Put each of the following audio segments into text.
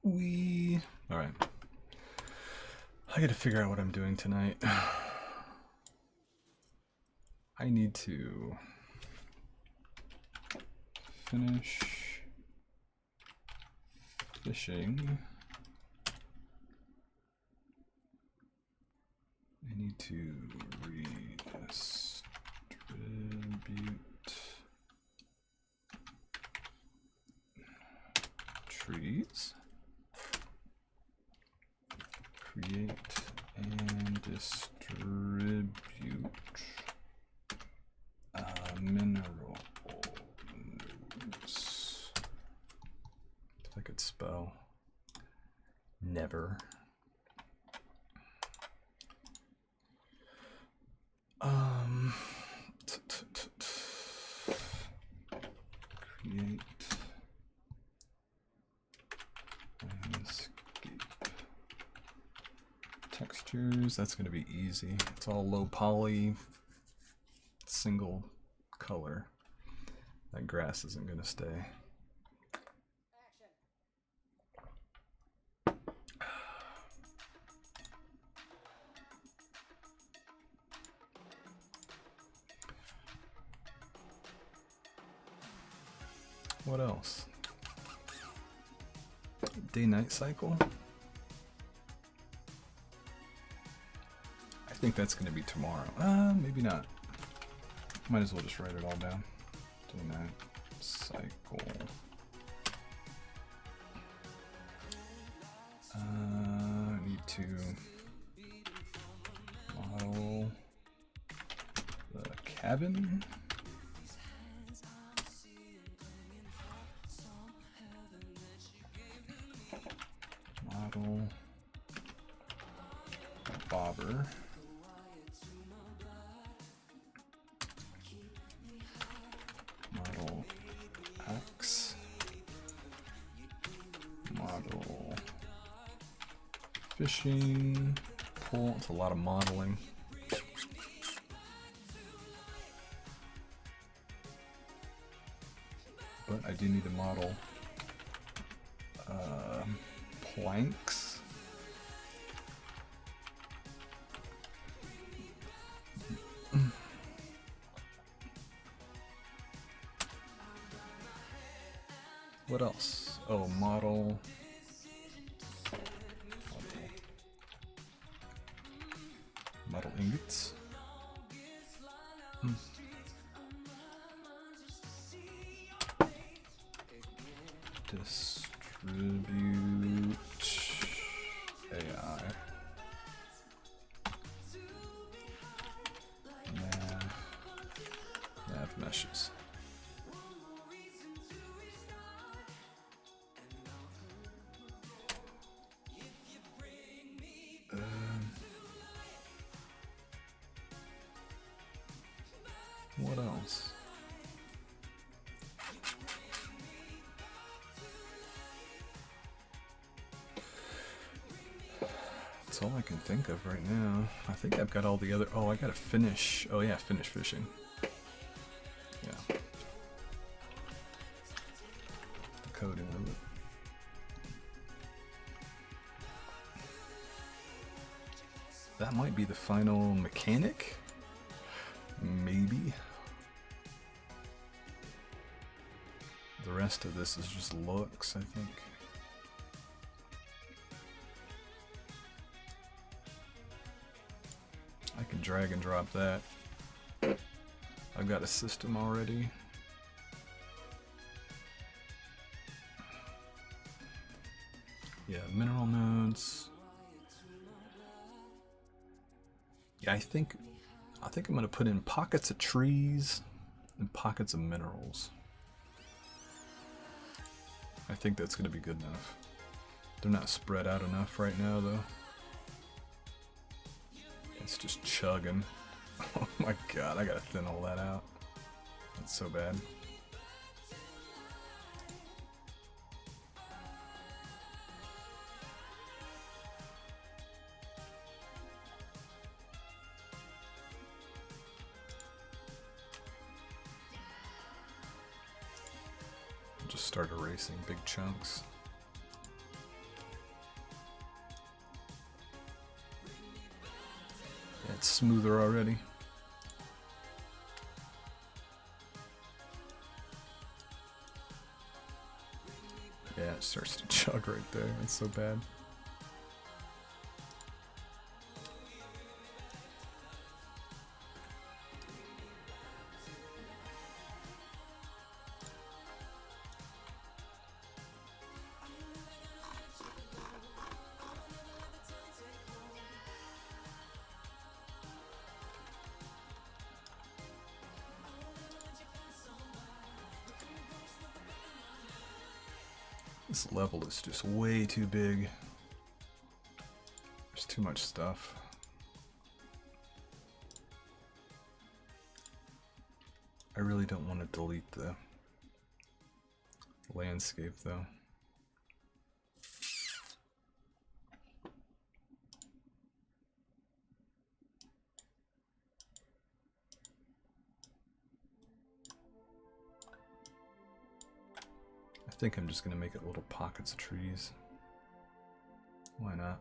Alright. I gotta figure out what I'm doing tonight. I need to finish fishing. I need to redistribute trees. Create and distribute mineral nodes. If I could spell never. Create landscape textures. That's going to be easy. It's all low poly, single color. That grass isn't going to stay. What else? Day-night cycle? I think that's going to be tomorrow. Maybe not. Might as well just write it all down. Day-night cycle. I need to model the cabin. Model bobber. Model X. Model fishing pole. It's a lot of modeling. But I do need to model planks. What else? Oh, model ingots. Distribute AI. Nav meshes. What else? That's all I can think of right now. I think I've got all the other... Oh, I gotta finish... Oh yeah, finish fishing. Yeah. The coding of it. That might be the final mechanic? Maybe. The rest of this is just looks, I think. I can drag and drop that. I've got a system already. Yeah, mineral nodes. Yeah, I think I'm gonna put in pockets of trees and pockets of minerals. I think that's gonna be good enough. They're not spread out enough right now though. It's just chugging. Oh my god, I gotta thin all that out. That's so bad. Just start erasing big chunks. it's smoother already. Yeah, it starts to chug right there. That's so bad. This level is just way too big. There's too much stuff. I really don't want to delete the landscape though. I think I'm just going to make it little pockets of trees. Why not?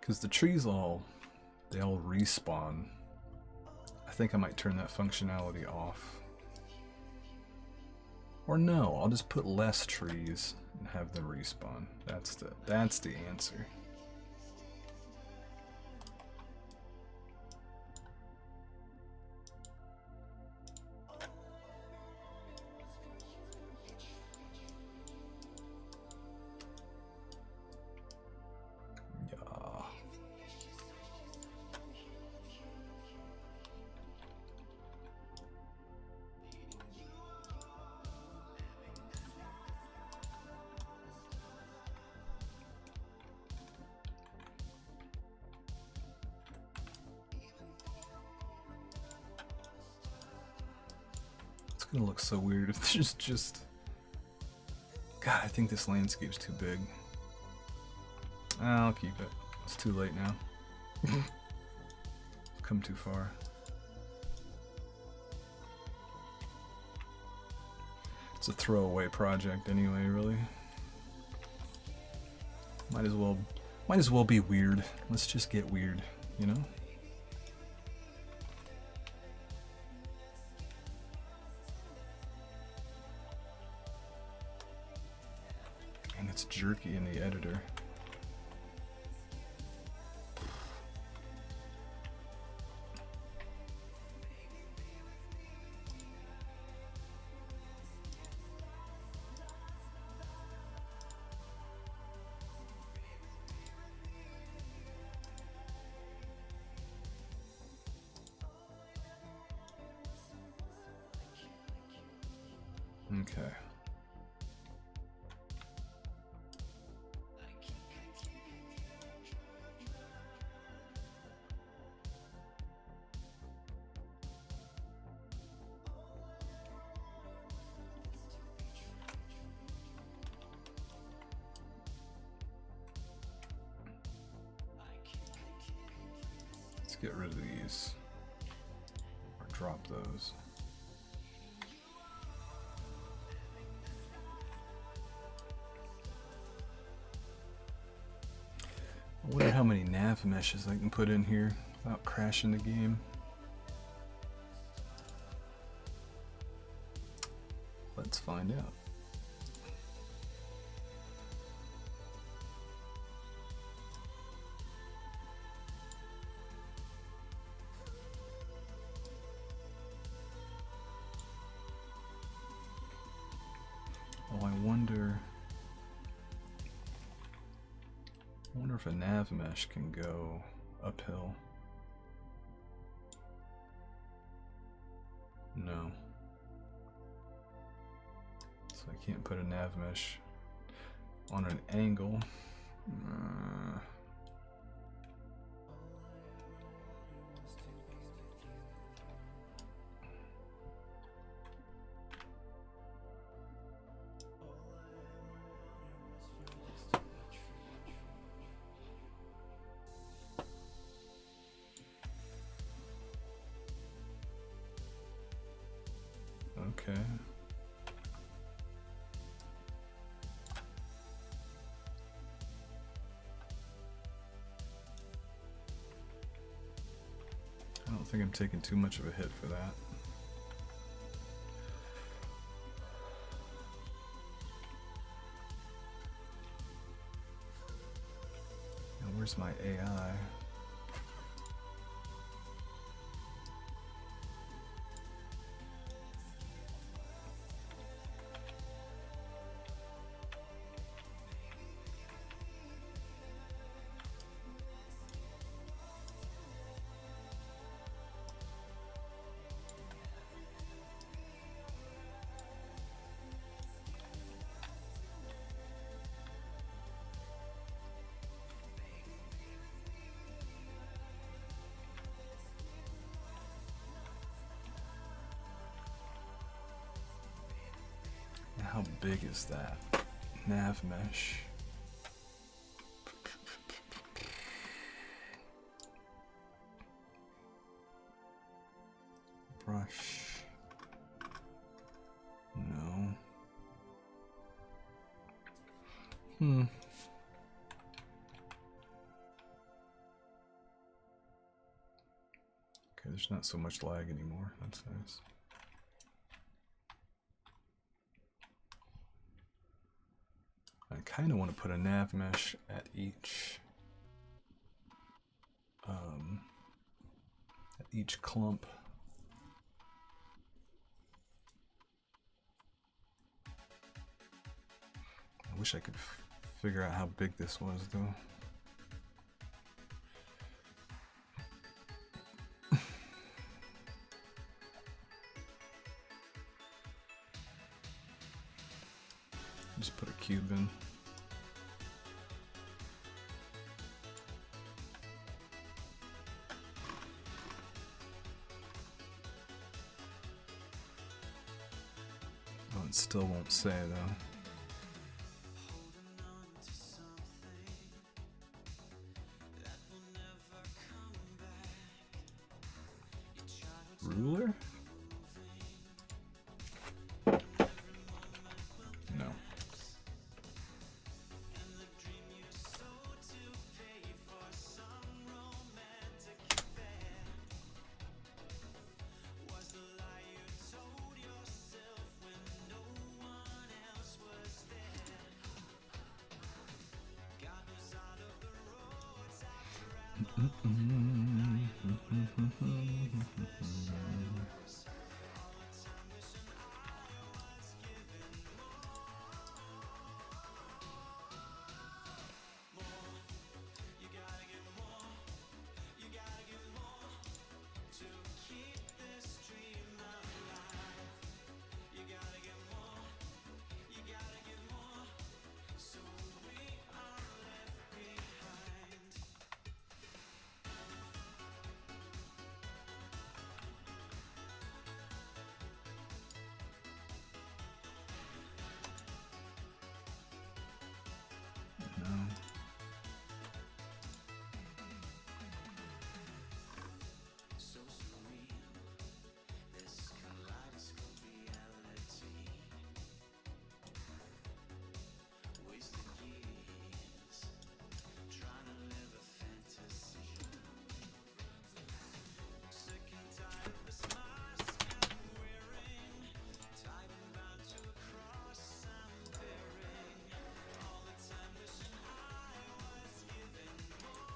Because the trees they all respawn. I think I might turn that functionality off. Or no, I'll just put less trees and have them respawn. That's the answer. It's gonna look so weird if there's just... God, I think this landscape's too big. I'll keep it. It's too late now. Come too far. It's a throwaway project anyway, really. Might as well be weird. Let's just get weird, you know? And it's jerky in the editor. Okay. Let's get rid of these, or drop those. I wonder how many nav meshes I can put in here without crashing the game. Let's find out. Oh, I wonder if a nav mesh can go uphill. No. So I can't put a nav mesh on an angle. Okay. think I'm taking too much of a hit for that. Now where's my AI? How big is that nav mesh? Brush. No. Okay, there's not so much lag anymore. That's nice. I kind of want to put a nav mesh at each clump. I wish I could figure out how big this was, though. Just put a cube in. Oh, it still won't say though. Ruler? No.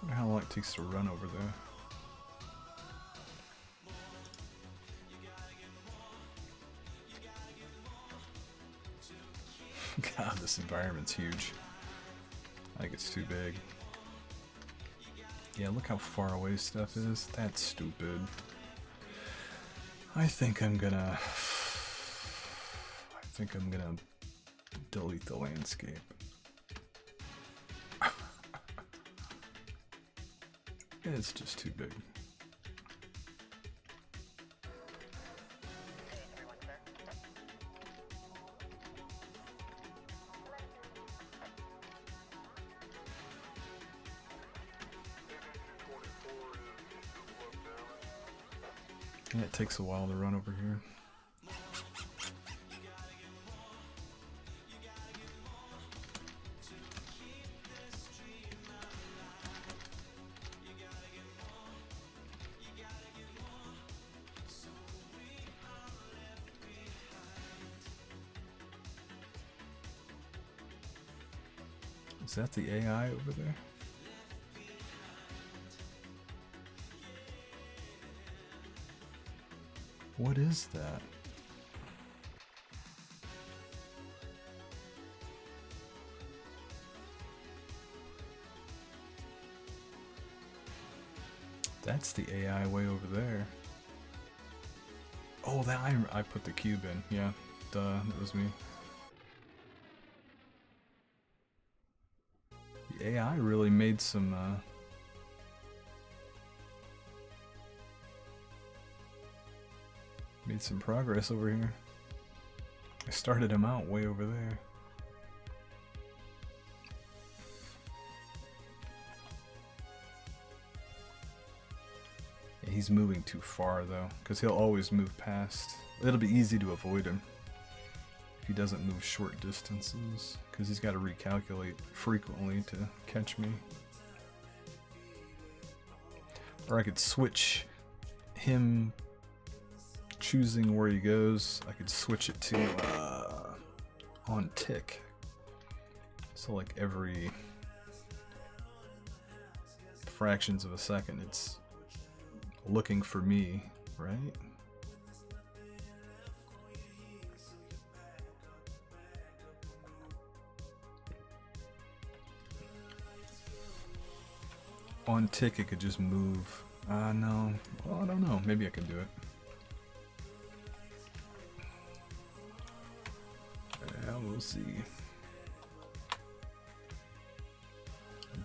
I wonder how long it takes to run over there. God, this environment's huge. I think it's too big. Yeah, look how far away stuff is. That's stupid. I think I'm gonna delete the landscape. It's just too big. Yeah, it takes a while to run over here. Is that the AI over there? What is that? That's the AI way over there. Oh, that I put the cube in. Yeah, duh, that was me. The AI really made some progress over here. I started him out way over there. Yeah, he's moving too far though, because he'll always move past. It'll be easy to avoid him if he doesn't move short distances, because he's got to recalculate frequently to catch me. Or I could switch him choosing where he goes. I could switch it to on tick. So like every fractions of a second it's looking for me, right? On tick it could just move. No. Well, I don't know. Maybe I can do it. Yeah, we'll see.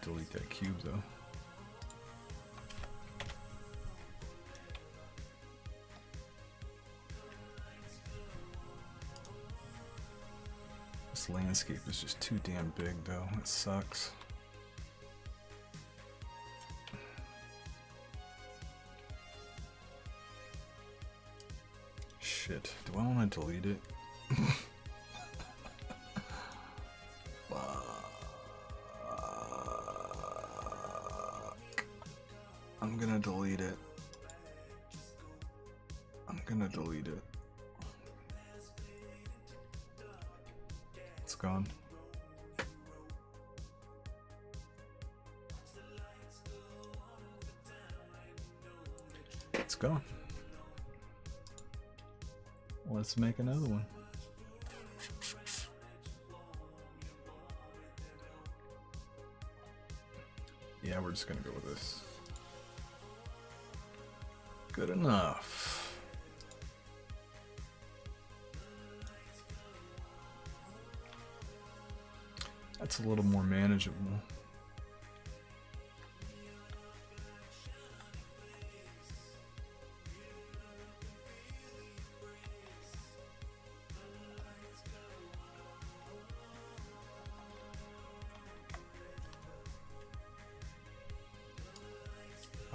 Delete that cube though. This landscape is just too damn big though. It sucks. Shit. Do I want to delete it? I'm gonna delete it. I'm gonna delete it. It's gone. It's gone. Let's make another one. Yeah, we're just gonna go with this. Good enough. That's a little more manageable.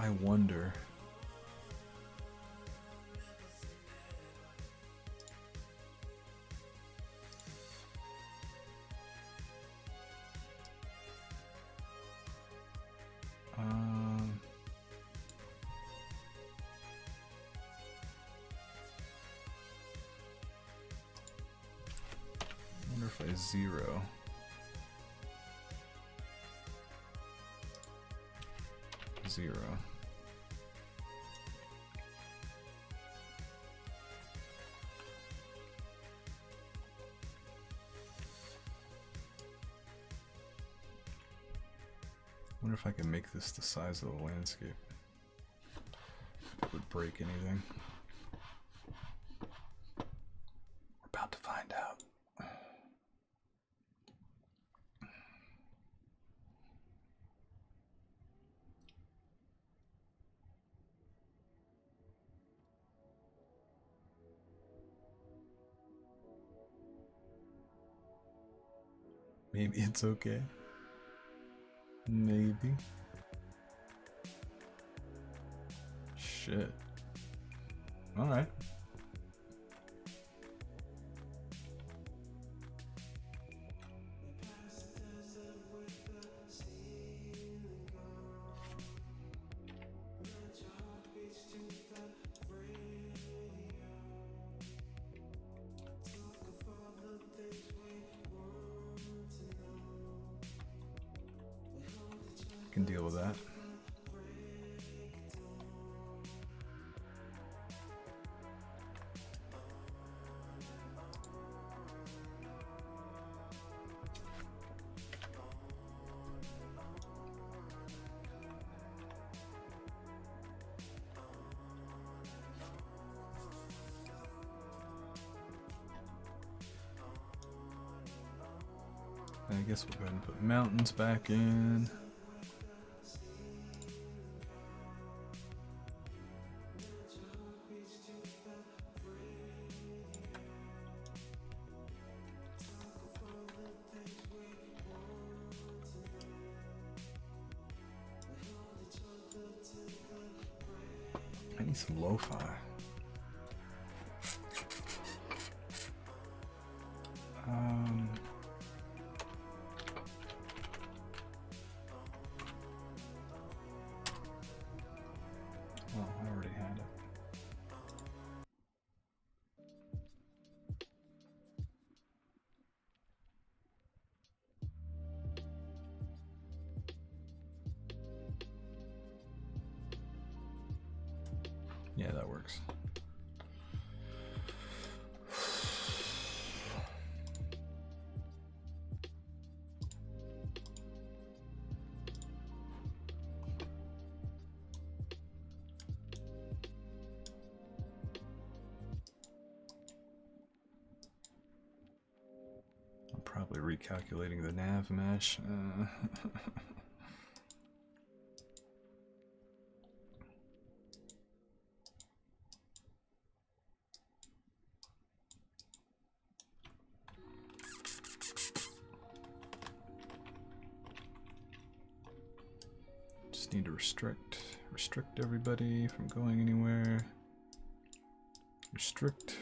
I wonder. I wonder if I zero. Zero. Wonder if I can make this the size of the landscape. If it would break anything. We're about to find out. Maybe it's okay. Maybe. Shit. Alright. can deal with that. I guess we'll go ahead and put mountains back in. I need some lo-fi. Well, I already had it. Yeah, that works. I'm probably recalculating the nav mesh. Just need to restrict everybody from going anywhere. Restrict.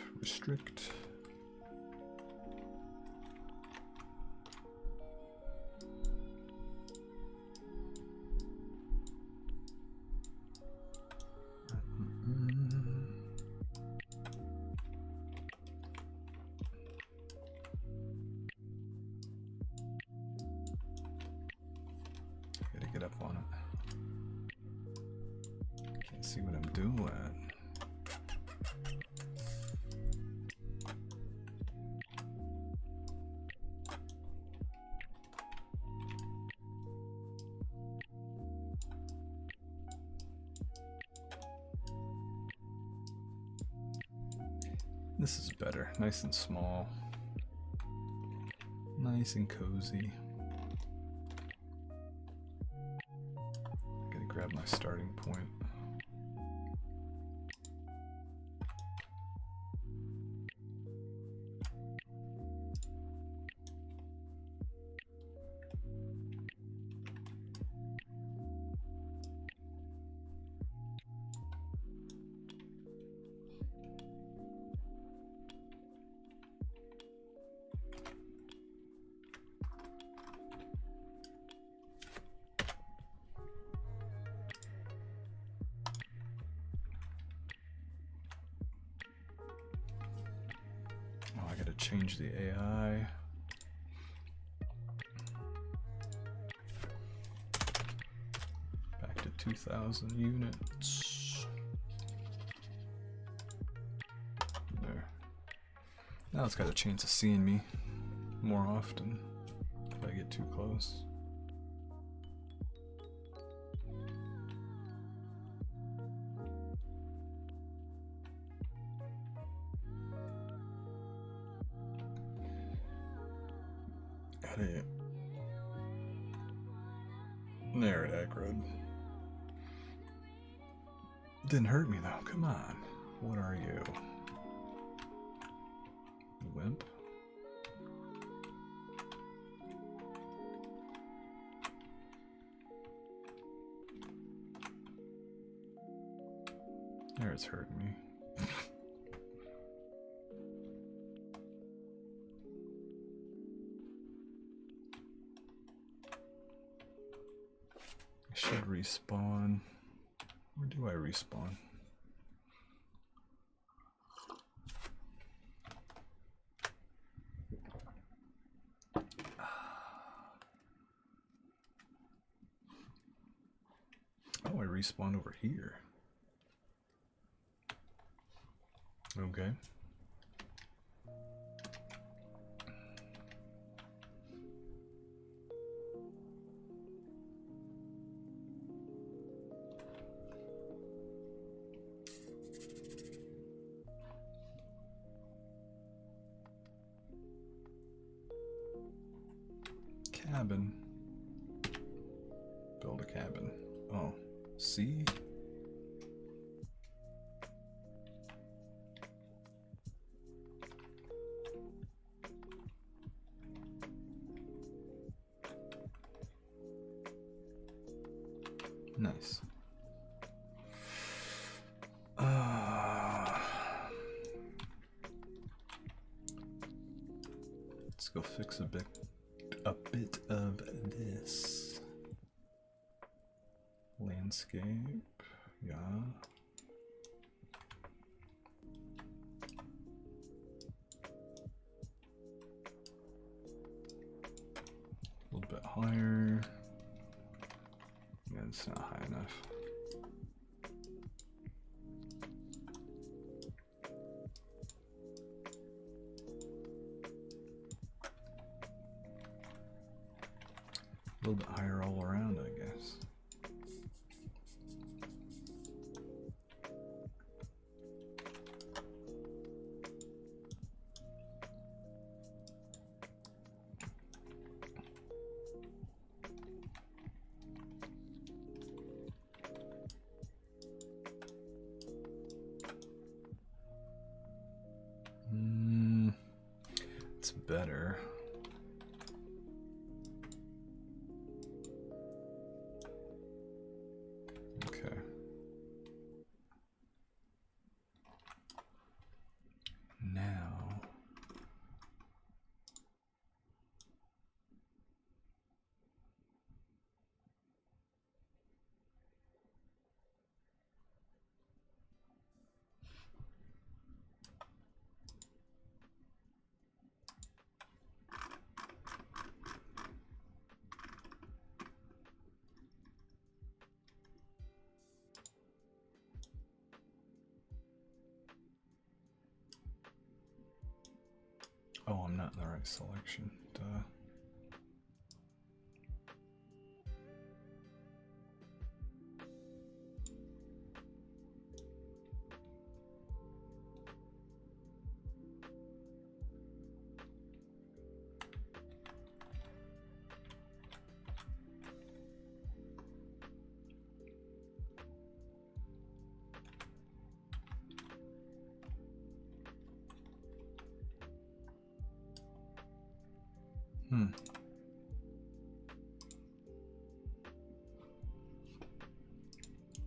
Gotta get up on it. Can't see what I'm doing. This is better. Nice and small. Nice and cozy. Gotta grab my starting point. Change the AI. Back to 2,000 units. There. Now it's got a chance of seeing me more often if I get too close. There it aggroed. Didn't hurt me though, come on. What are you? Wimp? There, it's hurting me. Should respawn. Where do I respawn? how I respawn over here. Okay. Cabin. Build a cabin. Oh, see? Nice. Let's go fix a bit of this landscape. Yeah. A little bit higher. Yeah, it's not high enough. A little bit higher all around, I guess. It's better. Okay. Now oh, I'm not in the right selection. Duh.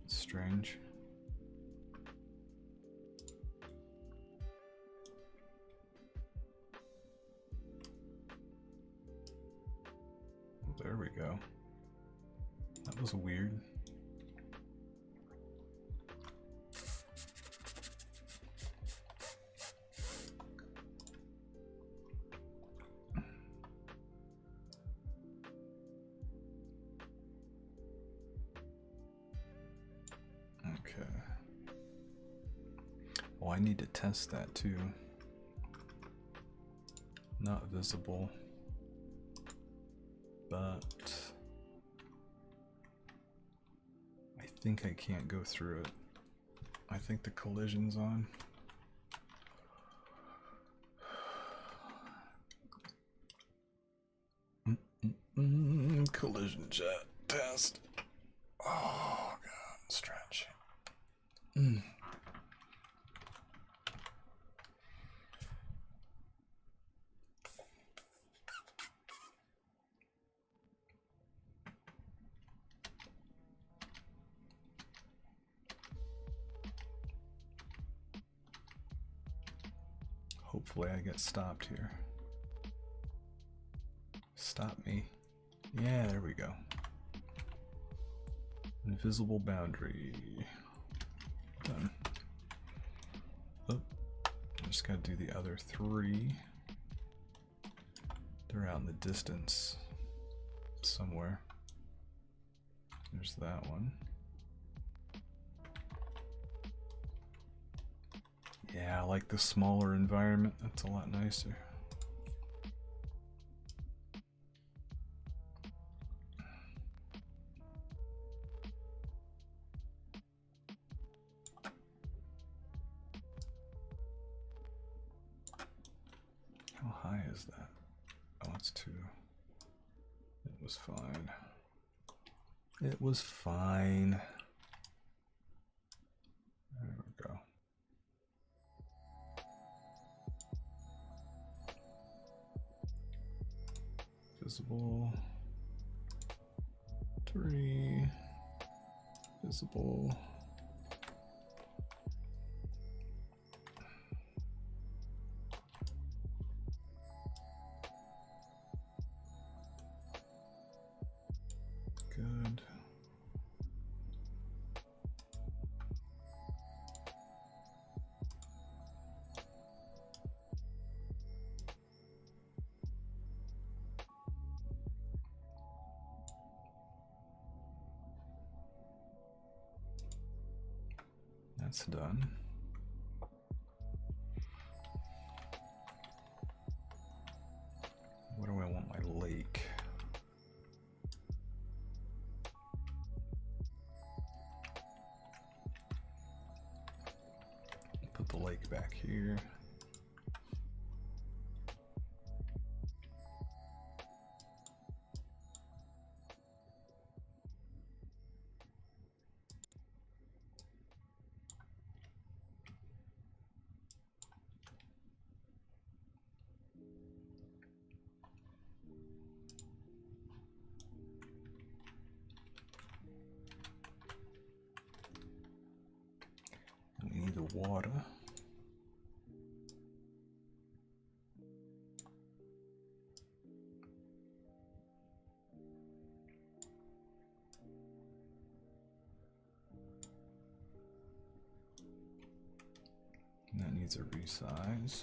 Strange. Well, there we go. That was weird. Oh, I need to test that too. Not visible, but I think I can't go through it. I think the collision's on. Collision jet test. Oh god, stretch. Hopefully I get stopped here. Stop me. Yeah, there we go. Invisible boundary. Done. Oh, I just gotta do the other three. They're out in the distance somewhere. There's that one. Yeah, I like the smaller environment. That's a lot nicer. How high is that? Oh, it's 2. It was fine. It was fine. There we go. Visible. 3. Visible. Good. That's done. Where do I want my lake? Put the lake back here. We need the water. And that needs a resize.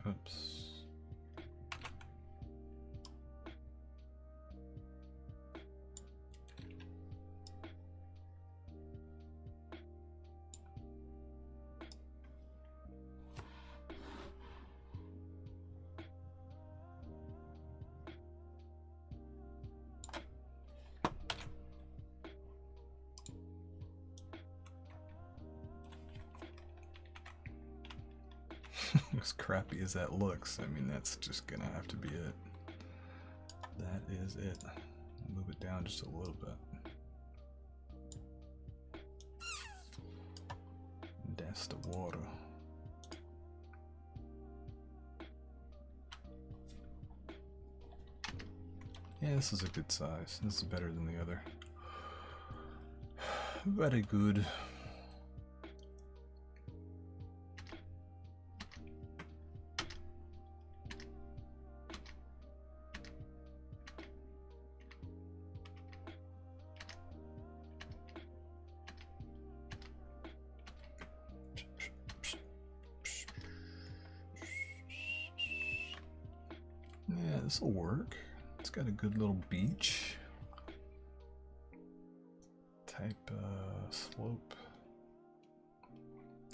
Oops. As crappy as that looks, I mean, that's just gonna have to be it. That is it. Move it down just a little bit. That's the water. Yeah, this is a good size. This is better than the other. Very good. Yeah, this will work. It's got a good little beach. Type slope.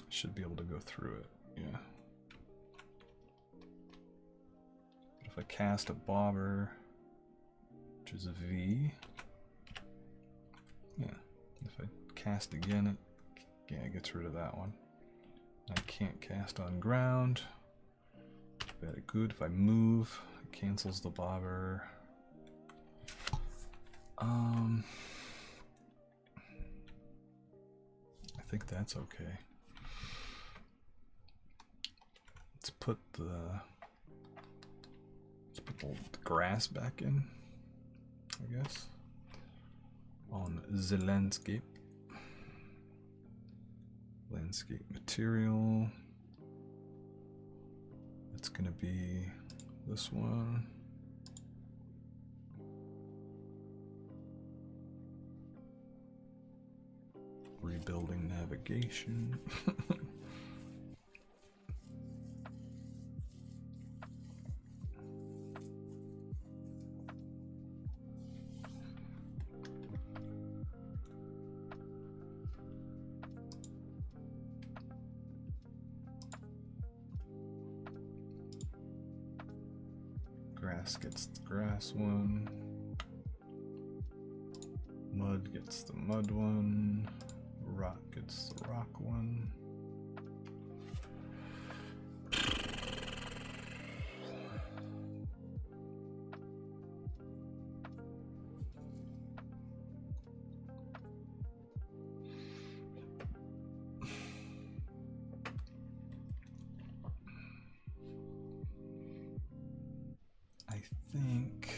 Should be able to go through it, yeah. But if I cast a bobber, which is a V, yeah. If I cast again, it gets rid of that one. I can't cast on ground. Very good. If I move, it cancels the bobber. I think that's okay. Let's put the grass back in, I guess, on the landscape. Landscape material. It's gonna be this one. building navigation. Grass gets the grass one. Mud gets the mud one. Rock gets the rock one. I think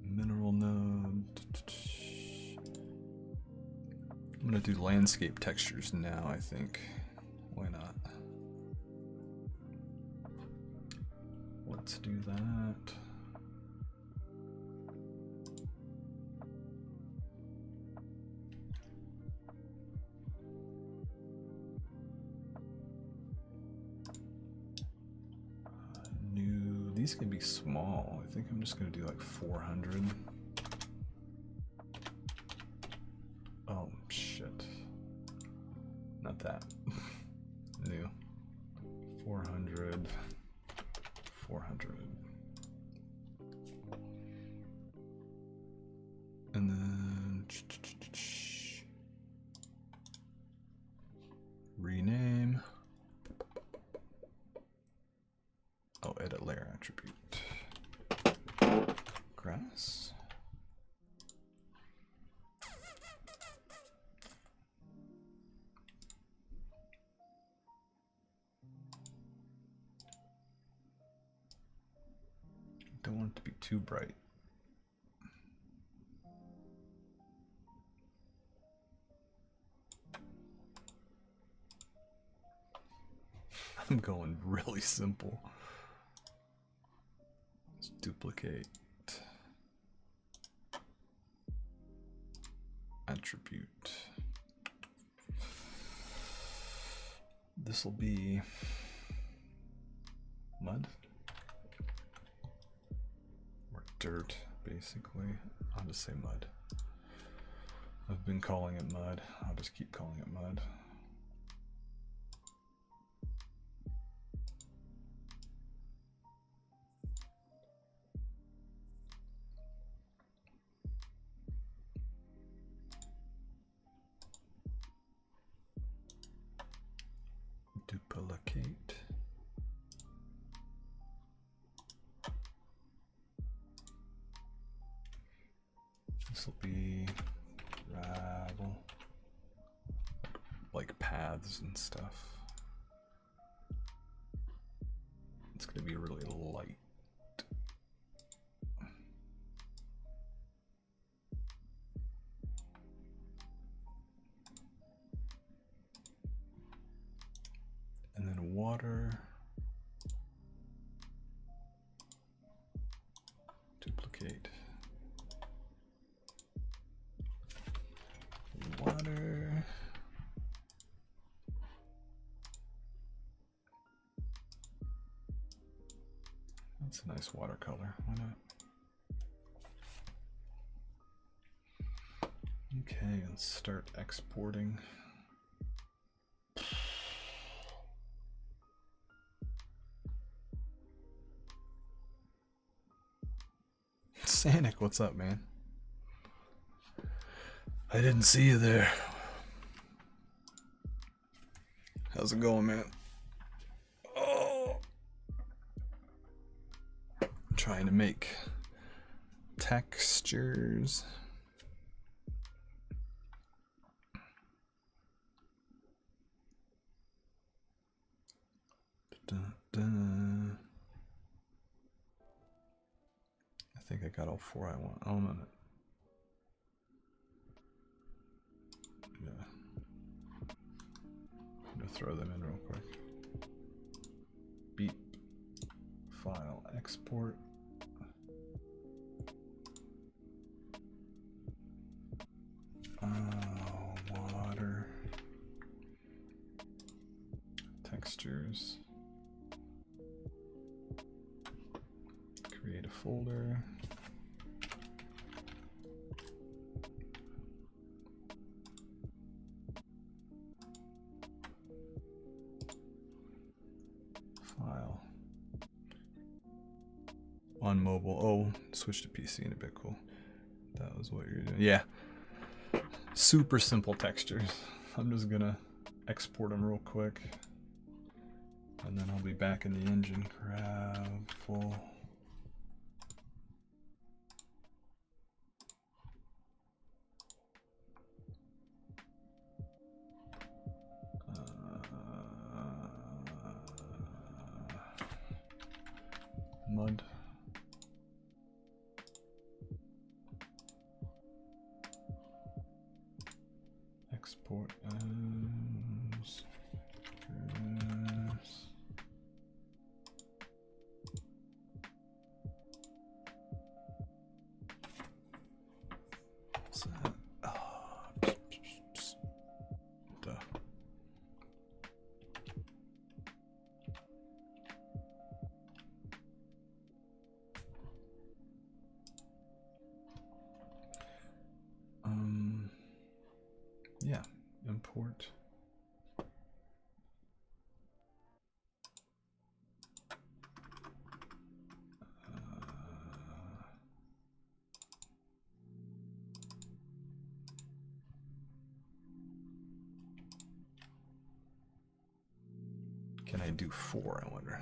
mineral node. I'm gonna do landscape textures now, I think. Why not? Let's do that. These can be small. I think I'm just gonna do like 400. Oh shit. Not that. New. 400. 400. And then rename. Oh, edit layer attribute. Grass. Don't want it to be too bright. I'm going really simple. Let's duplicate. Attribute. This will be mud or dirt, basically. I'll just say mud. I've been calling it mud. I'll just keep calling it mud. Duplicate. This will be gravel, like paths and stuff. It's going to be really light. And then water. Duplicate. Water. That's a nice watercolor. Why not? Okay, let's start exporting. Sanic, what's up, man? I didn't see you there. How's it going, man? Oh, I'm trying to make textures. I think I got all four I want. Oh, no, no. Yeah. I'm gonna throw them in real quick. export. Water. Textures. Create a folder. File. On mobile. Oh, switch to PC in a bit. Cool. That was what you're doing. Yeah. Super simple textures. I'm just gonna export them real quick. And then I'll be back in the engine. Grab full. Mud. Export as grass. What's that? Duh. Yeah, import. Can I do 4, I wonder?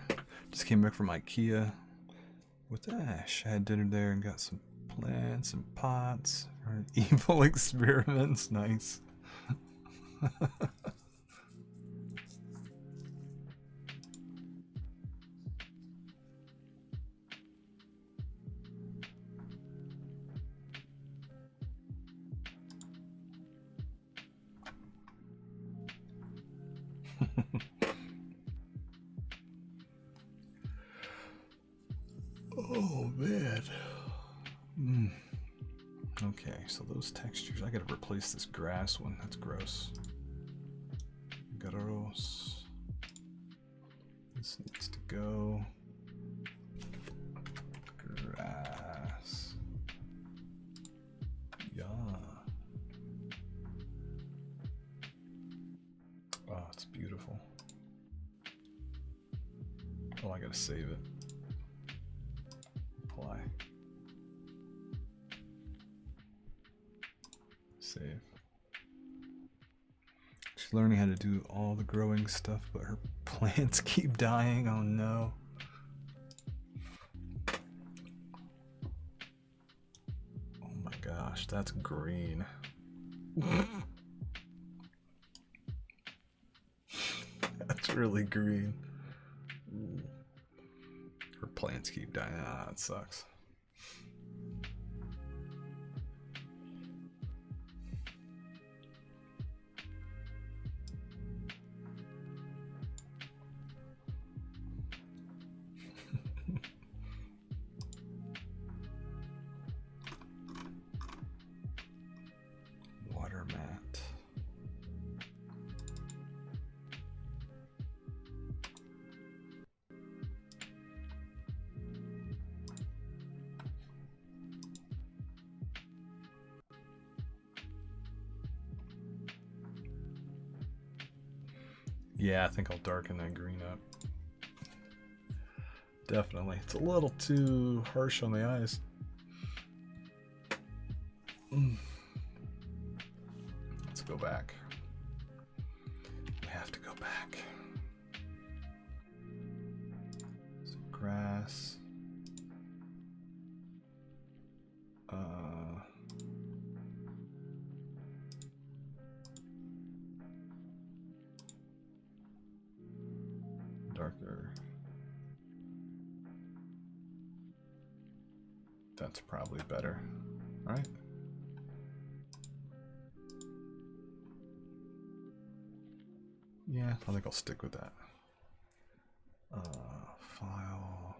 Just came back from IKEA with Ash. I had dinner there and got some plants and pots. Evil experiments, nice. Oh man. Okay, so those textures, I gotta replace this grass one. That's gross. Gross. This needs to go. Grass. Yeah. Oh, it's beautiful. Oh, I gotta save it. Apply. Save. She's learning how to do all the growing stuff, but her plants keep dying. Oh no. Oh my gosh, that's green. That's really green. Ooh. Her plants keep dying. Ah, it sucks. Water mat. Yeah, I think I'll darken that green up. Definitely. It's a little too harsh on the eyes. Let's go back. We have to go back. Some grass. Darker. That's probably better, right? Yeah, I think I'll stick with that. File.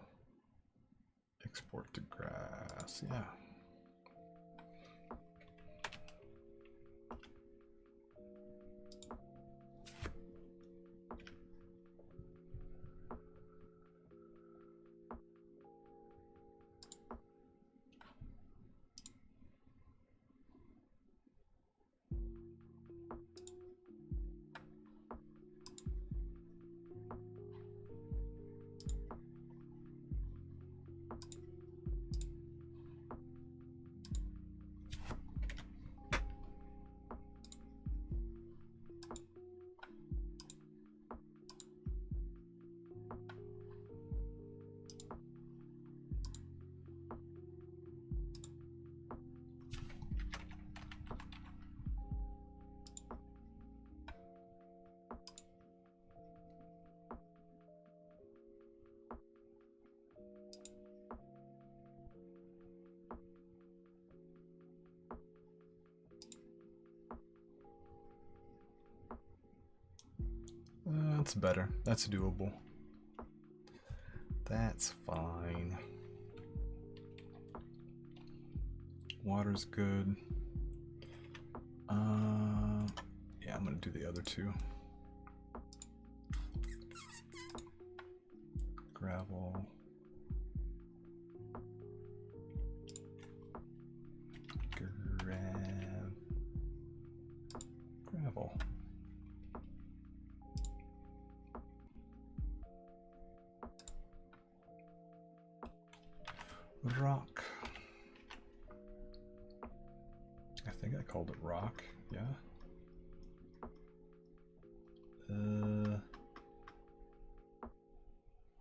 Export to grass, yeah. That's better. That's doable. That's fine. Water's good. Yeah, I'm gonna do the other two. Gravel. Gravel. Rock. I think I called it rock, yeah.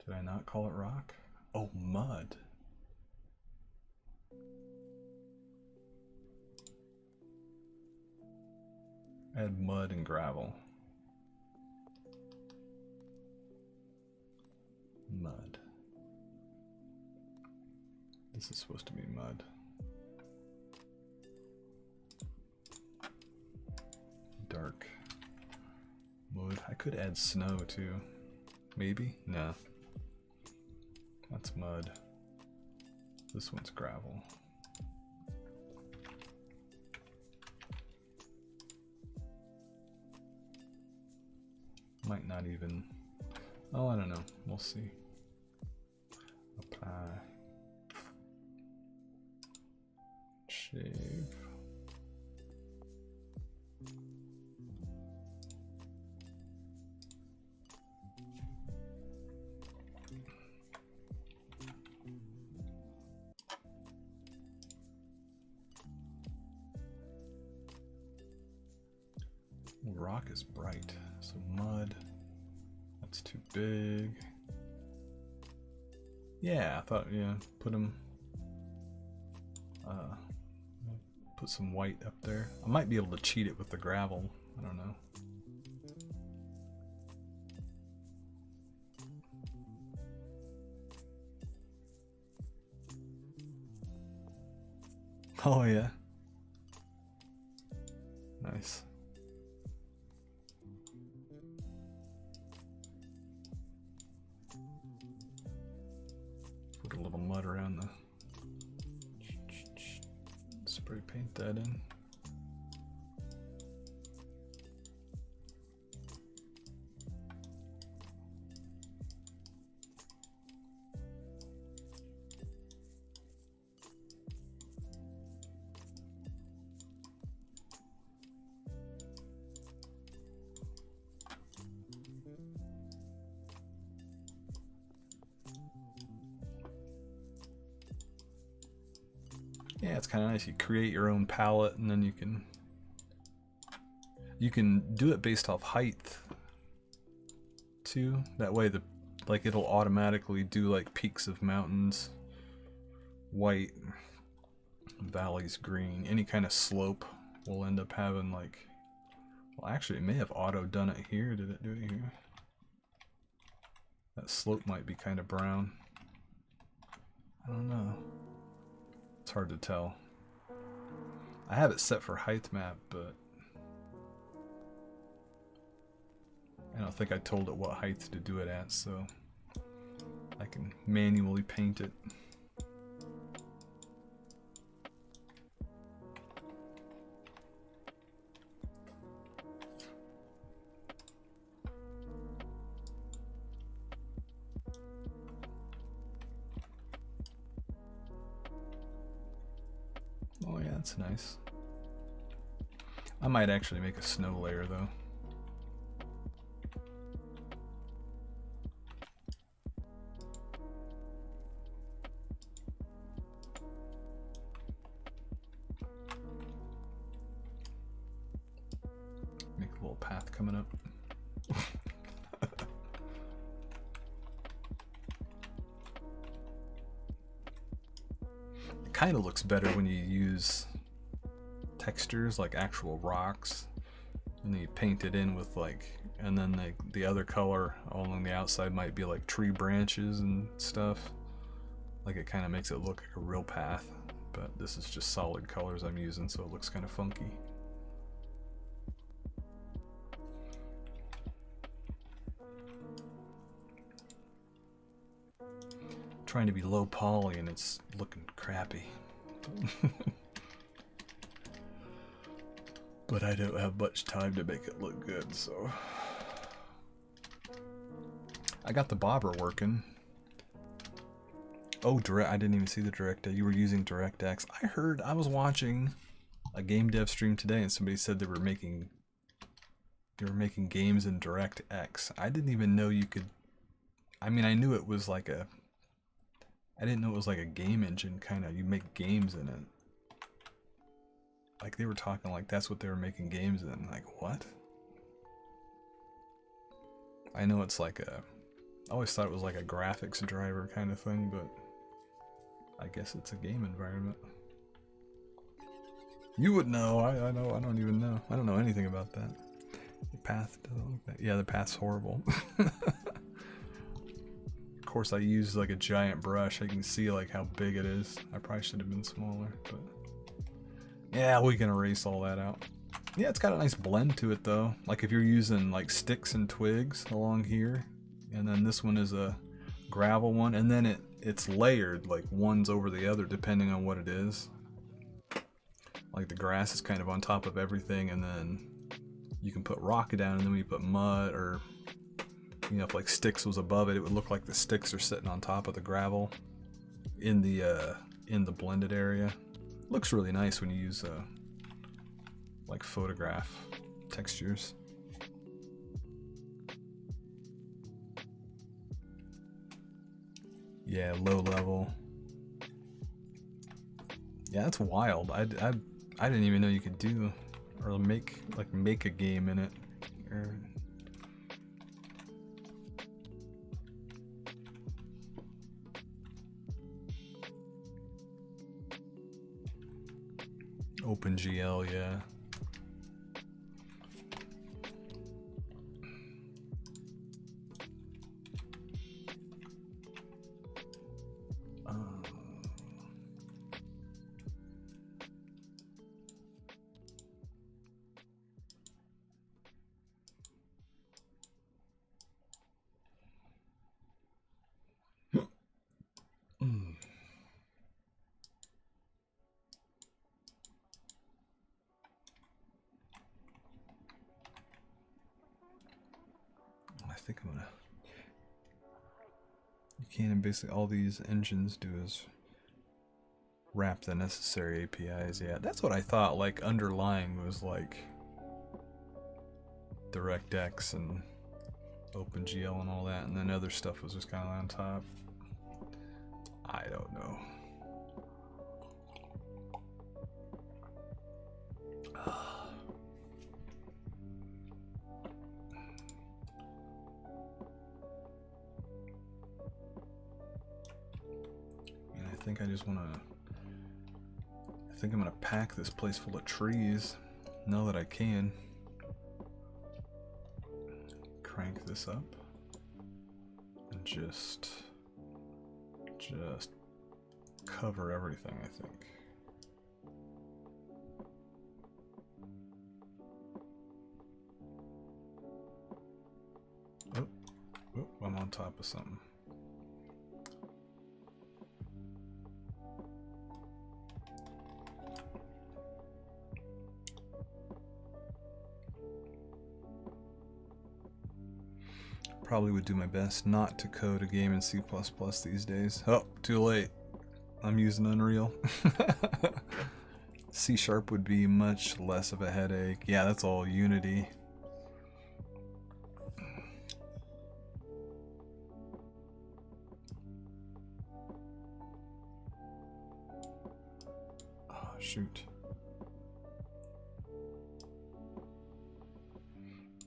Did I not call it rock? Oh, mud. Add mud and gravel. Mud. This is supposed to be mud. Dark mud. I could add snow too. Maybe? No. That's mud. This one's gravel. Might not even. Oh, I don't know. We'll see. Apply. Shave. Rock is bright, so mud. That's too big. Yeah, I thought, yeah, put him. Put some white up there. I might be able to cheat it with the gravel. I don't know. Oh yeah. Nice. Put a little mud around the. Spray paint that in. Yeah, it's kind of nice. You create your own palette, and then you can do it based off height too. That way, it'll automatically do like peaks of mountains, white, valleys green. Any kind of slope will end up having like. Well, actually, it may have auto done it here. Did it do it here? That slope might be kind of brown. I don't know. It's hard to tell. I have it set for height map, but I don't think I told it what height to do it at, so I can manually paint it. Oh yeah, that's nice. I might actually make a snow layer though. Make a little path coming up. It kind of looks better when you use textures like actual rocks, and then you paint it in with like, and then the other color along the outside might be like tree branches and stuff. Like it kind of makes it look like a real path, but this is just solid colors I'm using, so it looks kind of funky. Trying to be low poly and it's looking crappy. But I don't have much time to make it look good, so I got the bobber working. Oh, I didn't even see the direct. You were using DirectX. I was watching a game dev stream today, and somebody said they were making games in DirectX. I didn't even know you could. I mean, I knew it was like a. I didn't know it was like a game engine kind of. You make games in it. Like they were talking like that's what they were making games in. Like what? I know it's like a. I always thought it was like a graphics driver kind of thing, but I guess it's a game environment. You would know. I know. I don't even know. I don't know anything about that. The path doesn't look that. Yeah, the path's horrible. Of course, I used like a giant brush. I can see like how big it is. I probably should have been smaller, but yeah, we can erase all that out. Yeah, it's got a nice blend to it though. Like if you're using like sticks and twigs along here, and then this one is a gravel one, and then it's layered, like one's over the other depending on what it is. Like the grass is kind of on top of everything, and then you can put rock down, and then when you put mud, or you know, if like sticks was above it, it would look like the sticks are sitting on top of the gravel in the blended area. Looks really nice when you use like photograph textures. Yeah, low level. Yeah, that's wild. I didn't even know you could do or make a game in it. Or OpenGL, yeah. I think I'm gonna. You can, and basically all these engines do is wrap the necessary APIs. Yeah, that's what I thought. Like underlying was like DirectX and OpenGL and all that, and then other stuff was just kind of on top. I don't know. I think I just want to. I think I'm gonna pack this place full of trees. Now that I can. Crank this up and just cover everything, I think. Oh, I'm on top of something. Probably would do my best not to code a game in C++ these days. Oh, too late. I'm using Unreal. C# would be much less of a headache. Yeah, that's all Unity. Oh, shoot.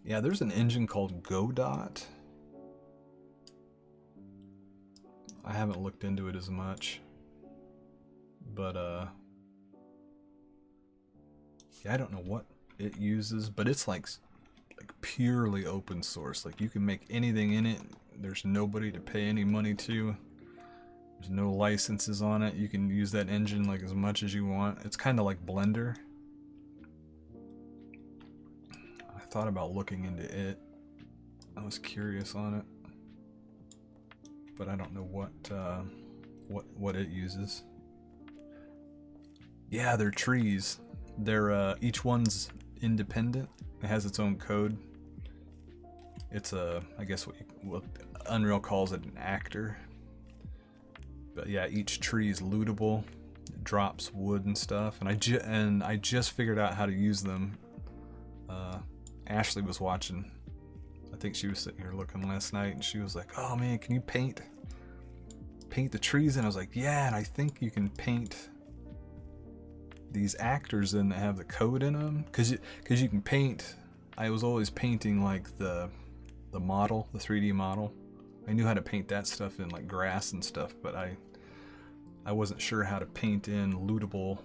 Yeah, there's an engine called Godot. I haven't looked into it as much. But, yeah, I don't know what it uses, but it's like purely open source. Like, you can make anything in it. There's nobody to pay any money to. There's no licenses on it. You can use that engine like as much as you want. It's kind of like Blender. I thought about looking into it. I was curious on it, but I don't know what it uses. Yeah, they're trees. They're each one's independent. It has its own code. It's I guess what Unreal calls it an actor. But yeah, each tree is lootable. It drops wood and stuff. And I just figured out how to use them. Ashley was watching. I think she was sitting here looking last night, and she was like, "Oh man, can you paint the trees?" And I was like, "Yeah." And I think you can paint these actors in that have the code in them, because you can paint. I was always painting like the model, the 3D model. I knew how to paint that stuff in like grass and stuff, but I wasn't sure how to paint in lootable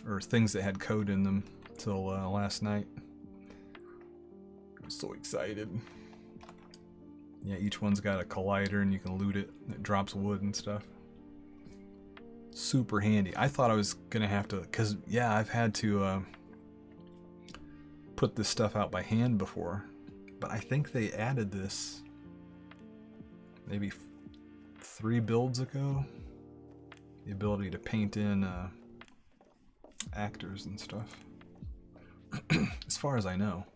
or things that had code in them till last night. I was so excited. Yeah, each one's got a collider and you can loot it. It drops wood and stuff. Super handy. I thought I was gonna have to, cause yeah, I've had to put this stuff out by hand before, but I think they added this maybe 3 builds ago. The ability to paint in actors and stuff. As far as I know.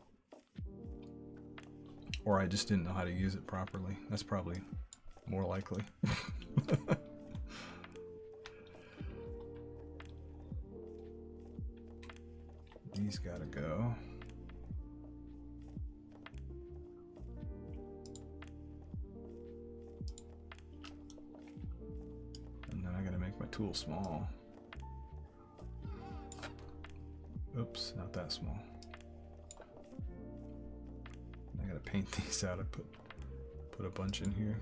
Or I just didn't know how to use it properly. That's probably more likely. These gotta go. And then I gotta make my tool small. Oops, not that small. I gotta paint these out. I put a bunch in here.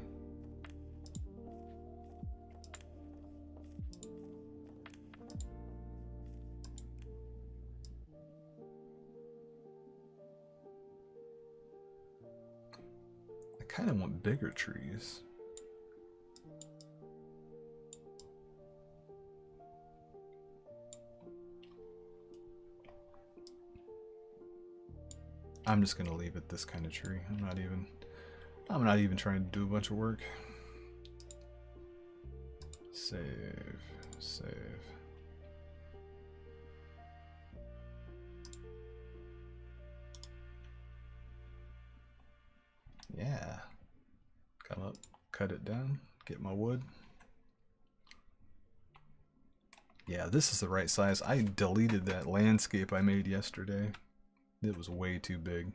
I kind of want bigger trees. I'm just gonna leave it this kind of tree. I'm not even trying to do a bunch of work. Save. Yeah. Come up, cut it down, get my wood. Yeah, this is the right size. I deleted that landscape I made yesterday. It was way too big.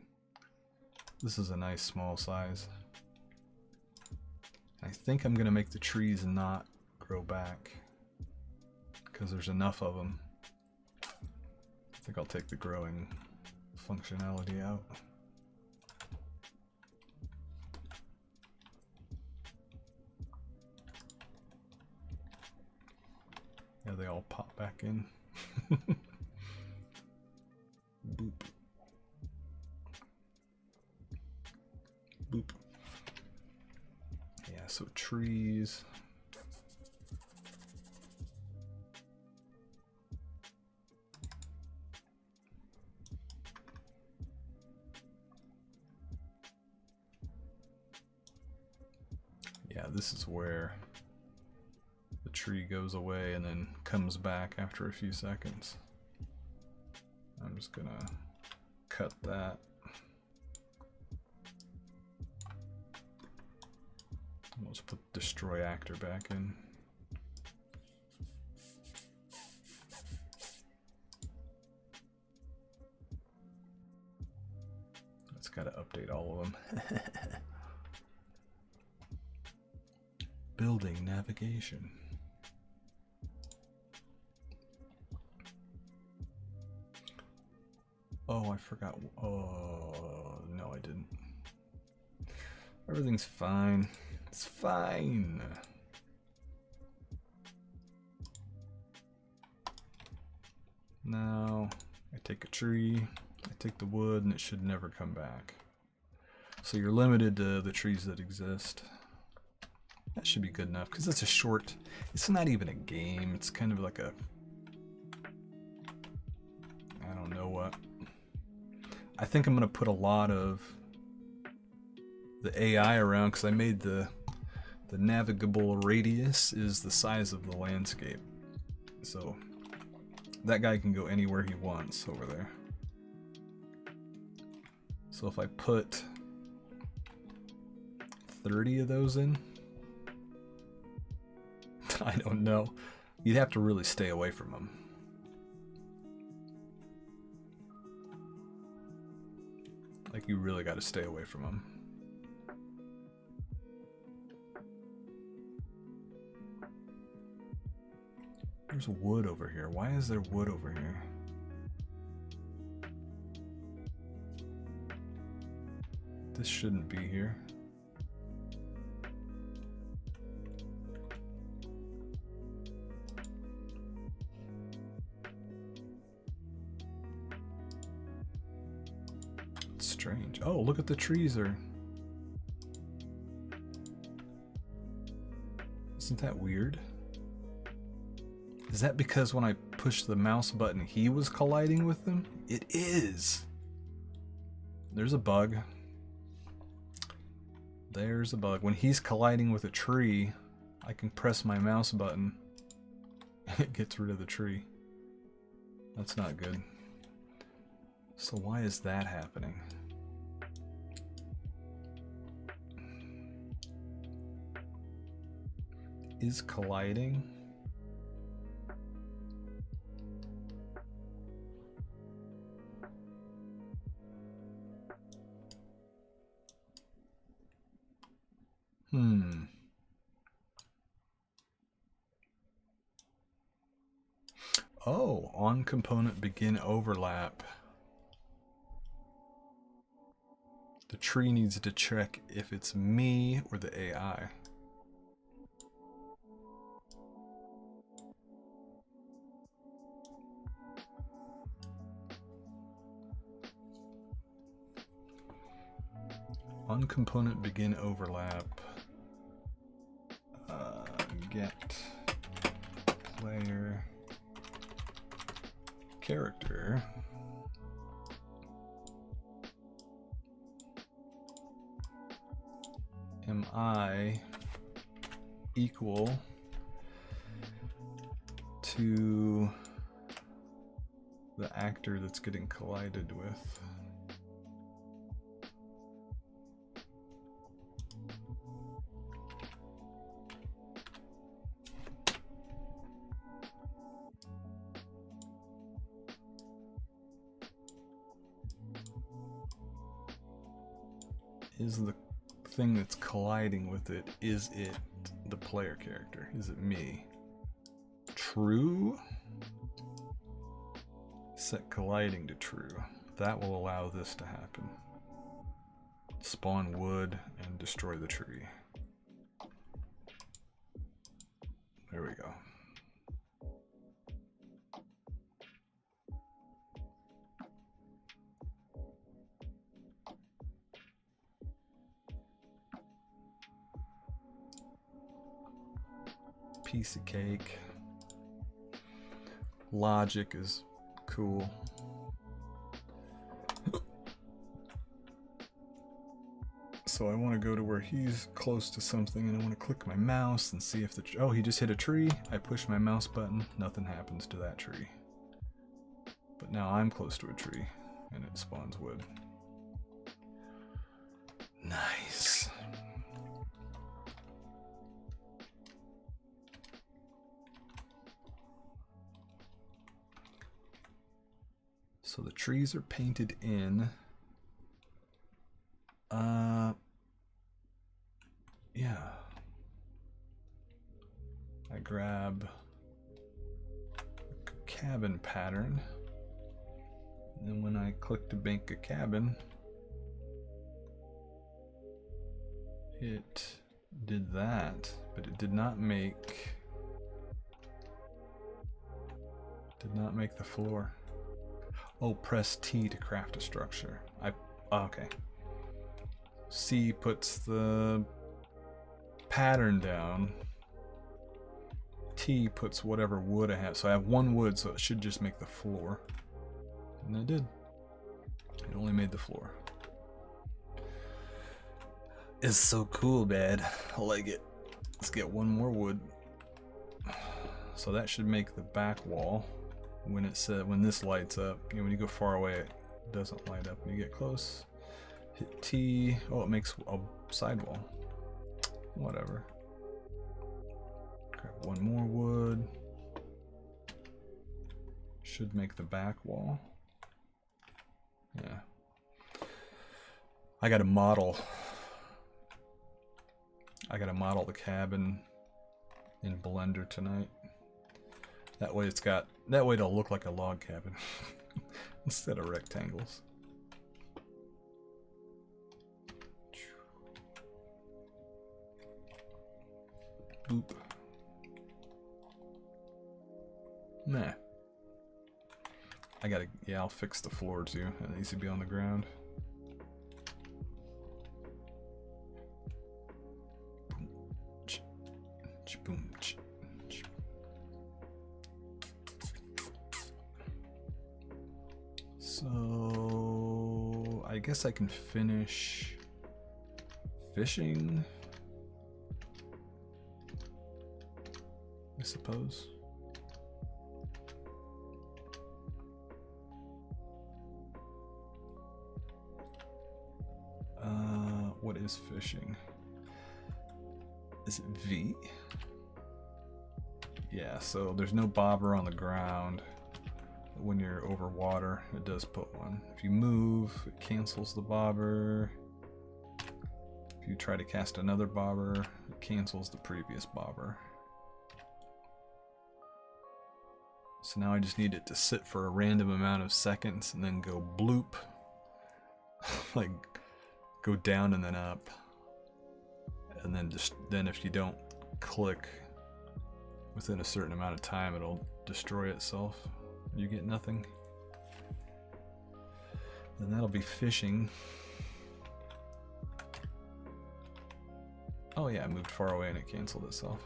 This is a nice small size. I think I'm gonna make the trees not grow back because there's enough of them. I think I'll take the growing functionality out. Yeah, they all pop back in. Boop. Boop. Yeah, so trees. Yeah, this is where the tree goes away and then comes back after a few seconds. I'm just gonna cut that. Let's put destroy actor back in. got to update all of them. Building navigation. Oh, I forgot. Oh, no, I didn't. Everything's fine. It's fine. Now, I take a tree, I take the wood, and it should never come back. So you're limited to the trees that exist. That should be good enough, because it's a short, it's not even a game, it's kind of like a, I don't know what. I think I'm going to put a lot of the AI around, because I made the navigable radius is the size of the landscape. So that guy can go anywhere he wants over there. So if I put 30 of those in, I don't know. You'd have to really stay away from them. Like, you really got to stay away from them. There's wood over here. Why is there wood over here? This shouldn't be here. It's strange. Oh, look at the trees are. Isn't that weird? Is that because when I pushed the mouse button, he was colliding with them? It is. There's a bug. There's a bug. When he's colliding with a tree, I can press my mouse button and it gets rid of the tree. That's not good. So why is that happening? Is colliding? Oh, on component begin overlap. The tree needs to check if it's me or the AI. On component begin overlap. Get player character. Am I equal to the actor that's getting collided with? Is the thing that's colliding with it, is it the player character? Is it me? True? Set colliding to true. That will allow this to happen. Spawn wood and destroy the tree. There we go. Piece of cake. Logic is cool. So I want to go to where he's close to something and I want to click my mouse and see if the oh, he just hit a tree. I push my mouse button, nothing happens to that tree. But now I'm close to a tree and it spawns wood. Nice. So the trees are painted in. Yeah. I grab cabin pattern. And then when I click to make a cabin, it did that, but it did not make the floor. Oh, press T to craft a structure. Okay. C puts the pattern down. T puts whatever wood I have. So I have 1 wood, so it should just make the floor. And it did. It only made the floor. It's so cool, man. I like it. Let's get 1 more wood. So that should make the back wall. When this lights up, you know, when you go far away, it doesn't light up. When you get close, hit T. Oh, it makes a sidewall. Whatever. Grab 1 more wood. Should make the back wall. Yeah. I gotta model the cabin in Blender tonight. That way it'll look like a log cabin instead of rectangles. Boop. Nah. I'll fix the floor too. It needs to be on the ground. Boom. So I guess I can finish fishing, I suppose. What is fishing? Is it V? Yeah, so there's no bobber on the ground. When you're over water, it does put one. If you move, it cancels the bobber. If you try to cast another bobber, it cancels the previous bobber. So now I just need it to sit for a random amount of seconds and then go bloop. Like go down and then up. And then if you don't click within a certain amount of time, it'll destroy itself. You get nothing. Then that'll be fishing. Oh yeah, I moved far away and it canceled itself.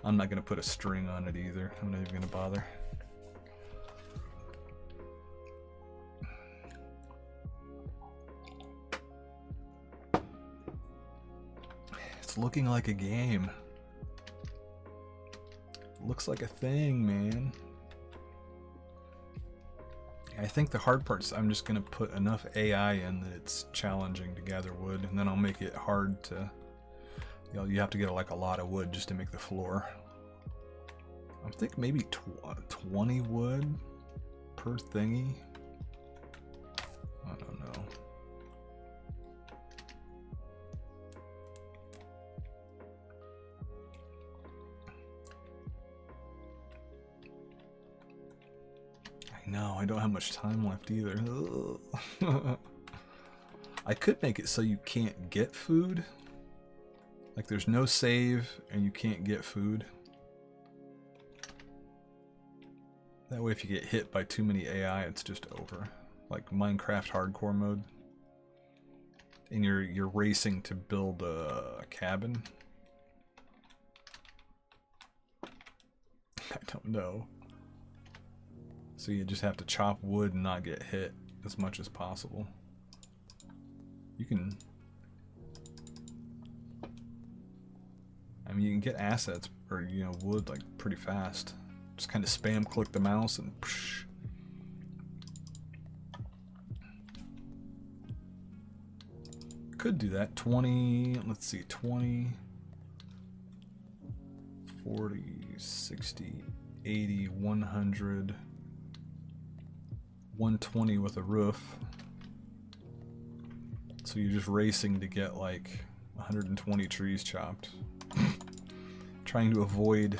I'm not gonna put a string on it either. I'm not even gonna bother. It's looking like a game. Looks like a thing, man. I think the hard part's I'm just gonna put enough AI in that it's challenging to gather wood, and then I'll make it hard to, you know, you have to get like a lot of wood just to make the floor. I think maybe 20 wood per thingy. I don't know. No, I don't have much time left either. I could make it so you can't get food. Like there's no save and you can't get food. That way if you get hit by too many AI, it's just over. Like Minecraft hardcore mode. And you're racing to build a cabin. I don't know. So you just have to chop wood and not get hit as much as possible. You can... I mean, you can get assets, or, you know, wood, like, pretty fast. Just kind of spam click the mouse and... Psh. Could do that. 20... Let's see. 20... 40... 60... 80... 100... 120 with a roof. So you're just racing to get like 120 trees chopped. Trying to avoid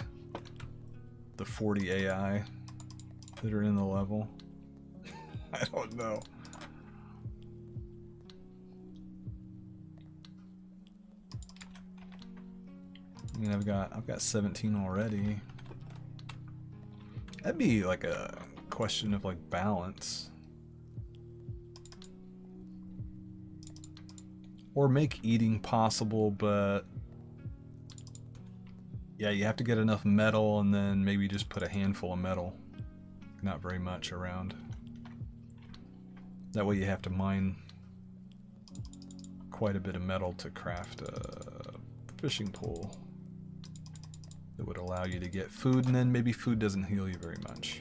the 40 AI that are in the level. I don't know. I mean, I've got 17 already. That'd be like a question of like balance. Or make eating possible, but yeah, you have to get enough metal and then maybe just put a handful of metal. Not very much around. That way you have to mine quite a bit of metal to craft a fishing pole that would allow you to get food, and then maybe food doesn't heal you very much.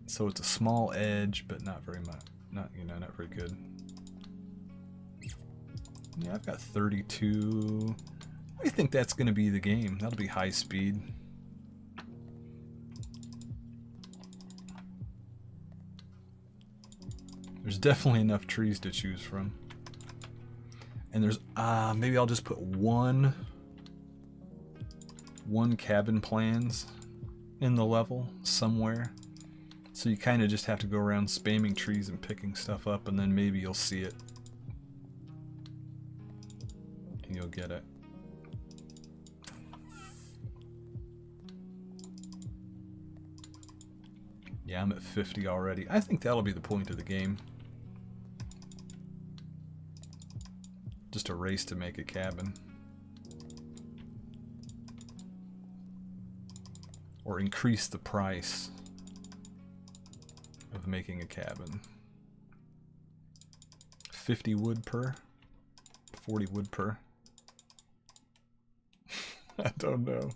So it's a small edge, but not very much. Not very good. Yeah, I've got 32. I think that's going to be the game. That'll be high speed. There's definitely enough trees to choose from. And there's, maybe I'll just put one cabin plans in the level somewhere. So you kind of just have to go around spamming trees and picking stuff up, and then maybe you'll see it. And you'll get it. Yeah, I'm at 50 already. I think that'll be the point of the game. Just a race to make a cabin. Or increase the price of making a cabin. 50 wood per? 40 wood per? I don't know.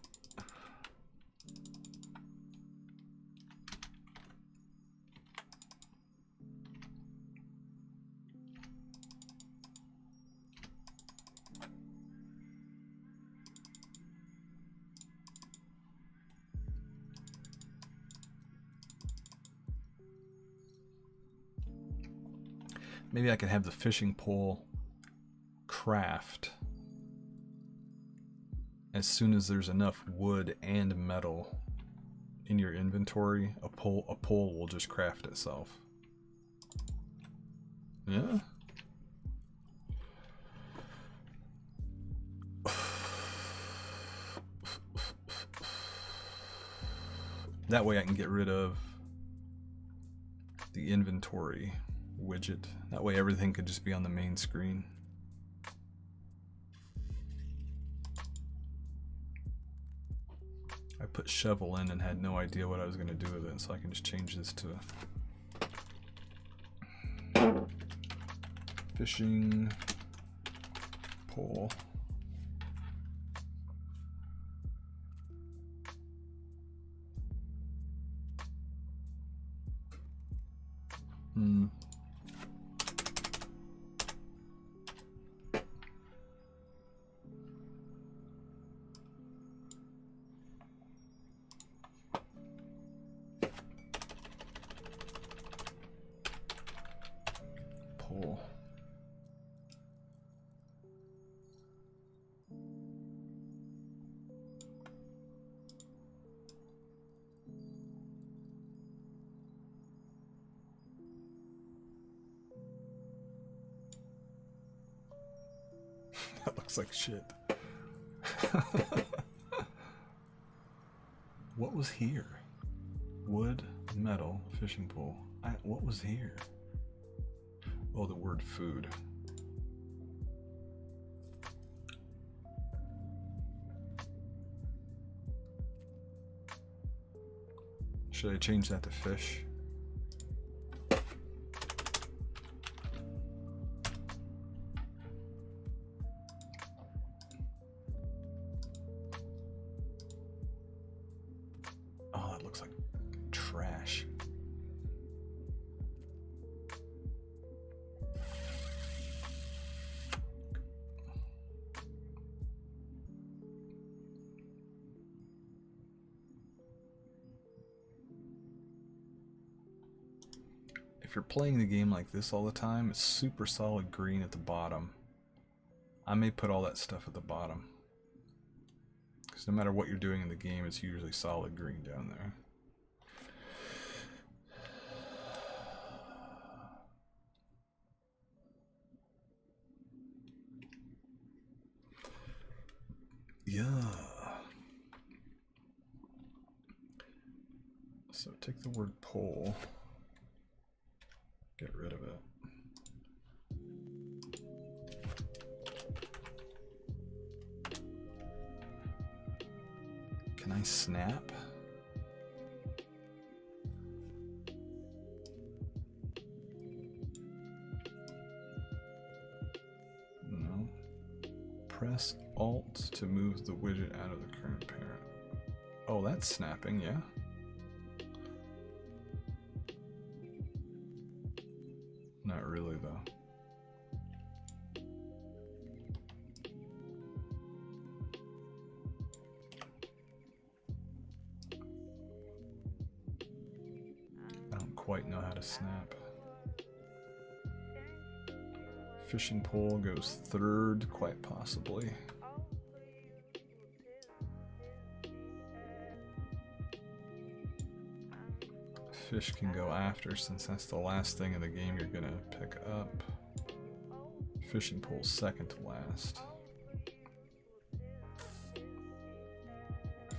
Maybe I could have the fishing pole craft as soon as there's enough wood and metal in your inventory. A pole will just craft itself. Yeah. That way I can get rid of the inventory widget. That way everything could just be on the main screen. I put shovel in and had no idea what I was going to do with it, so I can just change this to fishing pole. Pole. That looks like shit. What was here? Wood, metal, fishing pole. What was here? Oh, the word food. Should I change that to fish? Oh, that looks like trash. if you're playing the game like this all the time, it's super solid green at the bottom. I may put all that stuff at the bottom, because no matter what you're doing in the game, it's usually solid green down there. Yeah. So take the word pole, get rid of it. Can I snap? No. Press Alt to move the widget out of the current parent. Oh, that's snapping, yeah. Not really, though. I don't quite know how to snap. Fishing pole goes third, quite possibly. Fish can go after, since that's the last thing in the game you're gonna pick up. Fishing pole second to last.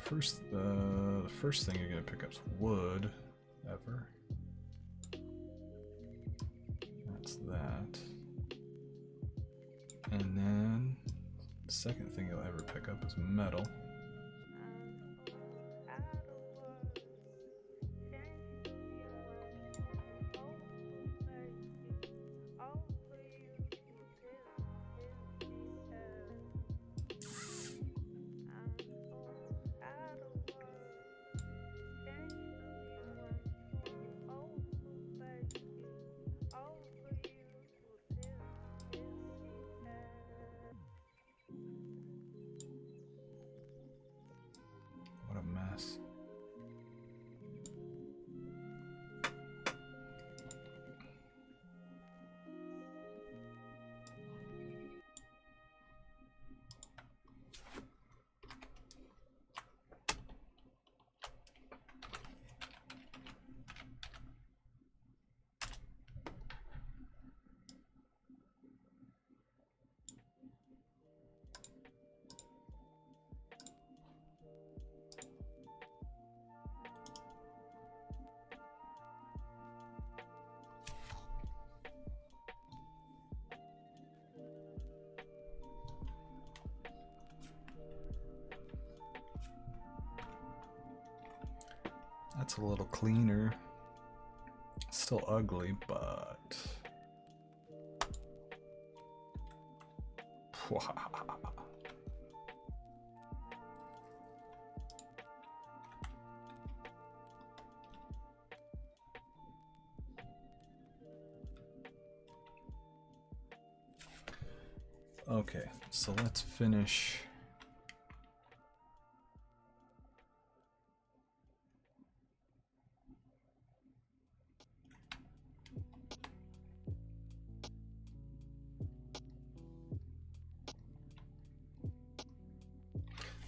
The first thing you're gonna pick up is wood, ever. That's that. And then the second thing you'll ever pick up is metal. What a mess. That's a little cleaner. Still ugly, but... Okay, so let's finish.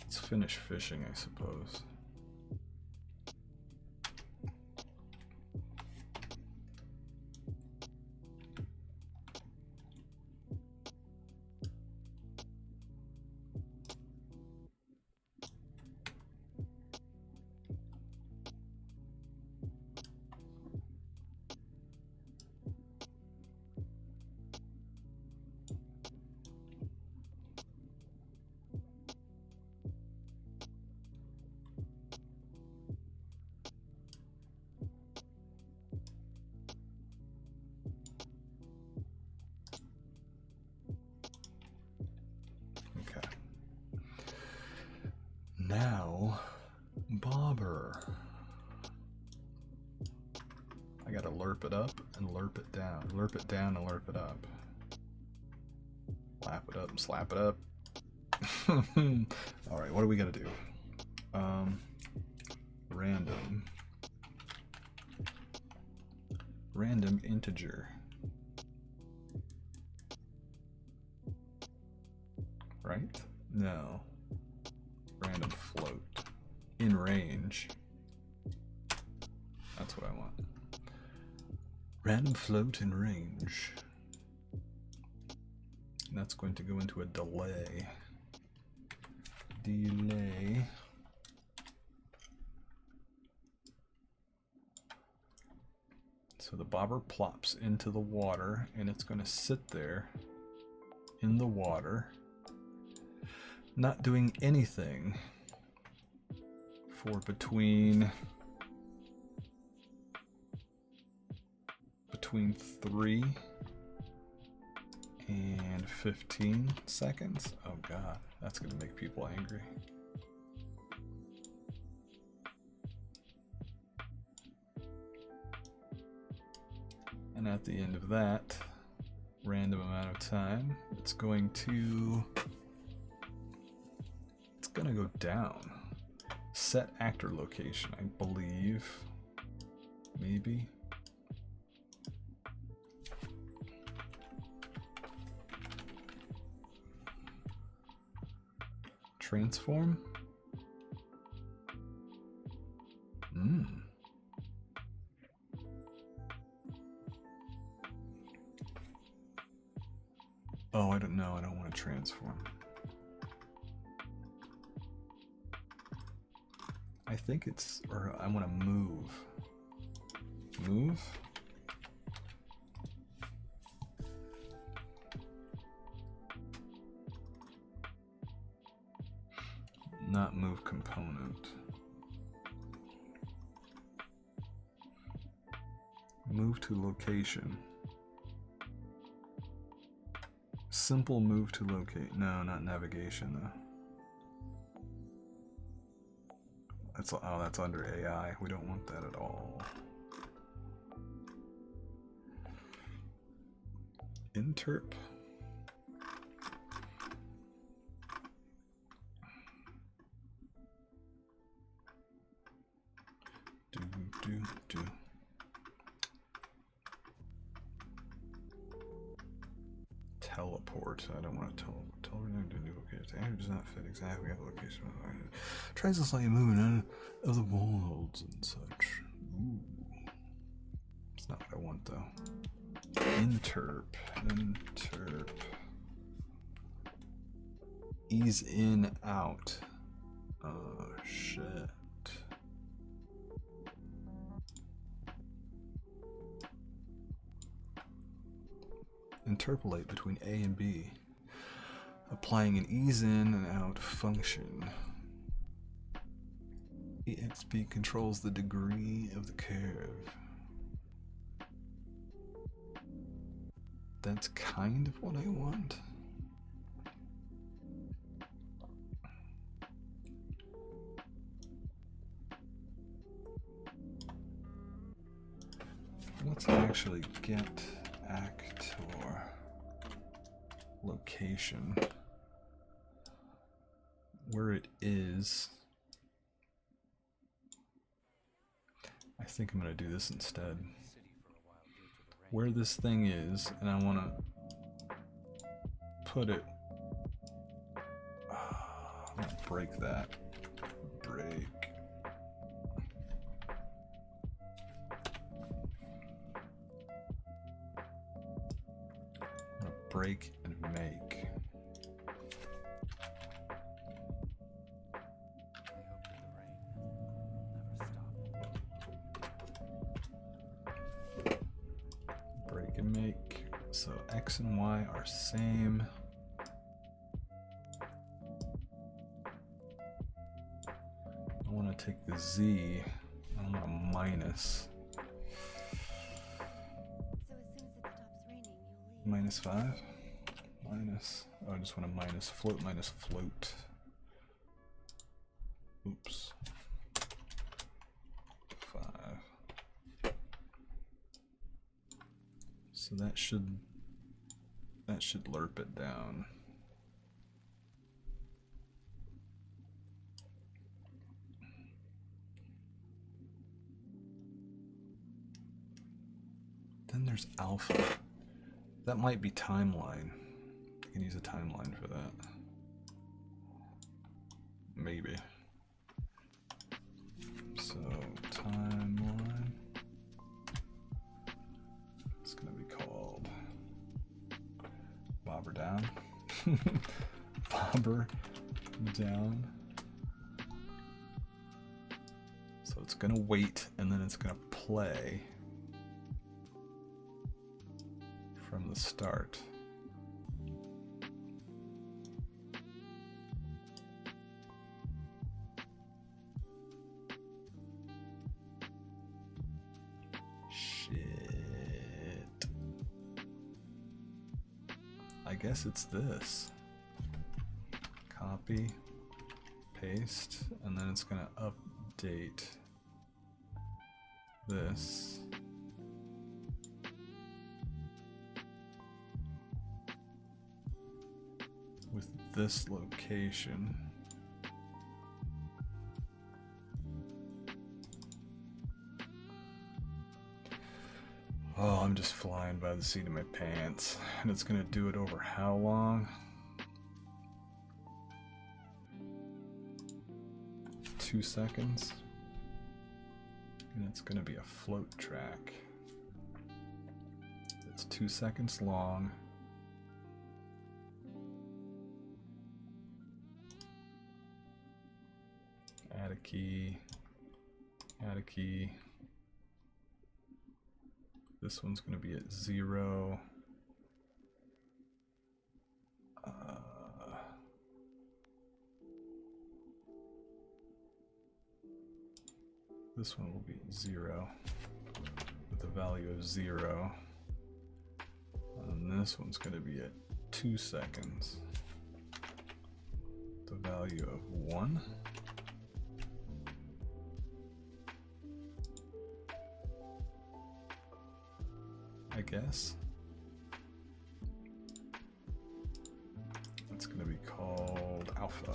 Let's finish fishing, I suppose. Now, bobber. I gotta lerp it up and lerp it down. Lerp it down and lerp it up. Lap it up and slap it up. Alright, what do we gotta do? Random. Random integer. Right? No. Random float. In range. That's what I want. Random float in range. And that's going to go into a delay. Delay. So the bobber plops into the water and it's going to sit there in the water, not doing anything for between 3 and 15 seconds. Oh god, that's going to make people angry. And at the end of that random amount of time, it's going to go down. Set actor location, I believe. Maybe. Transform? Oh, I don't know. I don't want to transform. I think it's, or I want to move. Move? Not move component. Move to location. Simple move to locate. No, not navigation though. That's under AI. We don't want that at all. Interp. Do. Teleport. I don't want to teleport. Teleport to a new location. The answer does not fit exactly at the location. Tries to slightly moving out of the worlds and such. Ooh. It's not what I want though. Interp. Ease in, out. Oh shit. Interpolate between A and B, applying an ease in and out function. EXP controls the degree of the curve. That's kind of what I want. Let's actually get actor location where it is. I think I'm gonna do this instead. Where this thing is, and I want to put it. I'm gonna break that. Break and make. Break and make. So X and Y are same. I want to take the Z. I want a minus. -5? Minus. Oh, I just want a minus float. Oops. 5. So that should lerp it down. Then there's alpha. That might be timeline. I can use a timeline for that. Maybe. So, timeline. It's gonna be called Bobber Down. Bobber Down. So it's gonna wait and then it's gonna play from the start. Shit. I guess it's this. Copy, paste, and then it's gonna update this. With this location. Oh, I'm just flying by the seat of my pants. And it's gonna do it over how long? 2 seconds. And it's gonna be a float track. It's 2 seconds long. Add a key, add a key. This one's going to be at 0. This one will be at 0 with a value of 0. And this one's going to be at 2 seconds. The value of 1. I guess. It's going to be called alpha.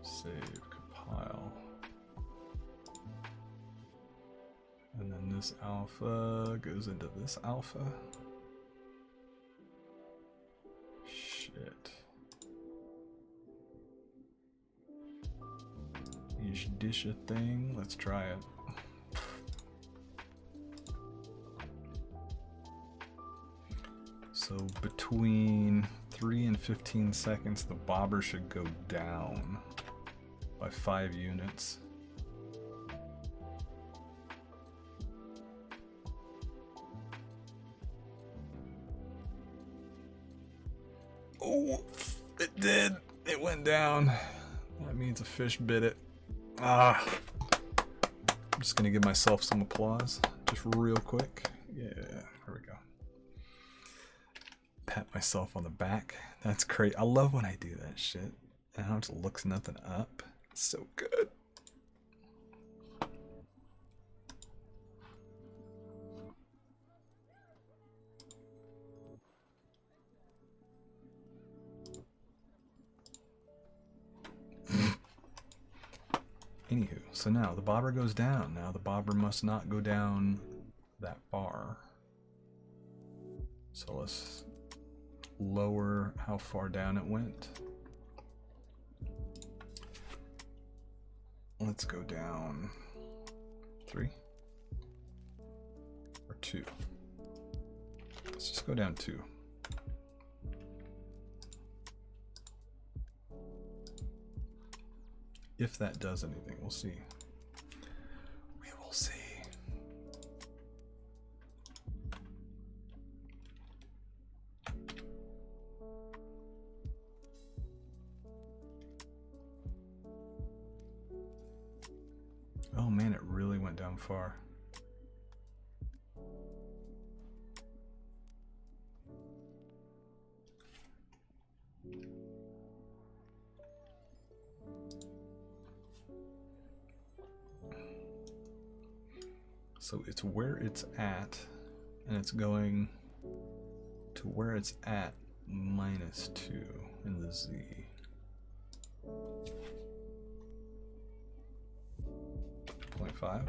Save, compile. And then this alpha goes into this alpha. Shit. Is dish a thing? Let's try it. So between 3 and 15 seconds, the bobber should go down by 5 units. Oh, it did. It went down. That means a fish bit it. Ah. I'm just gonna give myself some applause, just real quick. Yeah, here we go. Pat myself on the back. That's great. I love when I do that shit. And how it just looks nothing up. It's so good. Anywho, so now the bobber goes down. Now the bobber must not go down that far. So let's lower how far down it went. Let's go down 3 or 2. Let's just go down 2. If that does anything, we'll see. We will see. Oh man, it really went down far. So it's where it's at, and it's going to where it's at -2 in the Z. 0.5.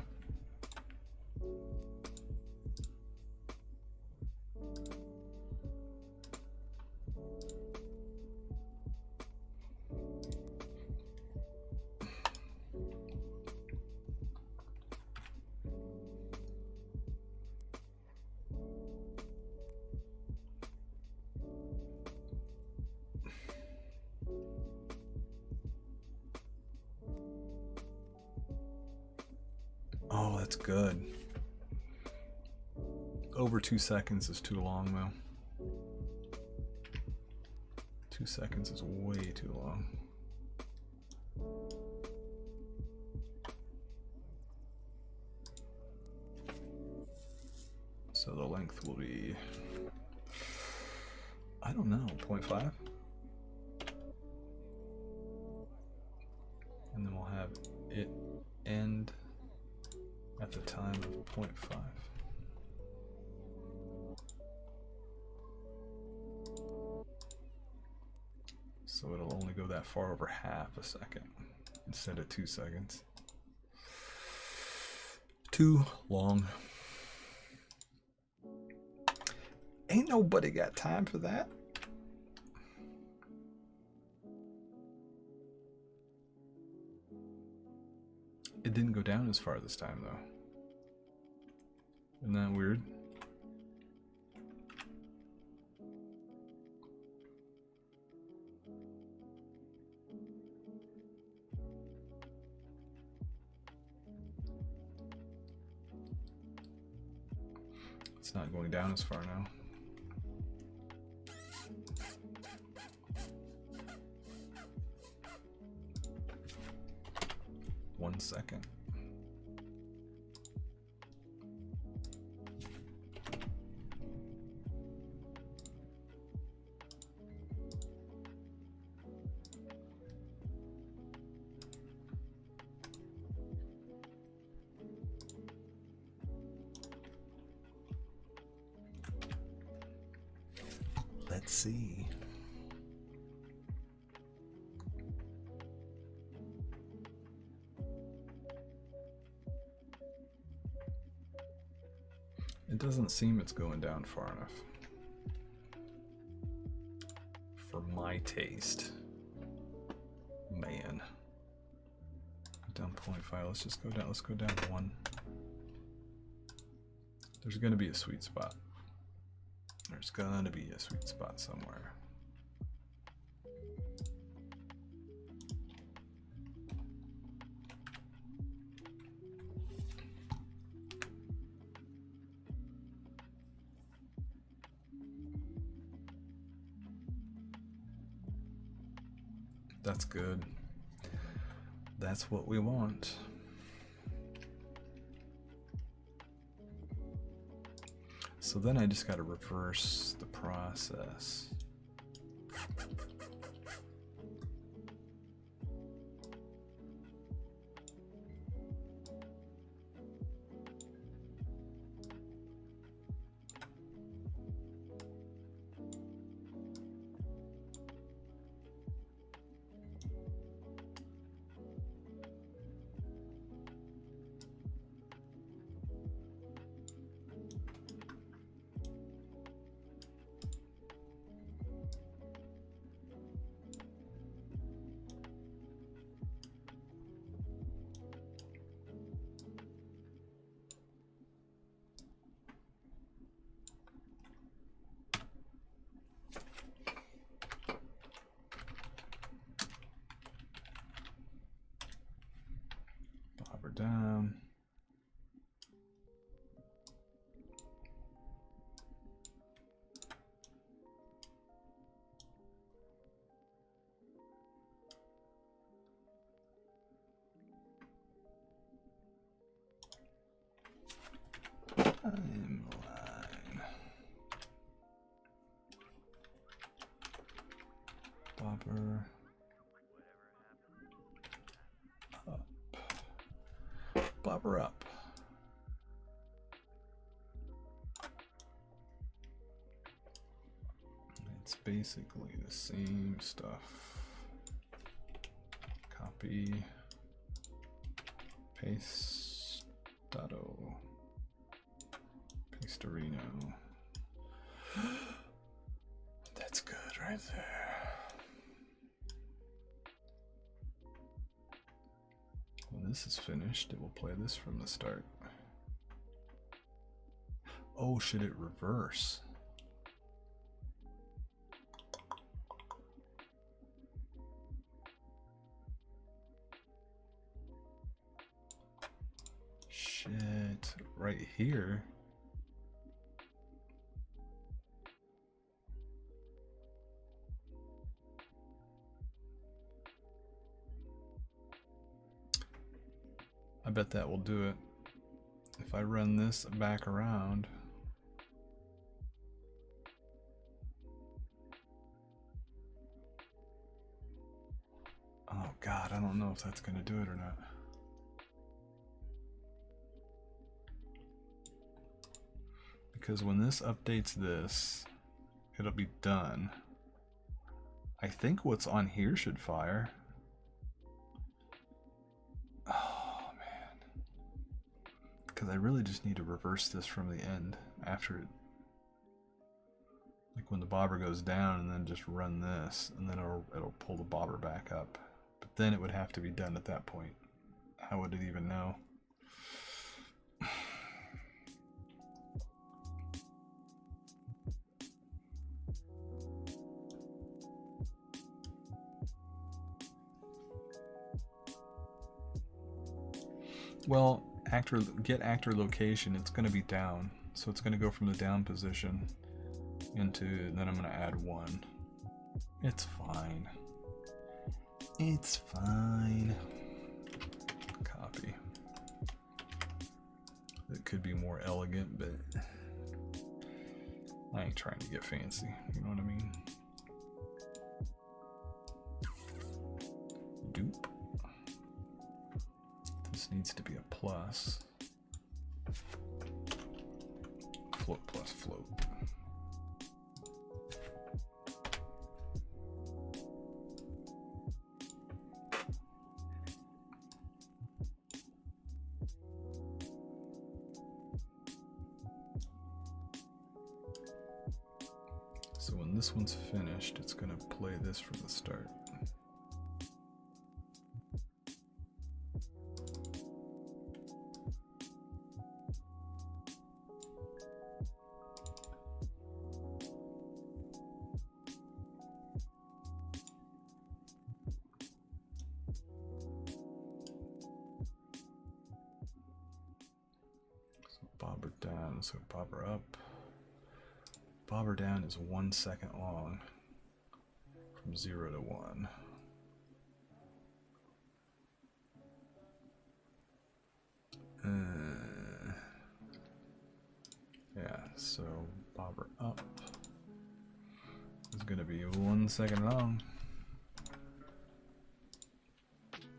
Oh, that's good. Over 2 seconds is too long, though. 2 seconds is way too long. So the length will be, I don't know, 0.5. And then we'll have it end at the time of 0.5. So it'll only go that far over half a second instead of 2 seconds. Too long. Ain't nobody got time for that. It didn't go down as far this time, though. Isn't that weird? It's not going down as far now. One second. Let's see. It doesn't seem it's going down far enough for my taste. Man. Down 0.5. Let's just go down. Let's go down 1. There's going to be a sweet spot. There's gonna be a sweet spot somewhere. That's good. That's what we want. So then I just got to reverse the process. Bob her down. Timeline. Bobber. Up. Bobber up. It's basically the same stuff. Copy. Paste. Dotto. Pastorino. That's good right there. When this is finished, it will play this from the start. Oh, should it reverse? Shit, right here. I bet that will do it. If I run this back around. Oh God, I don't know if that's gonna do it or not. Because when this updates this, it'll be done. I think what's on here should fire. Oh man. Because I really just need to reverse this from the end after it. Like when the bobber goes down, and then just run this, and then it'll pull the bobber back up. But then it would have to be done at that point. How would it even know? Well, get actor location, it's going to be down. So it's going to go from the down position into, then I'm going to add 1. It's fine. It's fine. Copy. It could be more elegant, but I ain't trying to get fancy. You know what I mean? Dupe. This needs to be a plus. Float plus float. So when this one's finished, it's going to play this from the start. Bobber down, so bobber up. Bobber down is 1 second long from 0 to 1. Yeah, so bobber up is going to be 1 second long.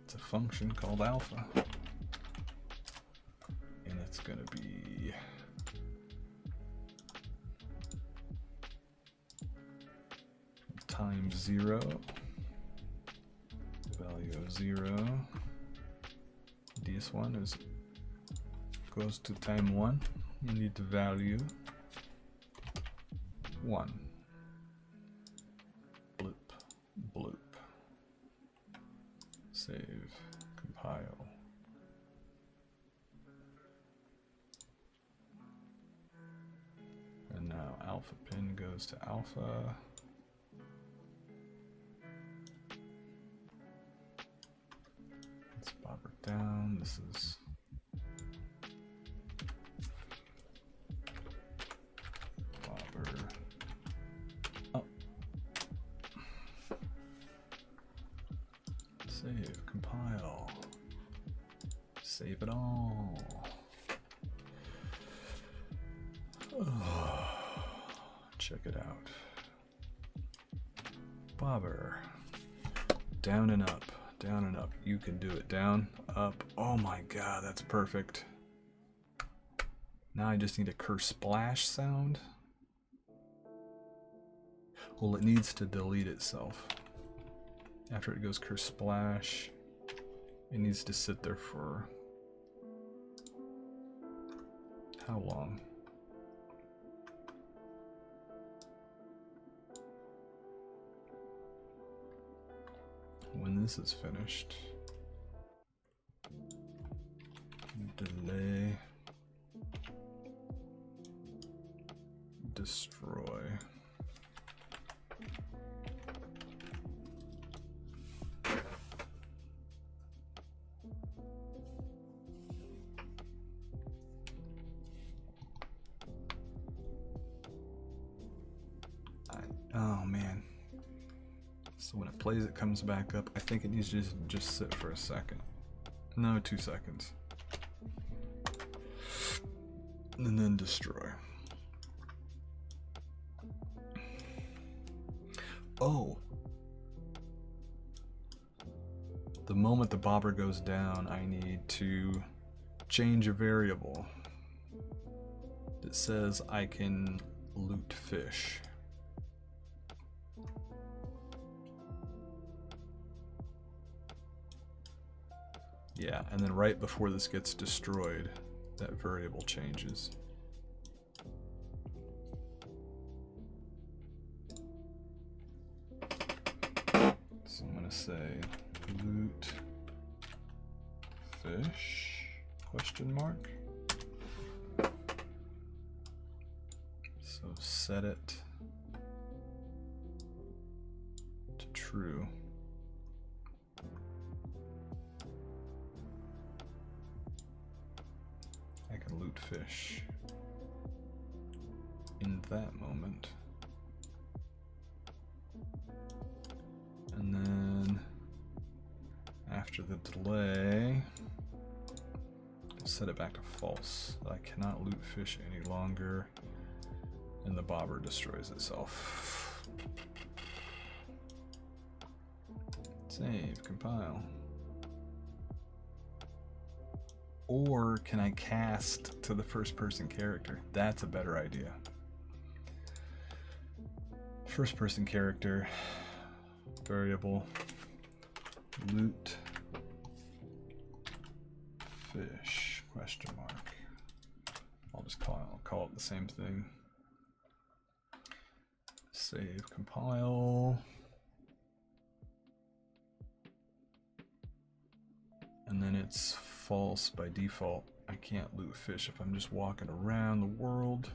It's a function called alpha. And it's going to be times 0, value of 0. This one is goes to time 1. You need the value 1. Bloop, bloop. Save, compile. And now alpha pin goes to alpha. Let's bobber down. This is bobber up. Save, compile. Save it all. Check it out. Bobber. Down and up. Down and up. You can do it. Down, up. Oh my god, that's perfect. Now I just need a curse splash sound. Well, it needs to delete itself. After it goes curse splash, it needs to sit there for How long? When this is finished, delay, destroy. Oh man. So when it plays, it comes back up. I think it needs to just sit for a second. No, 2 seconds. And then destroy. Oh. The moment the bobber goes down, I need to change a variable that says I can loot fish. Yeah, and then right before this gets destroyed, that variable changes. So I'm gonna say loot fish, question mark. So set it to true. I can loot fish in that moment. And then after the delay, I'll set it back to false. I cannot loot fish any longer, and the bobber destroys itself. Save, compile. Or can I cast to the first person character? That's a better idea. First person character, variable, loot fish, question mark. I'll just call it the same thing. Save, compile. And then it's false by default. I can't loot fish if I'm just walking around the world.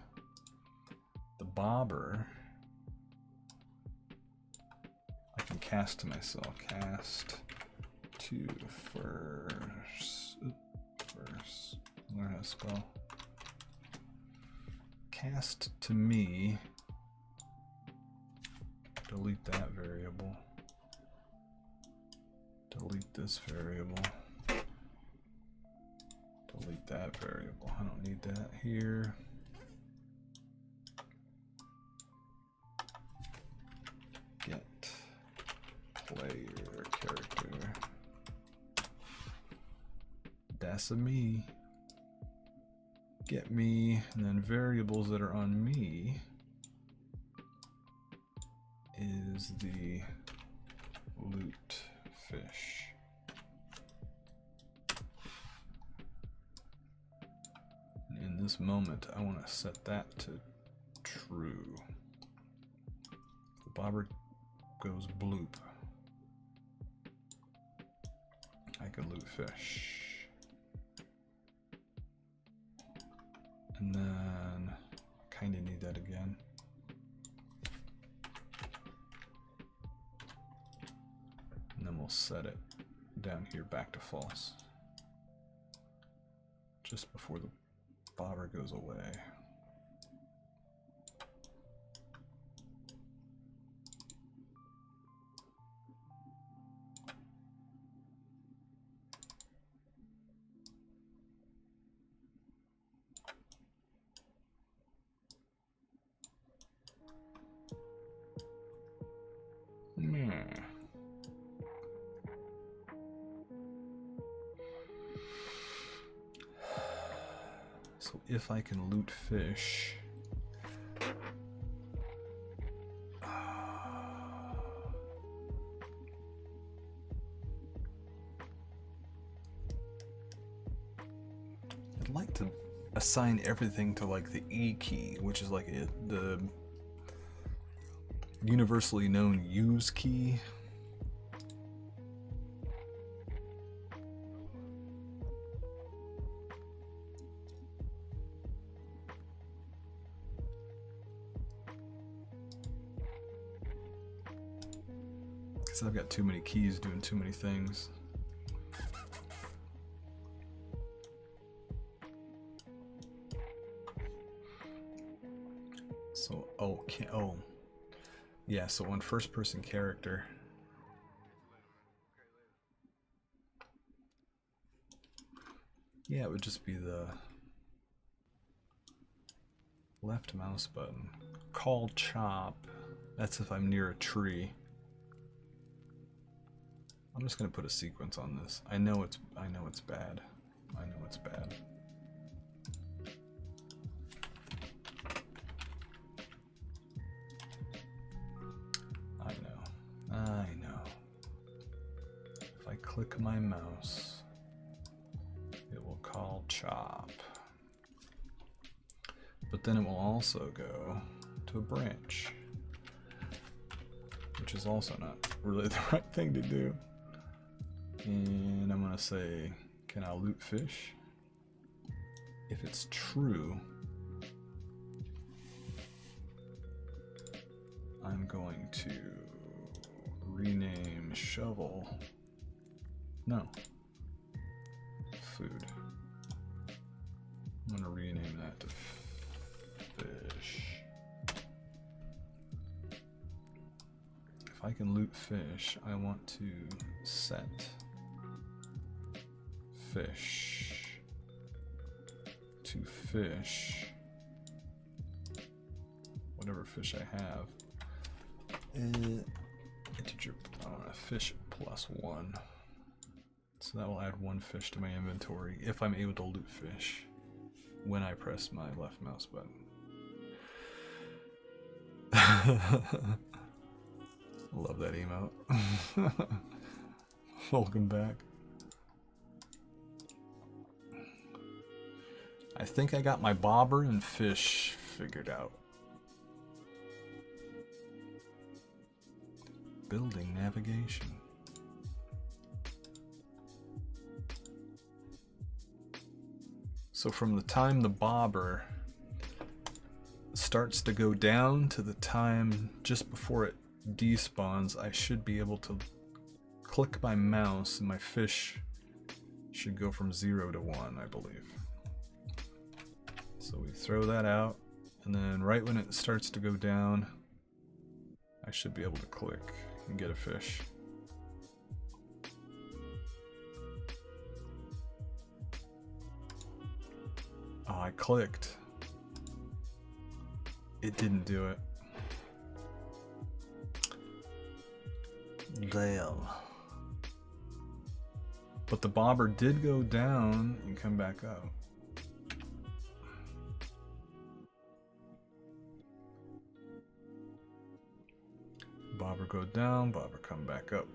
The bobber, I can cast to myself. Cast to first. Learn how to spell. Cast to me. Delete that variable. Delete this variable. Delete that variable. I don't need that here. Get player character. That's a me. Get me, and then variables that are on me is the loot fish. And in this moment, I want to set that to true. The bobber goes bloop. I can loot fish. And then kind of need that again. And then we'll set it down here back to false. Just before the bobber goes away. So if I can loot fish, I'd like to assign everything to like the E key, which is like the universally known use key. Because I've got too many keys doing too many things. So, yeah, so on first person character, yeah, it would just be the left mouse button. Call chop, that's if I'm near a tree. I'm just gonna put a sequence on this. I know it's bad. I know it's bad. I know. If I click my mouse, it will call chop. But then it will also go to a branch, which is also not really the right thing to do. And I'm gonna say, can I loot fish? If it's true, I'm going to rename shovel. No. Food. I'm gonna rename that to fish. If I can loot fish, I want to set fish to fish, whatever fish I have. Integer, fish +1. So that will add 1 fish to my inventory if I'm able to loot fish when I press my left mouse button. Love that emote. Welcome back. I think I got my bobber and fish figured out. Building navigation. So from the time the bobber starts to go down to the time just before it despawns, I should be able to click my mouse and my fish should go from 0 to 1, I believe. So we throw that out, and then right when it starts to go down, I should be able to click and get a fish. Oh, I clicked. It didn't do it. Damn. But the bobber did go down and come back up. Bobber go down, bobber come back up.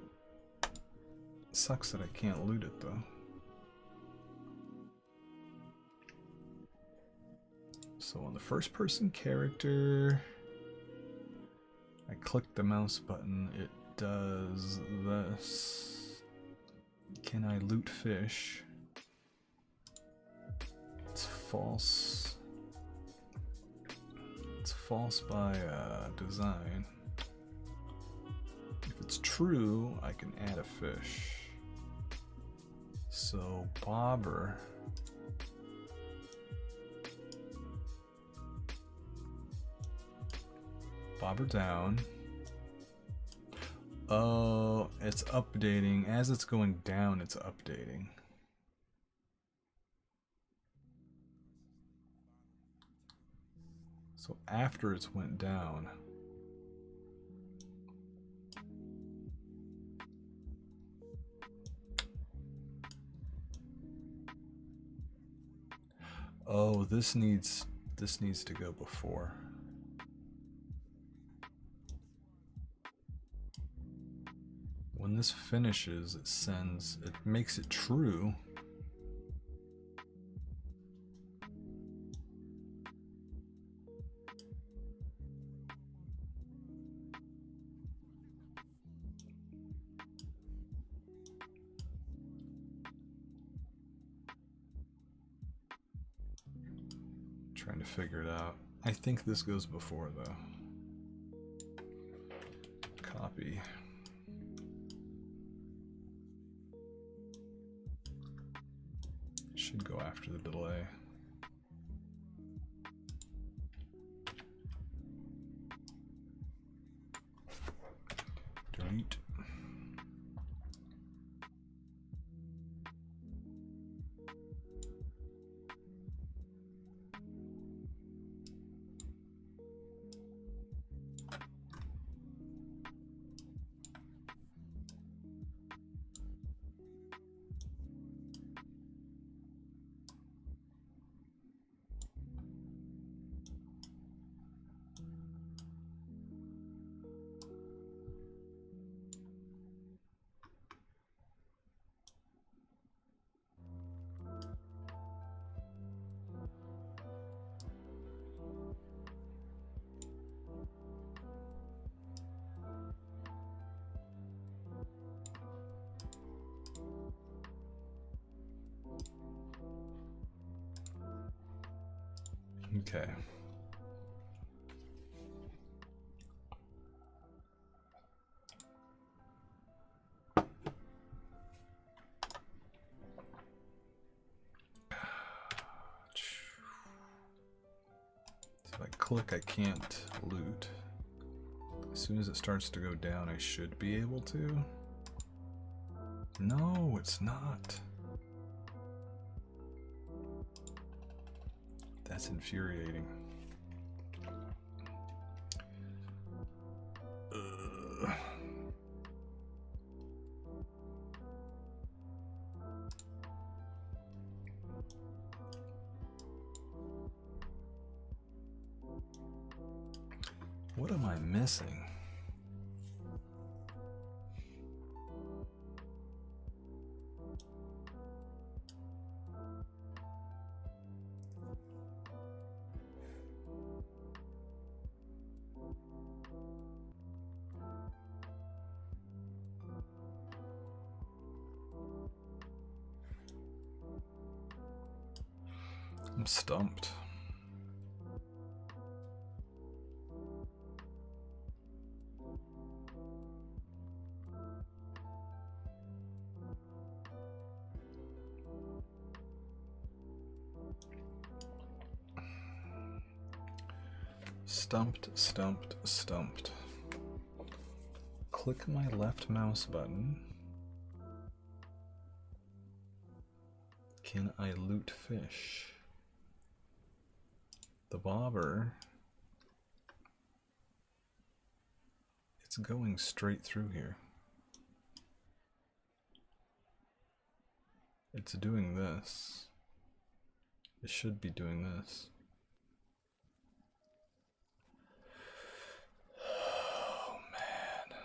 Sucks that I can't loot it though. So on the first person character, I click the mouse button, it does this. Can I loot fish? It's false. It's false by design. If it's true, I can add a fish. So bobber. Bobber down. Oh, it's updating. As it's going down, it's updating. So after it's went down. Oh, this needs to go before. When this finishes, it makes it true. Trying to figure it out. I think this goes before though. Copy. Should go after the delay. Delete. Okay. So if I click, I can't loot. As soon as it starts to go down, I should be able to. No, it's not. That's infuriating. Ugh. What am I missing? I'm stumped. Stumped. Click my left mouse button. Can I loot fish? The bobber. It's going straight through here. It's doing this. It should be doing this. Oh man.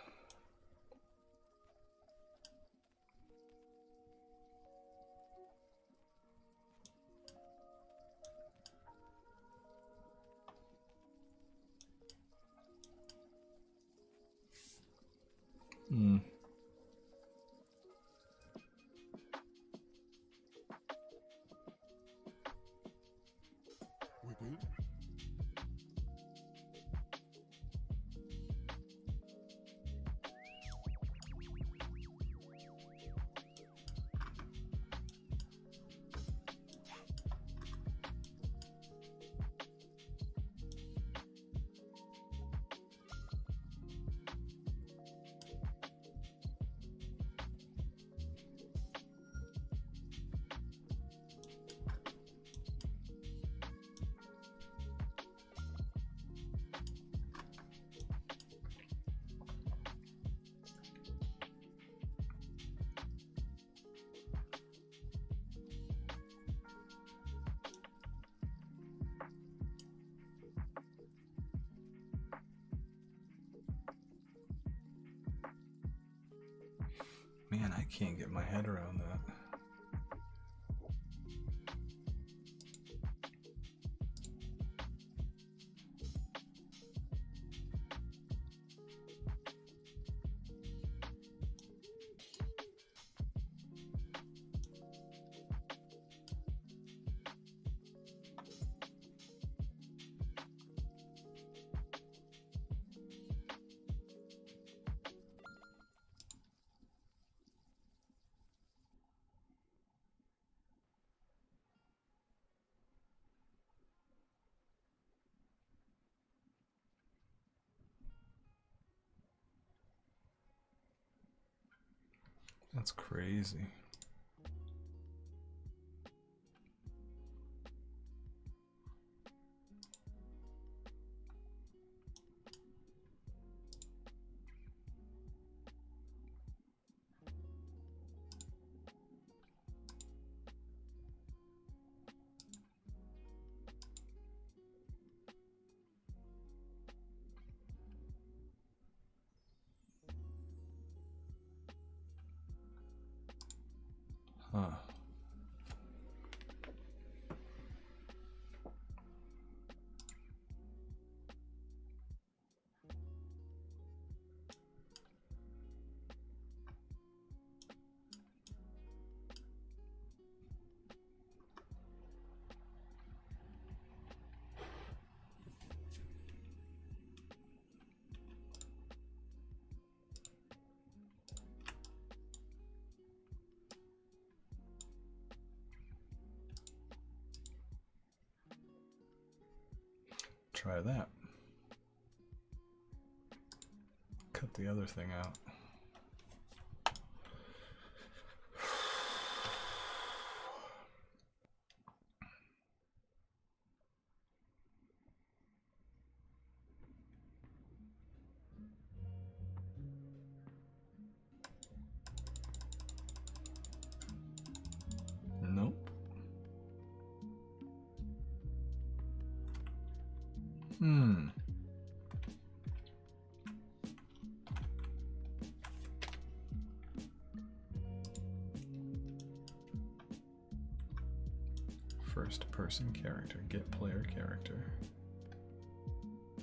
Man, I can't get my head around that. That's crazy. Huh. Try that. Cut the other thing out. Nope. First person character. Get player character.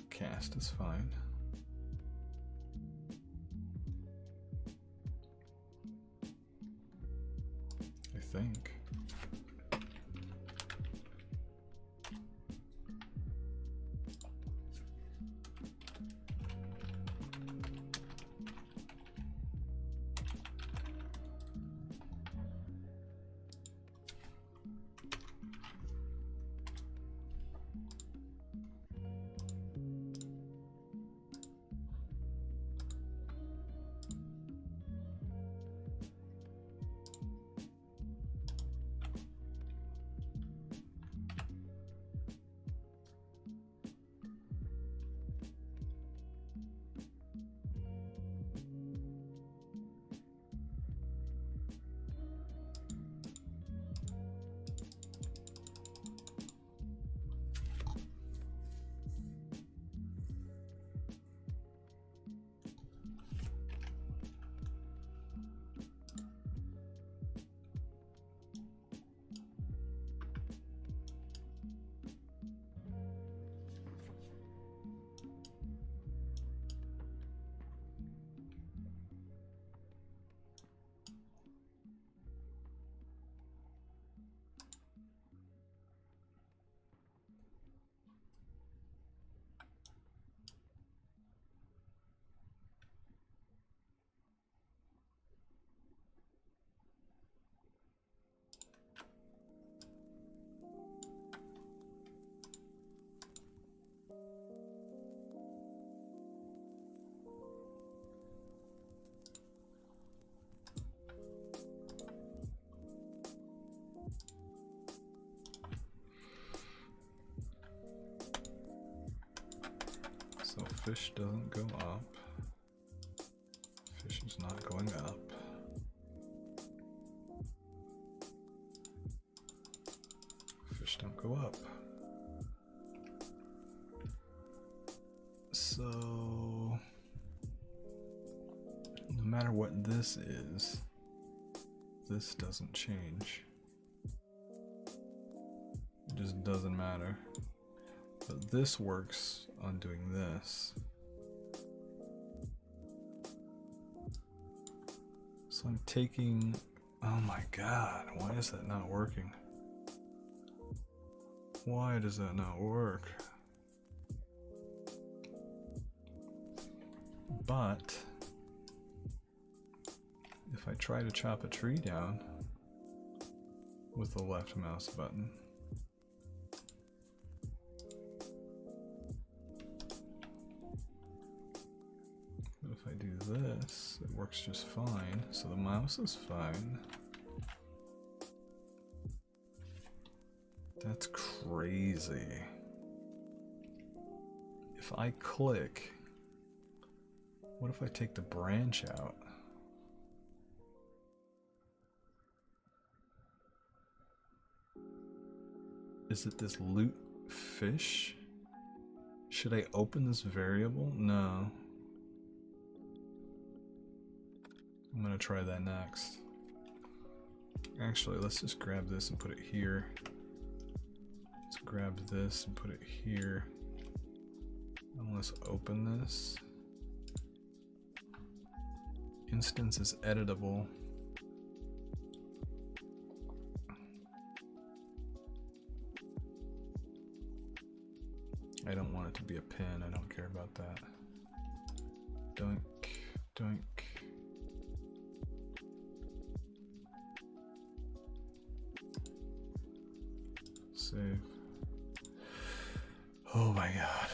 Cast is fine. I think. So fish doesn't go up. Fish is not going up. Fish don't go up. So no matter what this is, this doesn't change. It just doesn't matter. But this works on doing this. So I'm taking, oh my god, why is that not working? Why does that not work? But if I try to chop a tree down with the left mouse button, if I do this, it works just fine. So the mouse is fine. That's crazy. If I click, what if I take the branch out? Is it this loot fish? Should I open this variable? No. I'm gonna try that next. Actually, let's just grab this and put it here. Let's grab this and put it here. And let's open this. Instance is editable. I don't want it to be a pin. I don't care about that. Doink, doink. Save. Oh my god.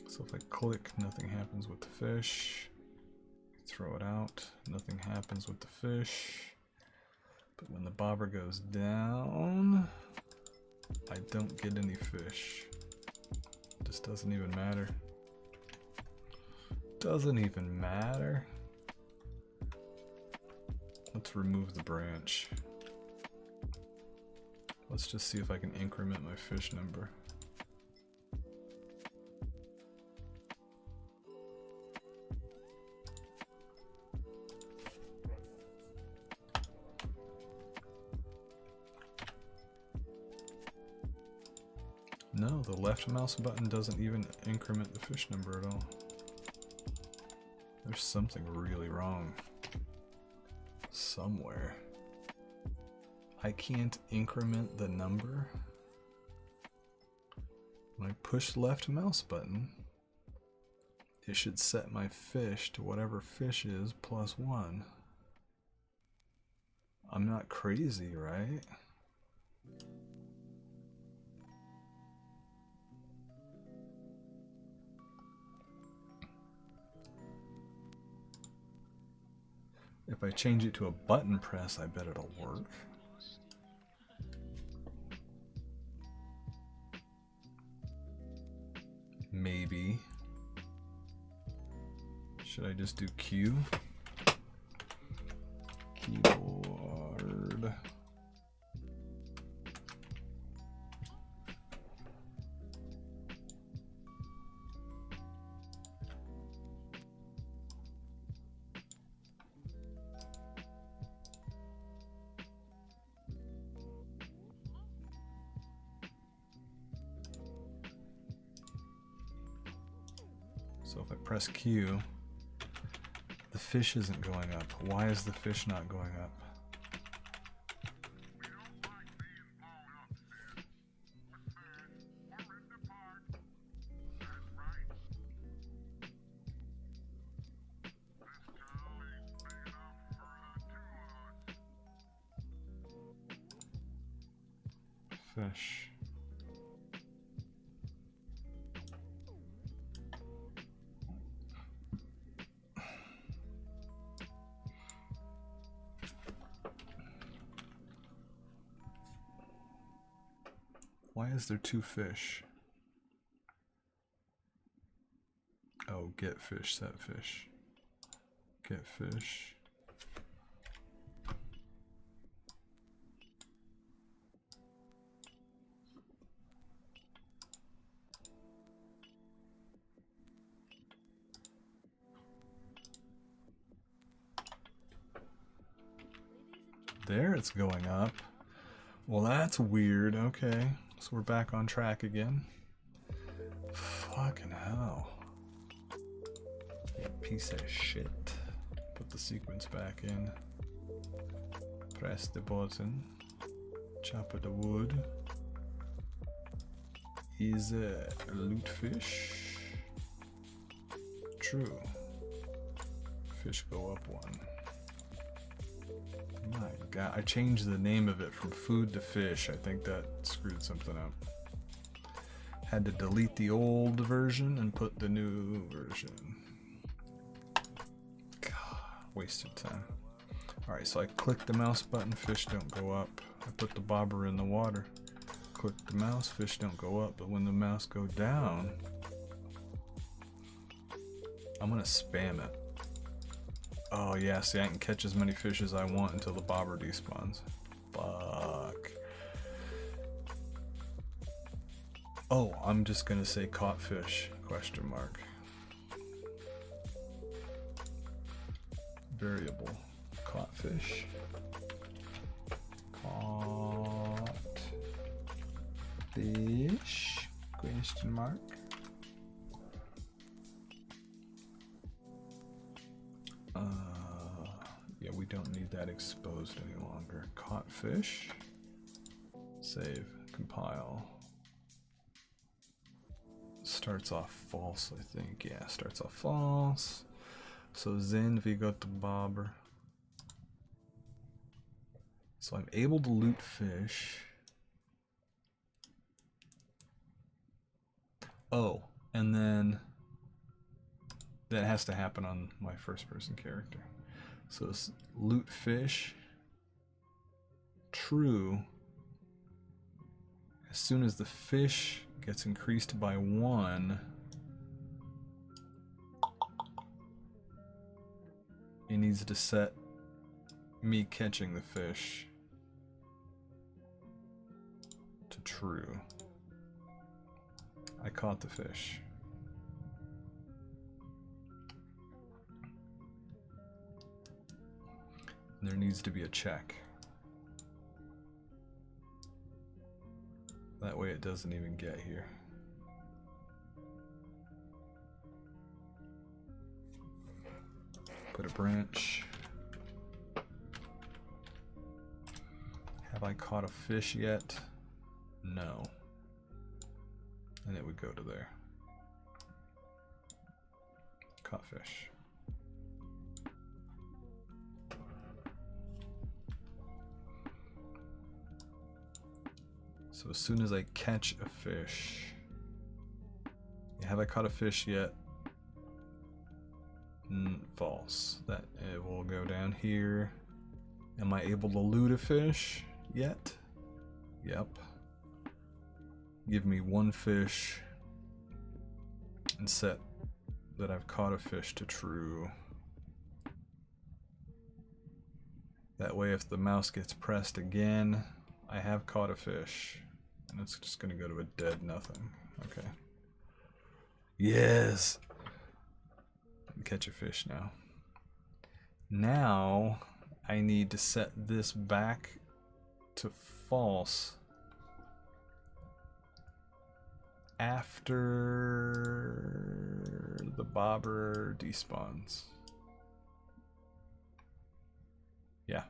So if I click, nothing happens with the fish. Throw it out, nothing happens with the fish. But when the bobber goes down, I don't get any fish. This doesn't even matter. Doesn't even matter. Let's remove the branch. Let's just see if I can increment my fish number. No, the left mouse button doesn't even increment the fish number at all. There's something really wrong. Somewhere. I can't increment the number. When I push left mouse button, it should set my fish to whatever fish is plus 1. I'm not crazy, right? If I change it to a button press, I bet it'll work. Maybe. Should I just do Q? Keyboard. So if I press Q, the fish isn't going up. Why is the fish not going up? Fish. Why is there 2 fish? Oh, get fish, set fish. Get fish. There it's going up. Well, that's weird. Okay. So we're back on track again. Fucking hell. You piece of shit. Put the sequence back in. Press the button. Chop of the wood. Is a loot fish? True. Fish go up 1. My god, I changed the name of it from food to fish. I think that screwed something up. Had to delete the old version and put the new version. God, wasted time. Alright, so I click the mouse button, fish don't go up. I put the bobber in the water. Click the mouse, fish don't go up, but when the mouse go down, I'm gonna spam it. Oh yeah, see I can catch as many fish as I want until the bobber despawns. Fuck. Oh, I'm just gonna say caught fish, question mark. Variable, caught fish. Caught fish, question mark. Yeah, we don't need that exposed any longer. Caught fish. Save, compile. Starts off false, I think. Yeah, starts off false. So then we got the bobber. So I'm able to loot fish. Oh, and then that has to happen on my first person character. So it's loot fish. True. As soon as the fish gets increased by 1, it needs to set me catching the fish to true. I caught the fish. There needs to be a check. That way it doesn't even get here. Put a branch. Have I caught a fish yet? No. And it would go to there. Caught fish. So as soon as I catch a fish, have I caught a fish yet? False. That it will go down here. Am I able to loot a fish yet? Yep. Give me 1 fish and set that I've caught a fish to true. That way if the mouse gets pressed again, I have caught a fish. And it's just gonna go to a dead nothing. Okay. Yes! I can catch a fish now. Now, I need to set this back to false after the bobber despawns. Yeah.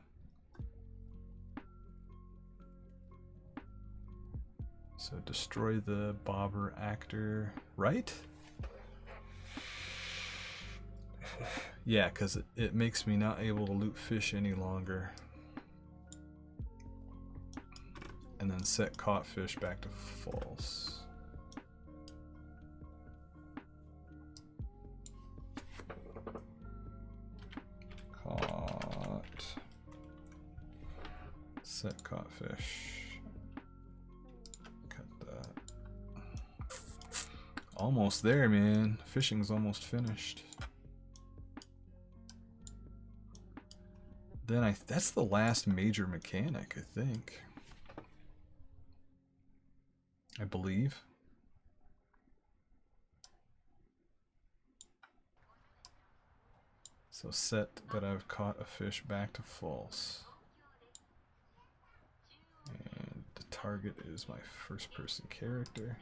So destroy the bobber actor, right? Yeah, because it makes me not able to loot fish any longer. And then set caught fish back to false. Caught. Set caught fish. Almost there, man. Fishing's almost finished. Then that's the last major mechanic, I think. I believe. So set that I've caught a fish back to false. And the target is my first person character.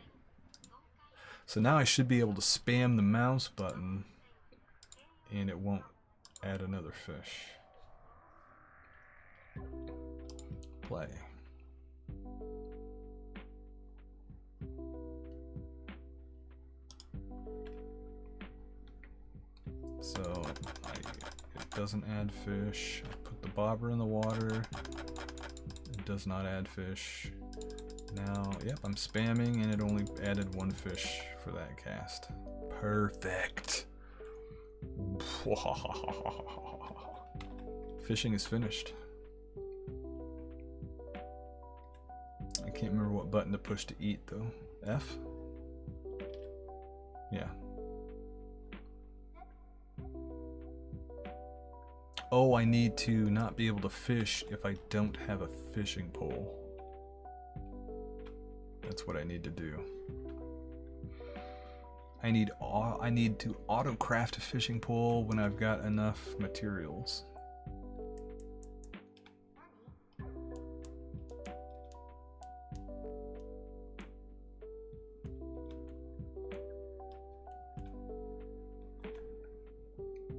So now I should be able to spam the mouse button and it won't add another fish. Play. So it doesn't add fish. I put the bobber in the water. It does not add fish. Now, yep, I'm spamming and it only added 1 fish for that cast. Perfect. Fishing is finished. I can't remember what button to push to eat though. F? Yeah. Oh, I need to not be able to fish if I don't have a fishing pole. That's what I need to do. I need to auto craft a fishing pole when I've got enough materials.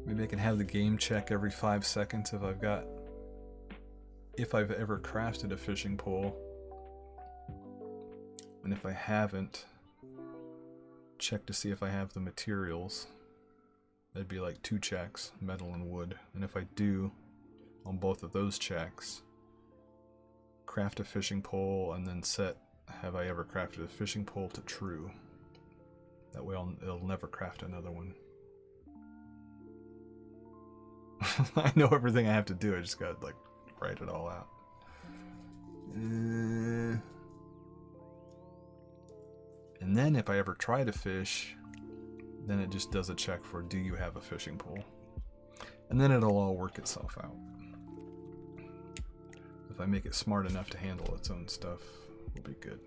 Maybe I can have the game check every 5 seconds if I've ever crafted a fishing pole. And if I haven't, check to see if I have the materials. That'd be like 2 checks, metal and wood. And if I do, on both of those checks, craft a fishing pole and then set have I ever crafted a fishing pole to true. That way it'll never craft another one. I know everything I have to do, I just gotta like write it all out. And then if I ever try to fish, then it just does a check for do you have a fishing pole? And then it'll all work itself out. If I make it smart enough to handle its own stuff, it'll be good.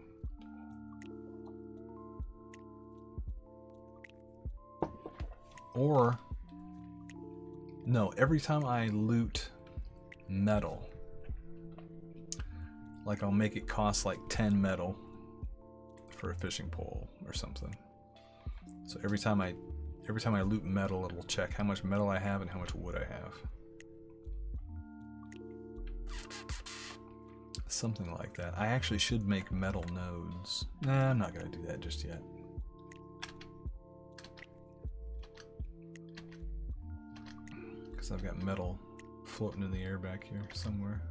Or, no, every time I loot metal, like I'll make it cost like 10 metal for a fishing pole or something. So every time I loot metal, it will check how much metal I have and how much wood I have. Something like that. I actually should make metal nodes. Nah, I'm not gonna do that just yet. Because I've got metal floating in the air back here somewhere.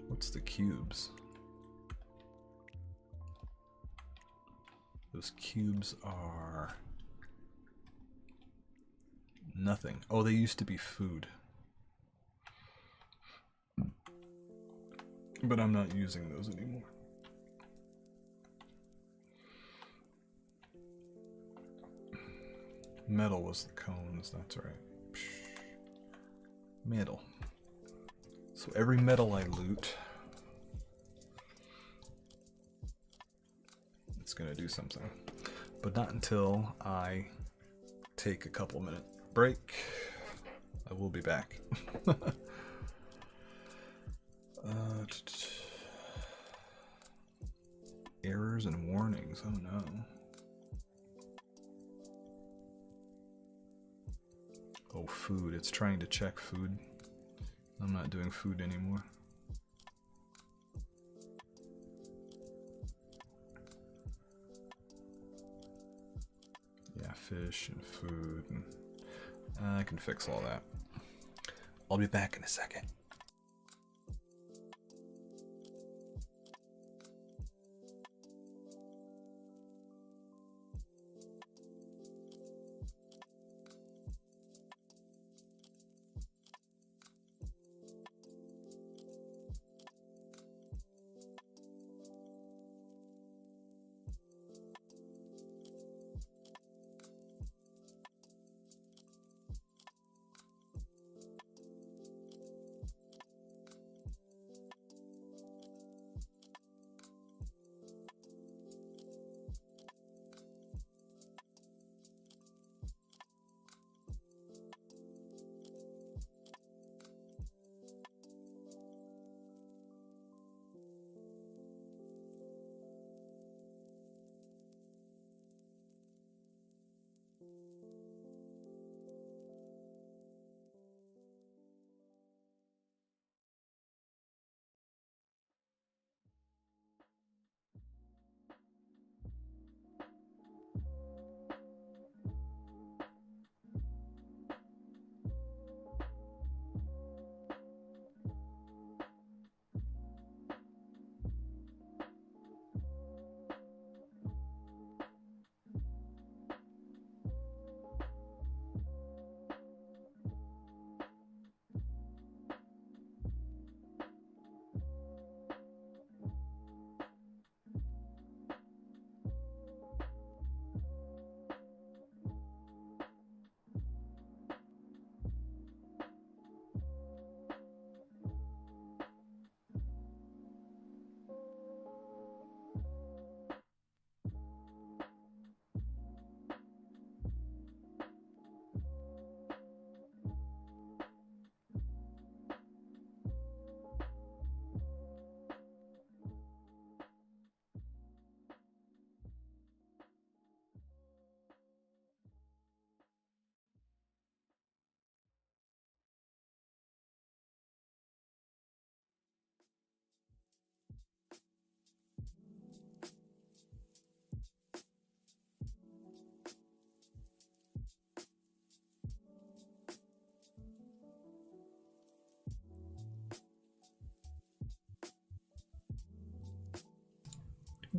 What's the cubes? Those cubes are nothing. Oh, they used to be food. But I'm not using those anymore. Metal was the cones, that's right. Metal. So every metal I loot, it's gonna do something. But not until I take a couple minute break. I will be back. Errors and warnings, oh no. Oh, food, it's trying to check food. I'm not doing food anymore. Yeah, fish and food. And I can fix all that. I'll be back in a second.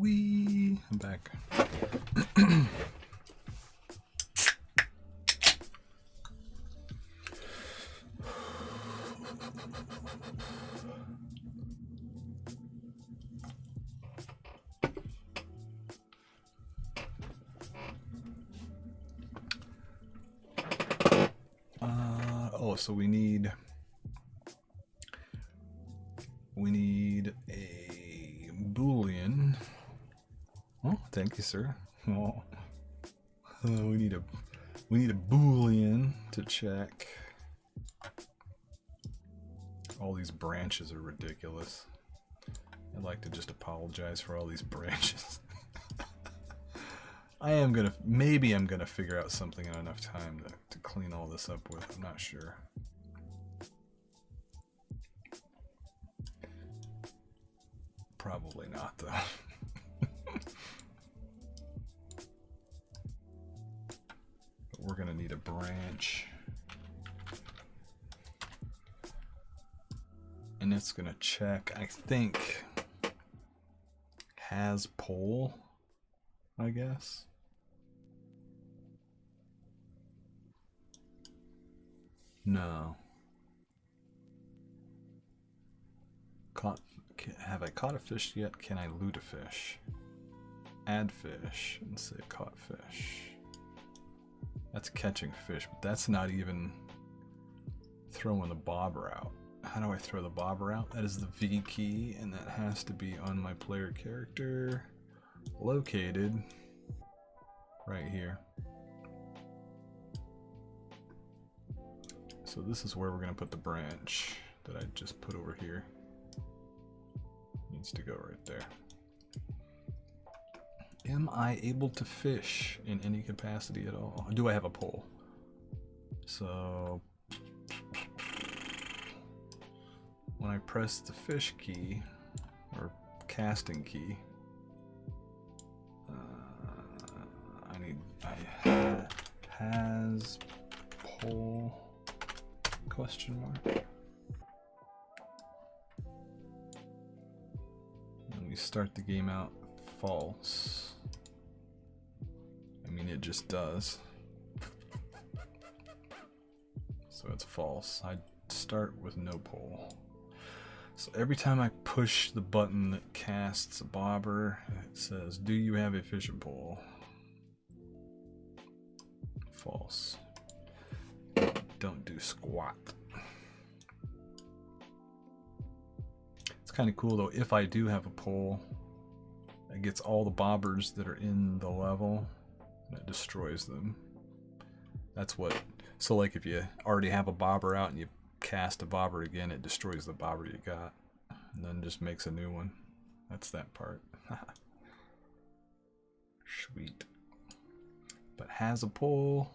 I'm back. So we need a Boolean. Oh, thank you, sir. Oh, we need a Boolean to check. All these branches are ridiculous. I'd like to just apologize for all these branches. Maybe I'm gonna figure out something in enough time to clean all this up with. I'm not sure. Probably not, though. But we're gonna need a branch. And it's gonna check, I think, has pole, I guess. No. Have I caught a fish yet? Can I loot a fish? Add fish and say caught fish. That's catching fish, but that's not even throwing the bobber out. How do I throw the bobber out? That is the V key, and that has to be on my player character, located right here. So this is where we're going to put the branch that I just put over here. Needs to go right there. Am I able to fish in any capacity at all? Do I have a pole? So when I press the fish key or casting key, has pole question mark. And we start the game out false. I mean, it just does. So it's false. I start with no pole. So every time I push the button that casts a bobber, it says, do you have a fishing pole? False. Don't do squat. It's kind of cool though, if I do have a pole, it gets all the bobbers that are in the level and it destroys them. That's what, so like if you already have a bobber out and you cast a bobber again, it destroys the bobber you got and then just makes a new one. That's that part. Sweet. But has a pole.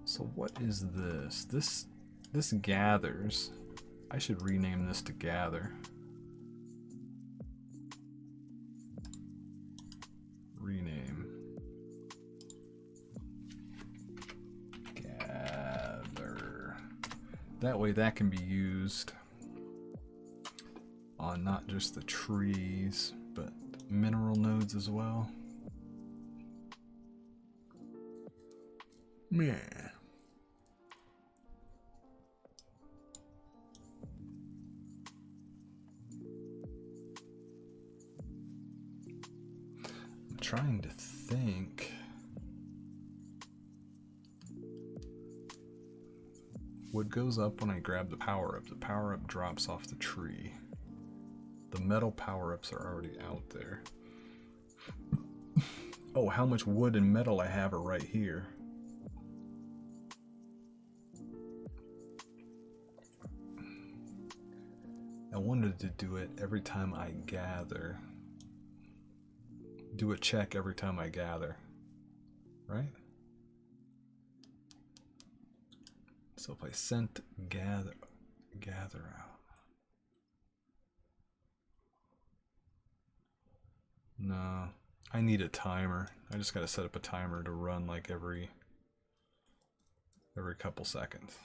So what is this? This gathers. I should rename this to gather. Rename. Gather. That way that can be used on not just the trees, but mineral nodes as well. Man. I'm trying to think. What goes up when I grab the power-up? The power-up drops off the tree. The metal power-ups are already out there. Oh, how much wood and metal I have are right here. I wanted to do it every time I gather. Do a check every time I gather. Right? So if I sent gather out. No, I need a timer. I just gotta set up a timer to run like every every couple seconds.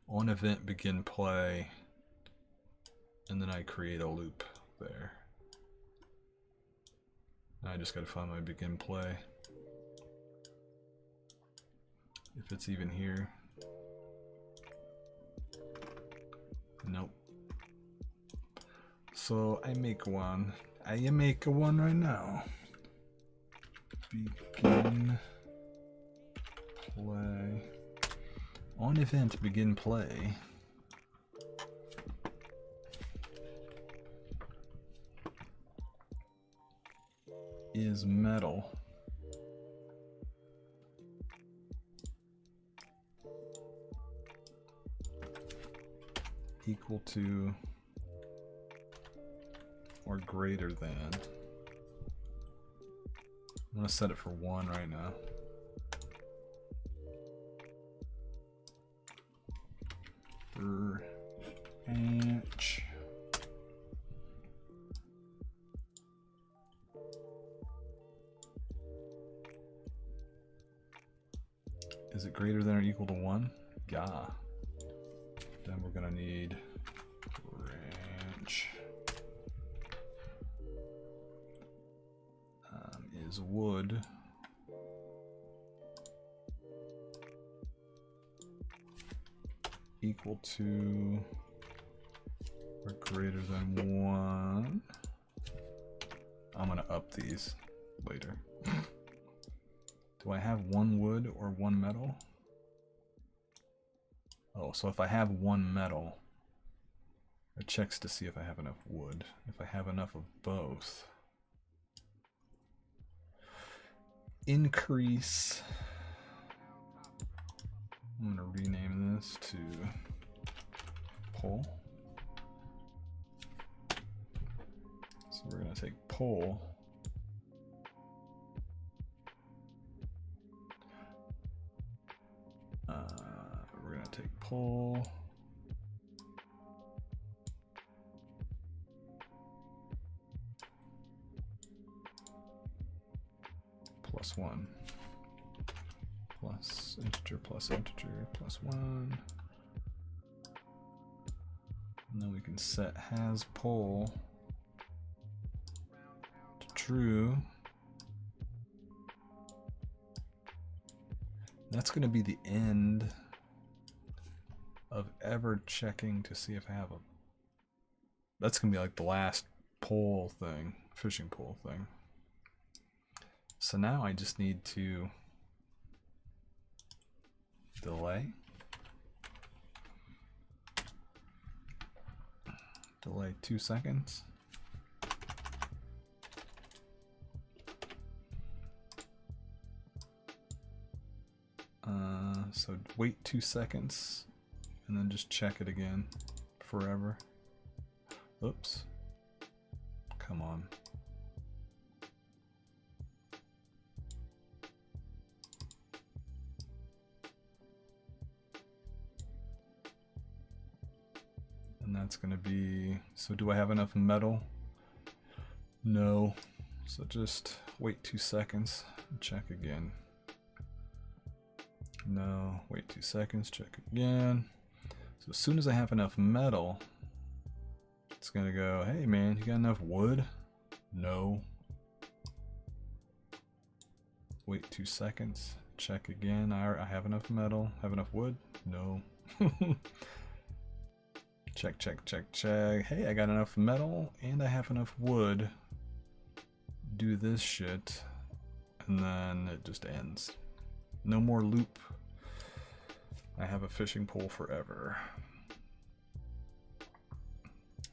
On event begin play, and then I create a loop there. Now I just gotta find my begin play. If it's even here. Nope. So I make one. I make one right now. Begin play. On event begin play. Is metal. Equal to or greater than. I'm gonna set it for 1 right now. Branch. Is it greater than or equal to 1? Yeah. Then we're gonna need branch is wood equal to or greater than 1. I'm gonna up these later. Do I have 1 wood or 1 metal? Oh, so if I have 1 metal, it checks to see if I have enough wood. If I have enough of both. Increase. I'm gonna rename this to pole. So we're gonna take pole. We're gonna take pole. +1 plus integer plus 1, and then we can set has pole to true. That's going to be the end of ever checking to see if I have a. That's going to be like the last pole thing, fishing pole thing. So now I just need to delay 2 seconds. So wait 2 seconds and then just check it again forever. Oops. Come on. And that's going to be, so do I have enough metal? No. So just wait 2 seconds and check again. No, wait 2 seconds, check again. So as soon as I have enough metal, it's going to go, hey man, you got enough wood? No. Wait 2 seconds, check again. I have enough metal. Have enough wood? No. Check, check, check, check. Hey, I got enough metal and I have enough wood. Do this shit, and then it just ends. No more loop. I have a fishing pole forever.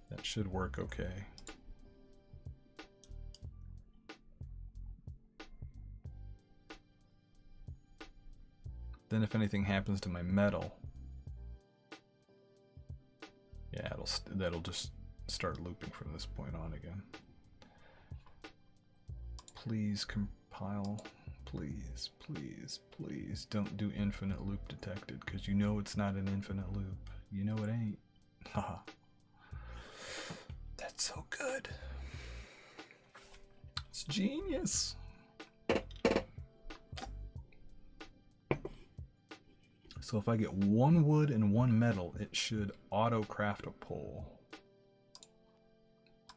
That should work okay. Then if anything happens to my metal, yeah, that'll just start looping from this point on again. Please compile. Please, please, please don't do infinite loop detected, because you know it's not an infinite loop. You know it ain't. Haha. That's so good. It's genius. So if I get 1 wood and 1 metal, it should auto-craft a pole.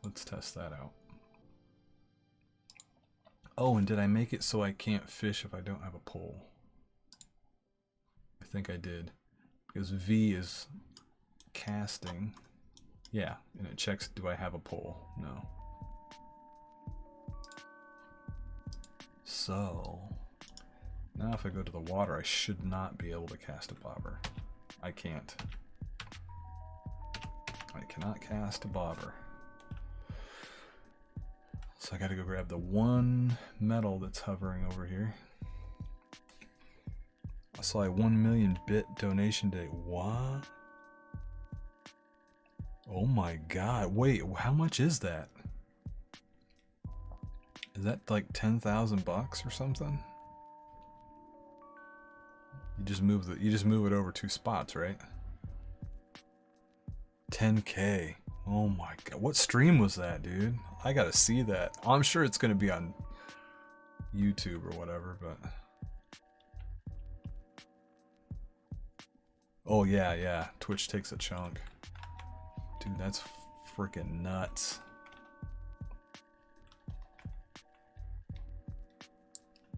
Let's test that out. Oh, and did I make it so I can't fish if I don't have a pole? I think I did. Because V is casting. Yeah, and it checks, do I have a pole? No. So, now if I go to the water, I should not be able to cast a bobber. I can't. I cannot cast a bobber. So I gotta go grab the 1 metal that's hovering over here. I saw a 1 million bit donation day. What? Oh my god. Wait, how much is that? Is that like 10,000 bucks or something? You just move it over 2 spots, right? 10K. Oh my god. What stream was that, dude? I gotta see that. I'm sure it's gonna be on YouTube or whatever, but... Oh yeah, yeah. Twitch takes a chunk. Dude, that's freaking nuts.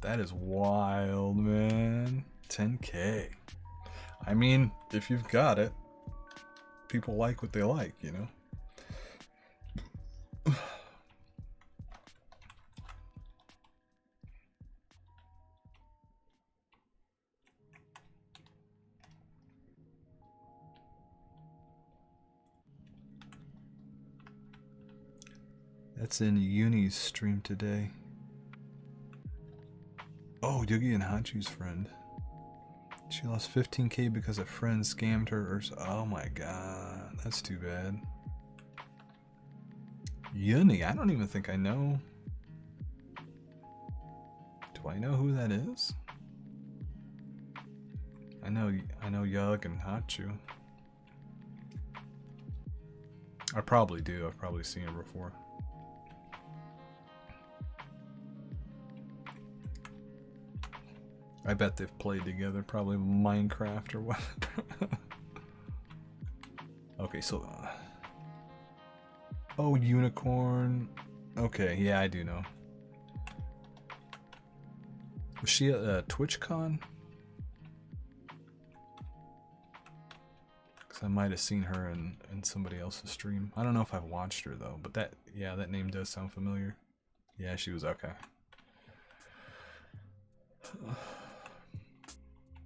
That is wild, man. 10K. I mean, if you've got it, people like what they like, you know? That's in Uni's stream today. Oh, Yugi and Hachu's friend. She lost 15K because a friend scammed her or oh my god, that's too bad. Uni, I don't even think I know. Do I know who that is? I know Yug and Hachu. I probably do. I've probably seen her before. I bet they've played together, probably Minecraft or what. Okay, so... oh, Unicorn. Okay, yeah, I do know. Was she at TwitchCon? Because I might have seen her in somebody else's stream. I don't know if I've watched her, though. But that, yeah, that name does sound familiar. Yeah, she was okay.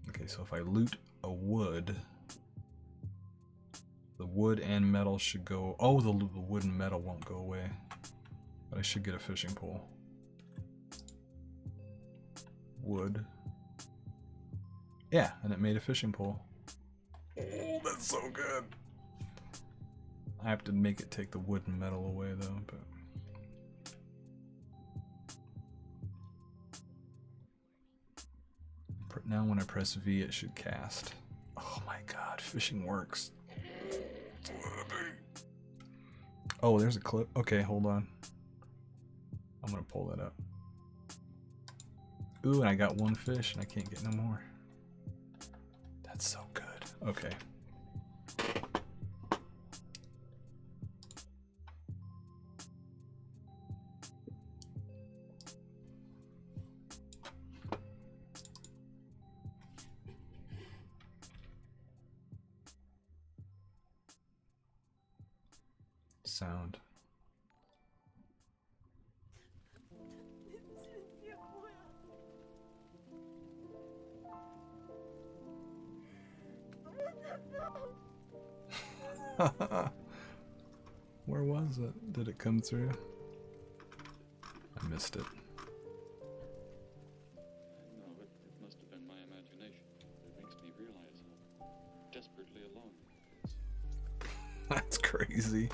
Okay, so if I loot a wood, the wood and metal should go... oh, the wood and metal won't go away. But I should get a fishing pole. Wood. Yeah, and it made a fishing pole. Oh, that's so good. I have to make it take the wood and metal away, though, but... now when I press V, it should cast. Oh my god, fishing works. Oh, there's a clip. Okay, hold on. I'm gonna pull that up. Ooh, and I got 1 fish and I can't get no more. That's so good. Okay. Sound. Where was it? Did it come through? I missed it. No, it must have been my imagination. It makes me realize how desperately alone he is. That's crazy.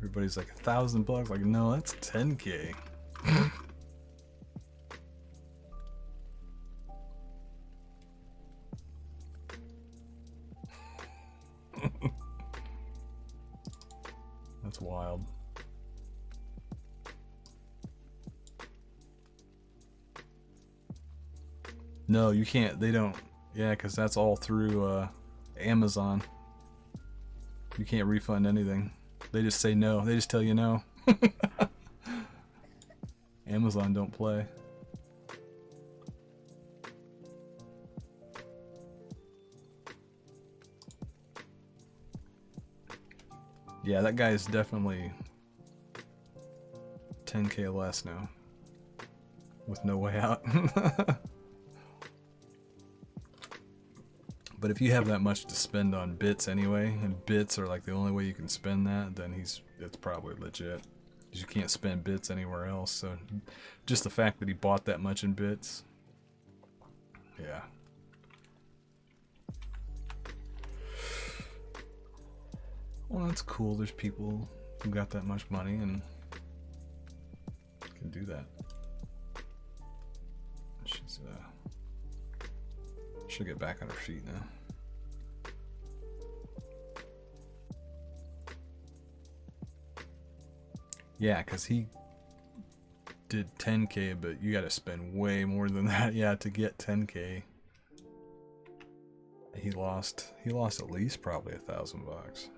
Everybody's like $1,000. Like, no, that's 10K. No, you can't. They don't. Yeah, because that's all through Amazon. You can't refund anything. They just say no. They just tell you no. Amazon don't play. Yeah, that guy is definitely 10k less now. With no way out. But if you have that much to spend on bits anyway, and bits are like the only way you can spend that, then it's probably legit. Because you can't spend bits anywhere else, so just the fact that he bought that much in bits. Yeah. Well, that's cool. There's people who got that much money and can do that. She'll get back on her feet now. Yeah, because he did 10k, but you got to spend way more than that, yeah, to get 10k. He lost at least probably $1,000.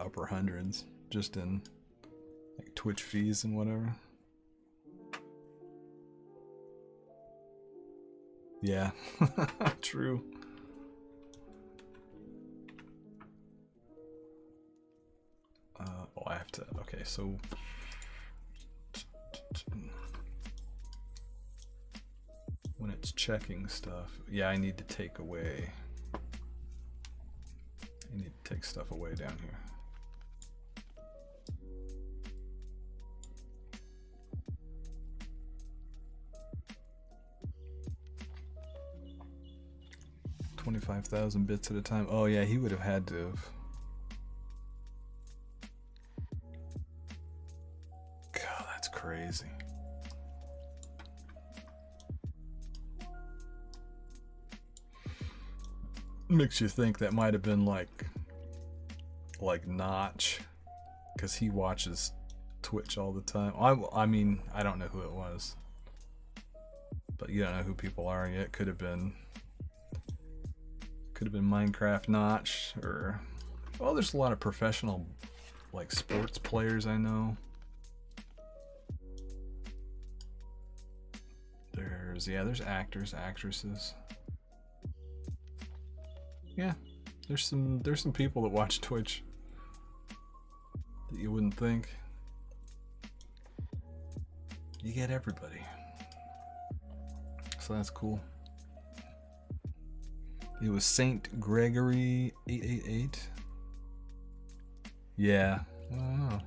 Upper hundreds, just in like Twitch fees and whatever. Yeah, true. Oh, I have to. Okay, so when it's checking stuff, yeah, I need to take away. I need to take stuff away down here. $25,000 bits at a time. Oh yeah, he would have had to have. God, that's crazy. Makes you think that might have been like Notch, because he watches Twitch all the time. I mean, I don't know who it was, but you don't know who people are yet. Could have been Minecraft Notch, or well, there's a lot of professional like sports players I know. There's actors, actresses. Yeah, there's some people that watch Twitch that you wouldn't think. You get everybody, so that's cool. It was Saint Gregory 888. Yeah, I don't know.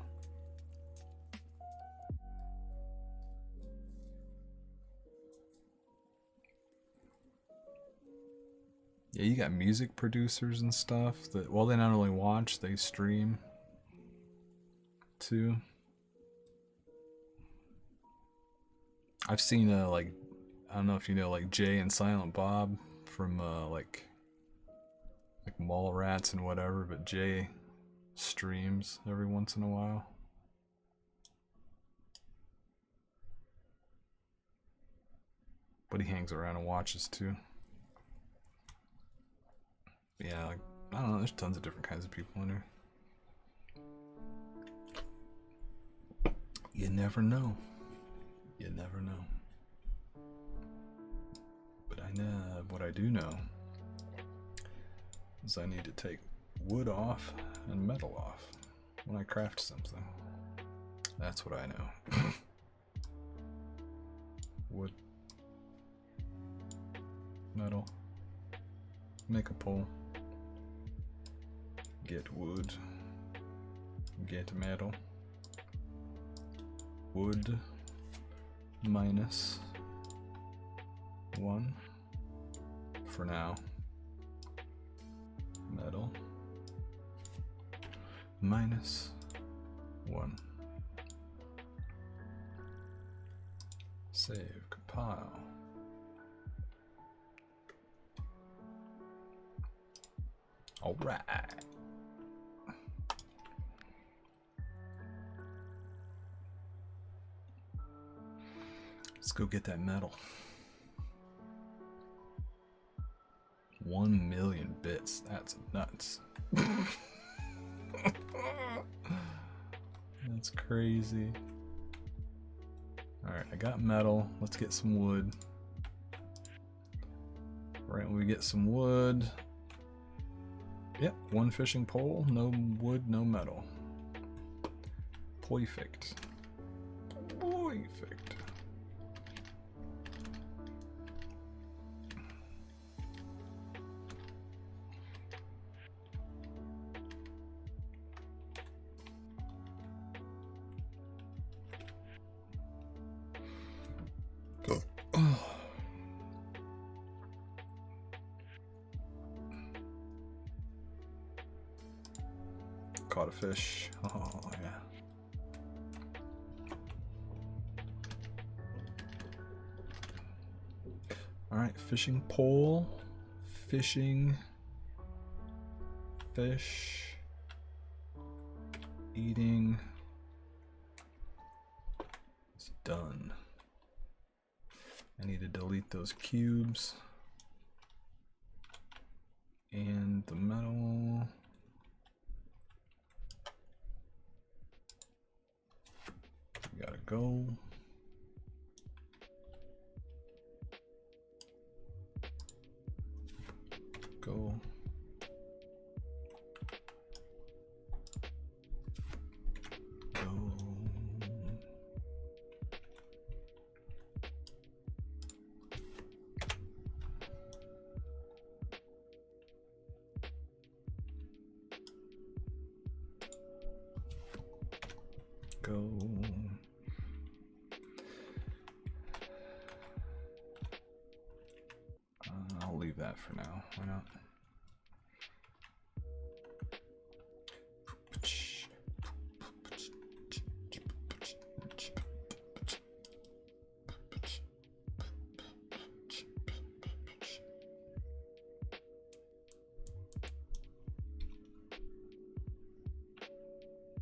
Yeah, you got music producers and stuff that, well, they not only watch, they stream too. I've seen like, I don't know if you know, like Jay and Silent Bob from like Mallrats and whatever, but Jay streams every once in a while. But he hangs around and watches too. Yeah, like, I don't know, there's tons of different kinds of people in here. You never know. You never know. But I know, what I do know is I need to take wood off and metal off when I craft something. That's what I know. Wood, metal, make a pole, get wood, get metal, wood minus 1 for now, metal minus 1. Save, compile. All right. Let's go get that metal. 1 million bits. That's nuts. That's crazy. Alright, I got metal. Let's get some wood. Right when we get some wood. Yep, 1 fishing pole, no wood, no metal. Perfect. Perfect. Caught a fish. Oh, yeah. Alright, fishing pole. Fishing. Fish. Eating. It's done. I need to delete those cubes. And the metal. Gotta go. Go. Go. Go. I'll leave that for now. Why not?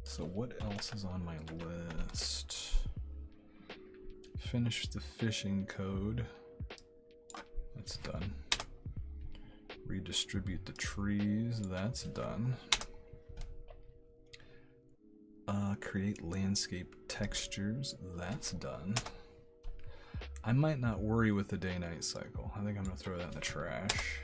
So what else is on my list? Finish the fishing code. That's done. Redistribute the trees. That's done. Create landscape textures. That's done. I might not worry with the day-night cycle. I think I'm gonna throw that in the trash.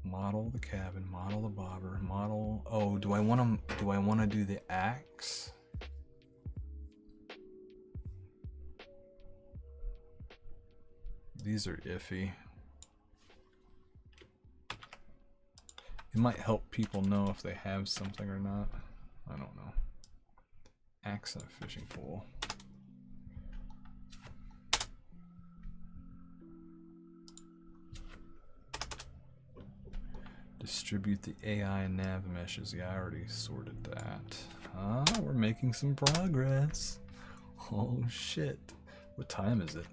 Model the cabin. Model the bobber. Model. Oh, do I want to? Do I want to do the axe? These are iffy. It might help people know if they have something or not. I don't know. Axe and a fishing pole. Distribute the AI and nav meshes. Yeah, I already sorted that. Ah, we're making some progress. Oh shit. What time is it?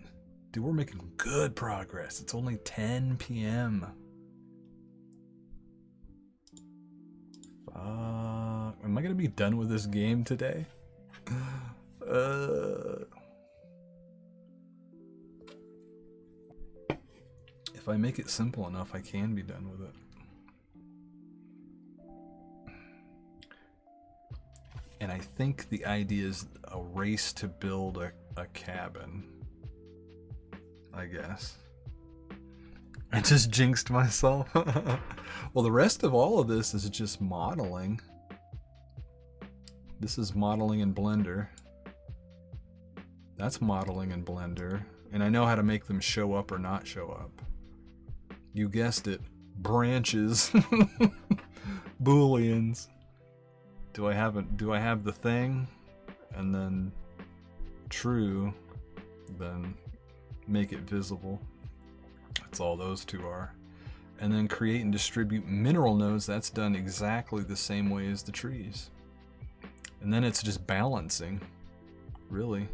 Dude, we're making good progress. It's only 10 p.m. Am I gonna be done with this game today? If I make it simple enough, I can be done with it. And I think the idea is a race to build a cabin. I guess. I just jinxed myself. Well, the rest of all of this is just modeling. This is modeling in Blender. That's modeling in Blender. And I know how to make them show up or not show up. You guessed it. Branches. Booleans. Do I have the thing? And then true. Then make it visible. That's all those two are. And then create and distribute mineral nodes. That's done exactly the same way as the trees. And then it's just balancing, really.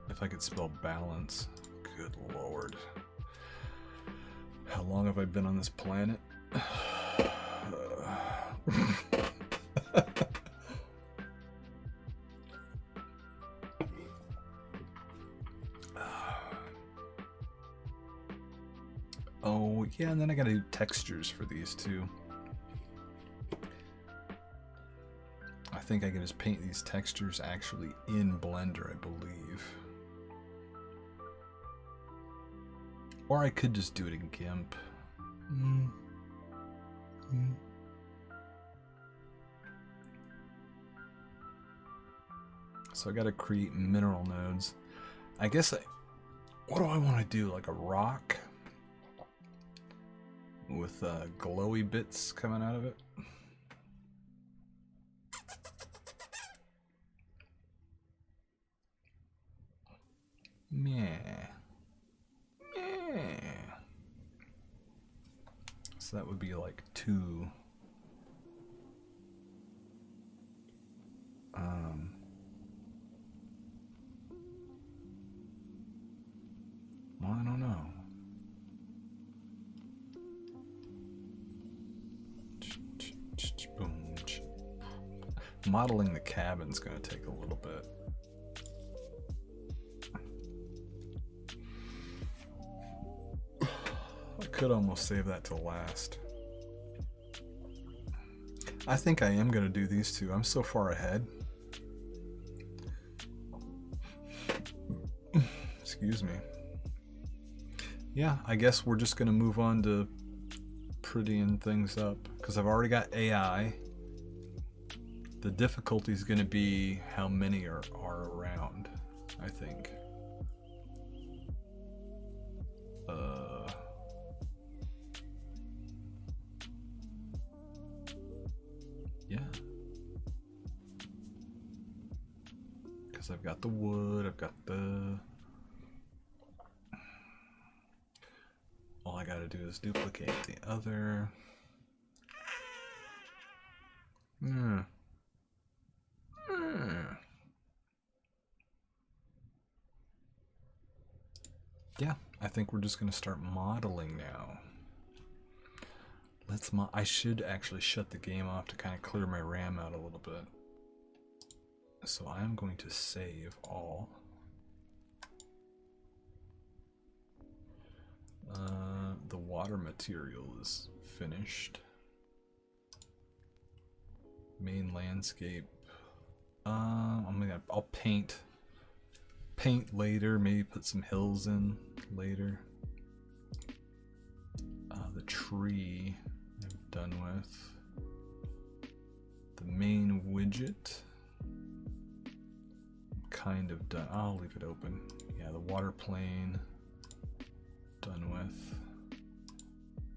If I could spell balance, good lord. How long have I been on this planet? Oh, yeah, and then I gotta do textures for these too. I think I can just paint these textures actually in Blender, I believe. Or I could just do it in GIMP. So I gotta create mineral nodes. I guess what do I want to do? Like a rock with glowy bits coming out of it? Yeah. So that would be like 2. Well, I don't know. Modeling the cabin's gonna take a little bit. I could almost save that till last. I think I am gonna do these two. I'm so far ahead. Excuse me. Yeah, I guess we're just gonna move on to prettying things up because I've already got AI. The difficulty is gonna be how many are around, I think. Yeah. Because I've got the wood, I've got the... All I gotta do is duplicate the other. Yeah, I think we're just gonna start modeling now. I should actually shut the game off to kind of clear my RAM out a little bit. So I'm going to save all. The water material is finished. Main landscape. I'll paint later. Maybe put some hills in later. The tree I'm done with. The main widget I'm kind of done. I'll leave it open. Yeah, the water plane done with.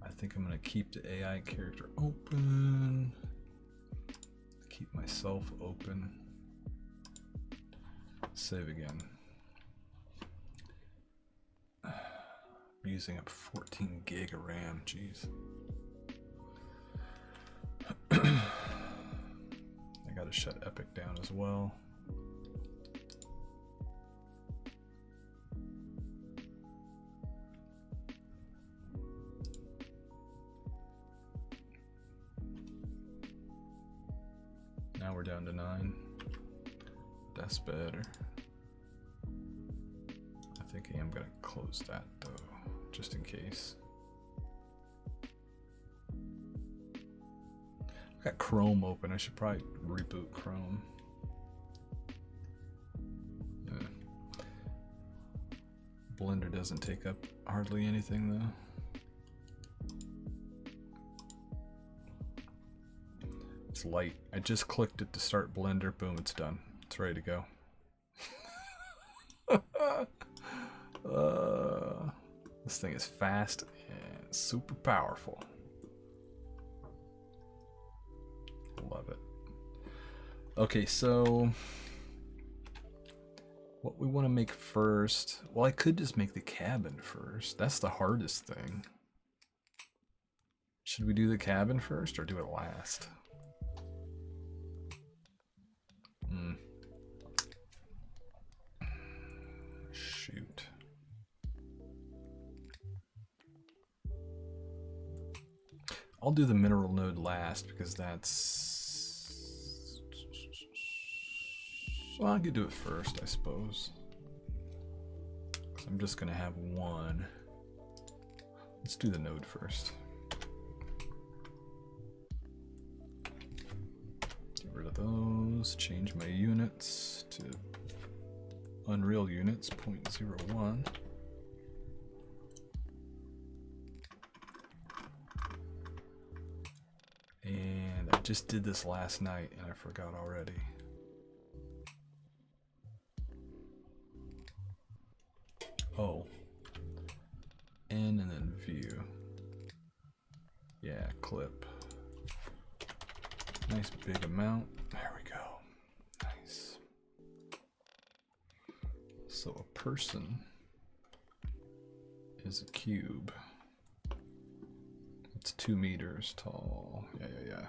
I think I'm gonna keep the AI character open. Keep myself open. Save again. Using up 14 gig of RAM, jeez. I gotta shut Epic down as well. Now we're down to 9. That's better. I think I am gonna close that though, just in case. I've got Chrome open. I should probably reboot Chrome. Yeah. Blender doesn't take up hardly anything though. It's light. I just clicked it to start Blender. Boom, it's done. It's ready to go. This thing is fast and super powerful. Love it. Okay, so what we want to make first, well, I could just make the cabin first. That's the hardest thing. Should we do the cabin first or do it last? Shoot. I'll do the mineral node last because that's... Well, I could do it first, I suppose. I'm just gonna have one. Let's do the node first. Get rid of those, change my units to Unreal units, 0.01. And I just did this last night and I forgot already. Oh. N and then view. Yeah, clip. Nice big amount. There we go. Nice. So a person is a cube. It's 2 meters tall. Yeah.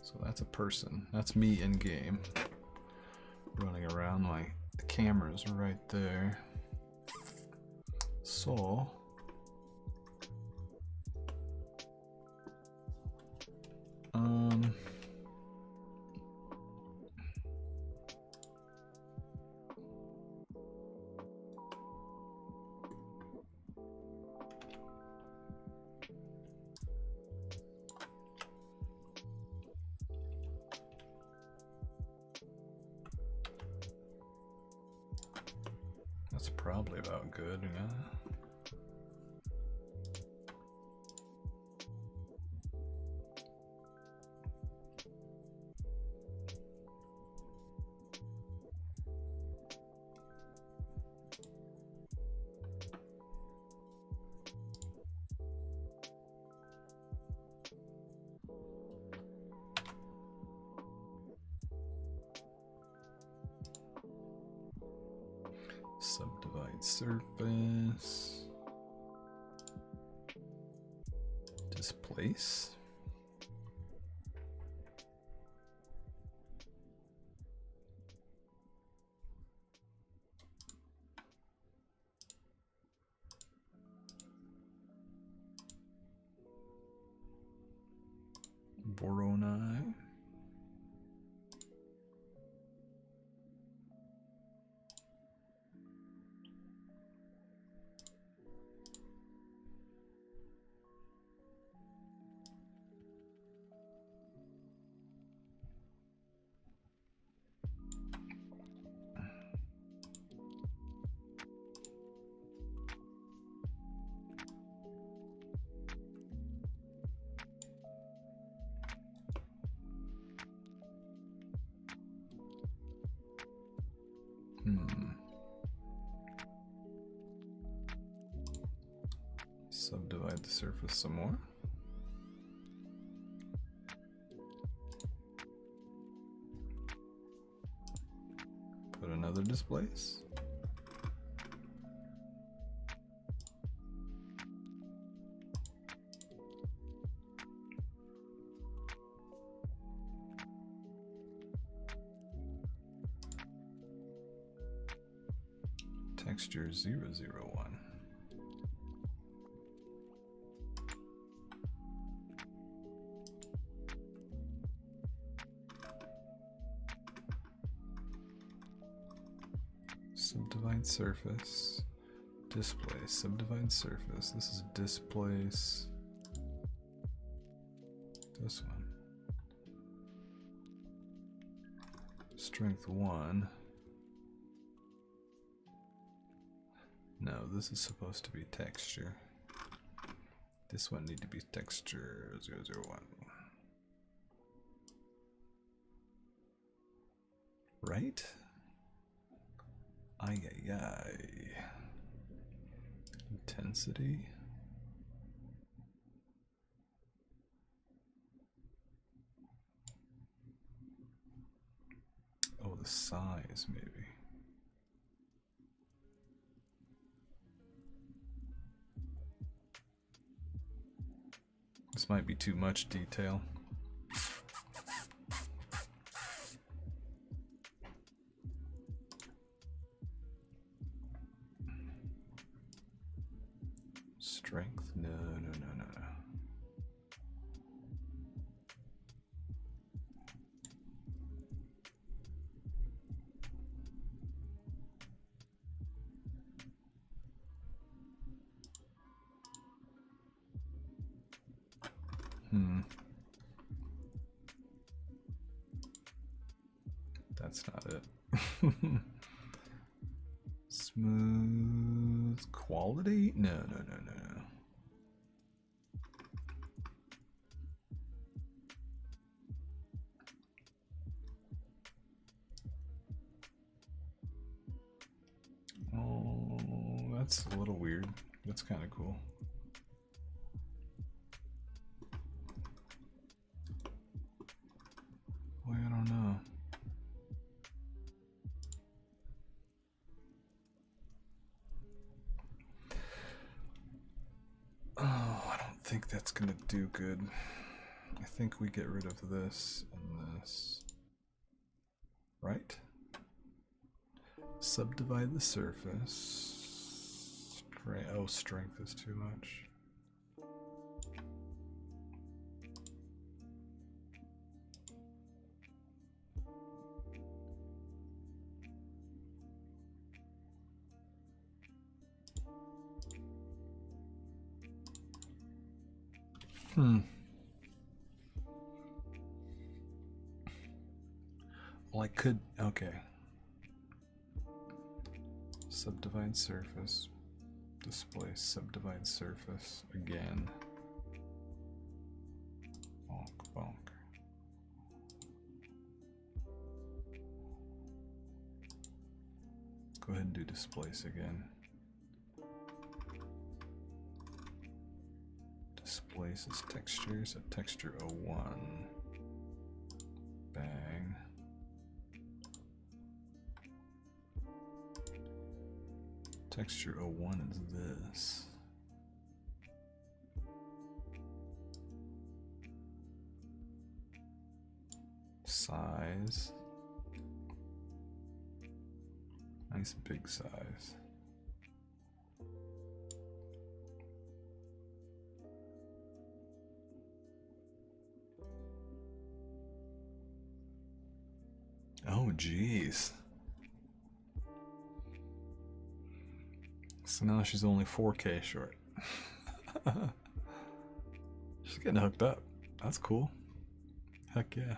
So that's a person. That's me in game. Running around, the camera's right there. So that's probably about good, yeah. Subdivide surface. Displace. Boroni. Subdivide the surface some more. Put another displace. Texture 001. Subdivide surface. Displace. Subdivide surface. This is displace. This one. Strength 1. No, this is supposed to be texture. This one need to be texture 001. Right? Ay. Intensity. Oh, the size maybe. This might be too much detail. Strength? No, no, no, no, no. That's not it. Smooth quality? No, no, no, no, no. Oh, that's a little weird. That's kind of cool. Well, I don't know. Oh, I don't think that's gonna do good. I think we get rid of this and this. Right? Subdivide the surface. Oh, strength is too much. Well, I could. Okay. Subdivide surface. Display subdivide surface again. Bonk, bonk. Let's go ahead and do displace again. Displace is texture, so texture 01. Bang. Texture 01 is this. Size. Nice big size. Oh, geez. So now she's only 4K short. She's getting hooked up. That's cool. Heck yeah.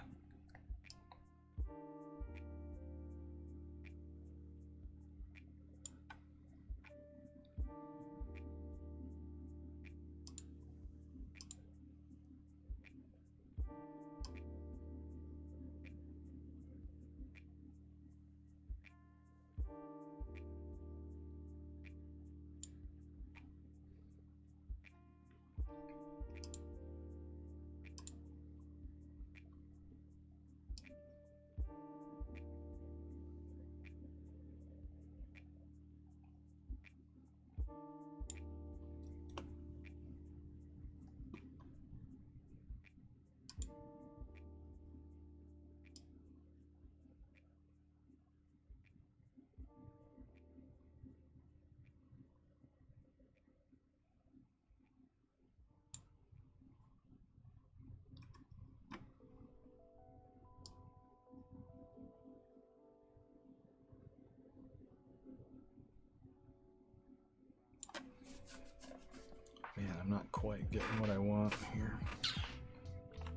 Man, I'm not quite getting what I want here.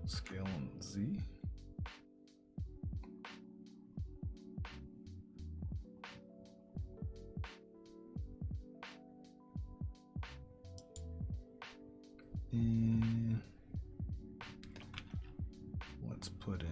Scale on Z. And let's put in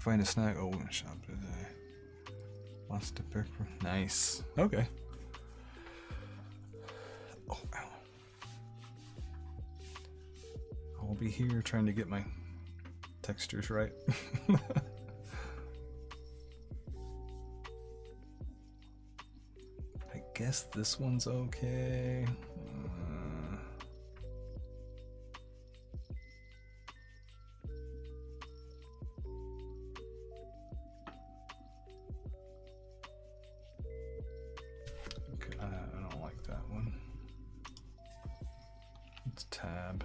Find a snack. Oh, shop today. Lost a pepper. Nice. Okay. Oh, ow. I'll be here trying to get my textures right. I guess this one's okay. I don't like that one. Let's tab.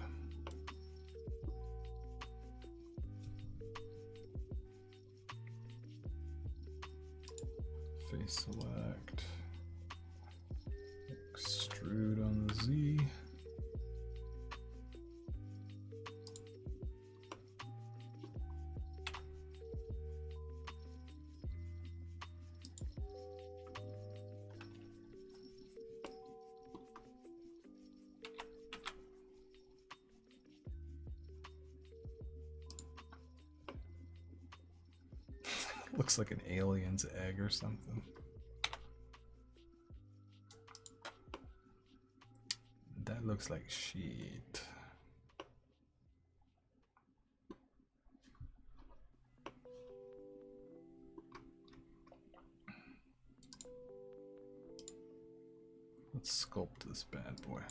Face select. Extrude on the Z. Looks like an alien's egg or something. That looks like shit. Let's sculpt this bad boy.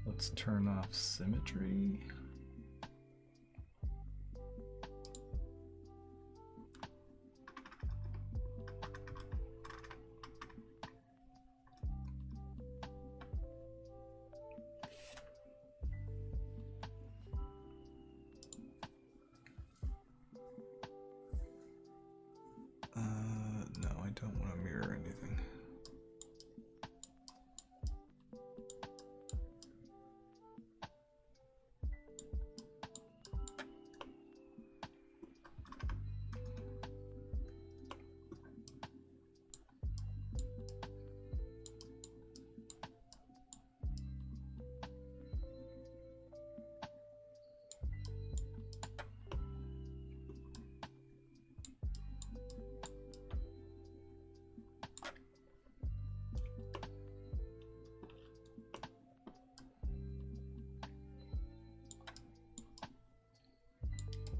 Let's turn off symmetry. No, I don't want to mirror anything.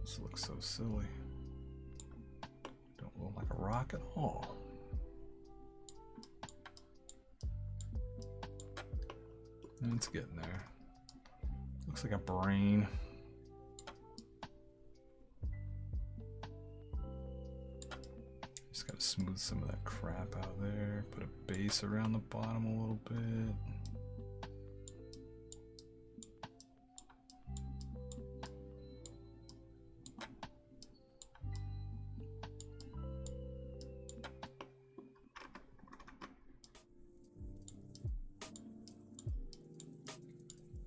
This looks so silly. Don't look like a rock at all. And it's getting there. Looks like a brain. Just gotta smooth some of that crap out there. Put a base around the bottom a little bit.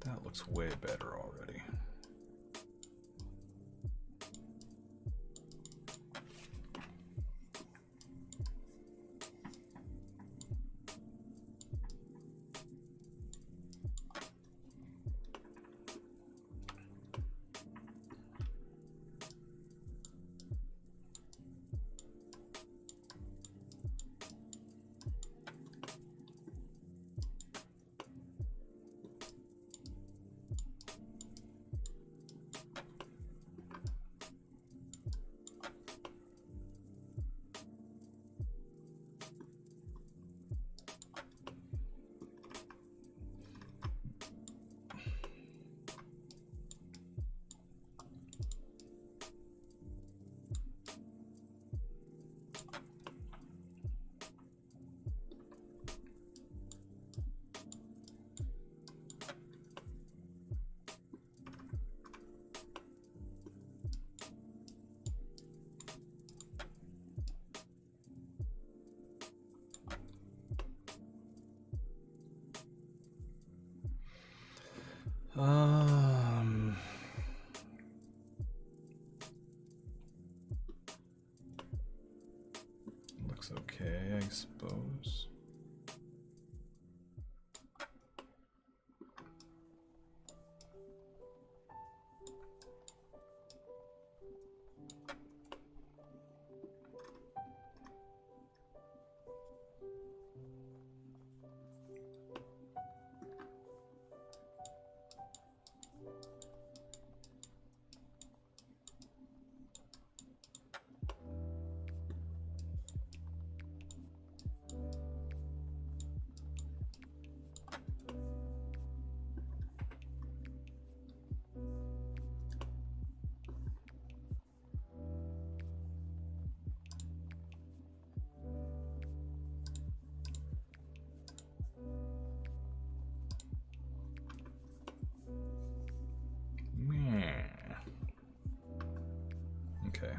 That looks way better already. Um, looks okay, I suppose. Meh. Okay.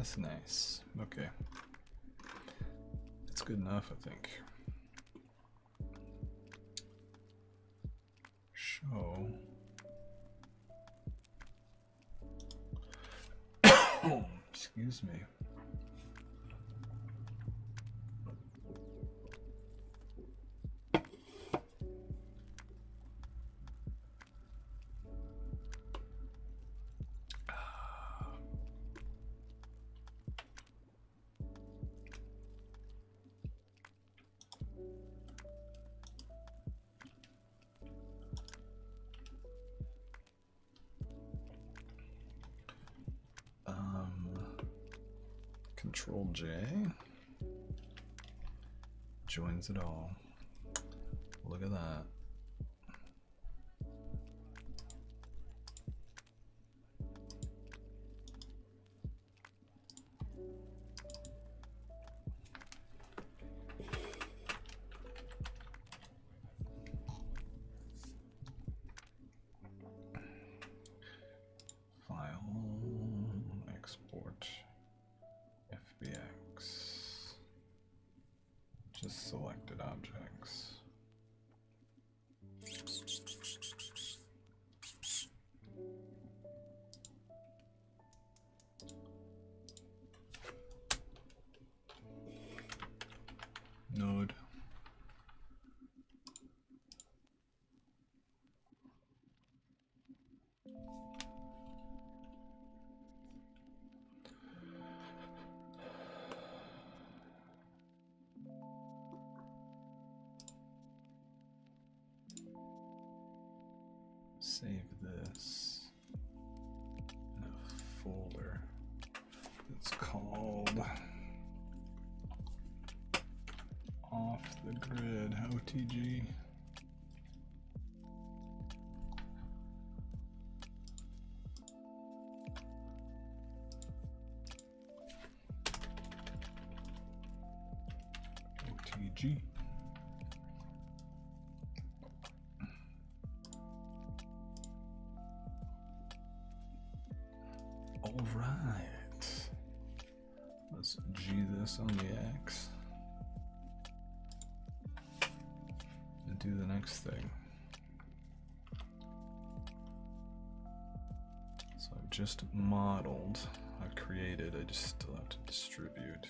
That's nice. Okay. That's good enough, I think. Show. Excuse me. Control J joins it all. Look at that. File, export, FBX, just selected objects. Node. Save this in a folder. It's called Off the Grid OTG. OTG. All right. Let's G this on the X and do the next thing. So I've just modeled, I've created, I just still have to distribute.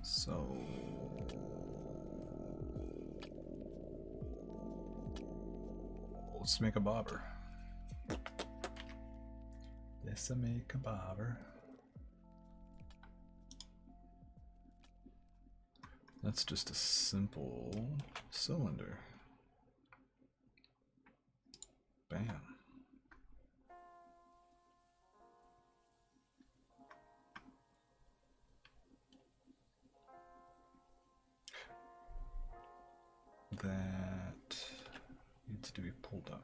So let's make a bobber. Let's make a bobber. That's just a simple cylinder. Bam. That needs to be pulled up.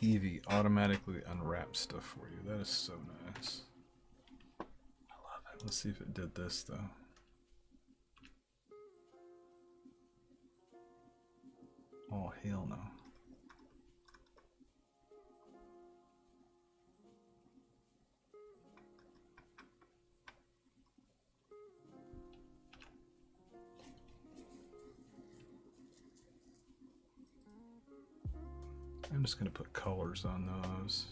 Eevee automatically unwraps stuff for you. That is so nice. I love it. Let's see if it did this though. Oh, hell no. I'm just going to put colors on those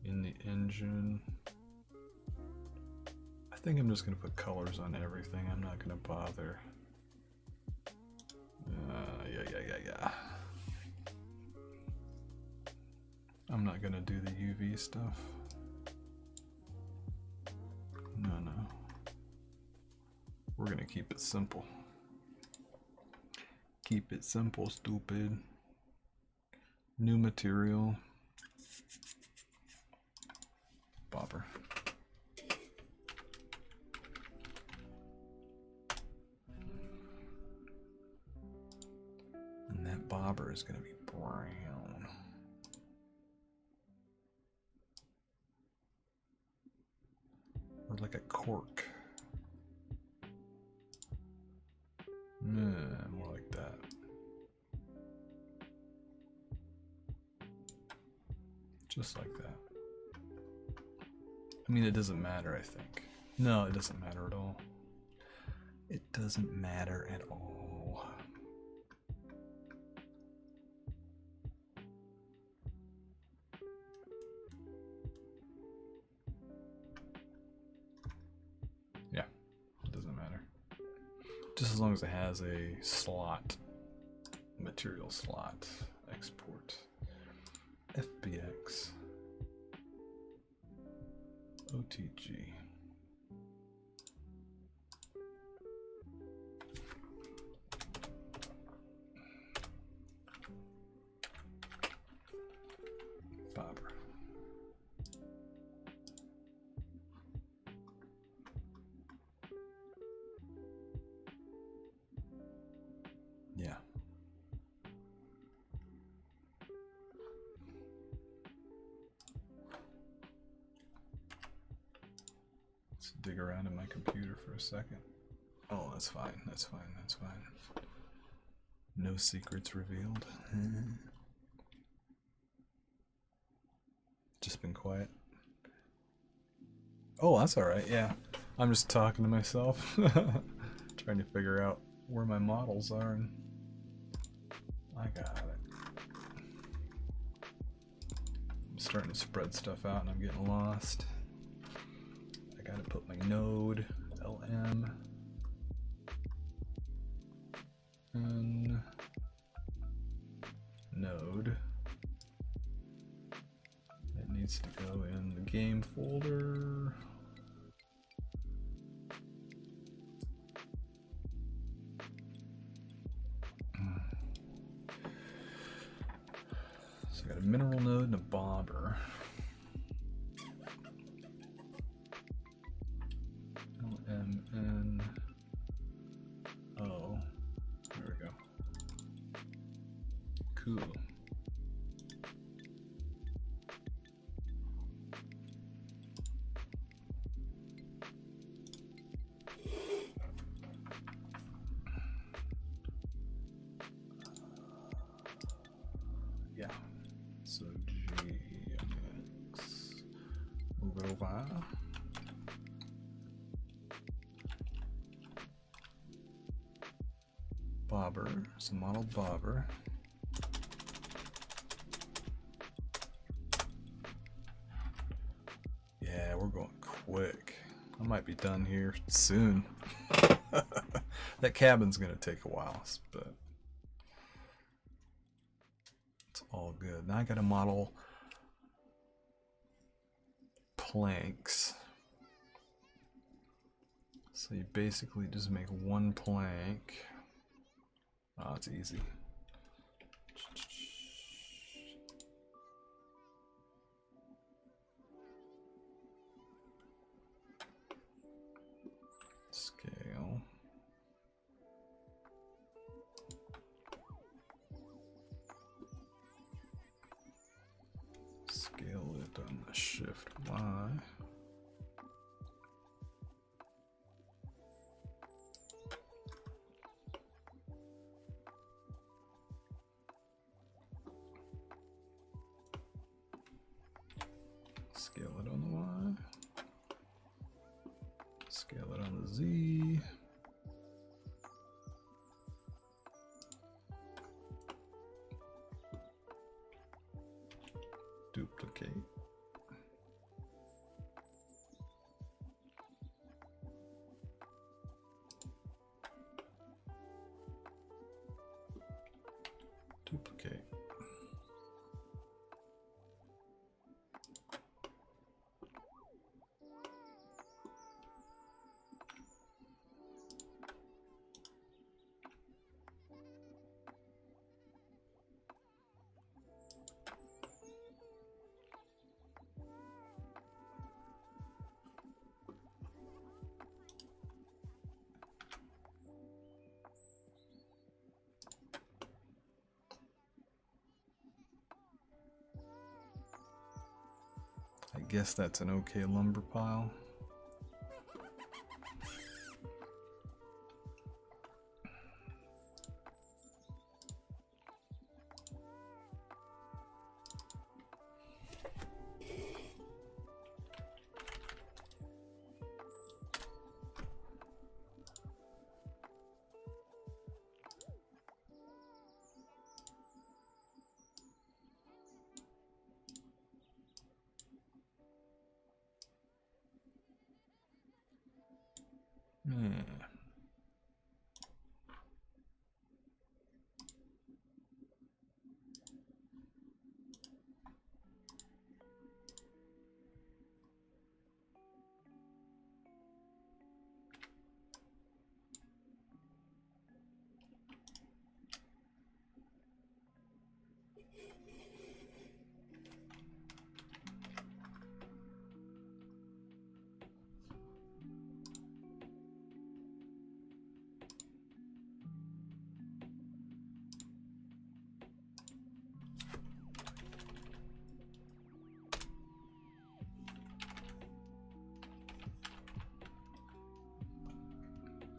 in the engine. I think I'm just going to put colors on everything. I'm not going to bother. Yeah. I'm not going to do the UV stuff. No. We're going to keep it simple. Keep it simple, stupid. New material. Bobber. And that bobber is going to be brown. Or like a cork. More like that. Just like that. I mean, it doesn't matter, I think. No, it doesn't matter at all. It doesn't matter at all. Yeah, it doesn't matter. Just as long as it has a slot, material slot, export, FBX, OTG. Bobber. Yeah. Let's dig around in my computer for a second. Oh, that's fine. That's fine. That's fine. No secrets revealed. Just been quiet. Oh, that's alright, yeah. I'm just talking to myself. Trying to figure out where my models are, and I got it. I'm starting to spread stuff out and I'm getting lost. I gotta put my node, LM, N, node. It needs to go in the game folder. So I got a mineral node and a bobber. LMN. Oh, there we go. Cool. Yeah. So GX. Move it over. Bobber. So model bobber. Yeah, we're going quick. I might be done here soon. That cabin's gonna take a while, but it's all good. Now I gotta model planks. So you basically just make one plank. Oh, it's easy. Scale. Shift Y. Scale it on the Y. Scale it on the Z. Duplicate. Duplicate. I guess that's an okay lumber pile. Yeah.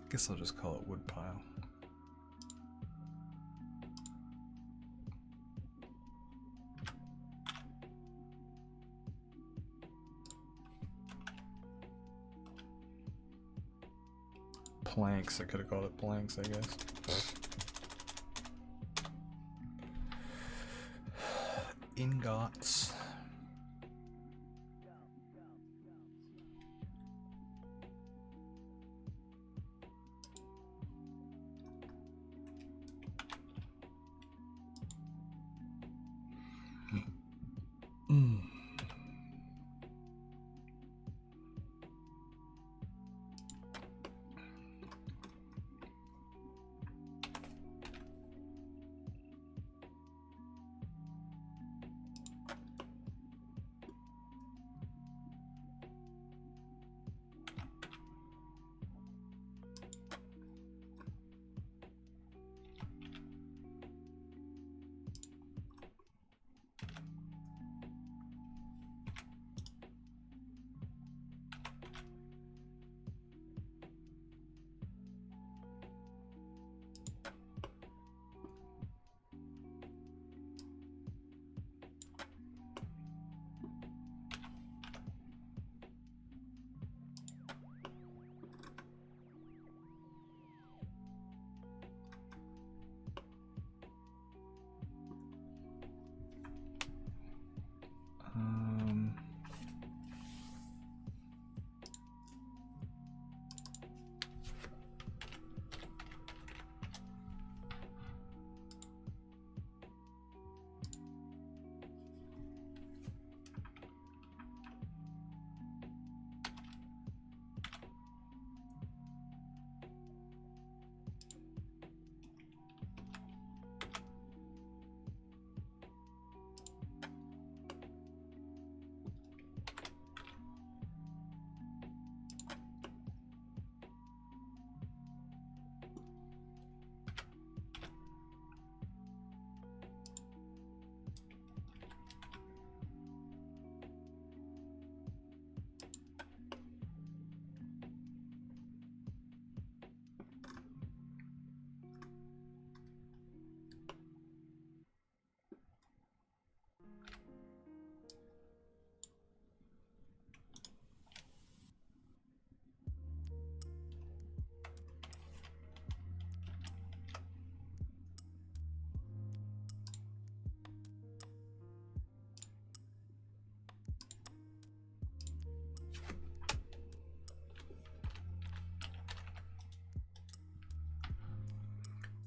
Guess I'll just call it wood pile. Planks, I could have called it planks, I guess. Ingots.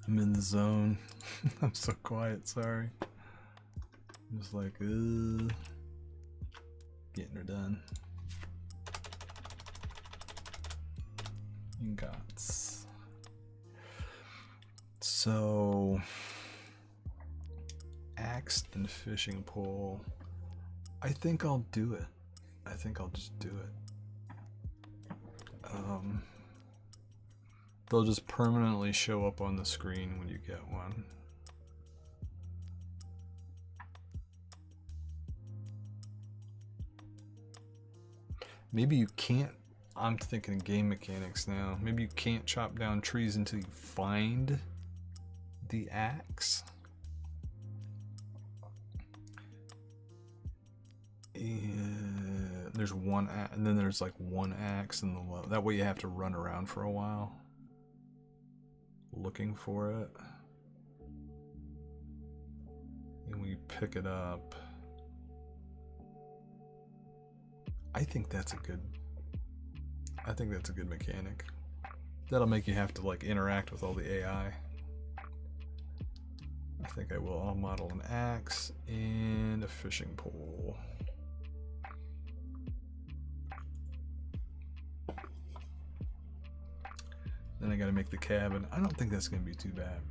I'm in the zone. I'm so quiet, sorry. I'm just like, getting her done. Ingots. So, axe and fishing pole. I think I'll do it. I think I'll just do it. They'll just permanently show up on the screen when you get one. Maybe you can't. I'm thinking game mechanics now. Maybe you can't chop down trees until you find the axe. And there's one, and then there's like one axe in the low. That way you have to run around for a while looking for it. And when you pick it up, I think that's a good mechanic. That'll make you have to like interact with all the AI. I think I will. I'll model an axe and a fishing pole. Then I gotta make the cabin. I don't think that's gonna be too bad.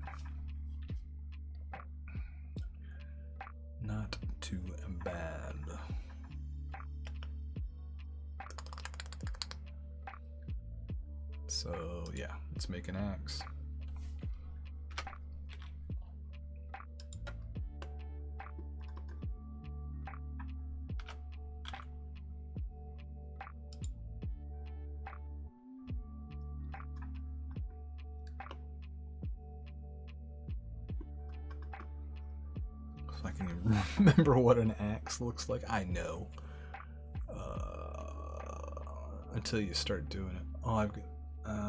Not too bad. So yeah, let's make an axe. If I can even remember what an axe looks like, I know. Until you start doing it. Oh, I've got.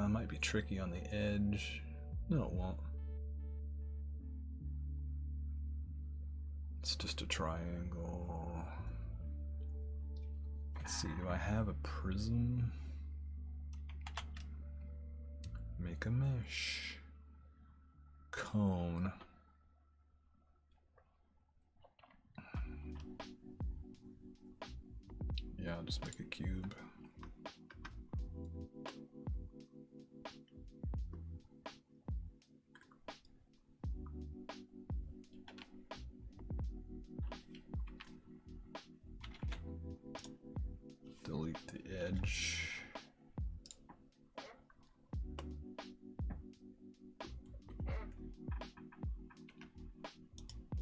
Might be tricky on the edge. No, it won't. It's just a triangle. Let's see, do I have a prism? Make a mesh. Cone. Yeah, I'll just make a cube. Delete the edge.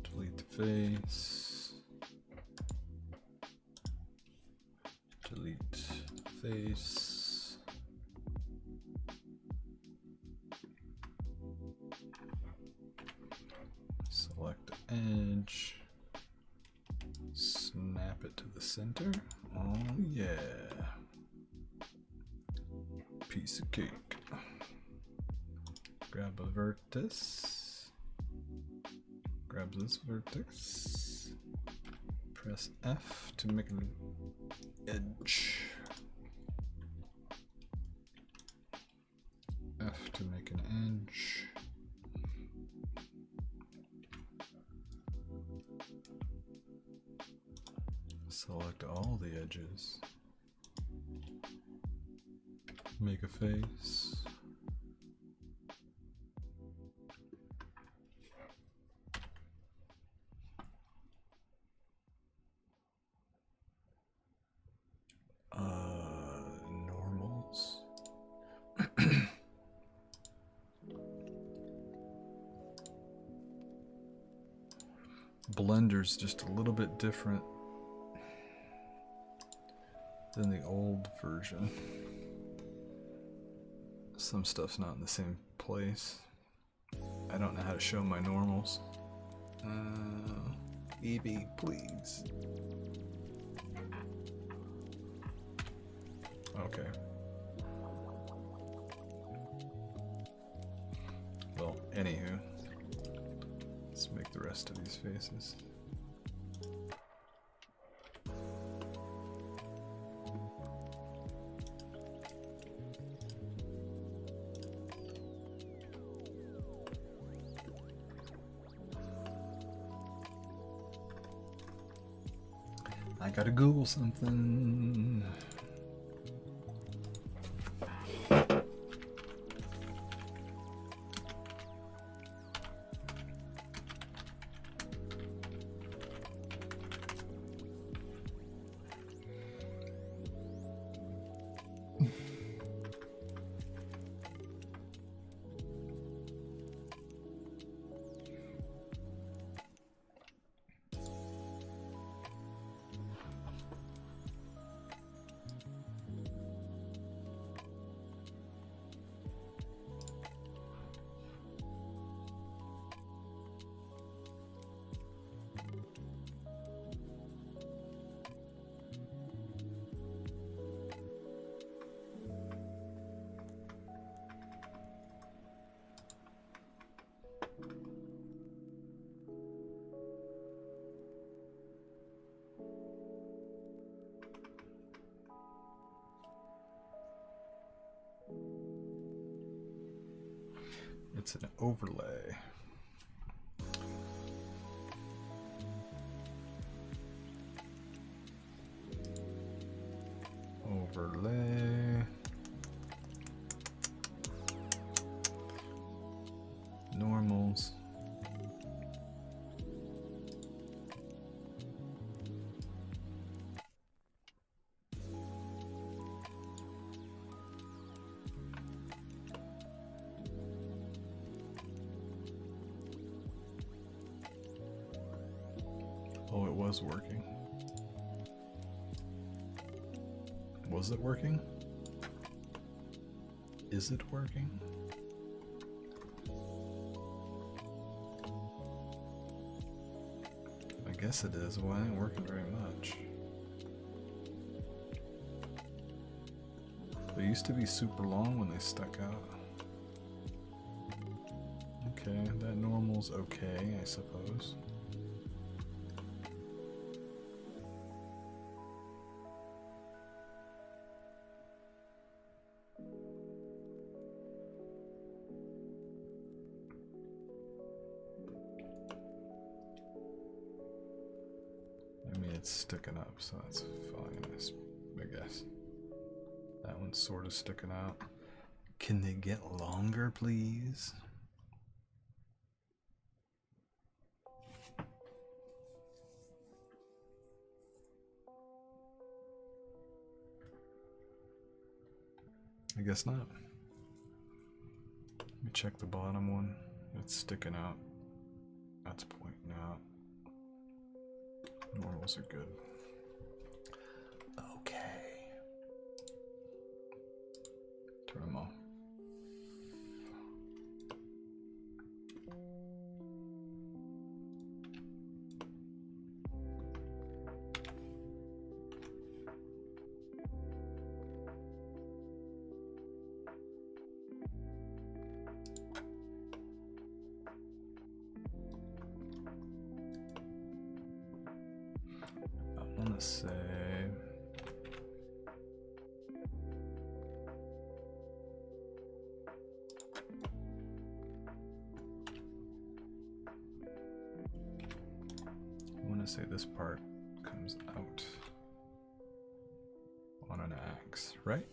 Delete the face. Delete face. Select edge. Snap it to the center. Oh yeah. Piece of cake. Grab a vertex. Grab this vertex. Press F to make an edge. F to make an edge. Select all the edges. Make a face. Normals. Blender's just a little bit different than the old version. Some stuff's not in the same place. I don't know how to show my normals. EB, please. Okay. Well, anywho, let's make the rest of these faces. I gotta Google something. It's an overlay. Overlay. Normals. Oh, it was working. Was it working? Is it working? I guess it is. Well, it ain't working very much. They used to be super long when they stuck out. Okay, that normal's okay, I suppose. I mean, it's sticking up, so that's fine, I guess. That one's sort of sticking out. Can they get longer, please? I guess not. Let me check the bottom one. It's sticking out. That's pointing out. Normals are good. Okay. Turn them off. I want to say this part comes out on an axe, right?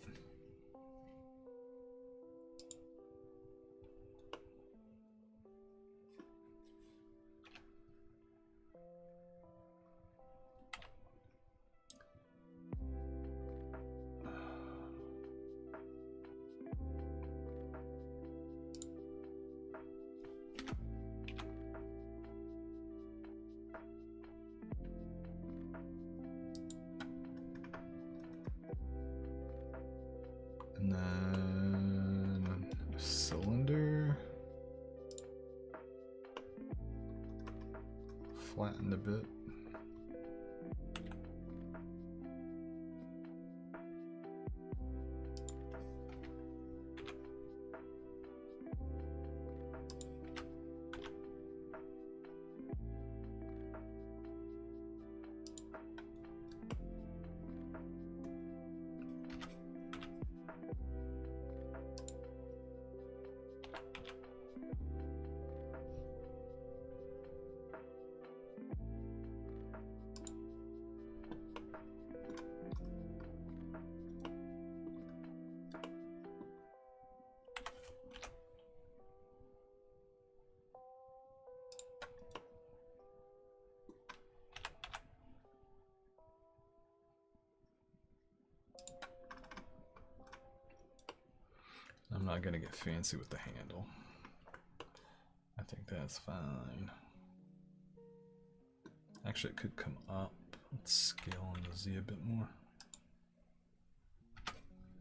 And then a cylinder, flattened a bit. not gonna get fancy with the handle. I think that's fine. Actually, it could come up. Let's scale on the Z a bit more.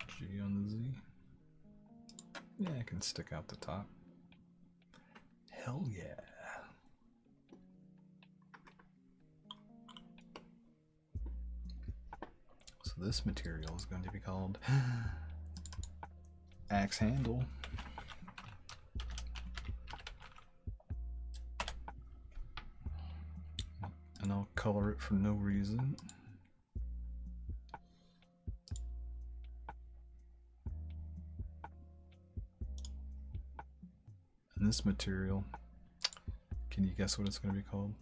G on the Z. Yeah, I can stick out the top. Hell yeah. So this material is going to be called axe handle. And I'll color it for no reason. And this material, can you guess what it's going to be called?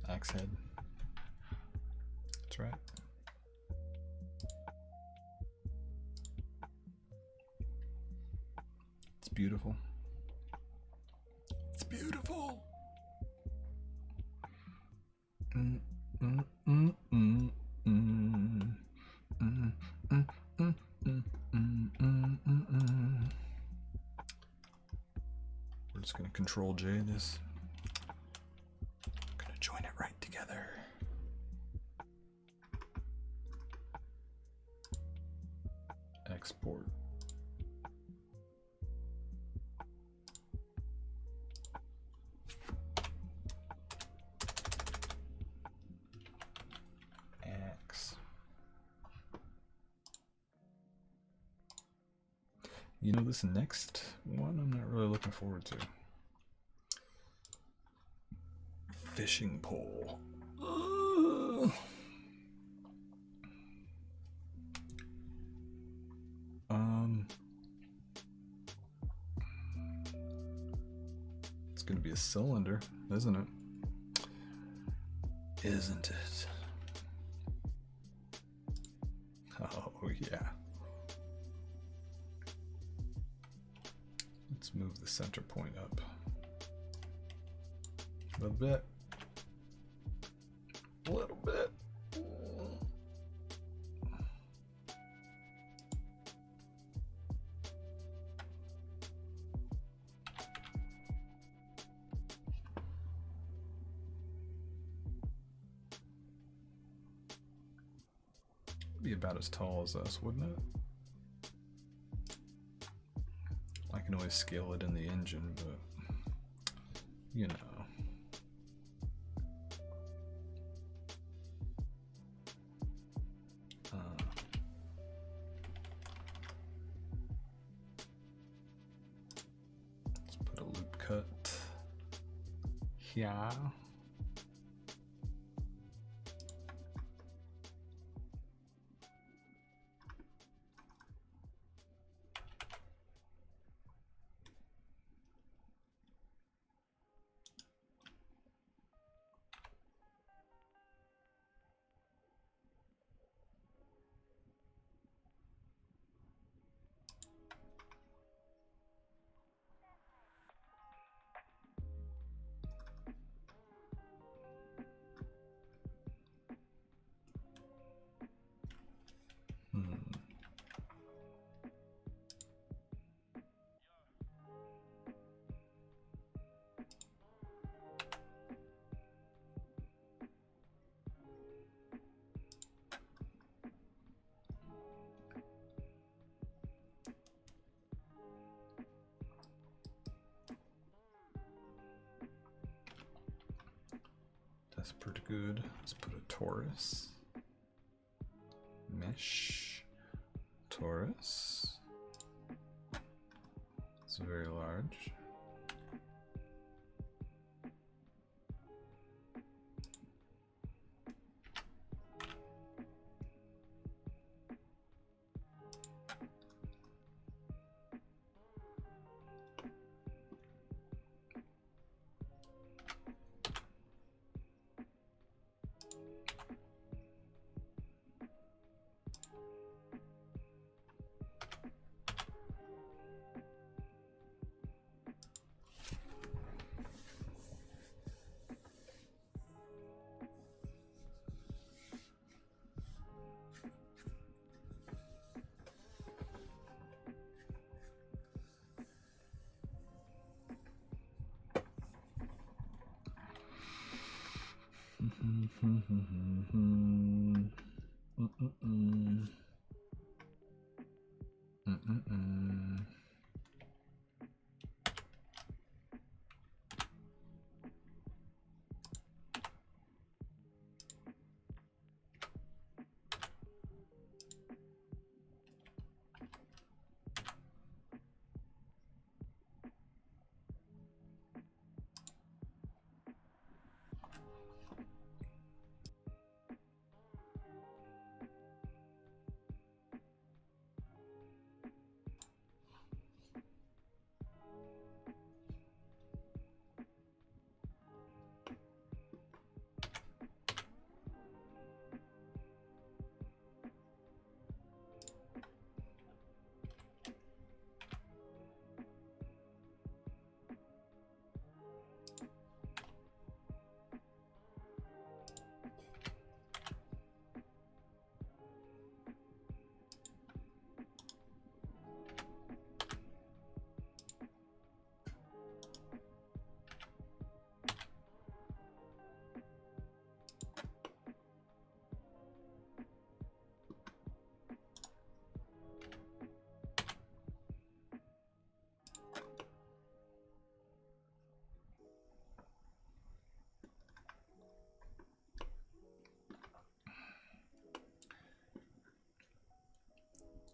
Axe head. That's right. It's beautiful. It's beautiful. We're just gonna Control J this. Gonna join it right together. Export. Axe. You know, this next one I'm not really looking forward to. Fishing pole. It's gonna be a cylinder, isn't it? Isn't it? Oh yeah. Let's move the center point up a little bit. A little bit. Be about as tall as us, wouldn't it? I can always scale it in the engine, but you know. Let's put a loop cut. Yeah. That's pretty good. Let's put a torus. Mesh. Torus. It's very large. Mm-mm-mm. Mm-mm-mm.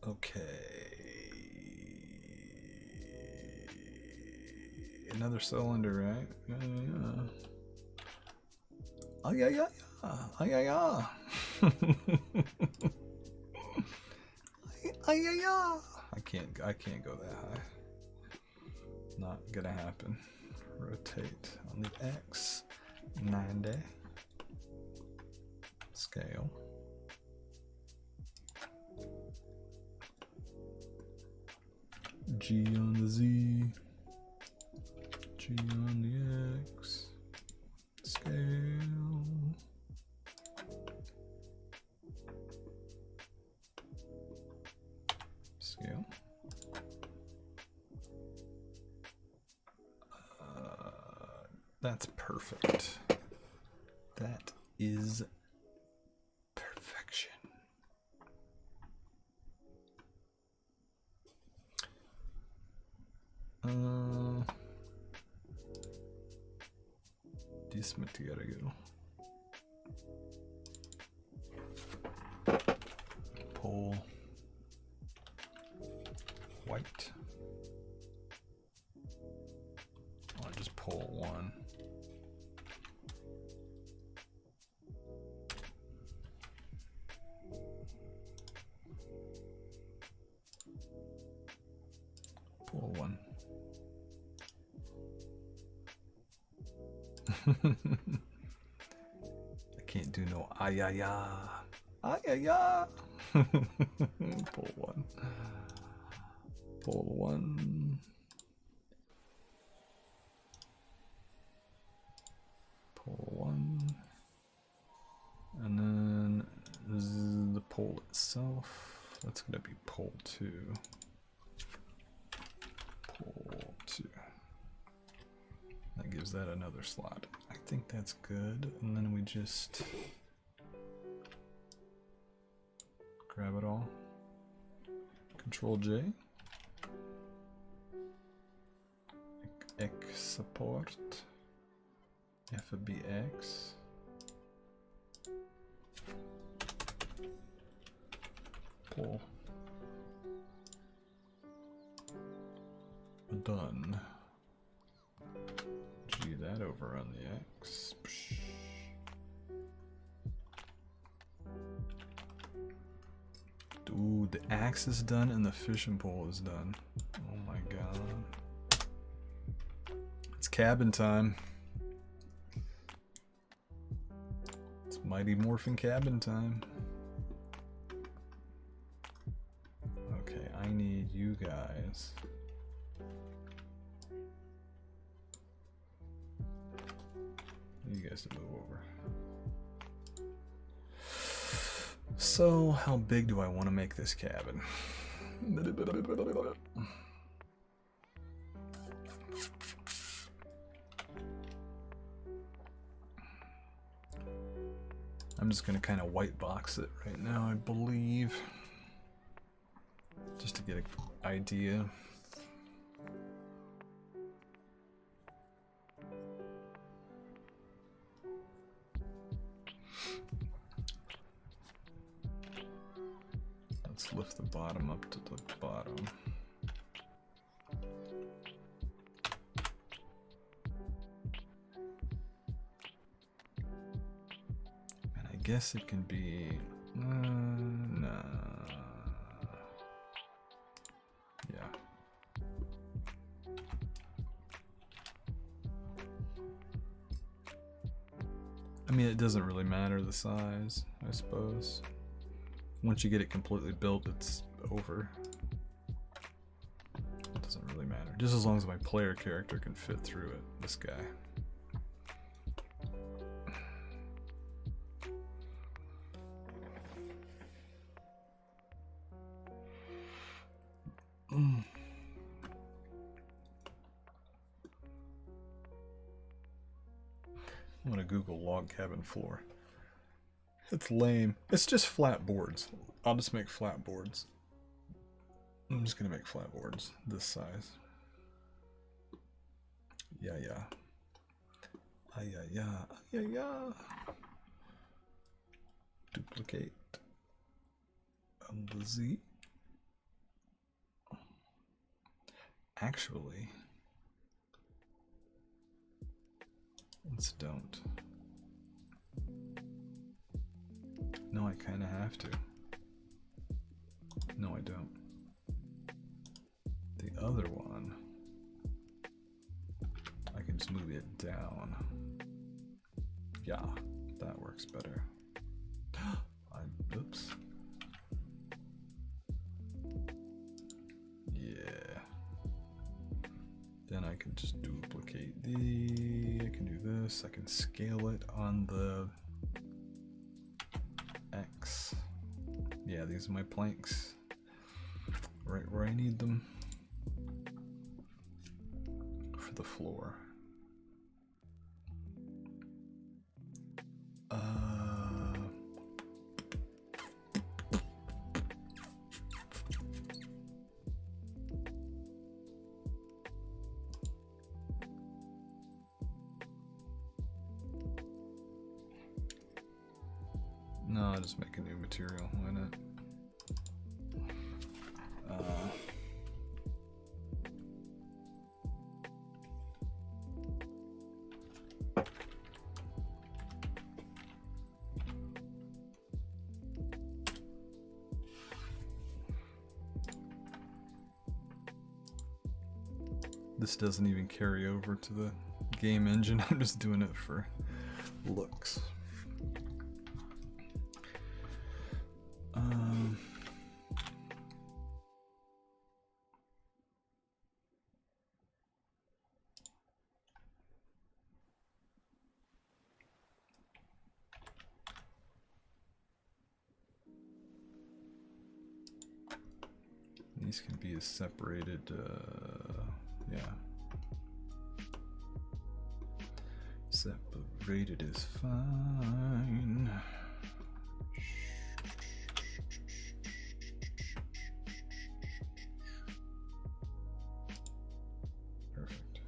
Okay. Another cylinder, right? Yeah. Oh, yeah. Oh, yeah. Yeah. I can't go that high. Not gonna happen. Rotate on the X, 90. Scale. G on the Z. G on the X. Scale. Scale. That's perfect. That is perfection. This material. Pull white. I'll just pull one. Pull one. I can't do no ayaya. Ayaya. Pull one. Pull one. Pull one. And then this is the pole itself. That's going to be pole 2. Pole 2. That gives that another slot. I think that's good. And then we just grab it all. Control J. Export. FBX. Pull. Done. G that over on the X. Ooh, the axe is done and the fishing pole is done. Oh my god. It's cabin time. It's Mighty Morphin cabin time. Okay, I need you guys. You guys to move over. So, how big do I want to make this cabin? I'm just gonna kind of white box it right now, I believe, just to get an idea. Let's lift the bottom up to the bottom. And I guess it can be... nah. Yeah. I mean, it doesn't really matter the size, I suppose. Once you get it completely built, it's over. It doesn't really matter. Just as long as my player character can fit through it, this guy. I'm gonna Google log cabin floor. It's lame. It's just flat boards. I'll just make flat boards. I'm just gonna make flat boards this size. Yeah. Yeah. Duplicate on the Z. Actually, let's don't. No, I kind of have to. No, I don't. The other one, I can just move it down. Yeah, that works better. Oops. Yeah. Then I can just duplicate I can do this. I can scale it on the X. Yeah, these are my planks. Right where I need them. For the floor. No, I'll just make a new material. Why not? This doesn't even carry over to the game engine. I'm just doing it for looks. These can be as separated, yeah. Separated is fine. Perfect.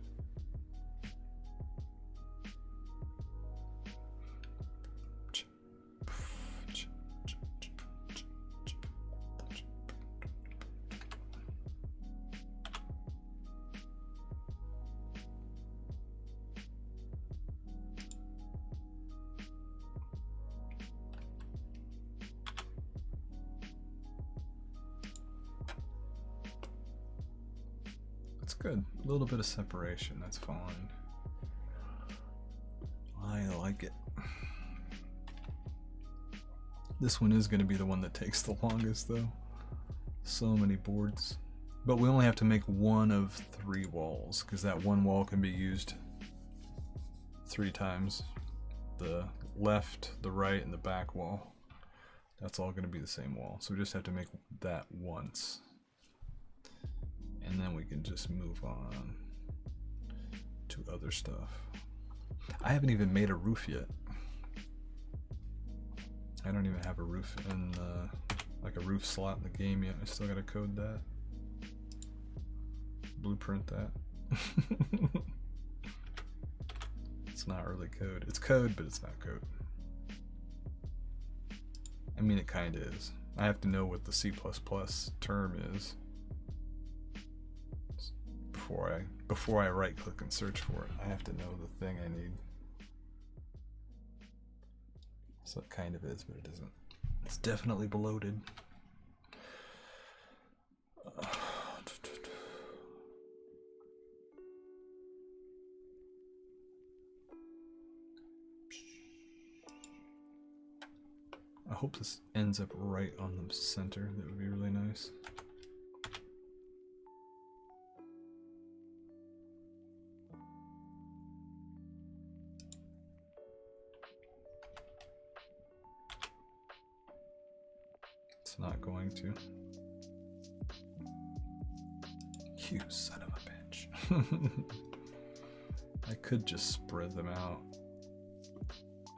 Good. A little bit of separation, that's fine. I like it. This one is going to be the one that takes the longest, though. So many boards. But we only have to make one of 3 walls, because that one wall can be used 3 times. The left, the right, and the back wall. That's all going to be the same wall. So we just have to make that once. And then we can just move on to other stuff. I haven't even made a roof yet. I don't even have a roof in like a roof slot in the game yet. I still gotta code that. Blueprint that. It's not really code. It's code, but it's not code. I mean, it kind of is. I have to know what the C++ term is before I right click and search for it. I have to know the thing I need. So it kind of is, but it isn't. It's definitely bloated. I hope this ends up right on the center. That would be really nice. It's not going to. You son of a bitch. I could just spread them out.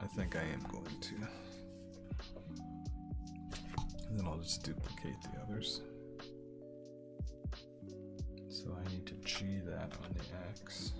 I think I am going to. And then I'll just duplicate the others. So I need to G that on the X.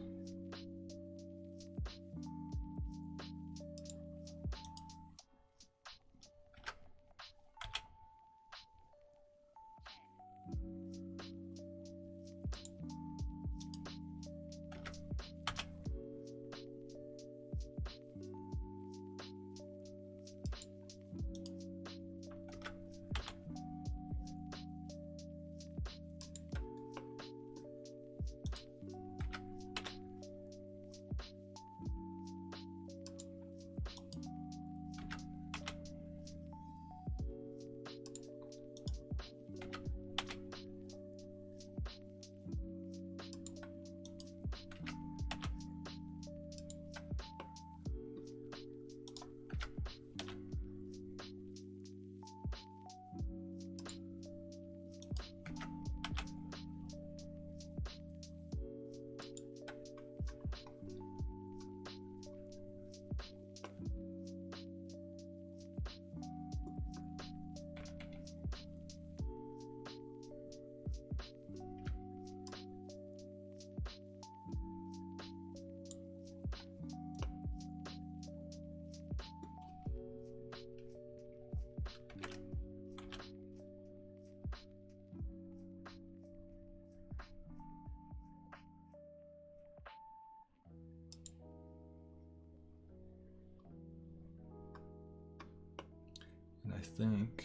And I think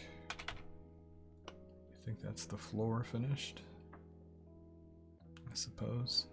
that's the floor finished, I suppose.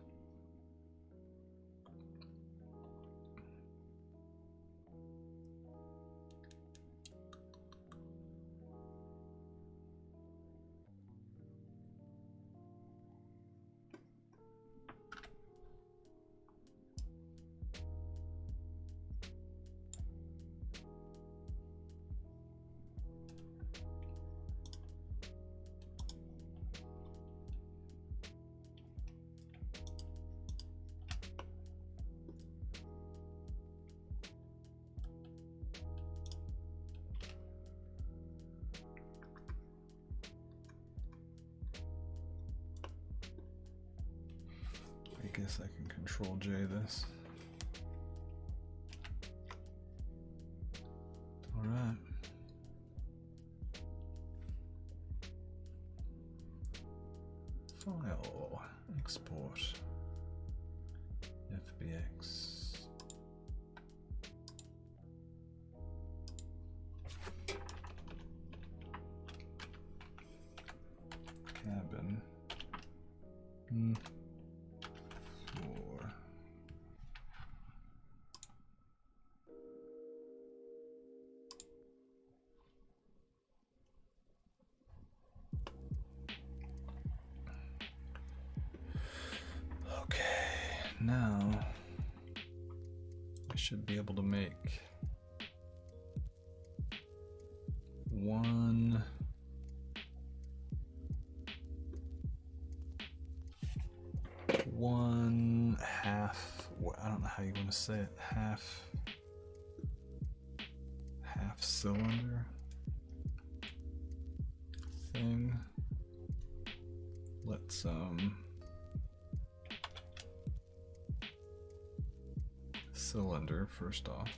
I guess I can Control J this. All right. File, export, FBX. Cabin. Floor. Okay, now I should be able to make one half, I don't know how you want to say it, half cylinder thing. Let's cylinder first off.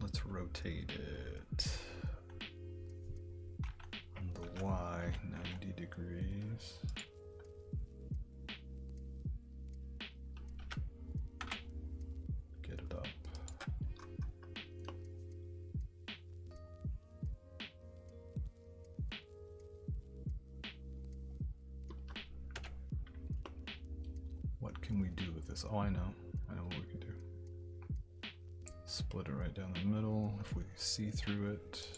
Let's rotate it on the Y 90 degrees. Get it up. What can we do with this? Oh, I know what we can do. Split it right down the middle. If we see through it,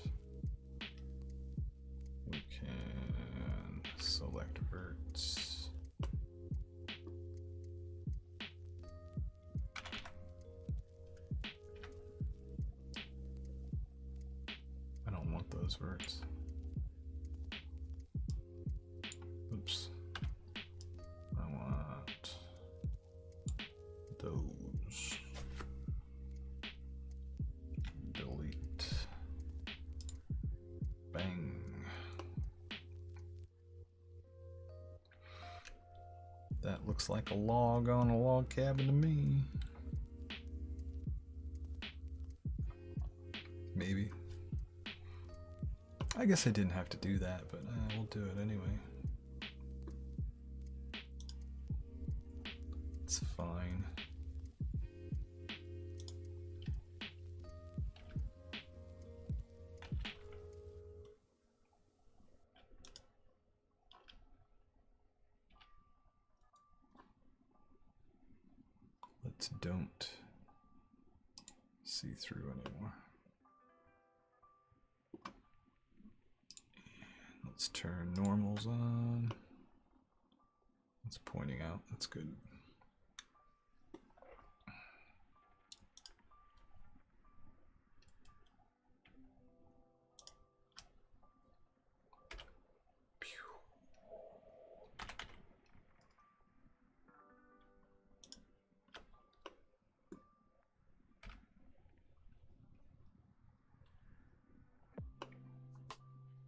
we can select verts. I don't want those verts. Oops. I want those. Delete. Bang. That looks like a log on a log cabin to me. Maybe. I guess I didn't have to do that, but we'll do it anyway. It's fine. Let's don't see through anymore. And let's turn normals on. It's pointing out, that's good.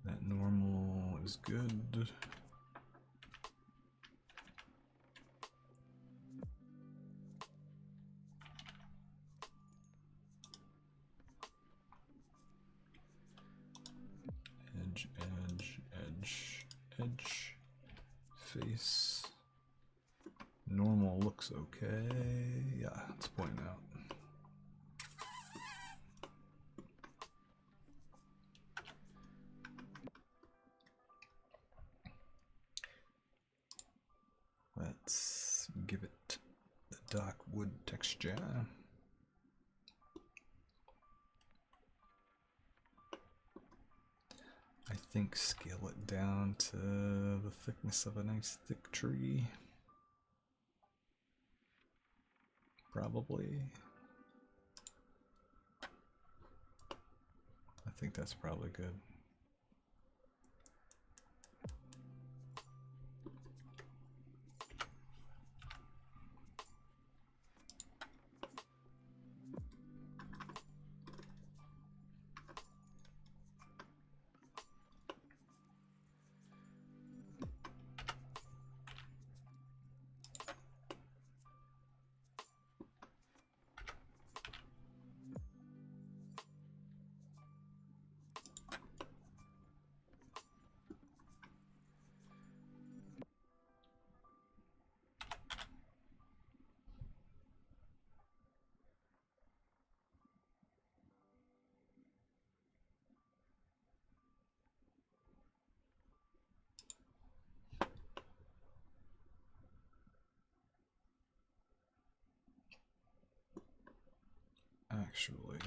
That normal is good. Edge, edge, edge, edge, face. Normal looks okay. Yeah, it's pointing out. Let's give it the dark wood texture. I think scale it down to the thickness of a nice thick tree. Probably. I think that's probably good. Actually,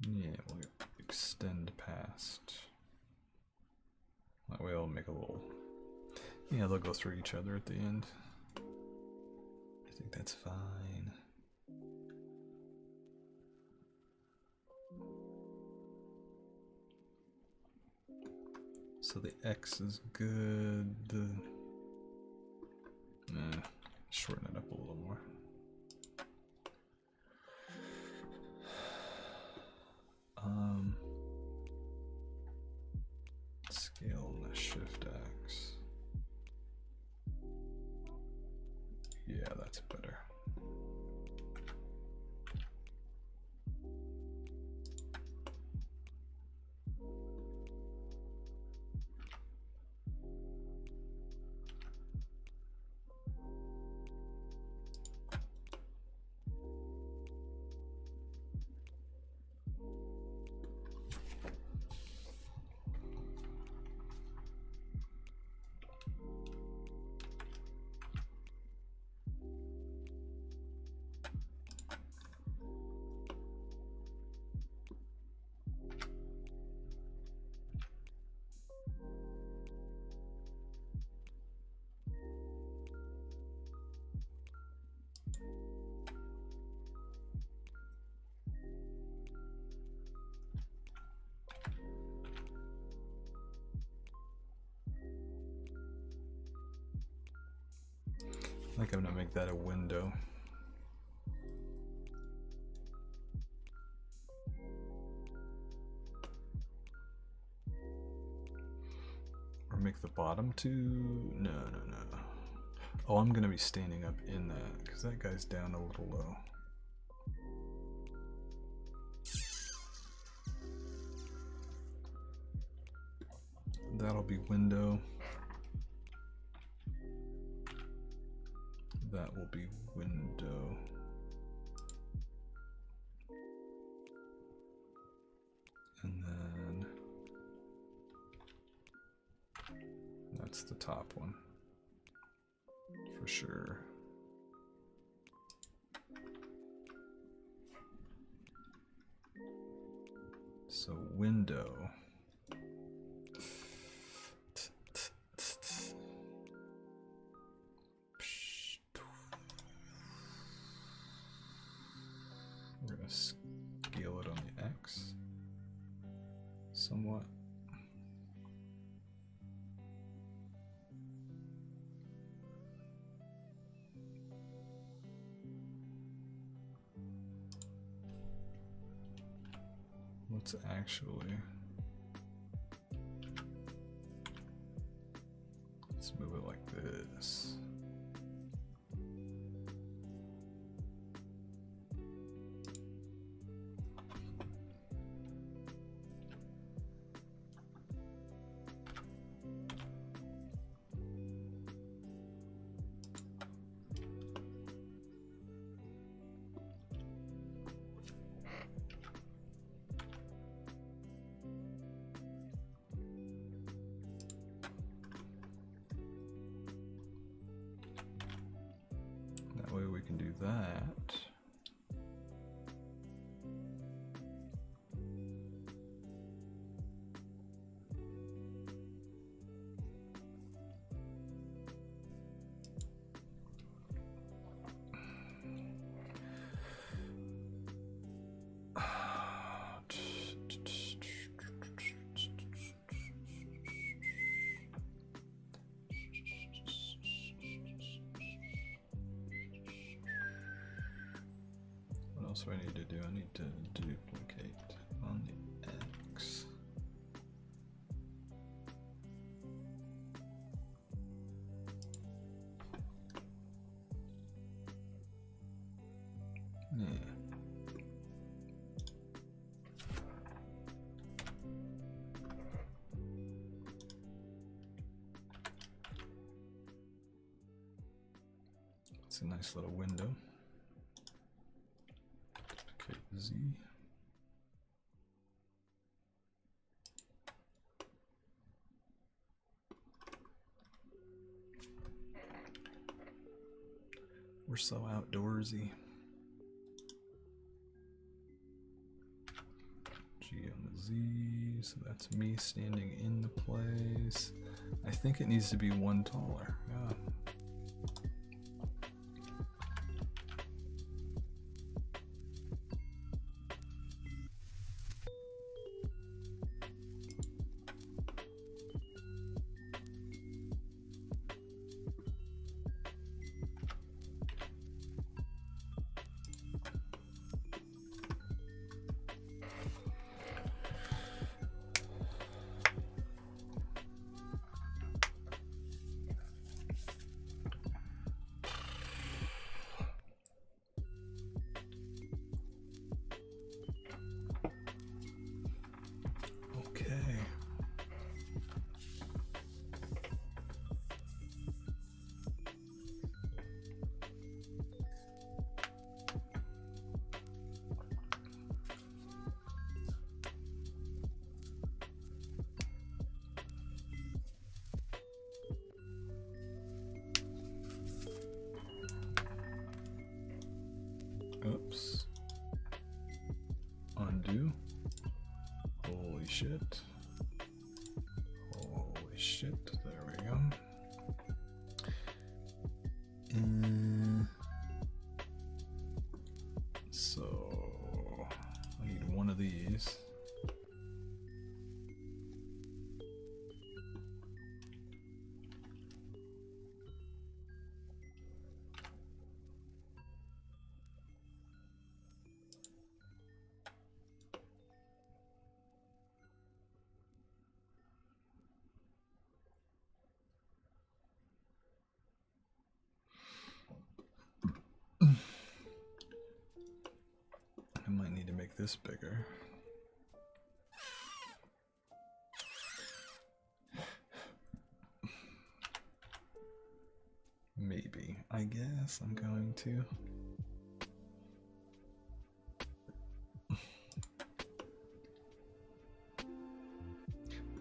yeah, we'll extend past. That way I'll make a little, yeah, they'll go through each other at the end. I think that's fine. So the X is good. Shorten it up a little more. Scale the Shift X. Yeah, that's better. I think I'm gonna make that a window. Or make the bottom two? No. Oh, I'm gonna be standing up in that because that guy's down a little low. That'll be window. That will be window. And then that's the top one for sure. So window. We're going to scale it on the X somewhat. Let's actually, let's move it like this. That way we can do that. What else do I need to do? I need to duplicate on the X. Yeah. It's a nice little window. Z. We're so outdoorsy. G on the Z, so that's me standing in the place. I think it needs to be one taller. Yeah. shit. Holy shit. There we go. So I need one of these. I might need to make this bigger. Maybe. I guess I'm going to.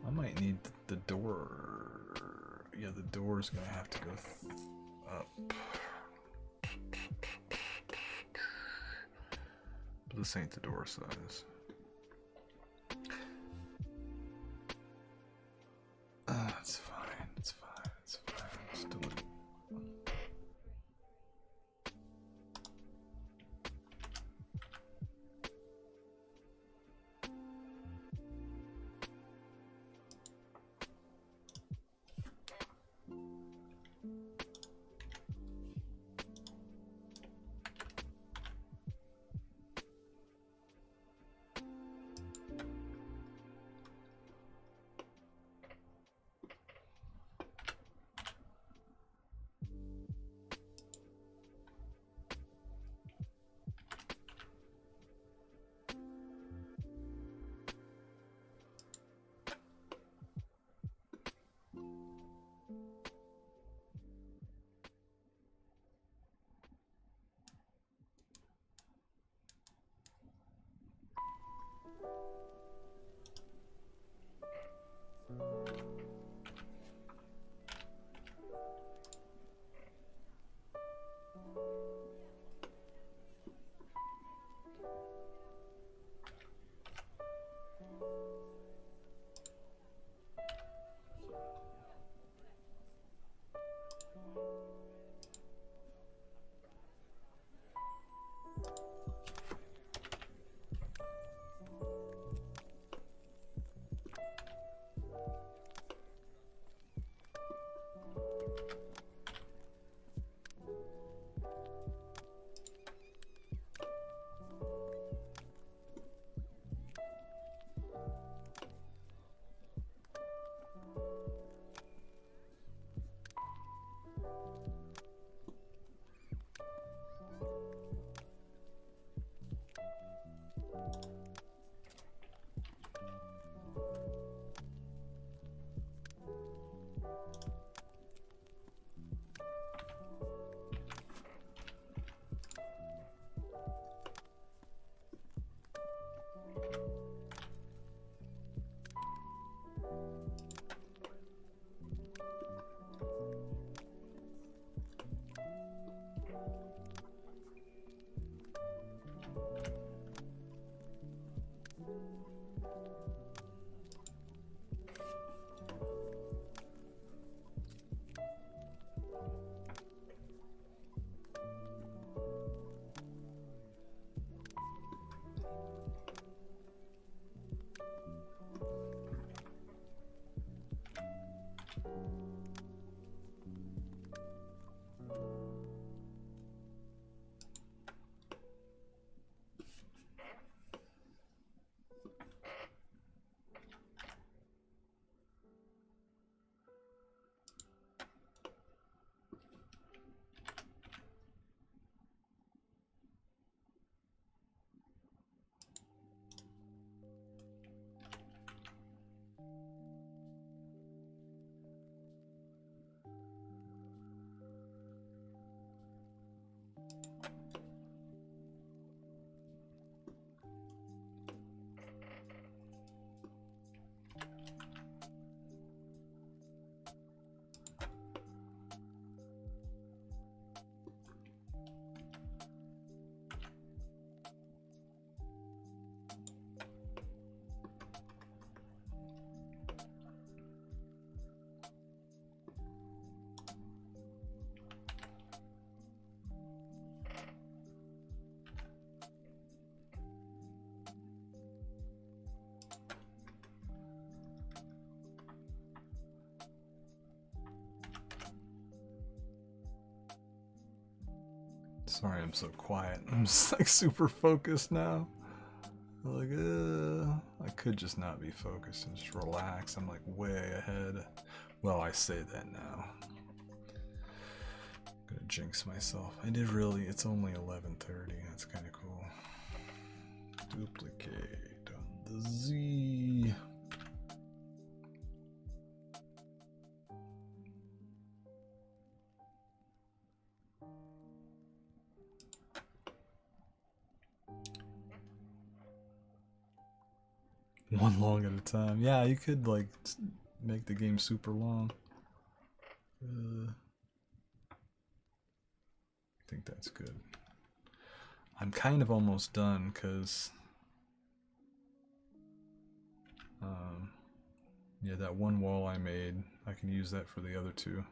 I might need the door. Yeah, the door's gonna have to go up. But this ain't the door size. It's fine. It's fine. It's fine. Let's do it. Sorry I'm so quiet. I'm just like super focused now. Like, I could just not be focused and just relax. I'm like way ahead. Well, I say that now. I'm gonna jinx myself. I did really, it's only 11:30. That's kind of cool. Duplicate on the Z. One long at a time. Yeah, you could like make the game super long. I think that's good. I'm kind of almost done because yeah, that one wall I made, I can use that for the other two.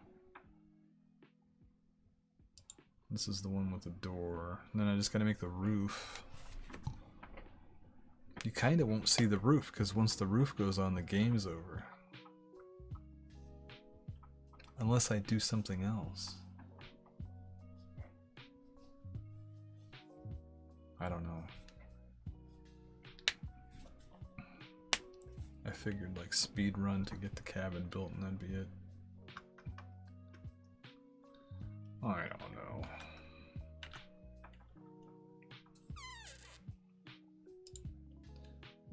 This is the one with the door. And then I just gotta make the roof. You kind of won't see the roof because once the roof goes on, the game's over. Unless I do something else. I don't know. I figured like speed run to get the cabin built and that'd be it. I don't know.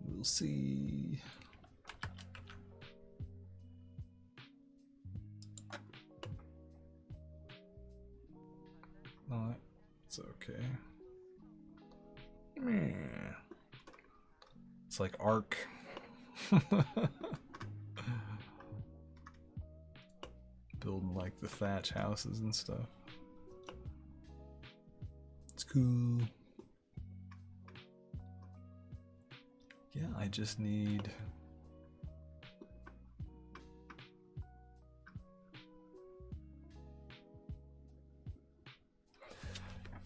We'll see. No, it's okay. It's like Ark. Building like the thatch houses and stuff. It's cool. Yeah, I just need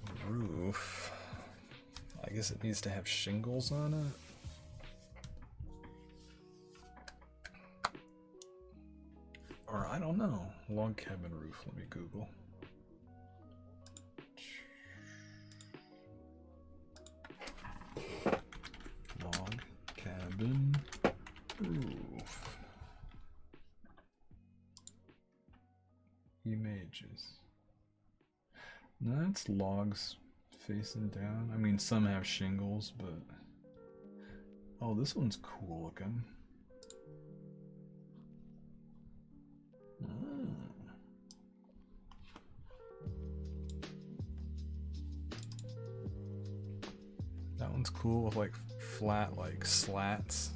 a roof. I guess it needs to have shingles on it. Or I don't know. Log cabin roof. Let me Google. Log cabin roof. Images. No, it's logs facing down. I mean, some have shingles, but oh, this one's cool looking. That one's cool with like flat like slats.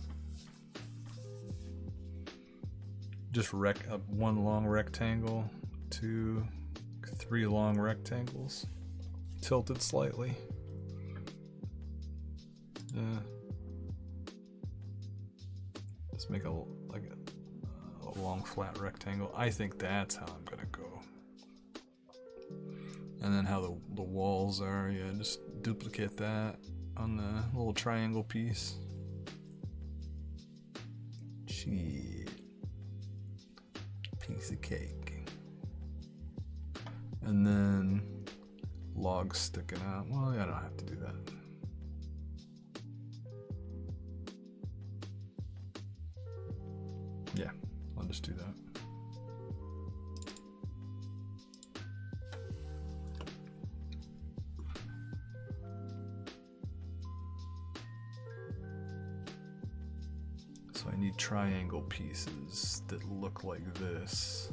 Just one long rectangle, 2, 3 long rectangles, tilted slightly. Yeah. Just make a long flat rectangle. I think that's how I'm gonna go. And then how the walls are, yeah, just duplicate that on the little triangle piece. Shit. Piece of cake. And then logs sticking out. Well, I don't have to do that. Yeah, I'll just do that. So I need triangle pieces that look like this.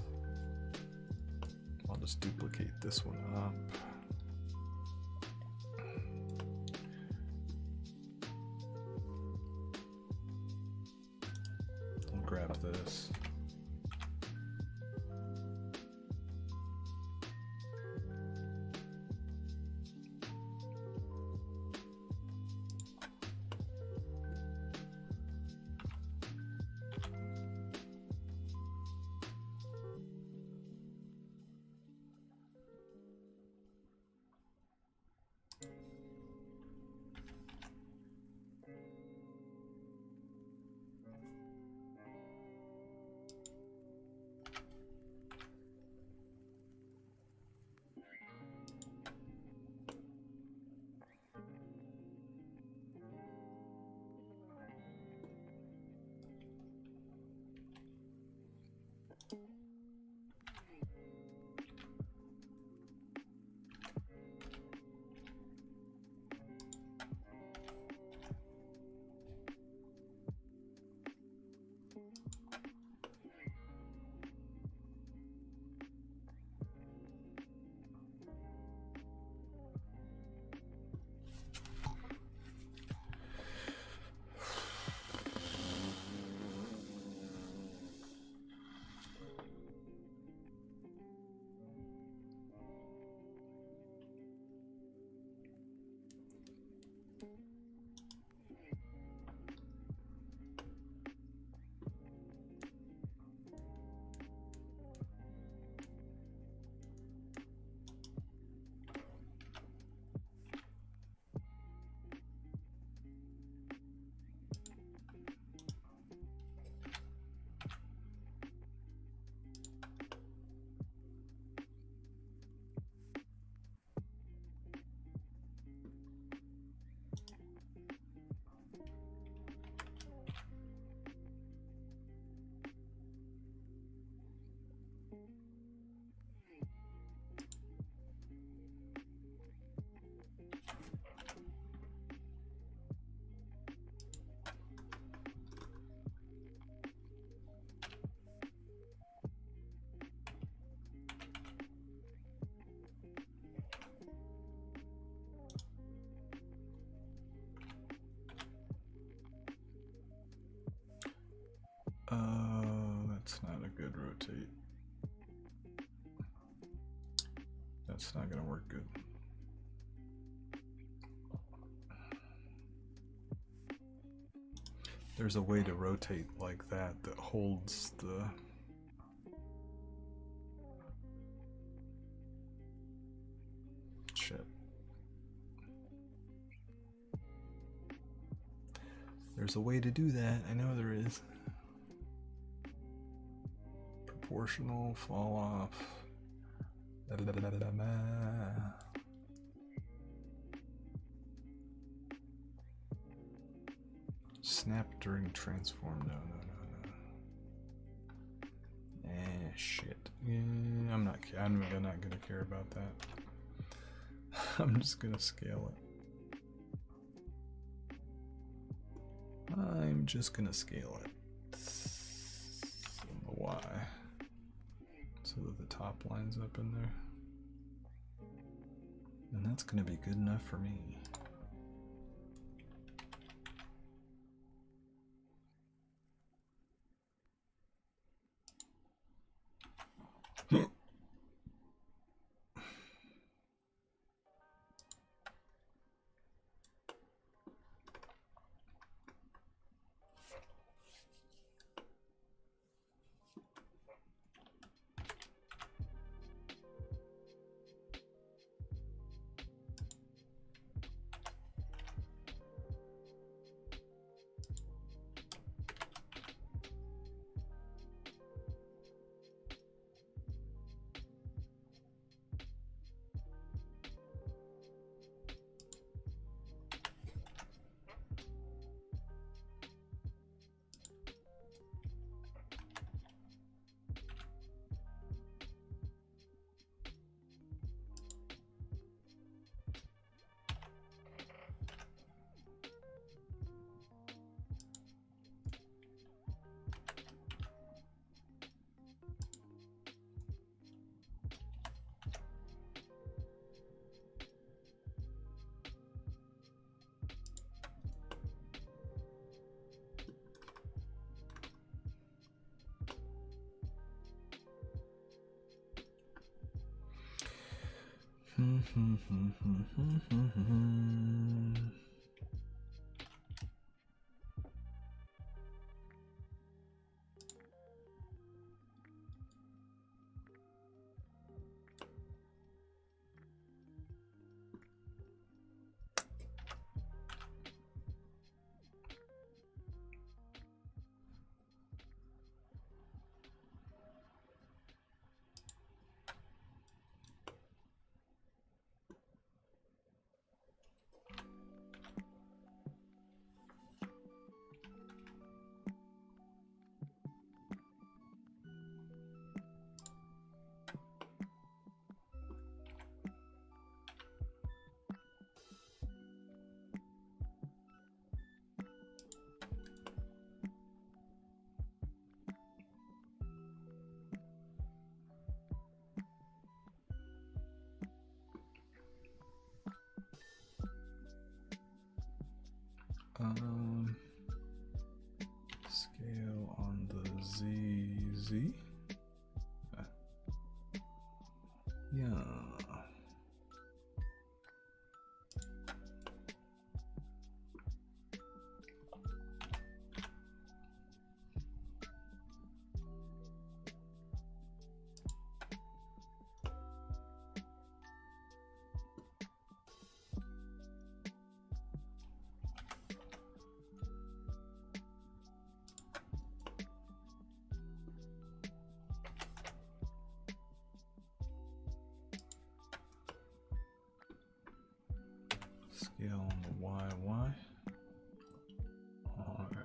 I'll just duplicate this one up. I'll grab this. That's not a good rotate. That's not gonna work good. There's a way to rotate like that that holds the... Shit. There's a way to do that, I know there is. Proportional, fall off. Snap during transform. No. Shit. Yeah, I'm not gonna care about that. I'm just gonna scale it. I'm just gonna scale it. Why? So that the top lines up in there. And that's gonna be good enough for me. Scale on the ZZ. Yeah. Scale on the YY. Oh, yeah.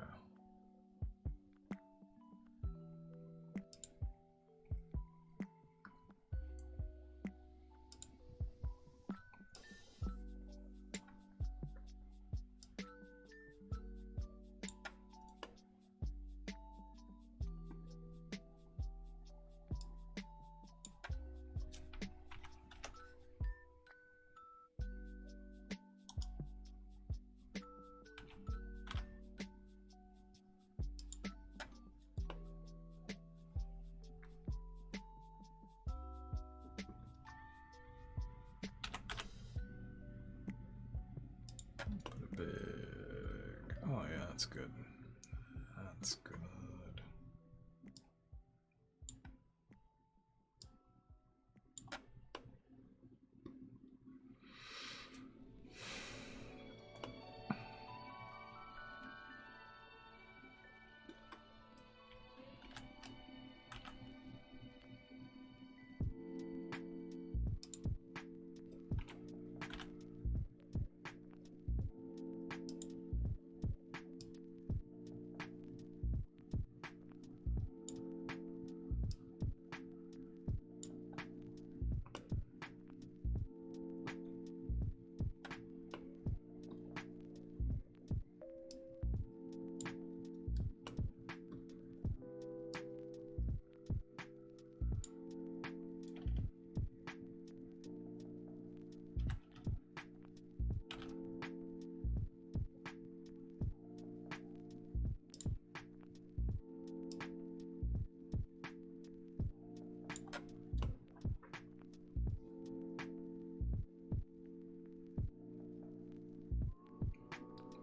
That's good. That's good.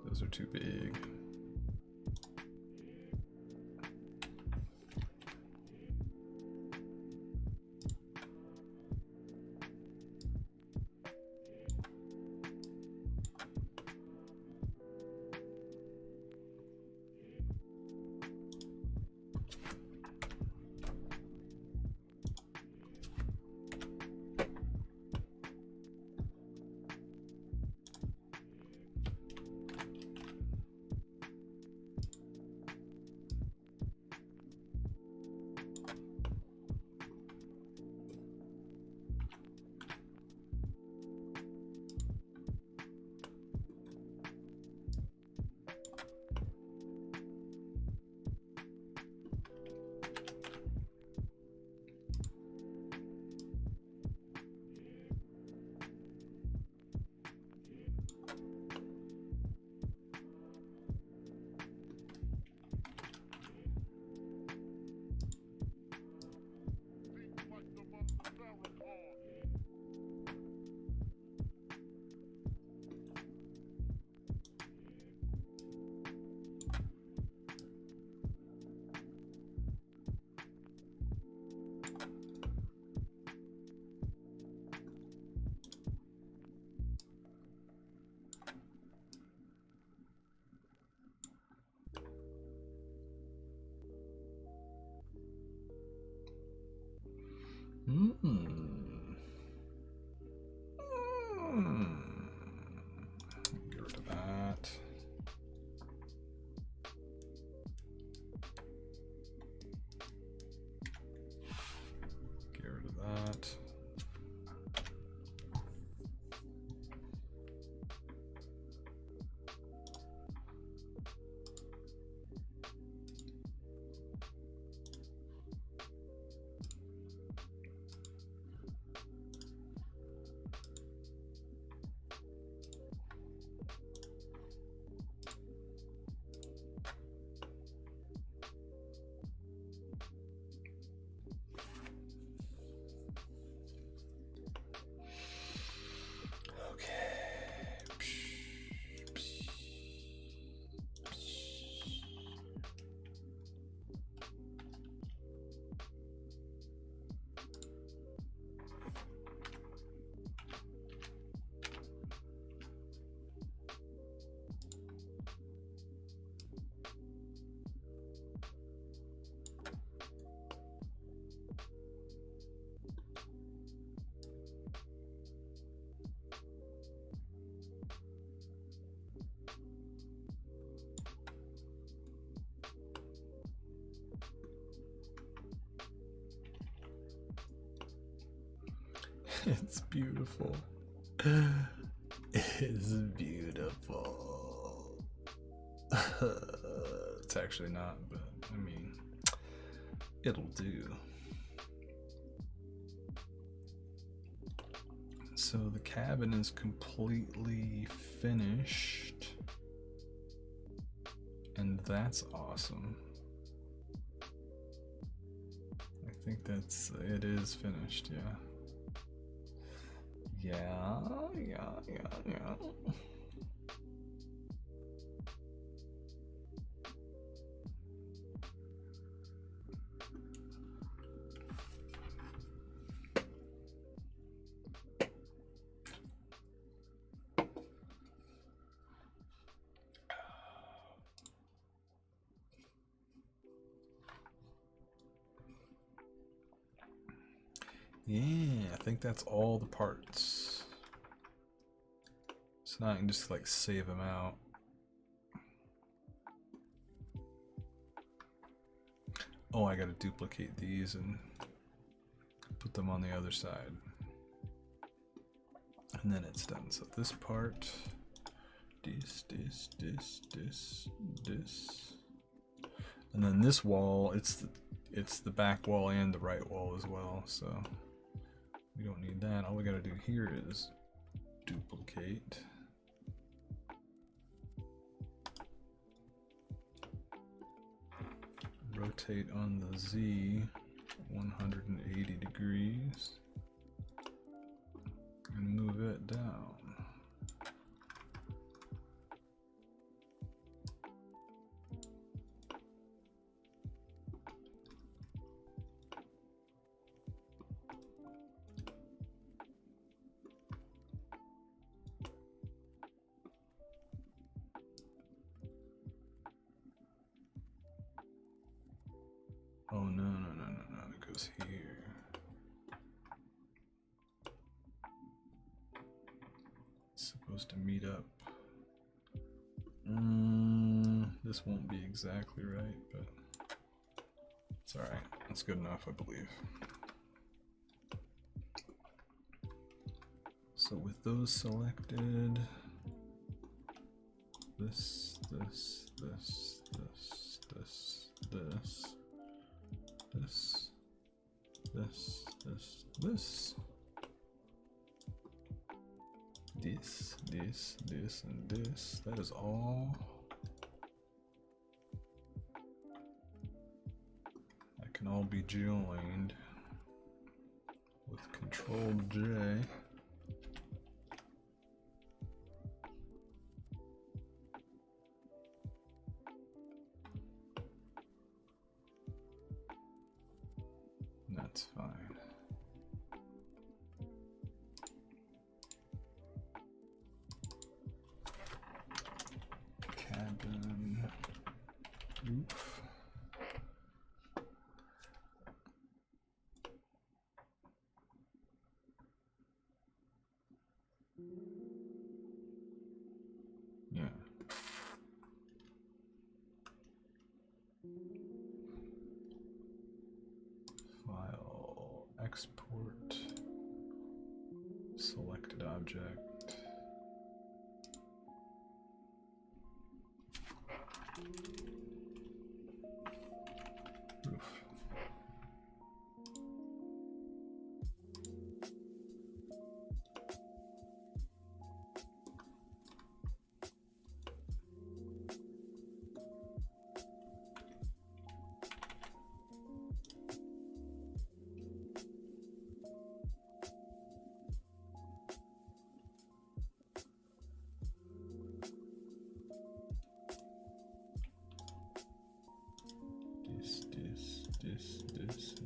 Those are too big. Get rid of that. Get rid of that. It's beautiful. It's beautiful. It's actually not, but I mean, it'll do. So the cabin is completely finished, and that's awesome. I think it is finished, yeah. Yeah. Yeah, I think that's all the parts. So now I can just like save them out. Oh, I gotta duplicate these and put them on the other side. And then it's done. So this part, this. And then this wall, it's the back wall and the right wall as well, so we don't need that. All we gotta do here is duplicate. Rotate on the Z 180 degrees and move it down. Oh no, it goes here. It's supposed to meet up. This won't be exactly right, but it's alright. That's good enough, I believe. So with those selected, this, and this. That is all. That can all be joined with Control J. And that's fine. Cabin roof. Yeah. File, export, selected object. Roof.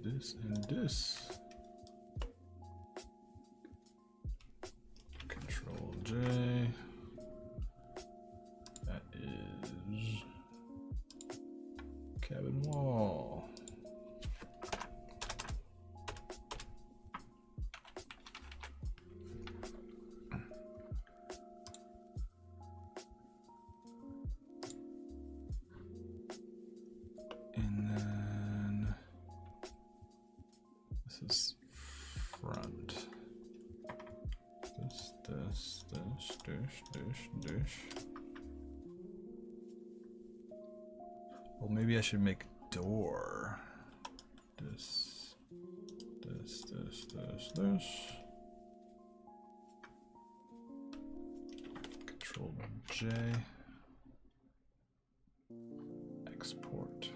This, and this. Control J. That is cabin wall. And then this is front. This. Well, maybe I should make door. This. Control J. Export.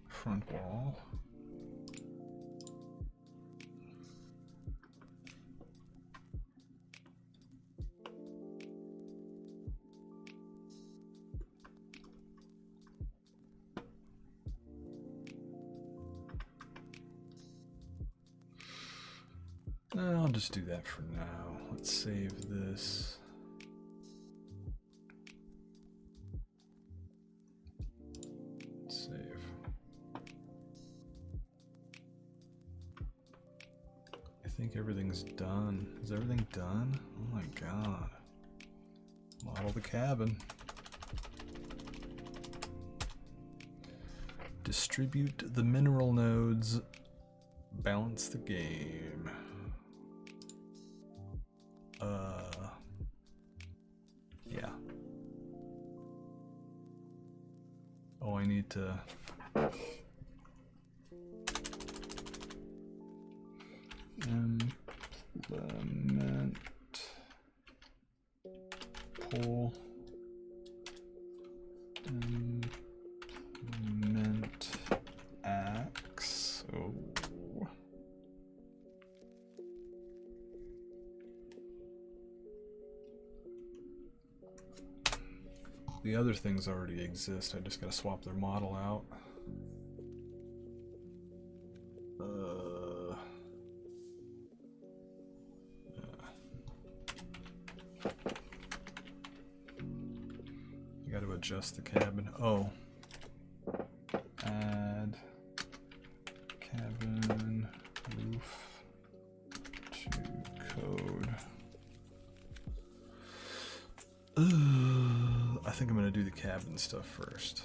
Front wall. I'll just do that for now. Let's save this. everything's done. Is everything done? Oh my god. Model the cabin. Distribute the mineral nodes. Balance the game. Yeah. Oh, I need to implement pull implement axe. Oh. The other things already exist. I just gotta swap their model out. You gotta adjust the cabin. Oh. Add cabin roof to code. I think I'm gonna do the cabin stuff first.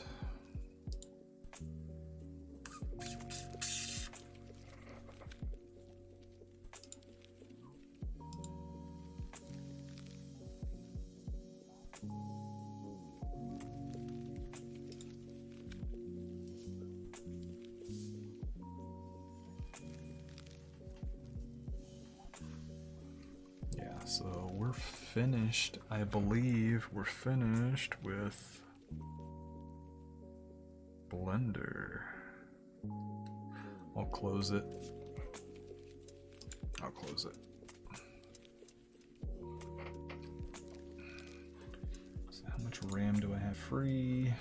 Yeah, so we're finished. I believe we're finished with Blender. I'll close it. I'll close it. So how much RAM do I have free?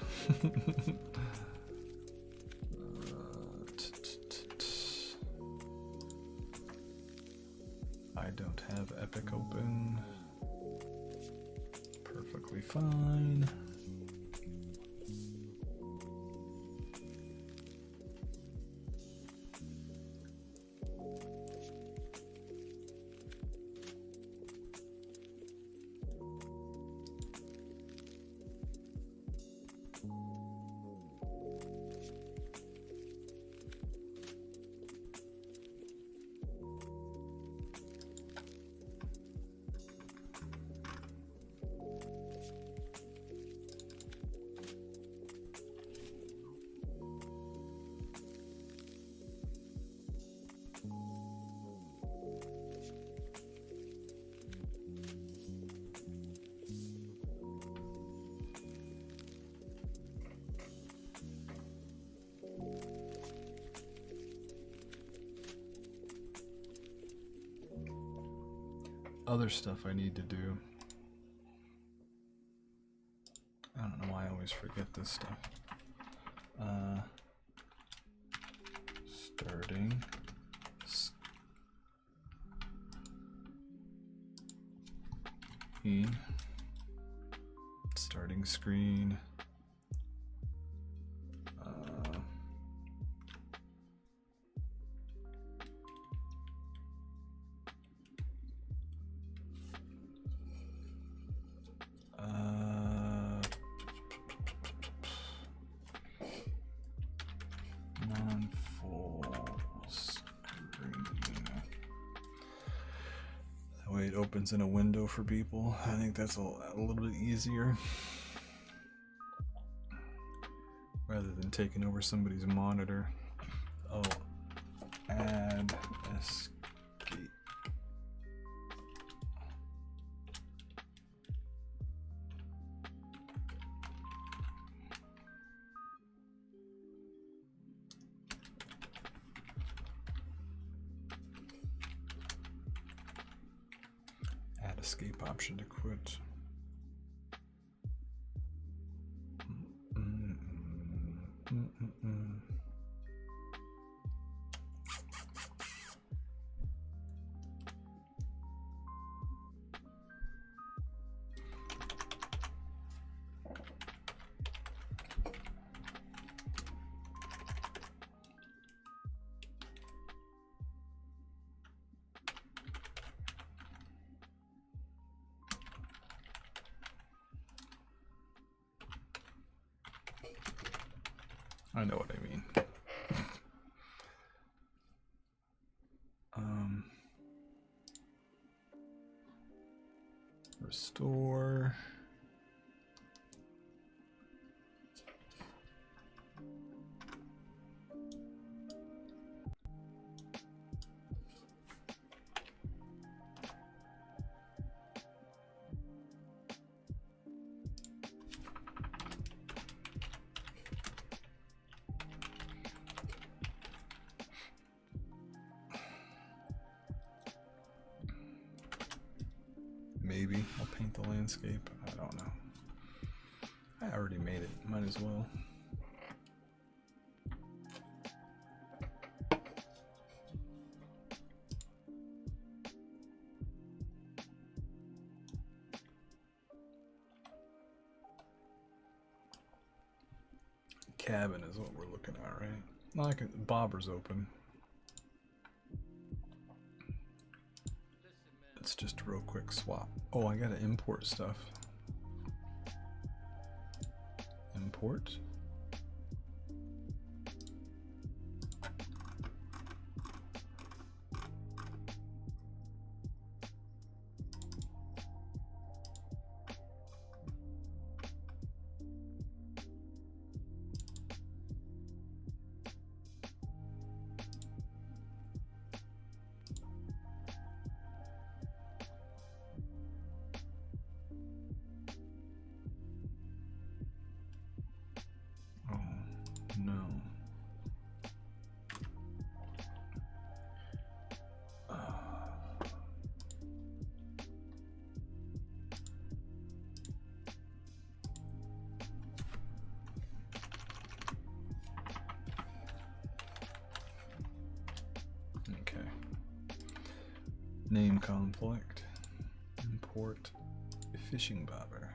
I don't have Epic open. Perfectly fine. Other stuff I need to do. I don't know why I always forget this stuff. Starting. Starting screen. It opens in a window for people. I think that's a little bit easier rather than taking over somebody's monitor. Oh, add escape. Escape option to quit. I know what I mean. Restore. Maybe I'll paint the landscape. I don't know. I already made it. Might as well. Cabin is what we're looking at, right? Like Bobber's open. It's just a real quick swap. Oh, I gotta import stuff. Import. No. Okay. Name conflict. Import fishing bobber.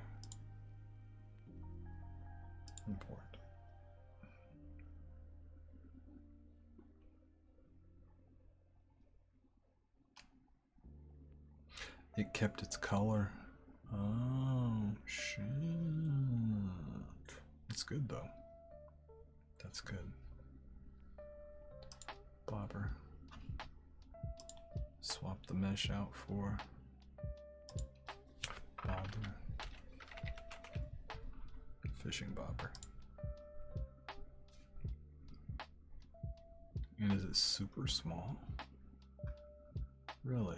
Import. It kept its color. Oh, shit. That's good, though. That's good. Bobber. Swap the mesh out for bobber. Fishing bobber. And is it super small? Really?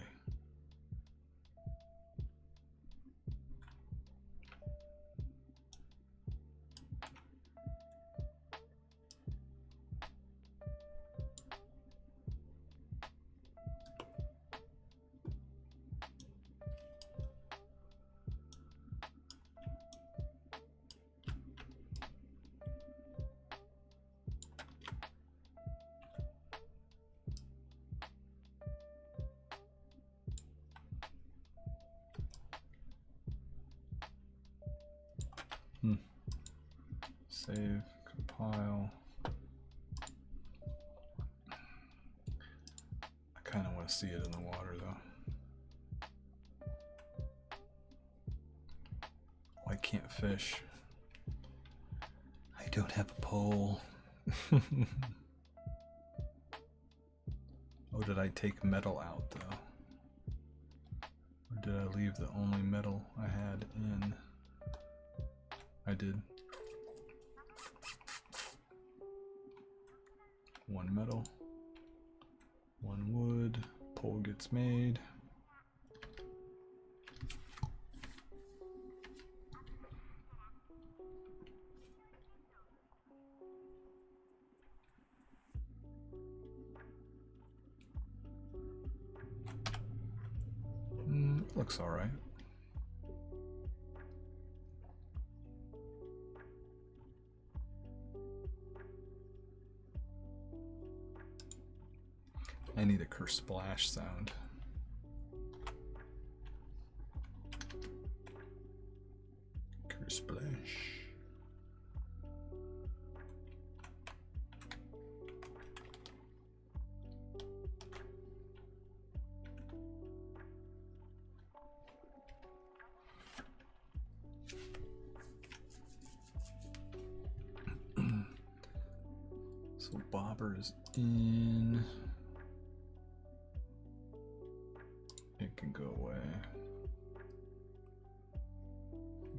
Save, compile. I kind of want to see it in the water though. Oh, I can't fish. I don't have a pole. Oh, did I take metal out though? Or did I leave the only metal I had in? I did. One metal, one wood, pole gets made. Looks all right. I need a kersplash sound. Kersplash. So bobber is in. It can go away.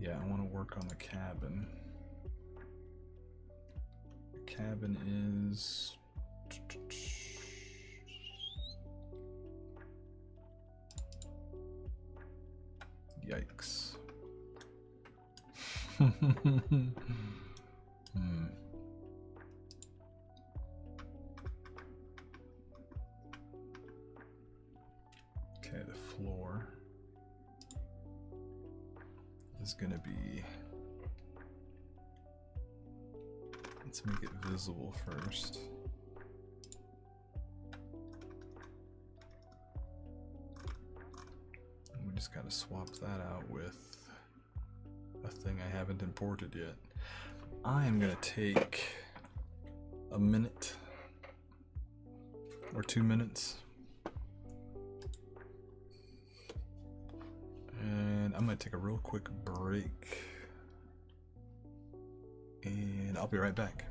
Yeah, I want to work on the cabin. The cabin is... Yikes. Okay, the floor is gonna be... Let's make it visible first. We just gotta swap that out with a thing I haven't imported yet. I am gonna take a minute or 2 minutes, and I'm gonna take a real quick break, and I'll be right back.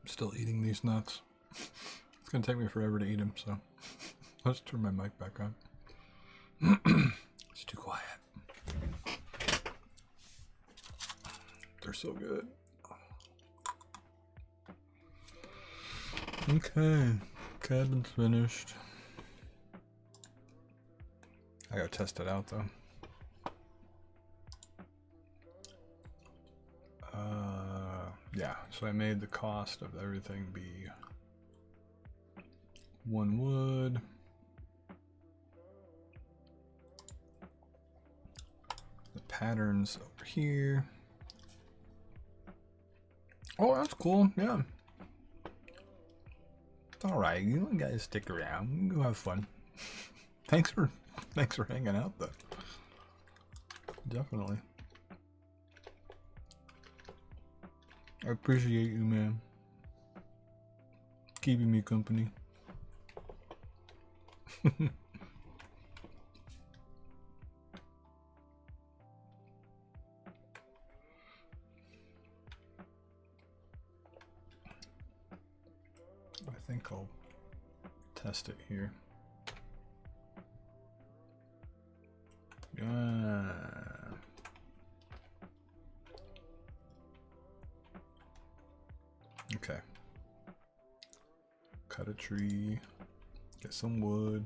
Still eating these nuts. It's gonna take me forever to eat them, so let's turn my mic back on. It's too quiet. They're so good. Okay, cabin's finished. I gotta test it out though. Yeah, so I made the cost of everything be 1 wood. The patterns over here. Oh, that's cool. Yeah. It's all right. You guys stick around. Go have fun. Thanks for hanging out though. Definitely. I appreciate you, man. Keeping me company. I think I'll test it here. Okay. Cut a tree. Get some wood.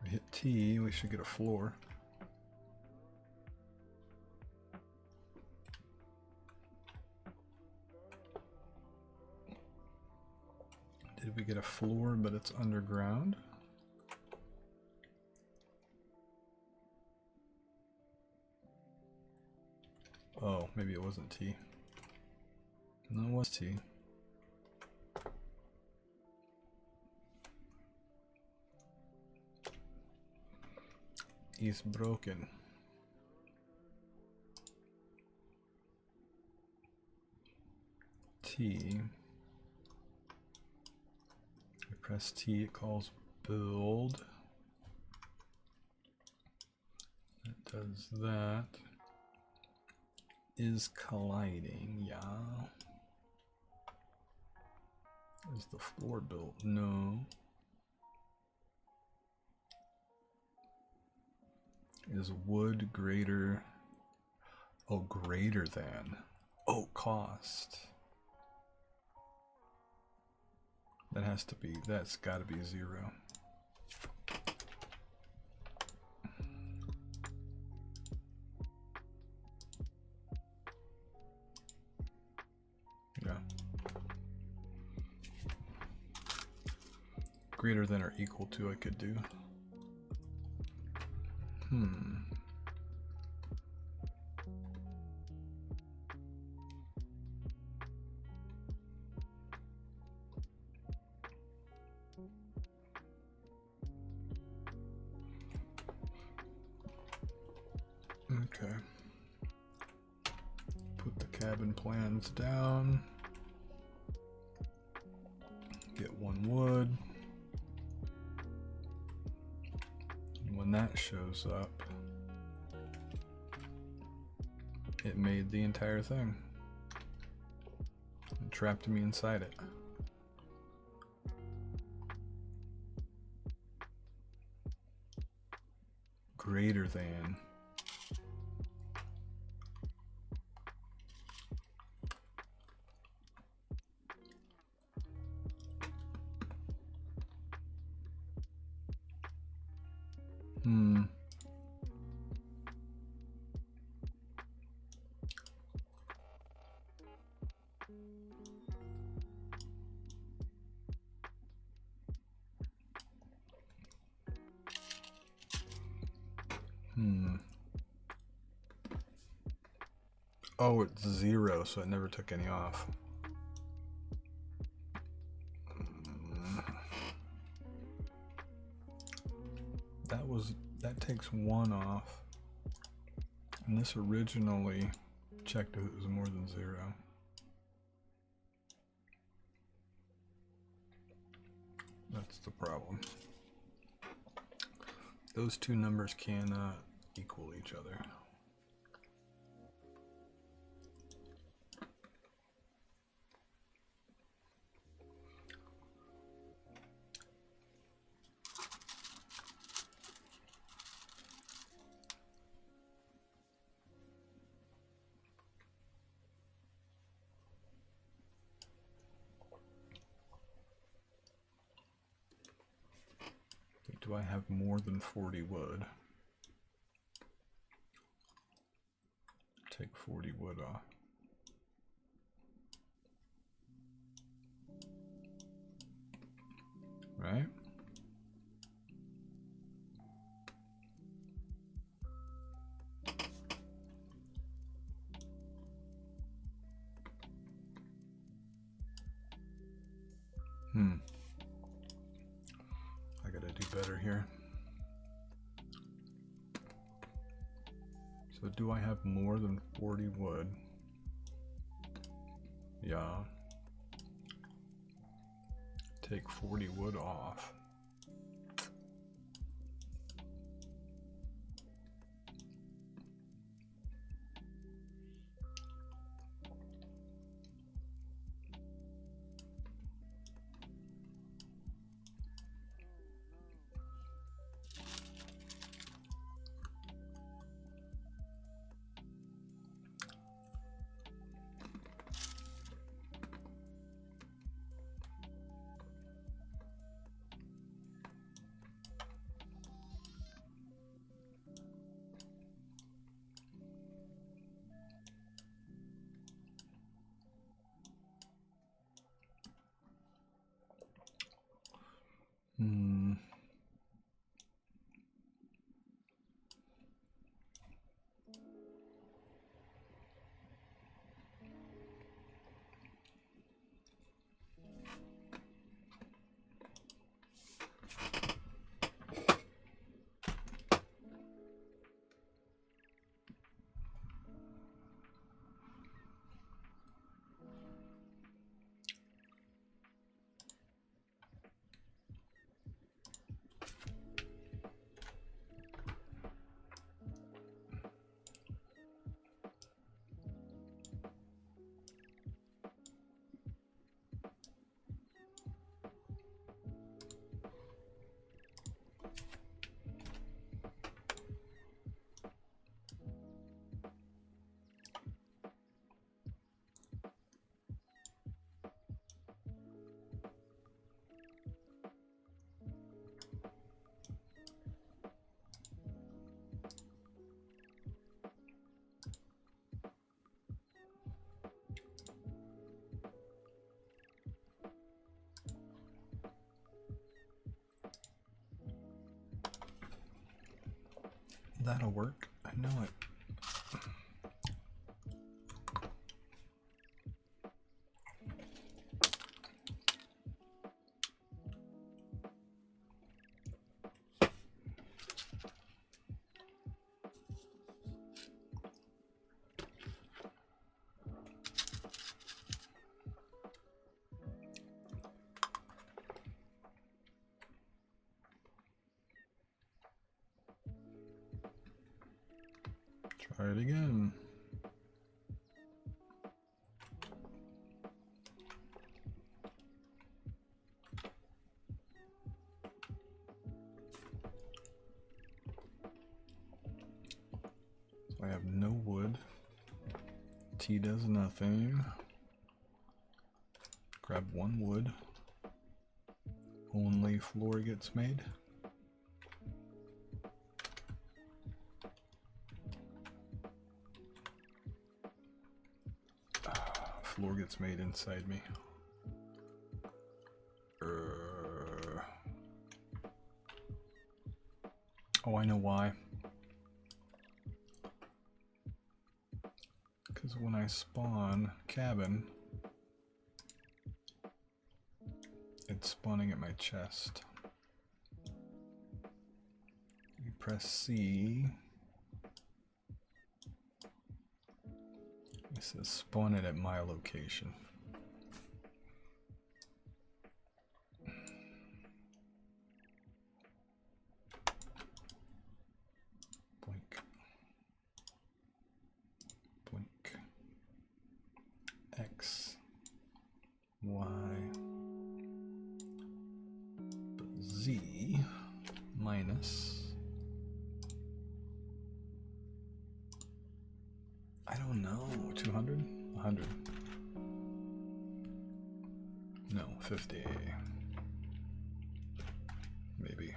We hit T, we should get a floor. Did we get a floor, but it's underground? Oh, maybe it wasn't T. No, it was T. It's broken. T. I press T, it calls build. It does that. Is colliding, yeah. Is the floor built? No. Is wood greater? Oh, greater than. Oh, cost. That has to be, that's gotta be 0. Yeah. Greater than or equal to I could do. Okay. Put the cabin plans down. Get 1 wood. And when that shows up, it made the entire thing. It trapped me inside it. Greater than. Oh, it's 0, so it never took any off. That takes 1 off. And this originally checked if it was more than 0. That's the problem. Those two numbers cannot equal each other. Do I have more than 40 wood? Take 40 wood off. Right? I gotta do better here. So do I have more than 40 wood? Yeah. Take 40 wood off. That'll work. I know it. Try it again. So I have no wood. T does nothing. Grab one wood. Only floor gets made. Floor gets made inside me. Oh, I know why. Because when I spawn cabin, it's spawning at my chest. You press C. It says spawn it at my location. Blink. Blink. X. Y. Z. Minus. I don't know. 200? 100. No, 50. Maybe.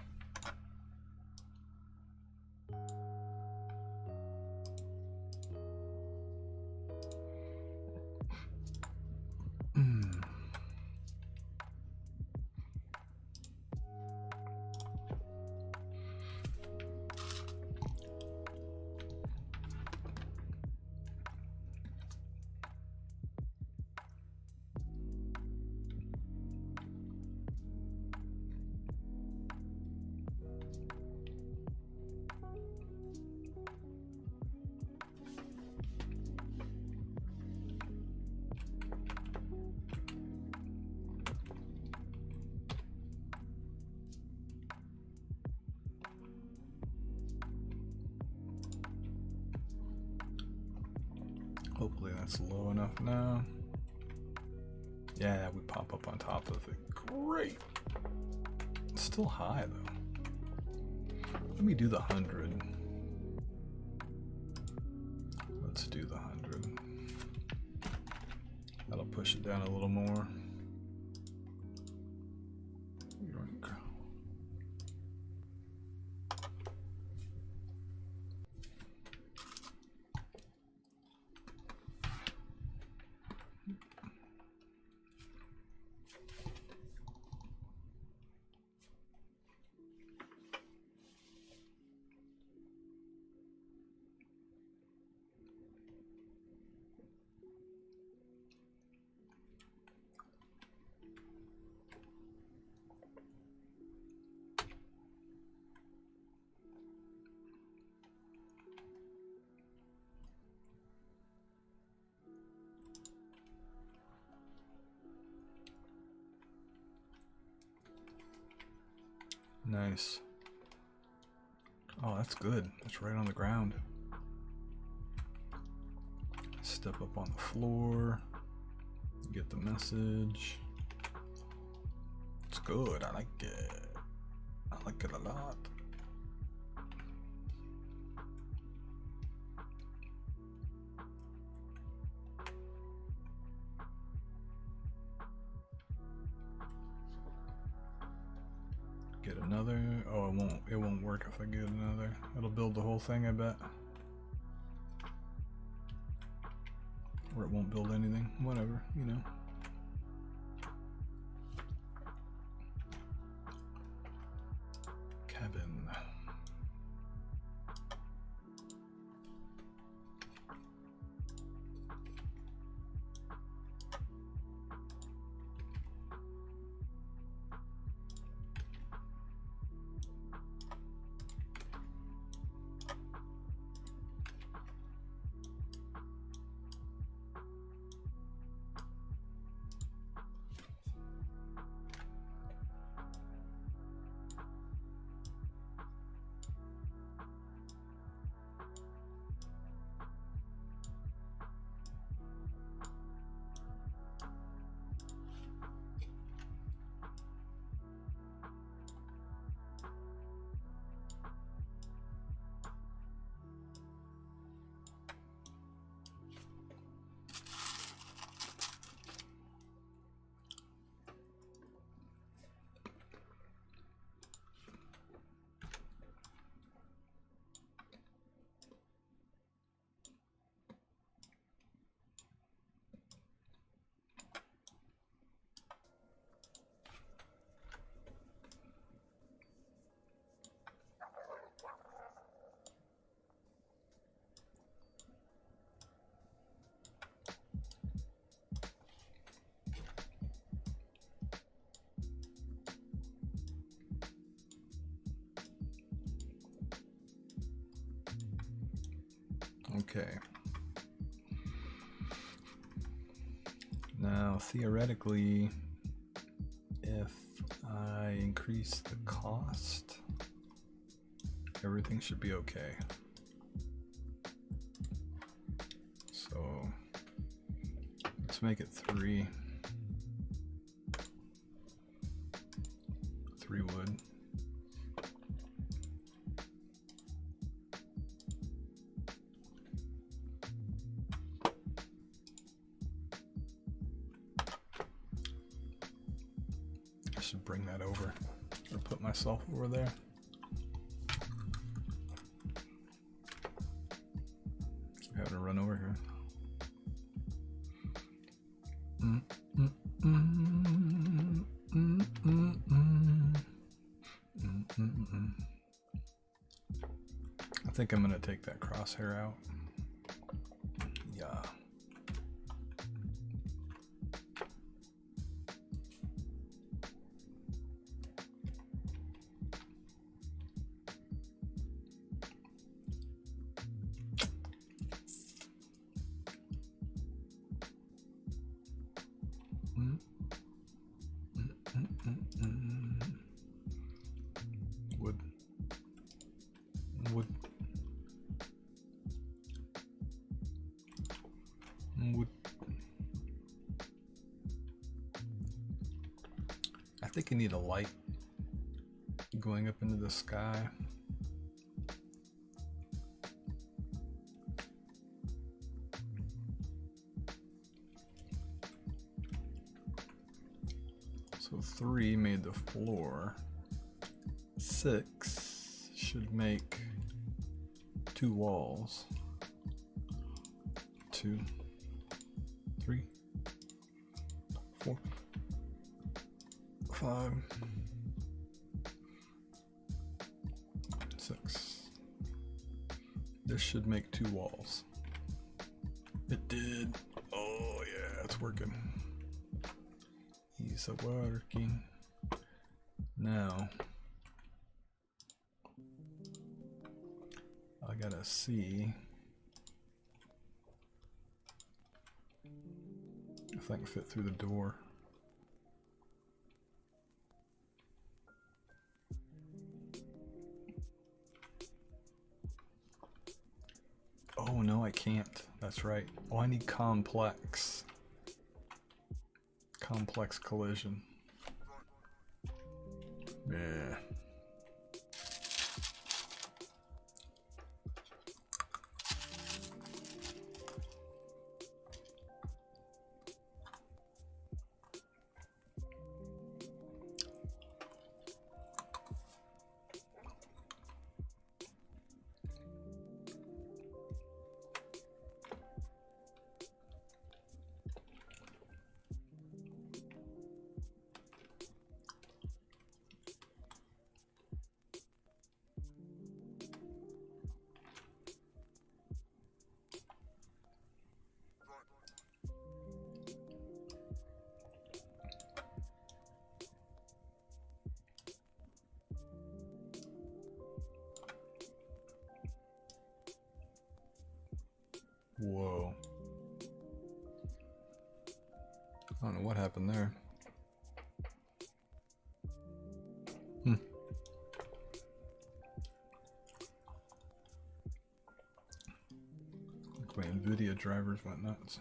Hopefully that's low enough now. Yeah, we pop up on top of it. Great. It's still high though. Let me do the 100. Let's do the 100. That'll push it down a little more. Nice. Oh, that's good. That's right on the ground. Step up on the floor. Get the message. It's good. I like it. I like it a lot. Get another. Oh, it won't work if I get another. It'll build the whole thing, I bet. Or it won't build anything. Whatever, you know. Cabin. Okay. Now, theoretically, if I increase the cost, everything should be okay. So, let's make it 3. 3 wood. I should bring that over or put myself over there. Keep having to run over here. I think I'm gonna take that crosshair out. Yeah. Wood. Wood. you need a light going up into the sky. So 3 made the floor. 6 should make 2 walls. 2, 3, 4, 5, 6. This should make 2 walls. It did. Oh yeah, it's working. He's working. Now I gotta see if I can fit through the door. Oh no, I can't. That's right. Oh, I need complex. Complex collision. Yeah. Whoa. I don't know what happened there. Like my NVIDIA drivers went nuts.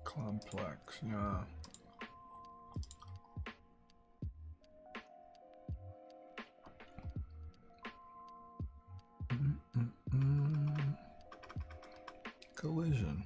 Complex, yeah. Collision.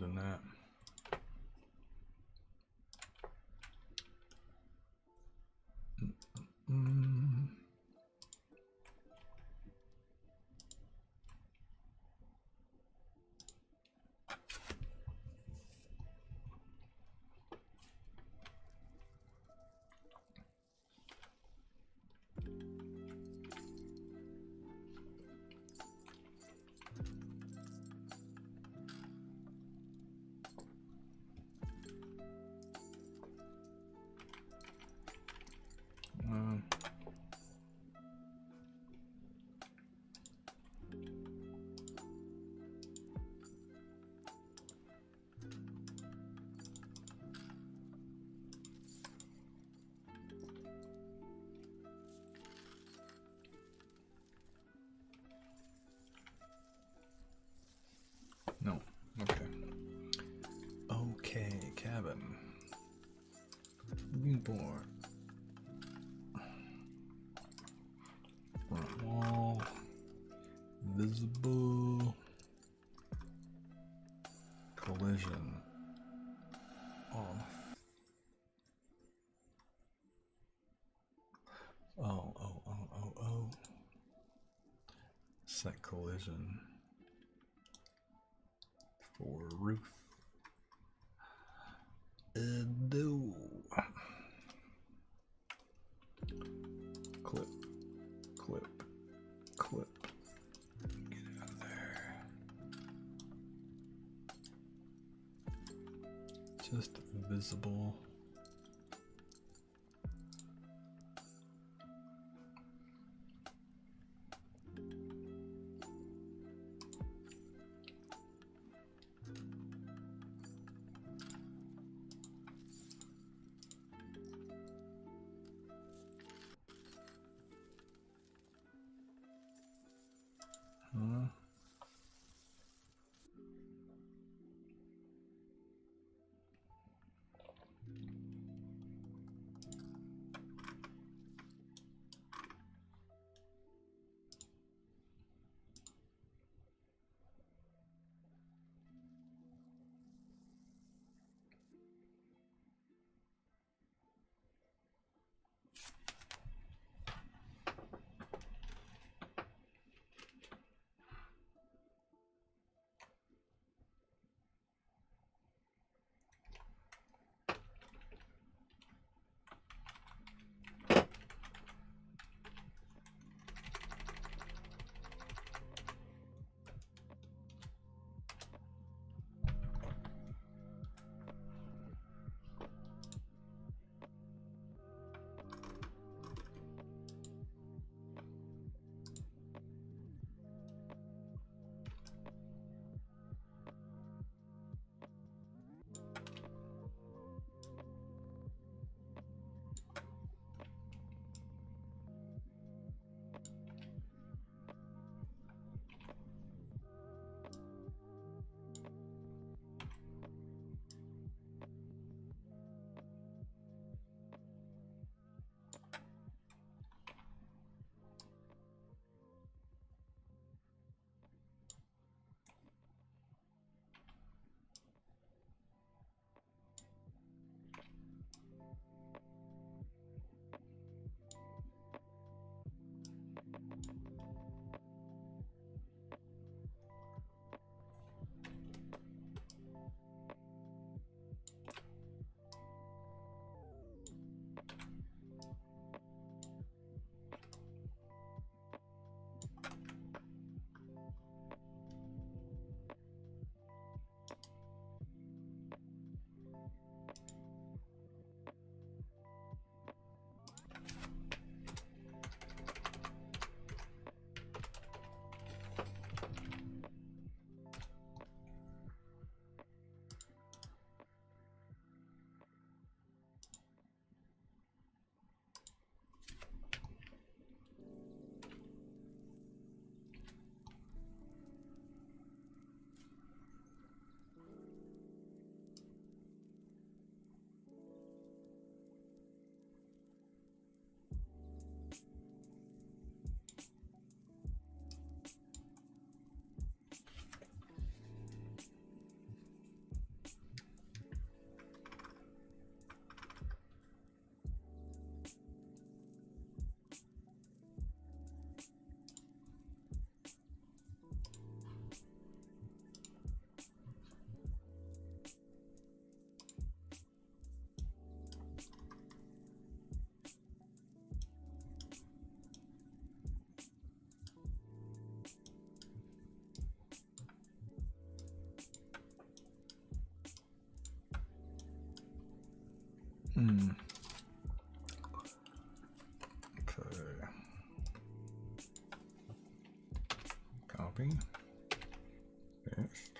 than that. No. Okay. Okay, cabin. Newborn. Front wall. Visible. Collision. Off. Oh. Set collision. For roof. No. Clip. Get out of there. Just visible. Huh? Copy. Paste.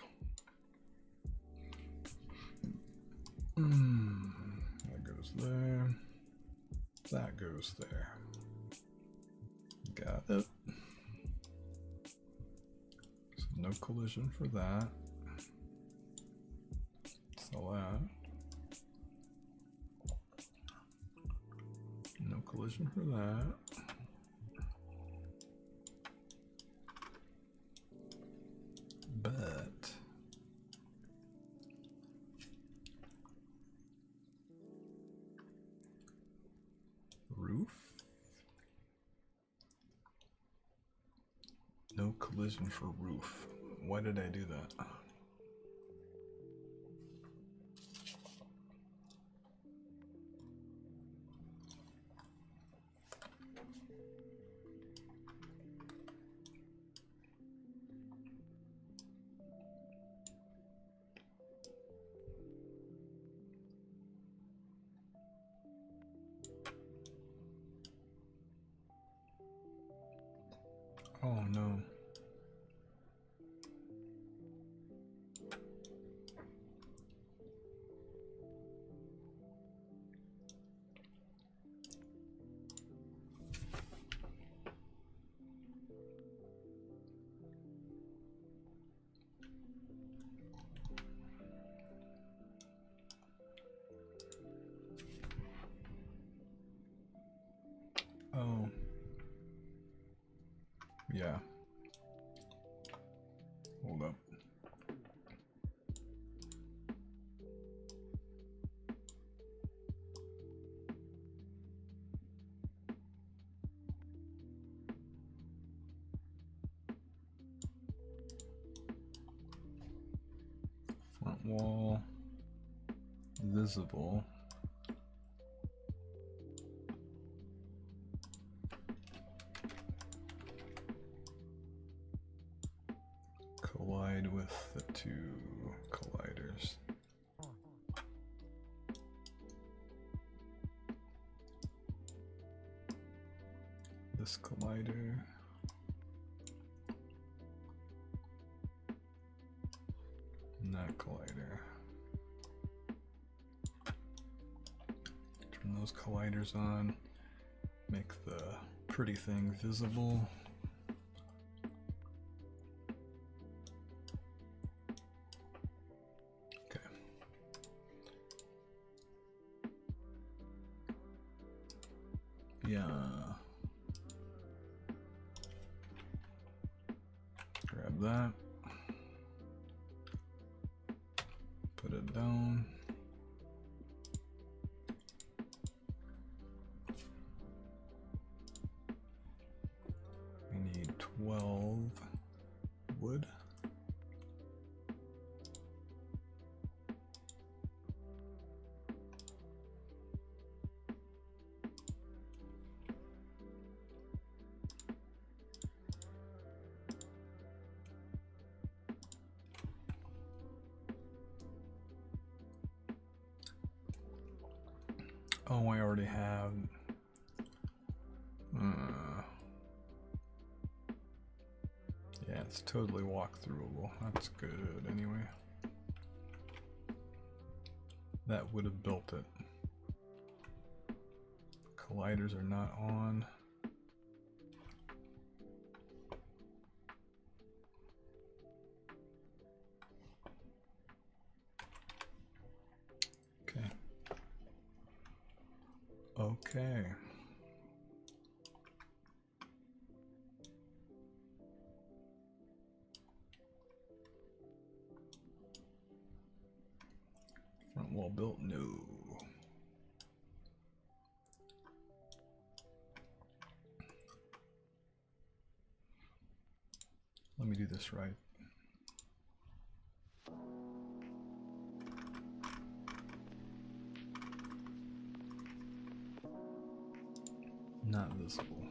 That goes there. That goes there. Got it. So no collision for that. Sell that. No collision for that. But roof? No collision for roof. Why did I do that? Oh no. Oh. Yeah. Hold up. Front wall visible. Collide with the two colliders. This collider. And that collider. Turn those colliders on. Make the pretty thing visible. Yeah. Grab that. Put it down. We need 12 wood. Oh, I already have. Yeah, it's totally walkthroughable. That's good anyway. That would have built it. Colliders are not on. Okay. Okay. Front wall built? No. Let me do this right. Not visible.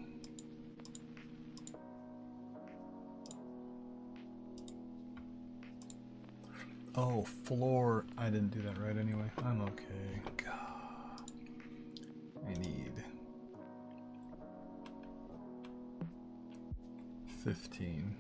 Oh, floor. I didn't do that right anyway. I'm okay. God. I need 15.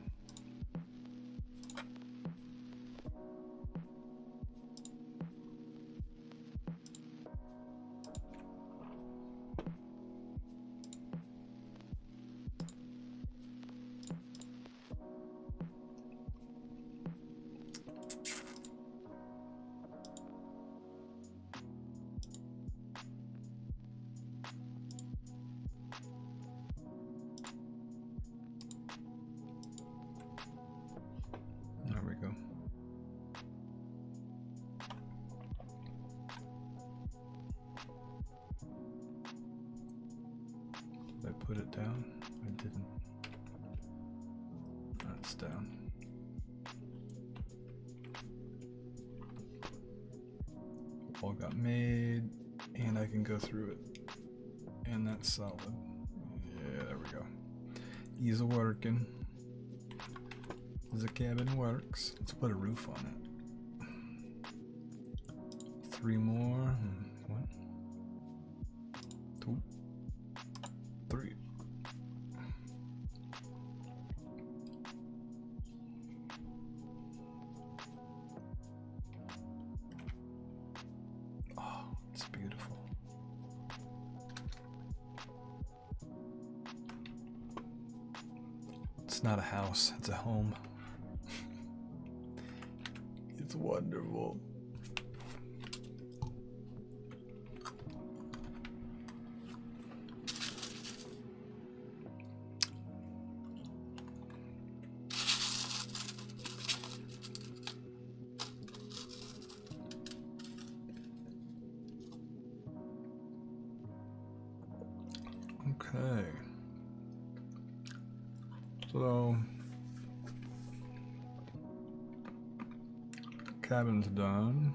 I put it down? I didn't. That's down. All got made, and I can go through it. And that's solid. Yeah, there we go. He's working. The cabin works. Let's put a roof on it. 3 more. 1, 2, 3. Oh, it's beautiful. It's not a house, it's a home. It's wonderful. Okay. So cabin's done.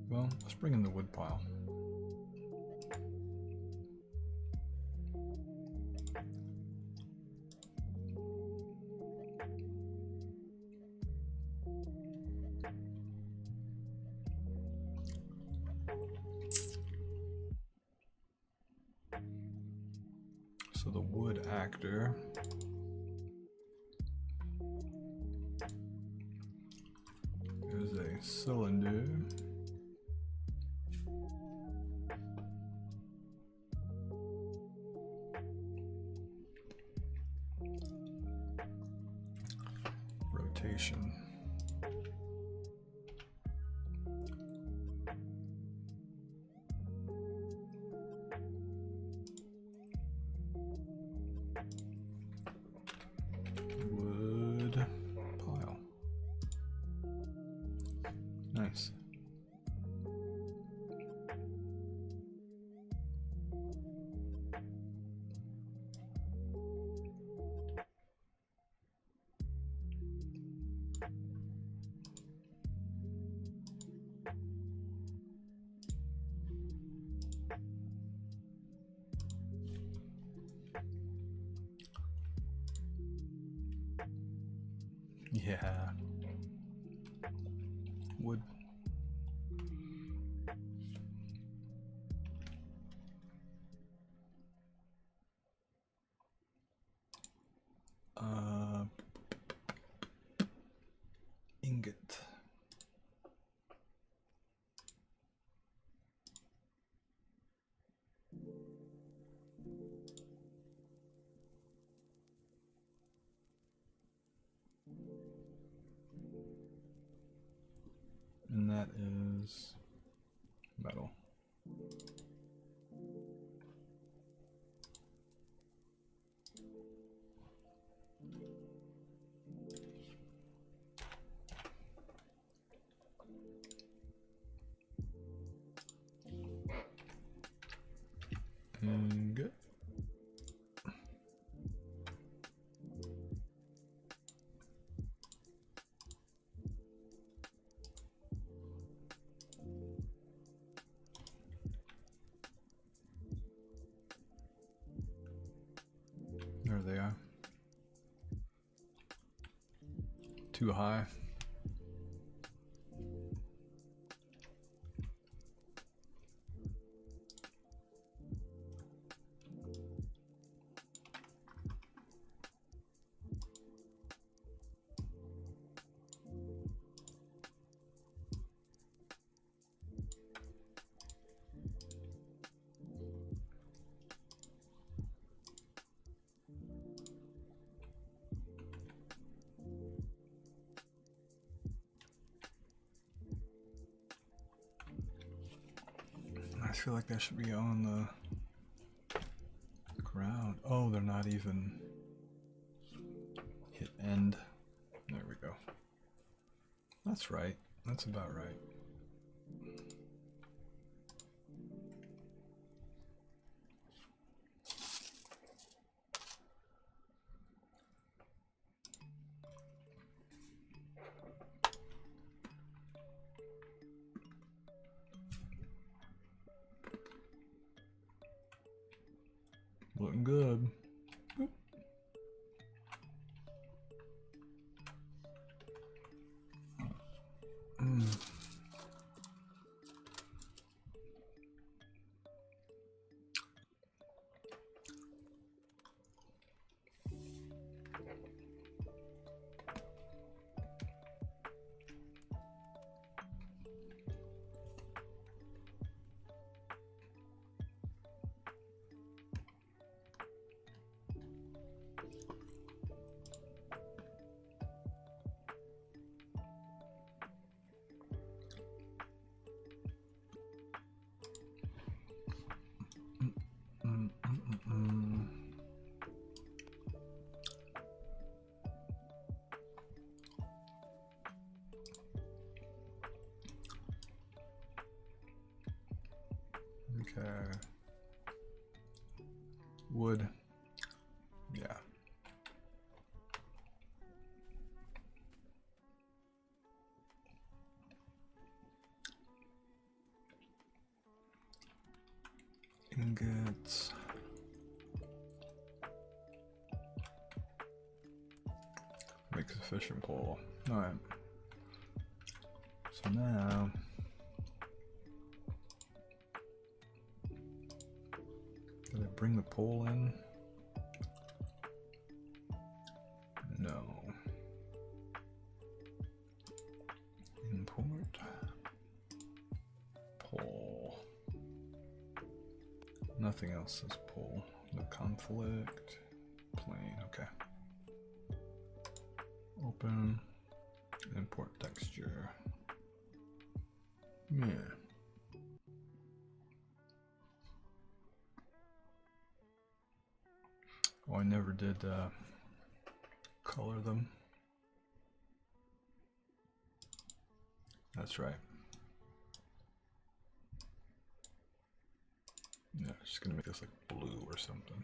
Well, let's bring in the wood pile. So the wood actor is a cylinder. Rotation. Wood pile. Nice. Yeah. Wood. Ingot. And that is metal. Ingot. There they are. Too high. feel like that should be on the ground. Oh, they're not even. Hit end. There we go. That's right. That's about right. Looking good. Boop. Okay. Wood. Yeah. Ingots. Makes a fishing pole. Alright. So now did I bring the pole in? No. Import pole. Nothing else says pole. No conflict. Plane. Okay. Open. Import texture. Yeah. Oh, I never did color them. That's right. Yeah, just gonna make this like blue or something.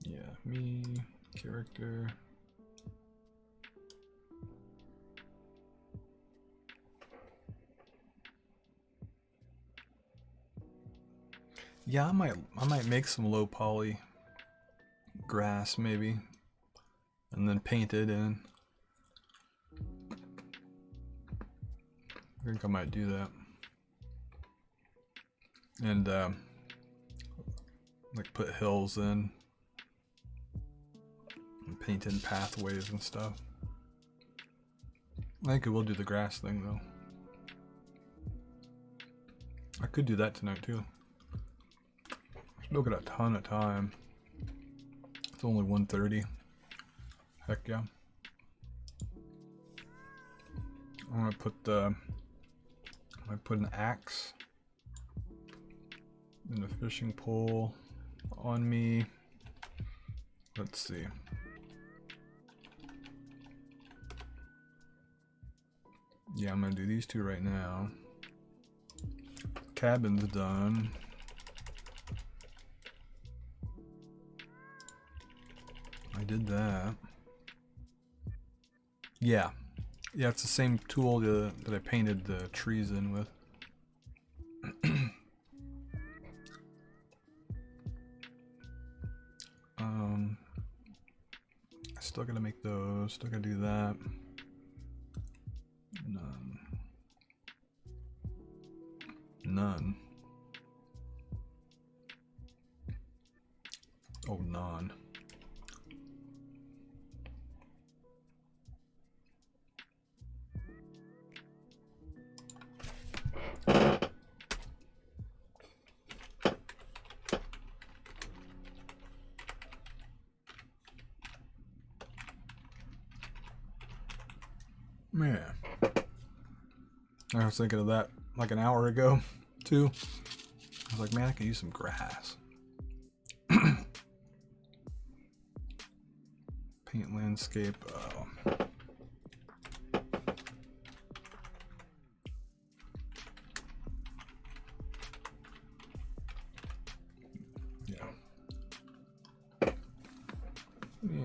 Yeah, me, character. Yeah, I might make some low poly grass maybe, and then paint it in. I think I might do that. And like put hills in and paint in pathways and stuff. I think I will do the grass thing though. I could do that tonight too. Still got a ton of time. It's only 1:30. Heck yeah. I'm gonna put an axe and a fishing pole on me. Let's see. Yeah, I'm gonna do these two right now. Cabin's done. I did that. Yeah. Yeah, it's the same tool that I painted the trees in with. I still gotta make those, still gotta do that. None. none. Oh, none. Man, I was thinking of that like an hour ago, too. I was like, man, I could use some grass. Paint landscape. Yeah. Yeah.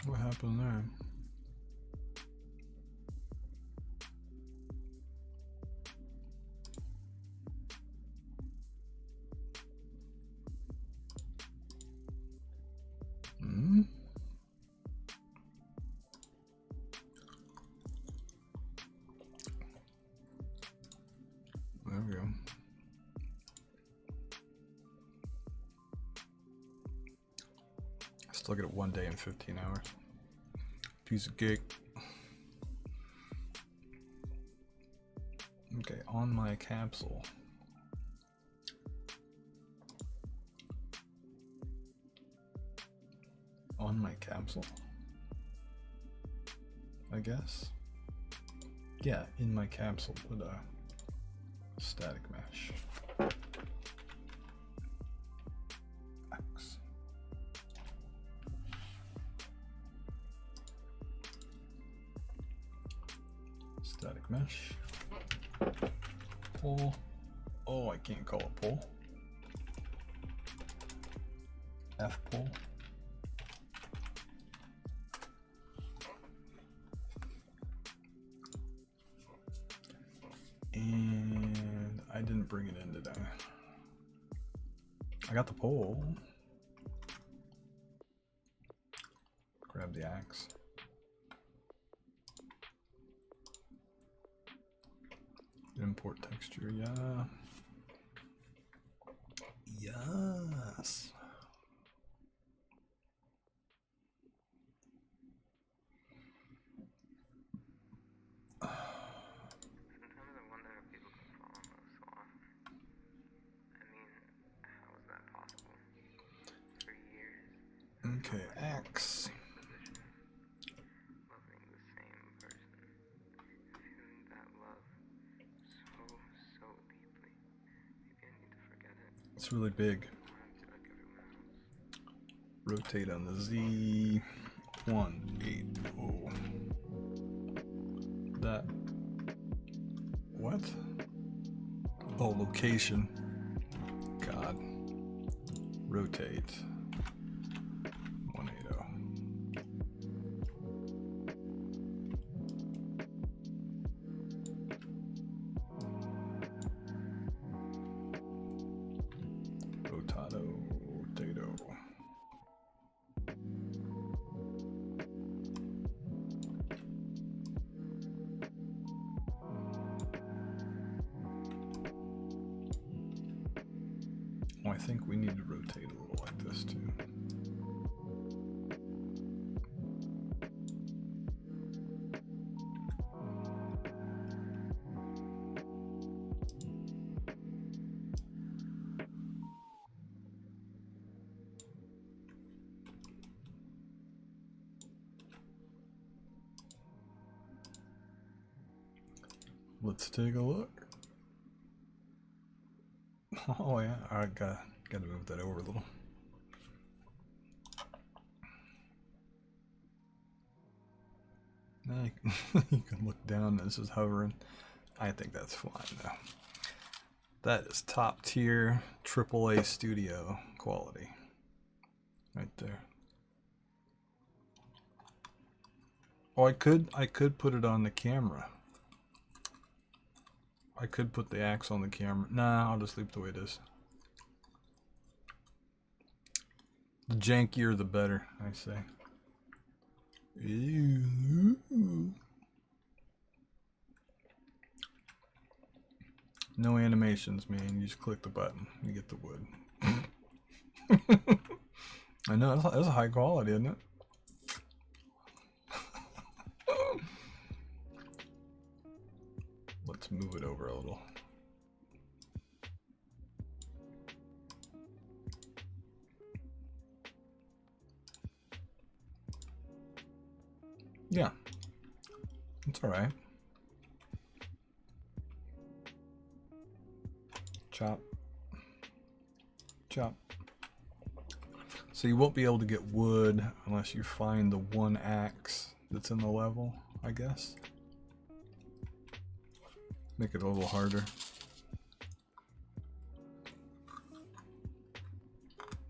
What happened there? There we go. Still get it 1 day and 15 hours. Piece of cake. Okay, on my capsule. On my capsule, I guess. Yeah, in my capsule, put a static mesh. X. Static mesh. Pull. Oh, I can't call it pull. F pull. And I didn't bring it in today. I got the pole. Grab the axe. Import texture, yeah. Yes. Okay, X. It's really big. Rotate on the Z. 180. That. What? Oh, location. God. Rotate. 180. Rotato. Rotato. Oh, I think we need to rotate a little like this too. Let's take a look. Oh yeah, I gotta move that over a little. Now you can look down. This is hovering. I think that's fine though. That is top tier AAA studio quality, right there. Oh, I could put it on the camera. I could put the axe on the camera. Nah, I'll just leave it the way it is. The jankier the better, I say. Ew. No animations, man. You just click the button. You get the wood. I know, that's a high quality, isn't it? Let's move it over a little. Yeah, it's all right. Chop. Chop. So you won't be able to get wood unless you find the one axe that's in the level, I guess. Make it a little harder.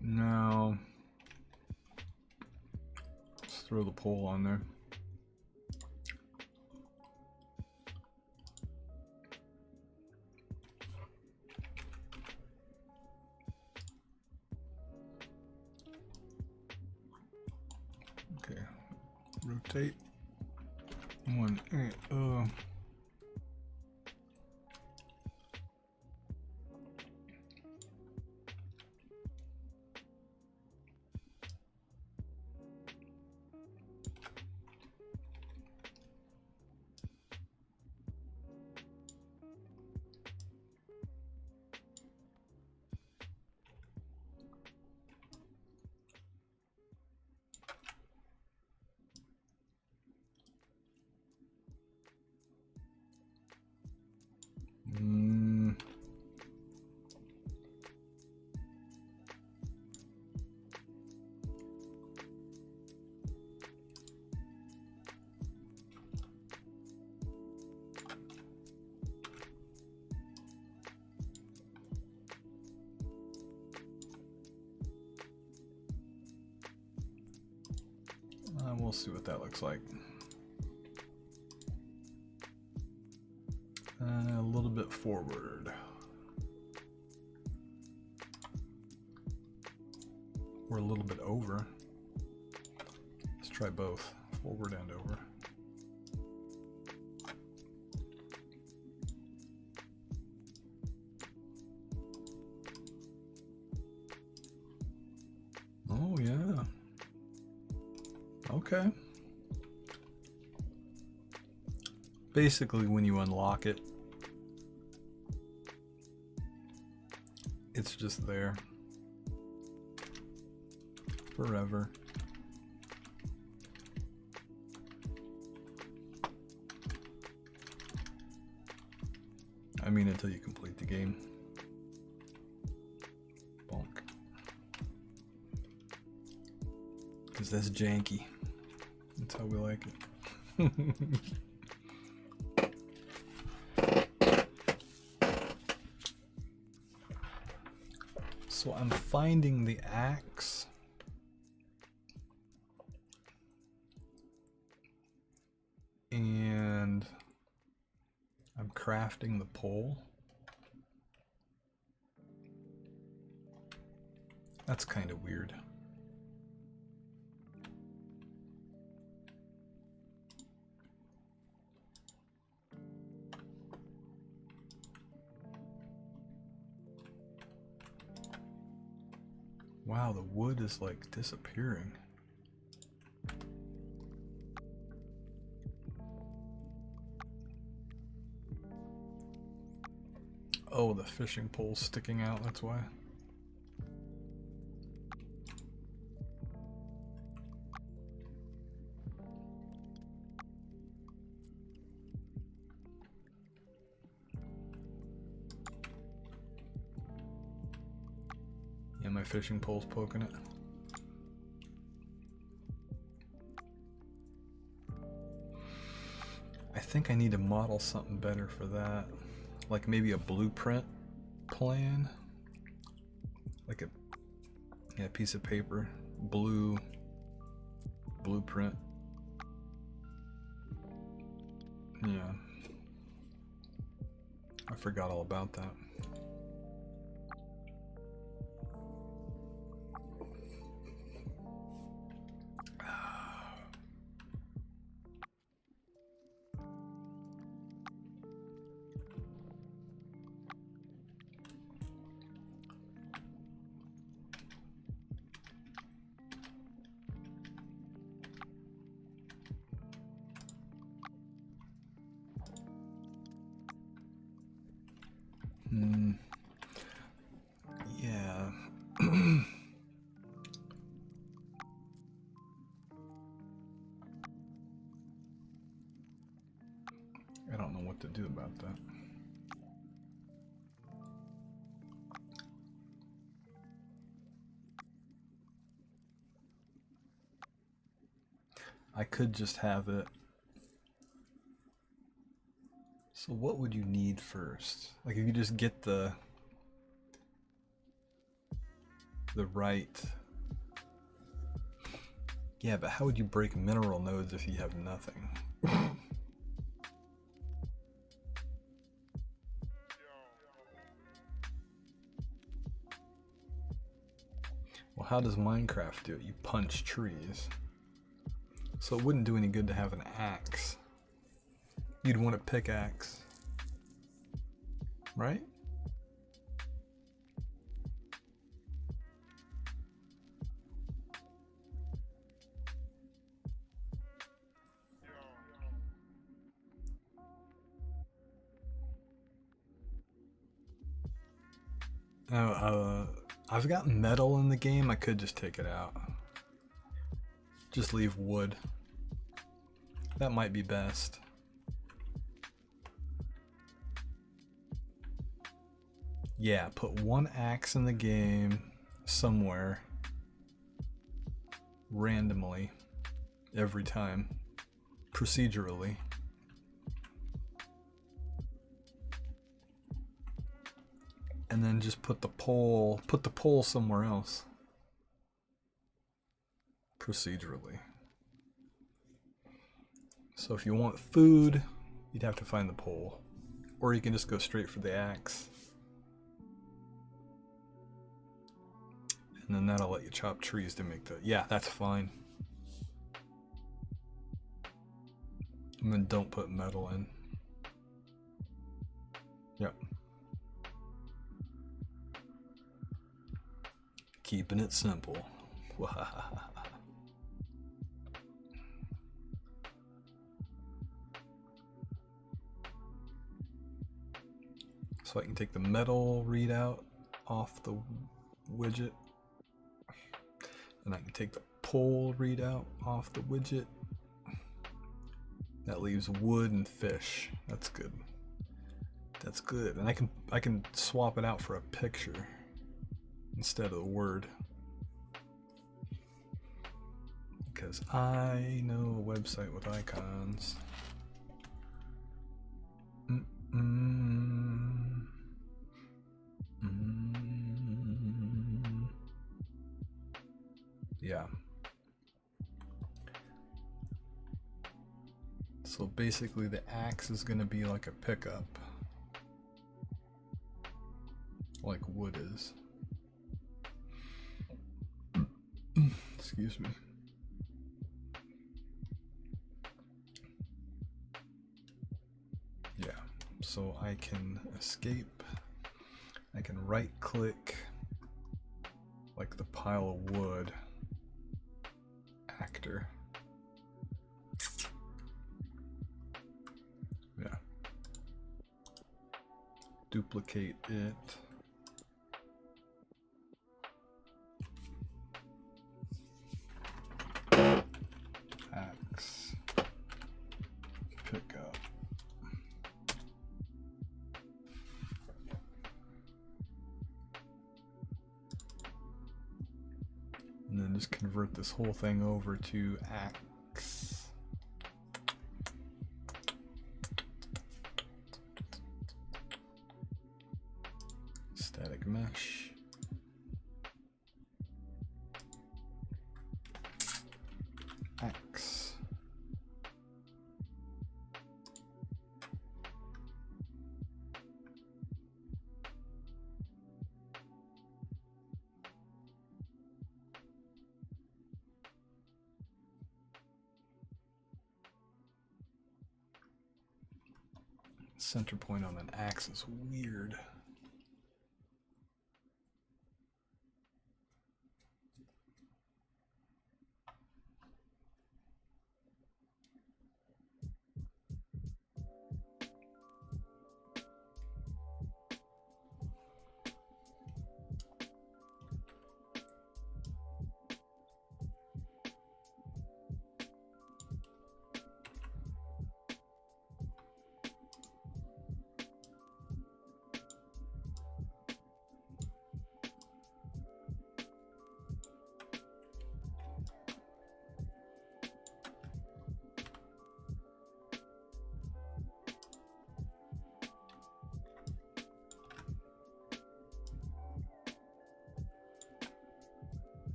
Now, let's throw the pole on there. Okay, rotate. One, we'll see what that looks like. A little bit forward. Or a little bit over. Let's try both, forward and over. Oh yeah. Okay. Basically, when you unlock it, it's just there forever. I mean, until you complete the game. Bonk. Because that's janky. That's how we like it. So I'm finding the axe. And I'm crafting the pole. That's kind of weird. Wow, the wood is like disappearing. Oh, the fishing pole's sticking out, that's why. Yeah, my fishing pole's poking it. I think I need to model something better for that. Like maybe a blueprint plan. Like a piece of paper. Blueprint. Yeah. I forgot all about that. Yeah. I don't know what to do about that. I could just have it. So what would you need first? Like if you just get the right. Yeah, but how would you break mineral nodes if you have nothing? Well, how does Minecraft do it? You punch trees. So it wouldn't do any good to have an axe. You'd want a pickaxe. Right? I've got metal in the game. I could just take it out. Just leave wood. That might be best. Yeah, put one axe in the game somewhere randomly every time, procedurally. And then just put the pole somewhere else procedurally. So if you want food, you'd have to find the pole, or you can just go straight for the axe. And then that'll let you chop trees to make the... Yeah, that's fine. And then don't put metal in. Yep. Keeping it simple. So I can take the metal readout off the widget. And I can take the pole readout off the widget. That leaves wood and fish. That's good. That's good. And I can swap it out for a picture instead of the word. Because I know a website with icons. Yeah. So basically the axe is going to be like a pickup. Like wood is. Excuse me. Yeah, so I can escape. I can right click like the pile of wood actor. Yeah. Duplicate it. Axe. Pick up. And then just convert this whole thing over to axe. Static mesh. Axe. center point on an axe is weird.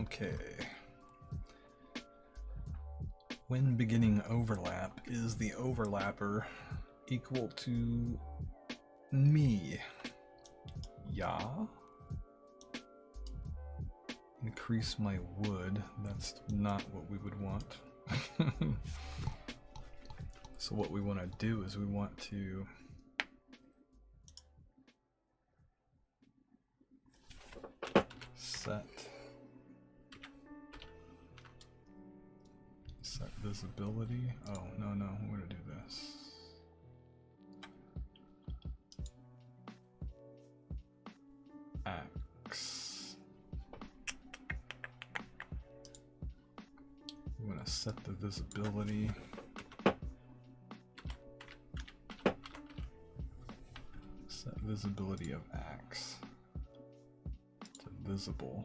Okay. When beginning overlap, is the overlapper equal to me? Yeah. Increase my wood. That's not what we would want. So what we want to do is we want to set visibility. Oh, no, we're going to do this. Axe. We want to set the visibility. Set visibility of axe to visible.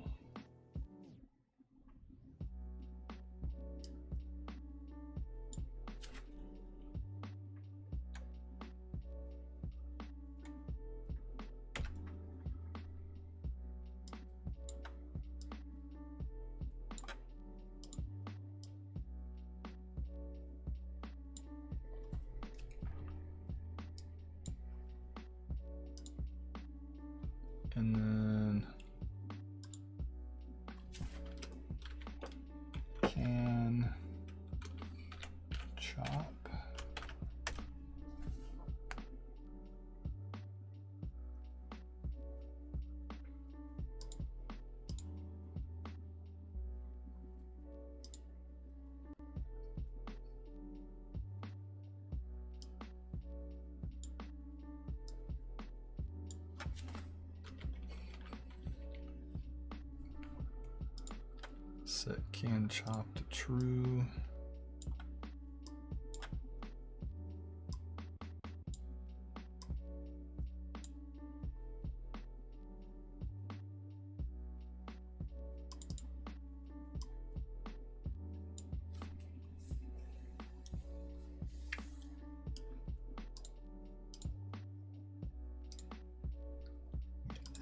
And then can chop. Set can chop to true.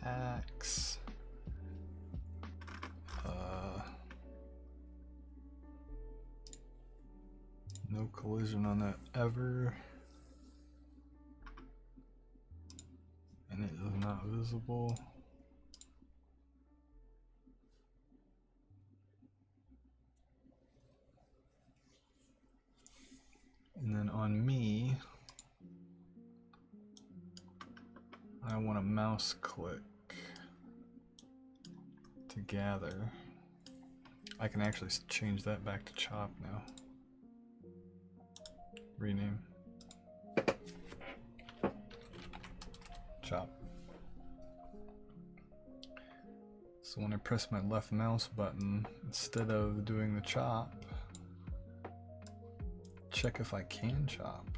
Axe. No collision on that ever. And it is not visible. And then on me, I want a mouse click to gather. I can actually change that back to chop now. Rename. Chop. So when I press my left mouse button, instead of doing the chop, check if I can chop.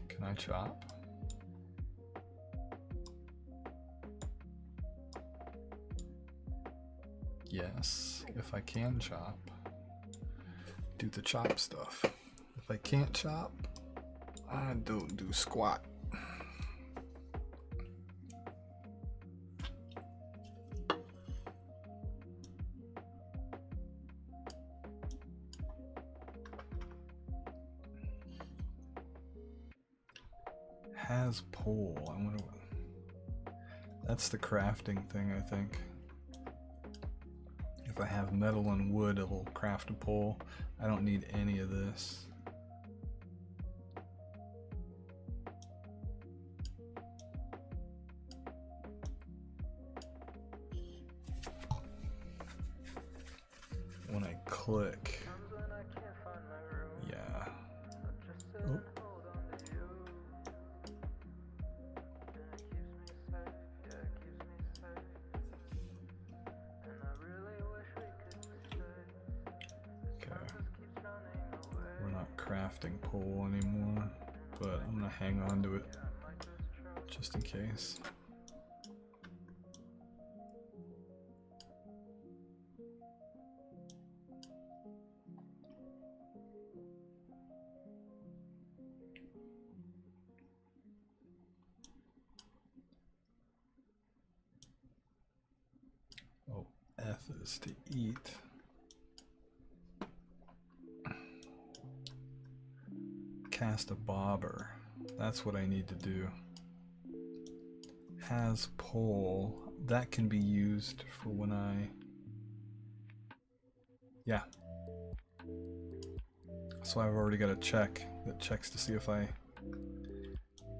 Can I chop? Yes, if I can chop, do the chop stuff. If I can't chop, I don't do squat. Has pole. I wonder what. That's the crafting thing, I think. If I have metal and wood, it will craft a pole. I don't need any of this. When I click, yeah. Oh. We're not crafting pole anymore, but I'm gonna hang on to it just in case. Oh, F is to eat. Cast a bobber. That's what I need to do. Has pole. That can be used for when I... Yeah. So I've already got a check that checks to see if I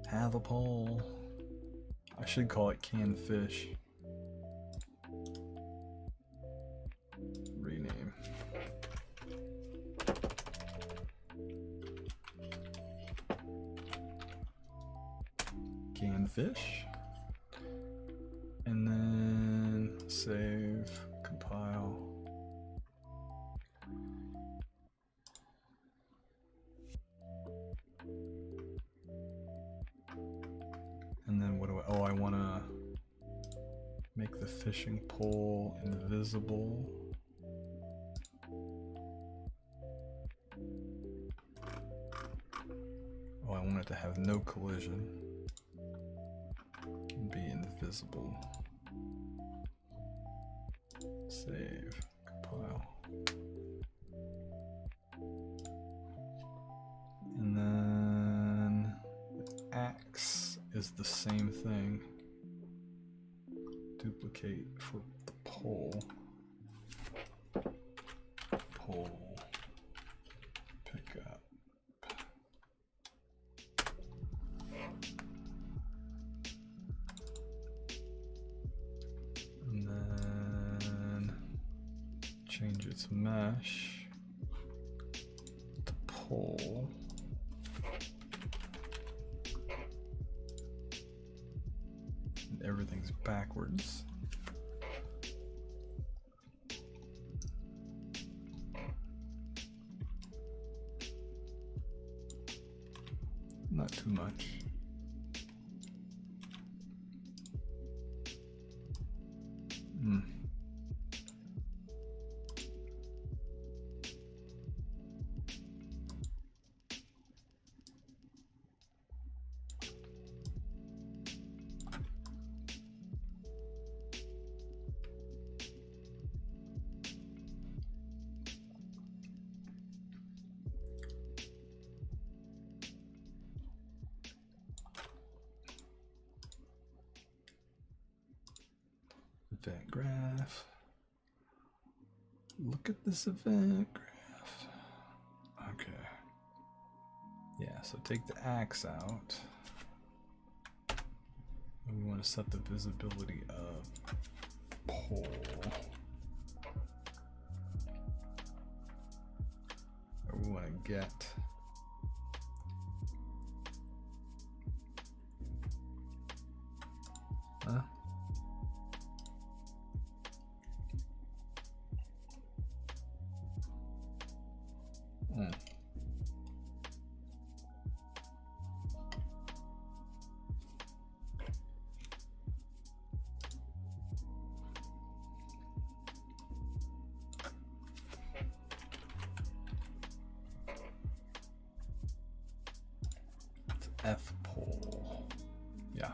have a pole. I should call it canned fish. Rename. Canned fish. And then save, compile. And then what do I, oh, I want to make the fishing pole invisible. Oh, I want it to have no collision and be invisible. Save, compile. And then the axe is the same thing. Duplicate for the pole. Pole. Pick up. And then change its mesh to pole. And everything's backwards. Not too much. Event graph. Look at this event graph. Okay. Yeah, so take the axe out. And we want to set the visibility of pole. Or we want to get F pole. Yeah.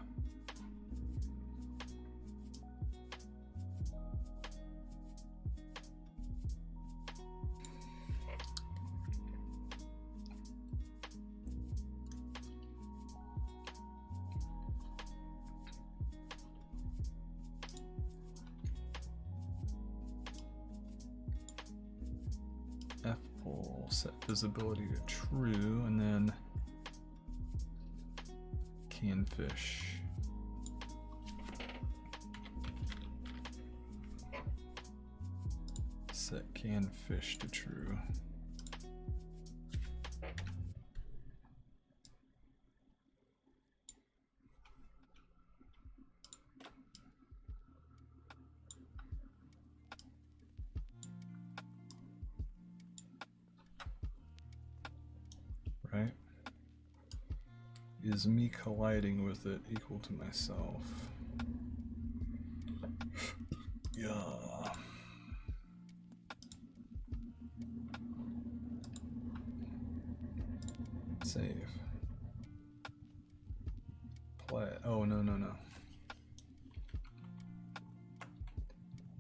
F pole, set visibility to true, and then can fish. Set can fish to true. Right? Is me colliding with it equal to myself? Yeah. Save. Play. Oh, no, no, no.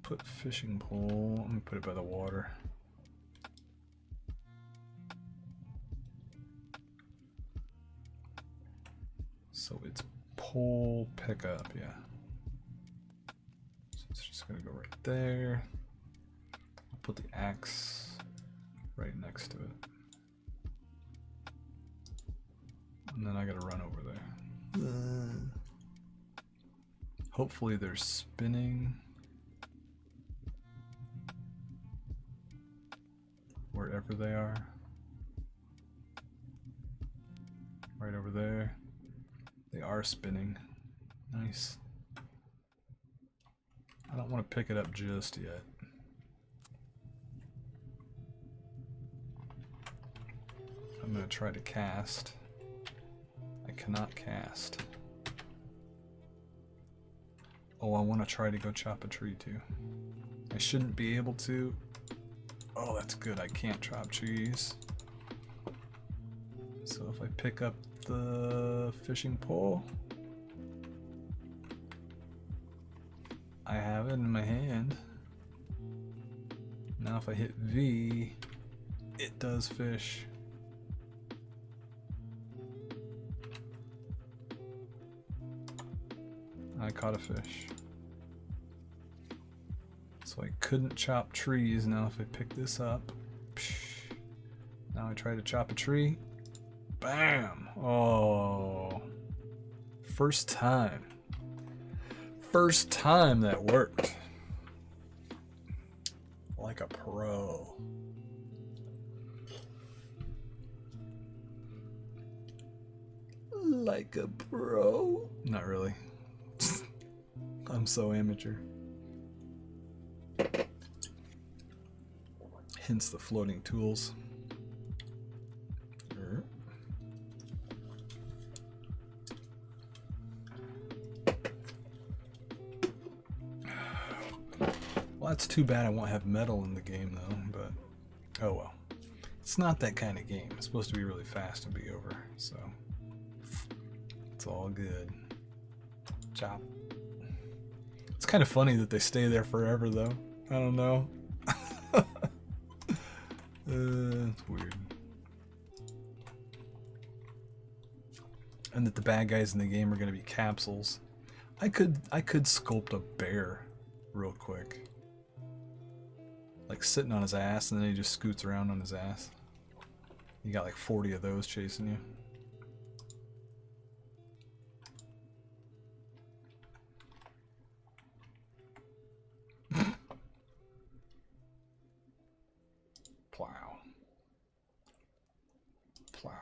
Put fishing pole. I'm gonna put it by the water. So it's pole pickup, yeah. So it's just gonna go right there. I'll put the axe right next to it. And then I gotta run over there. Hopefully they're spinning wherever they are. Right over there. They are spinning. Nice. I don't want to pick it up just yet. I'm going to try to cast. I cannot cast. Oh, I want to try to go chop a tree too. I shouldn't be able to. Oh, that's good. I can't chop trees. So if I pick up the fishing pole, I have it in my hand. Now if I hit V, it does fish. I caught a fish. So I couldn't chop trees. Now if I pick this up, now I try to chop a tree. Bam! Oh, first time. First time that worked. Like a pro. Like a pro? Not really. I'm so amateur. Hence the floating tools. Well, that's too bad I won't have metal in the game though, but oh well. It's not that kind of game. It's supposed to be really fast and be over, so it's all good. Chop. It's kind of funny that they stay there forever though. I don't know. It's weird. And that the bad guys in the game are going to be capsules. I could sculpt a bear real quick. Like sitting on his ass and then he just scoots around on his ass. You got like 40 of those chasing you. Plow. Plow.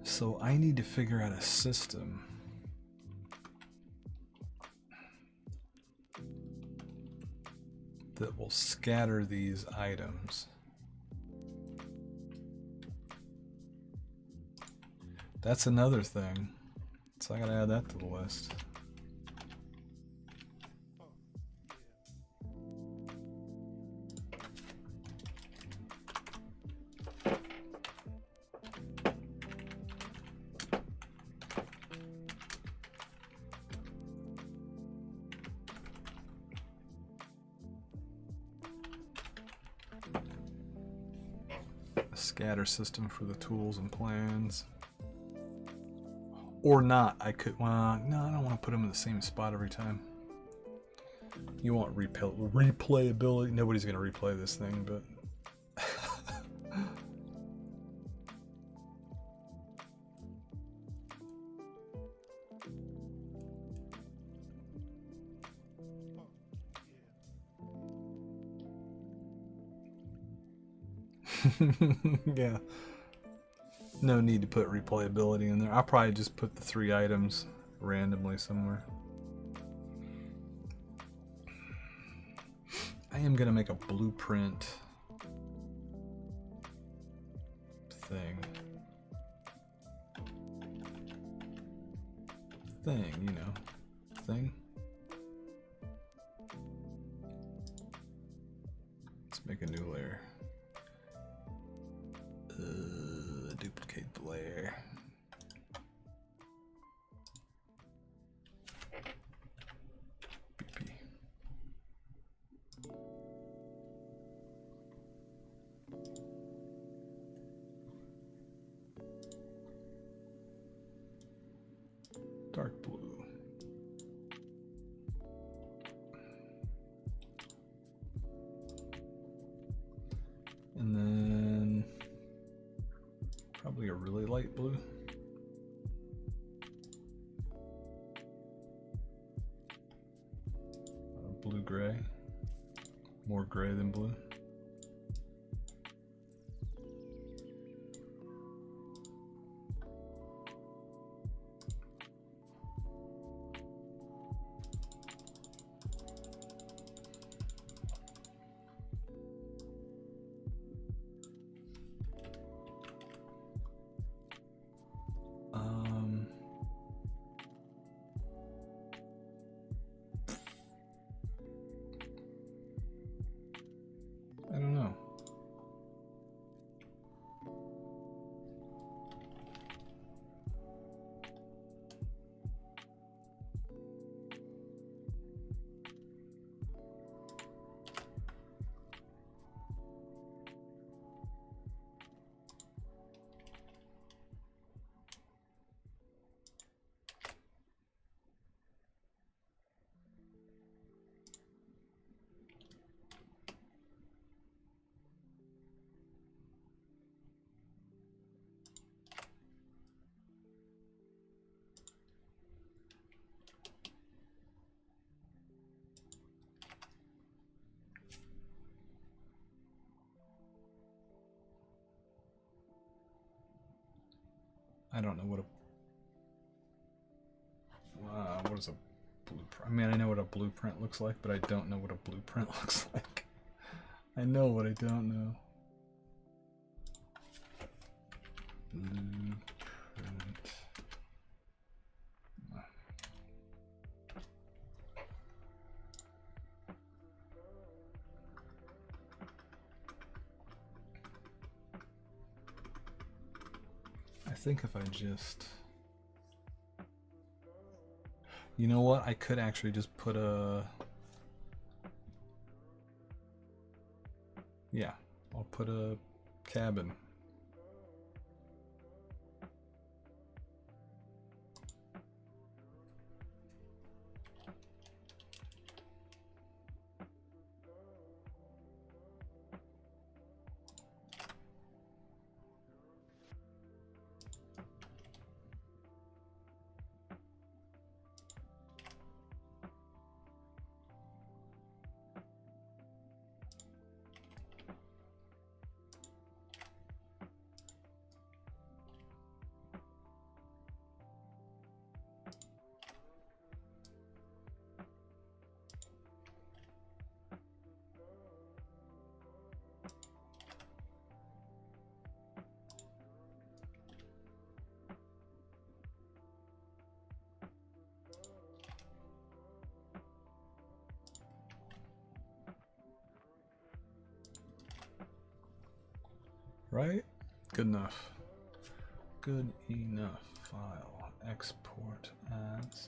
So I need to figure out a system that will scatter these items. That's another thing. So I gotta add that to the list. scatter system for the tools and plans. Or not. I could. Well, no, I don't want to put them in the same spot every time. You want replayability. Nobody's gonna replay this thing, but. Yeah. No need to put replayability in there. I'll probably just put the 3 items randomly somewhere. I am gonna make a blueprint thing, you know, thing. Let's make a new layer. Duplicate the layer. BP. Dark blue. And then probably a really light blue. Blue gray. More gray than blue. I don't know. I don't know what is a blueprint. I mean, I know what a blueprint looks like, but I don't know what a blueprint looks like. I know what I don't know. Blueprint. I think if I just, you know what, I could actually just put a, yeah, I'll put a cabin. Right? Good enough. Good enough. File. Export as.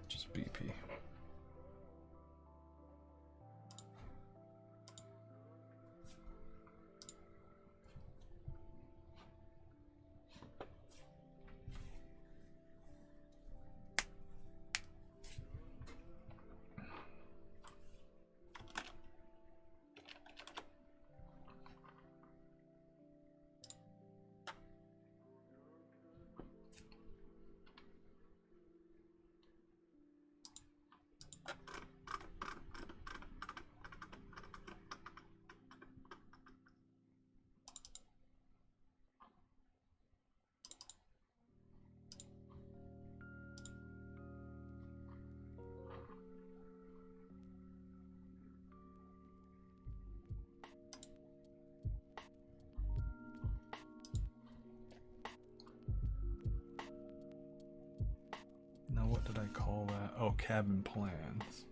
Just BP. Now what did I call that? Oh, cabin plans.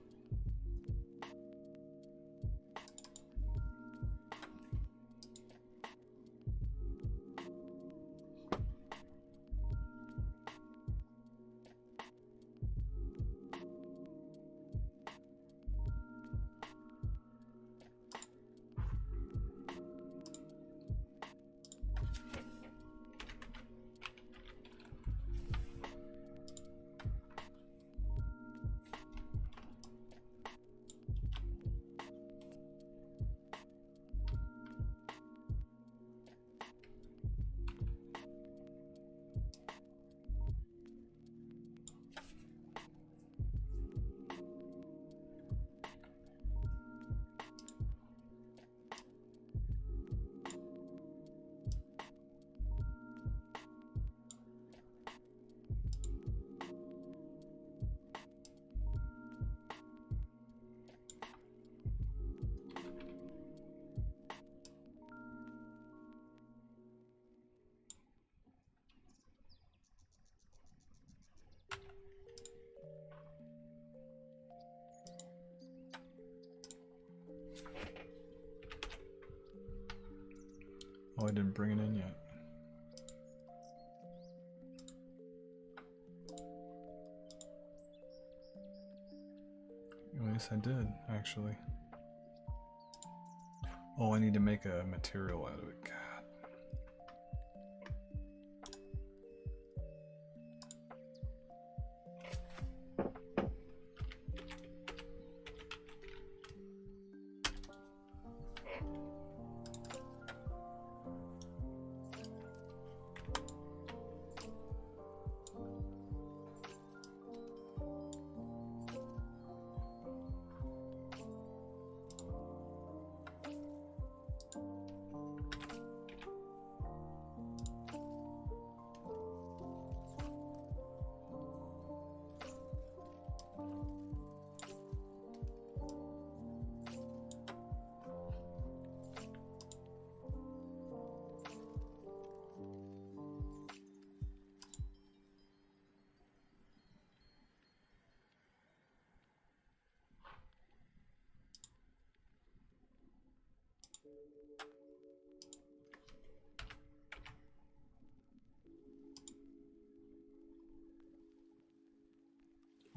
Oh, I didn't bring it in yet. Well, yes, I did, actually. Oh, I need to make a material out of it. God.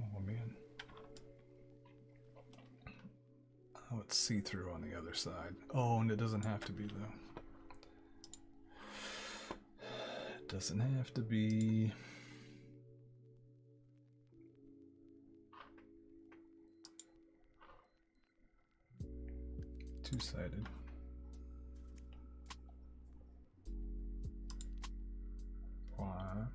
Oh man. Oh, it's see-through on the other side. Oh, and it doesn't have to be though. It doesn't have to be. Two-sided. Why?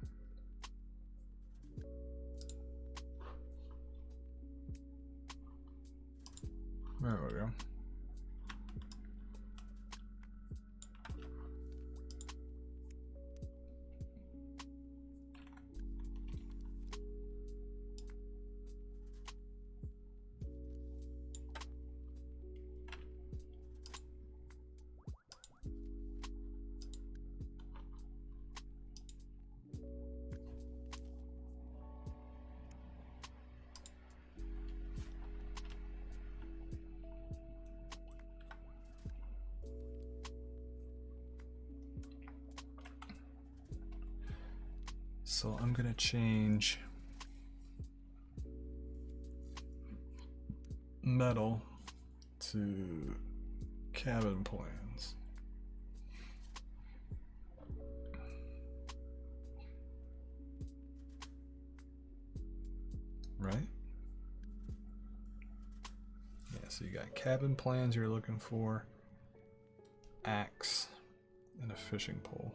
There we go. So I'm gonna change metal to cabin plans. Right? Yeah, so you got cabin plans you're looking for, axe, and a fishing pole.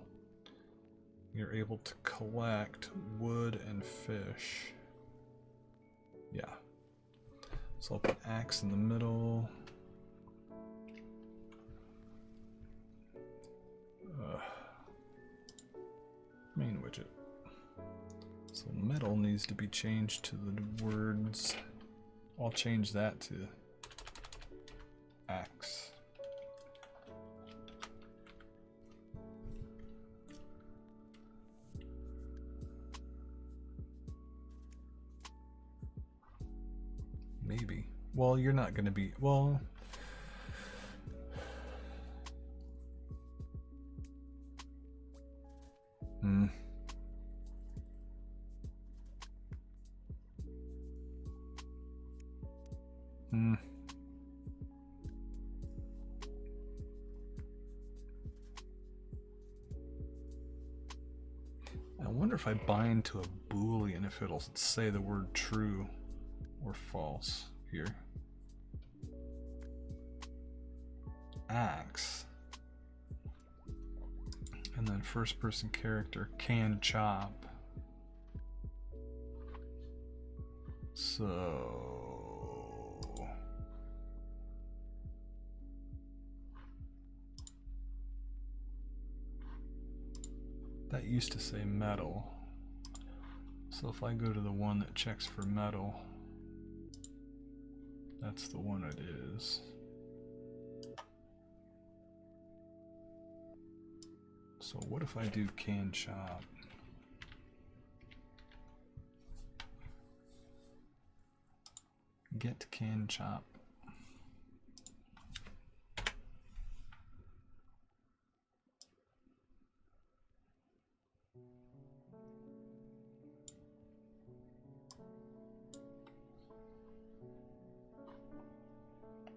You're able to collect wood and fish. Yeah. So I'll put axe in the middle. Main widget. So metal needs to be changed to the words. I'll change that to axe. Maybe. Well, you're not gonna be. Well. Hmm. Hmm. I wonder if I bind to a Boolean, if it'll say the word true or false here. Axe. And then first person character can chop. So that used to say metal. So if I go to the one that checks for metal, that's the one it is. So what if I do can chop? Get can chop.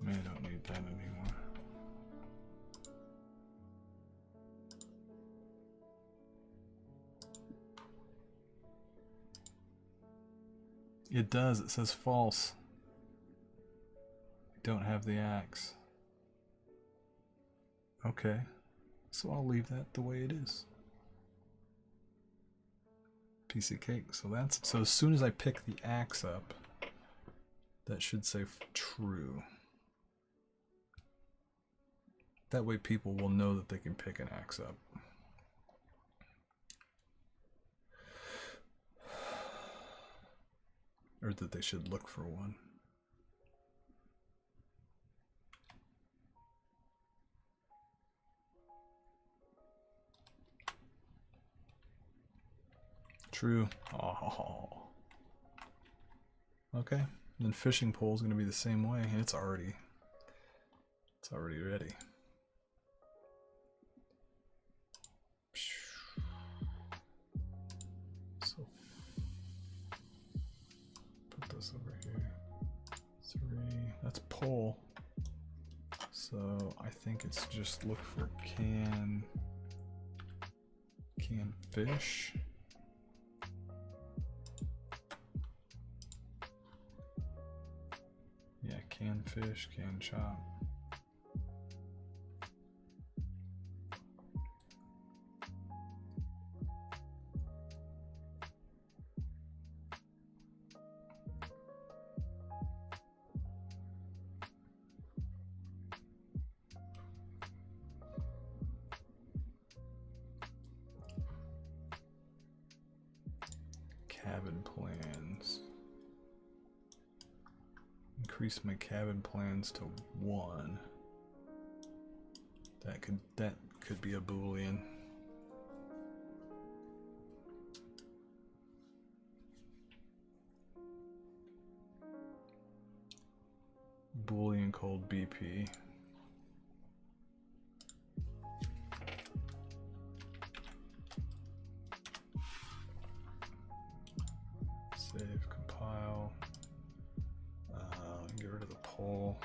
Man, I don't need that anymore. It does, it says false. I don't have the axe. Okay, so I'll leave that the way it is. Piece of cake. So that's, so as soon as I pick the axe up, that should say true. That way people will know that they can pick an axe up. Or that they should look for one. True. Oh. Okay. And then fishing pole is going to be the same way. It's already ready. So put this over here. 3. That's pole. So I think it's just look for can fish. Yeah, can fish, can chop. Cabin plans. Increase my cabin plans to 1. That could be a Boolean. Boolean called BP. Save, compile. Get rid of the poll.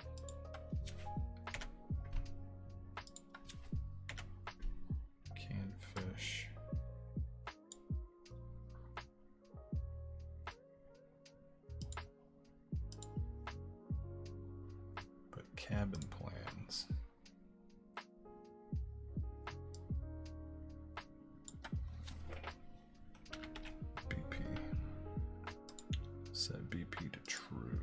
Canned fish. But cabin plans. BP. Set BP to true.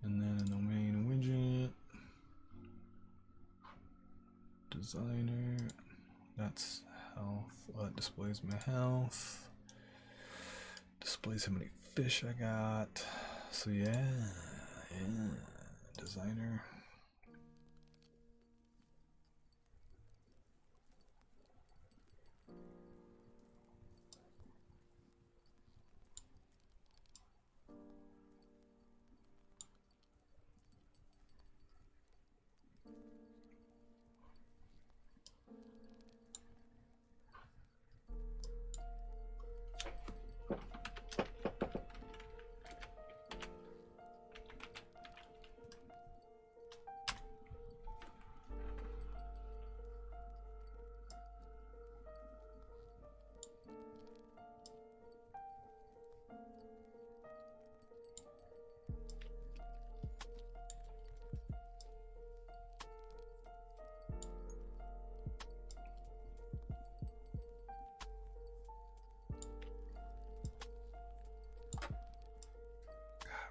And then in the main widget, designer, that's health. That displays my health. displays how many fish I got. So yeah, designer.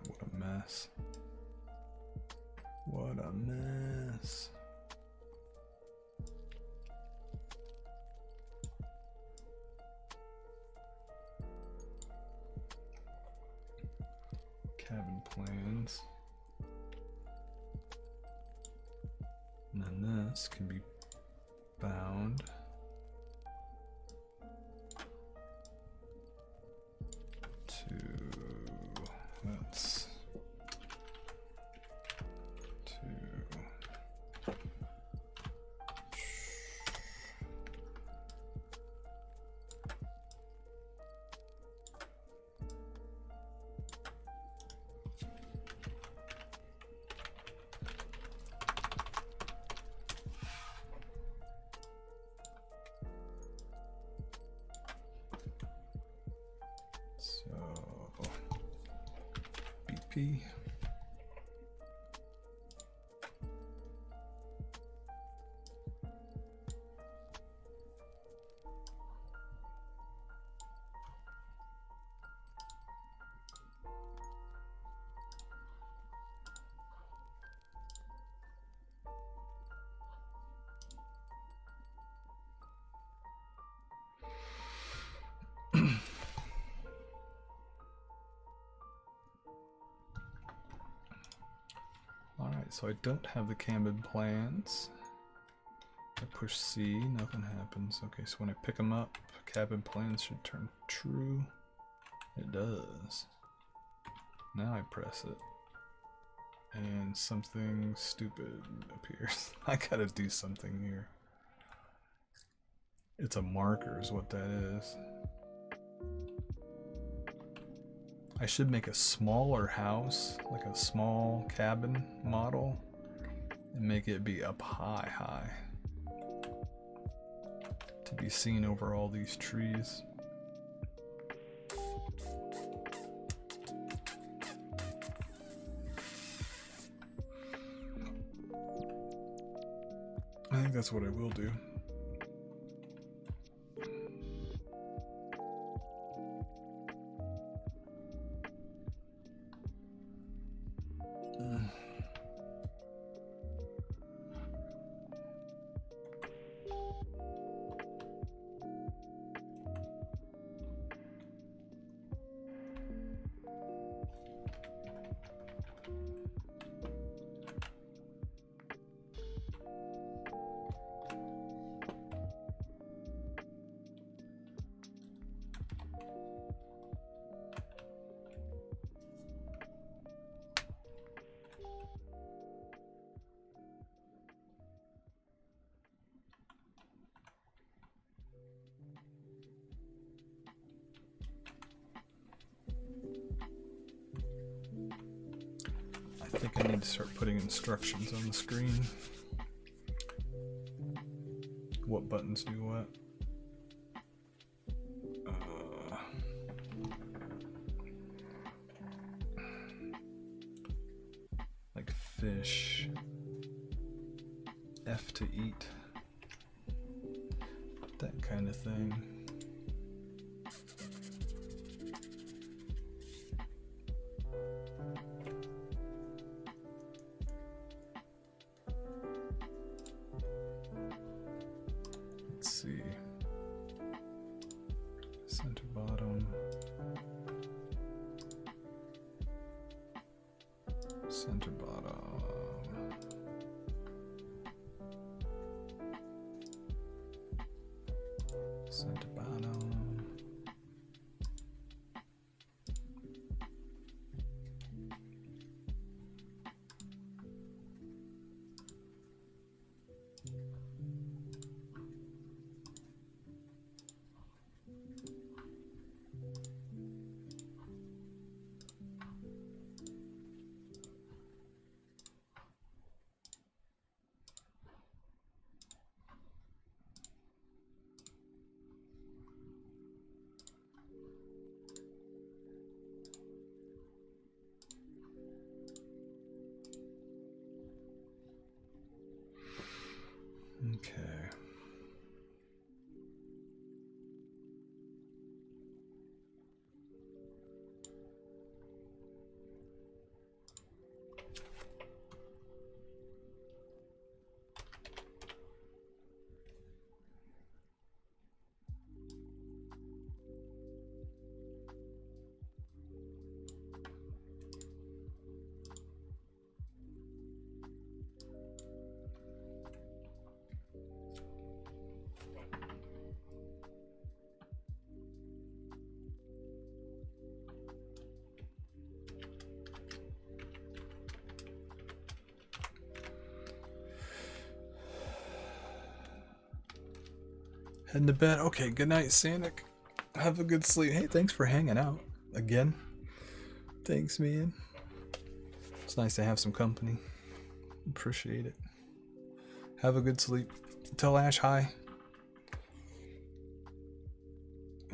What a mess. What a mess. Cabin plans. And then this can be bound to that's so BP. Alright, so I don't have the cabin plans. I push C, nothing happens. Okay, so when I pick them up, cabin plans should turn true. It does. Now I press it. And something stupid appears. I gotta do something here. It's a marker is what that is. I should make a smaller house, like a small cabin model, and make it be up high, to be seen over all these trees. I think that's what I will do. I think I need to start putting instructions on the screen. What buttons do what? Like fish. F to eat. That kind of thing. Let's see. Center bottom. Center bottom. Center bottom. Okay. Heading to bed. Okay, good night, Sanic. Have a good sleep. Hey, thanks for hanging out again. Thanks, man. It's nice to have some company. Appreciate it. Have a good sleep. Tell Ash hi.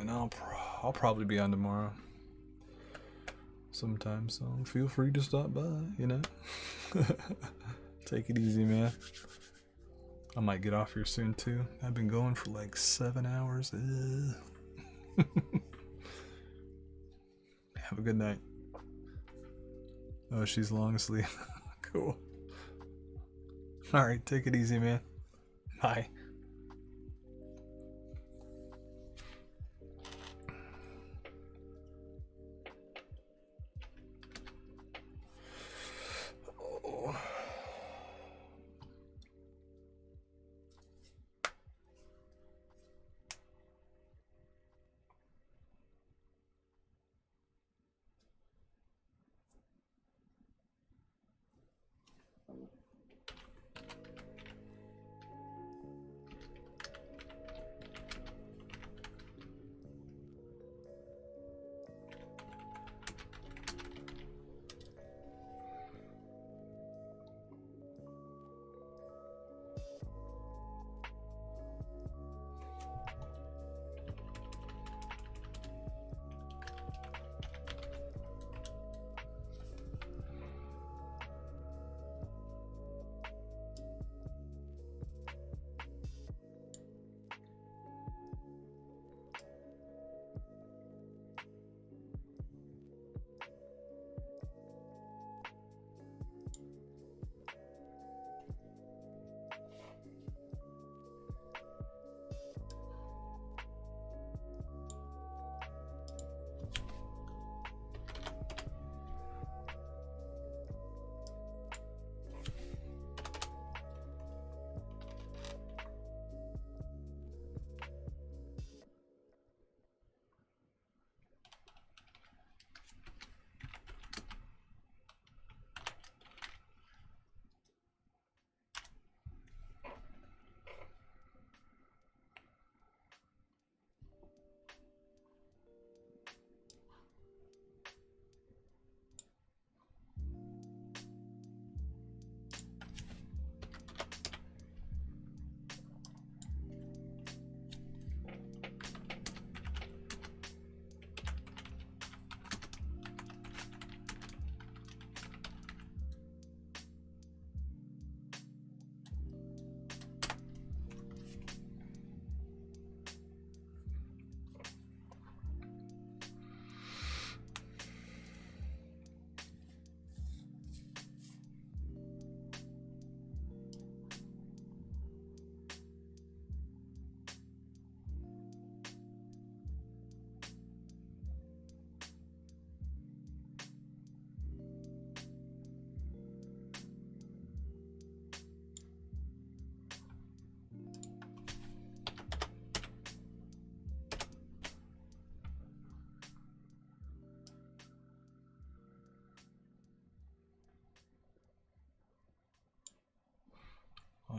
And I'll probably be on tomorrow sometime, so feel free to stop by, you know. Take it easy, man. I might get off here soon too. I've been going for like 7 hours. Have a good night. Oh, she's long asleep. Cool. Alright, take it easy, man. Bye. Oh.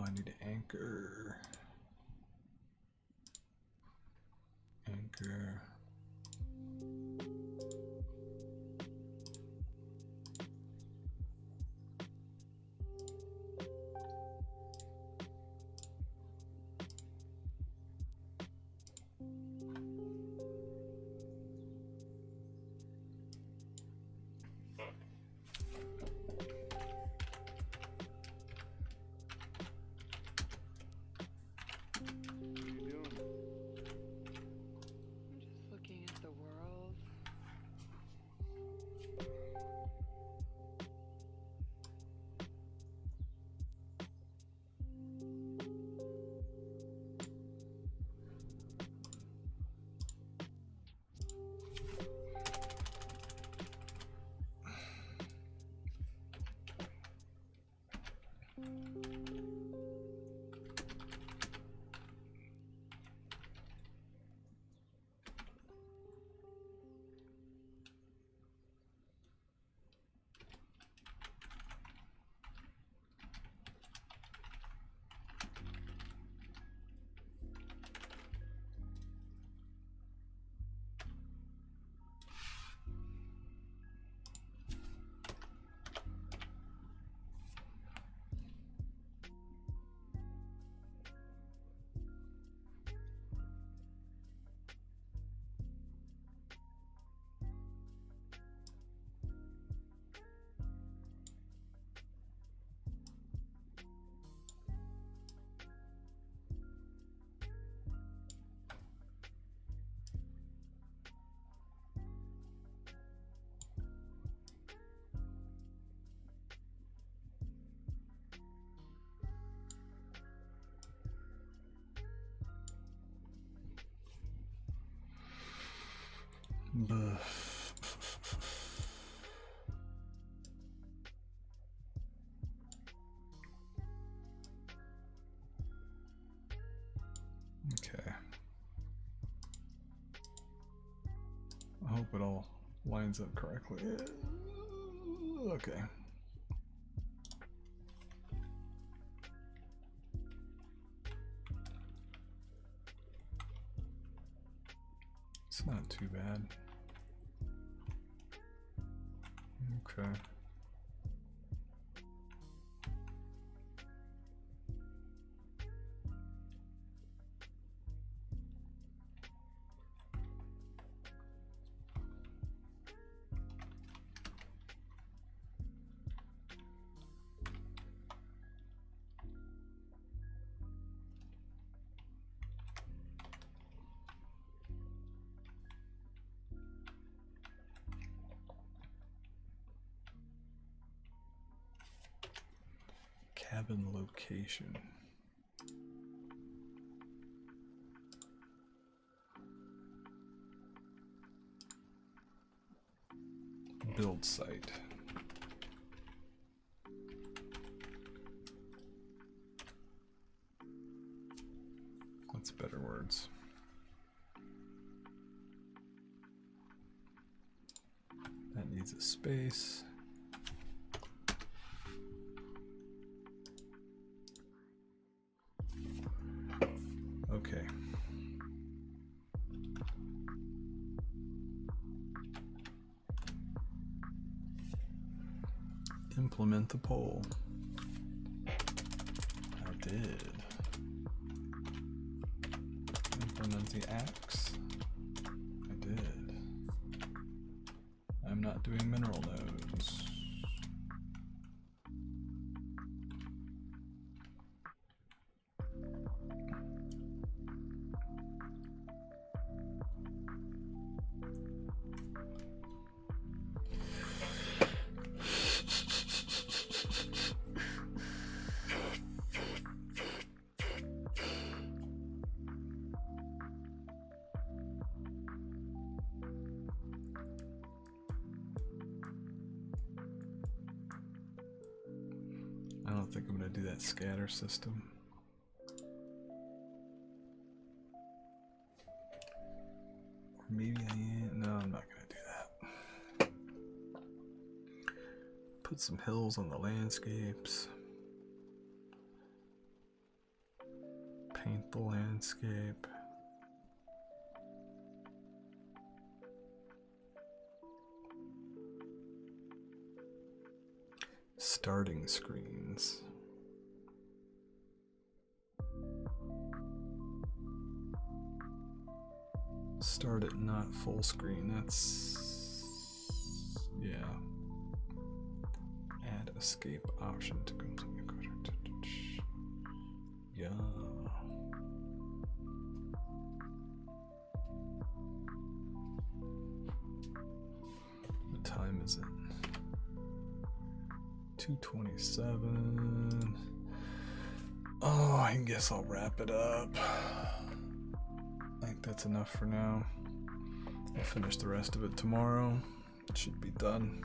I need to anchor. Anchor. Okay. I hope it all lines up correctly. Okay. It's not too bad. Okay. Cabin location. Build site. That's better words. That needs a space. Okay. Implement the poll. I did. Implement the axe. I did. I'm not doing mineral nodes. I don't think I'm going to do that scatter system. Or maybe I am. No, I'm not going to do that. Put some hills on the landscapes. the landscape. Starting screens. Start it not full screen. That's, yeah. Add escape option to complete your project. Yeah. What time is it? 2:27. Oh, I guess I'll wrap it up. I think that's enough for now. I'll finish the rest of it tomorrow. It should be done.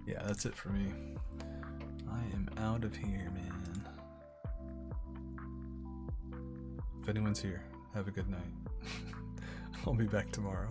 Yeah, that's it for me. I am out of here, man. If anyone's here, have a good night. I'll be back tomorrow.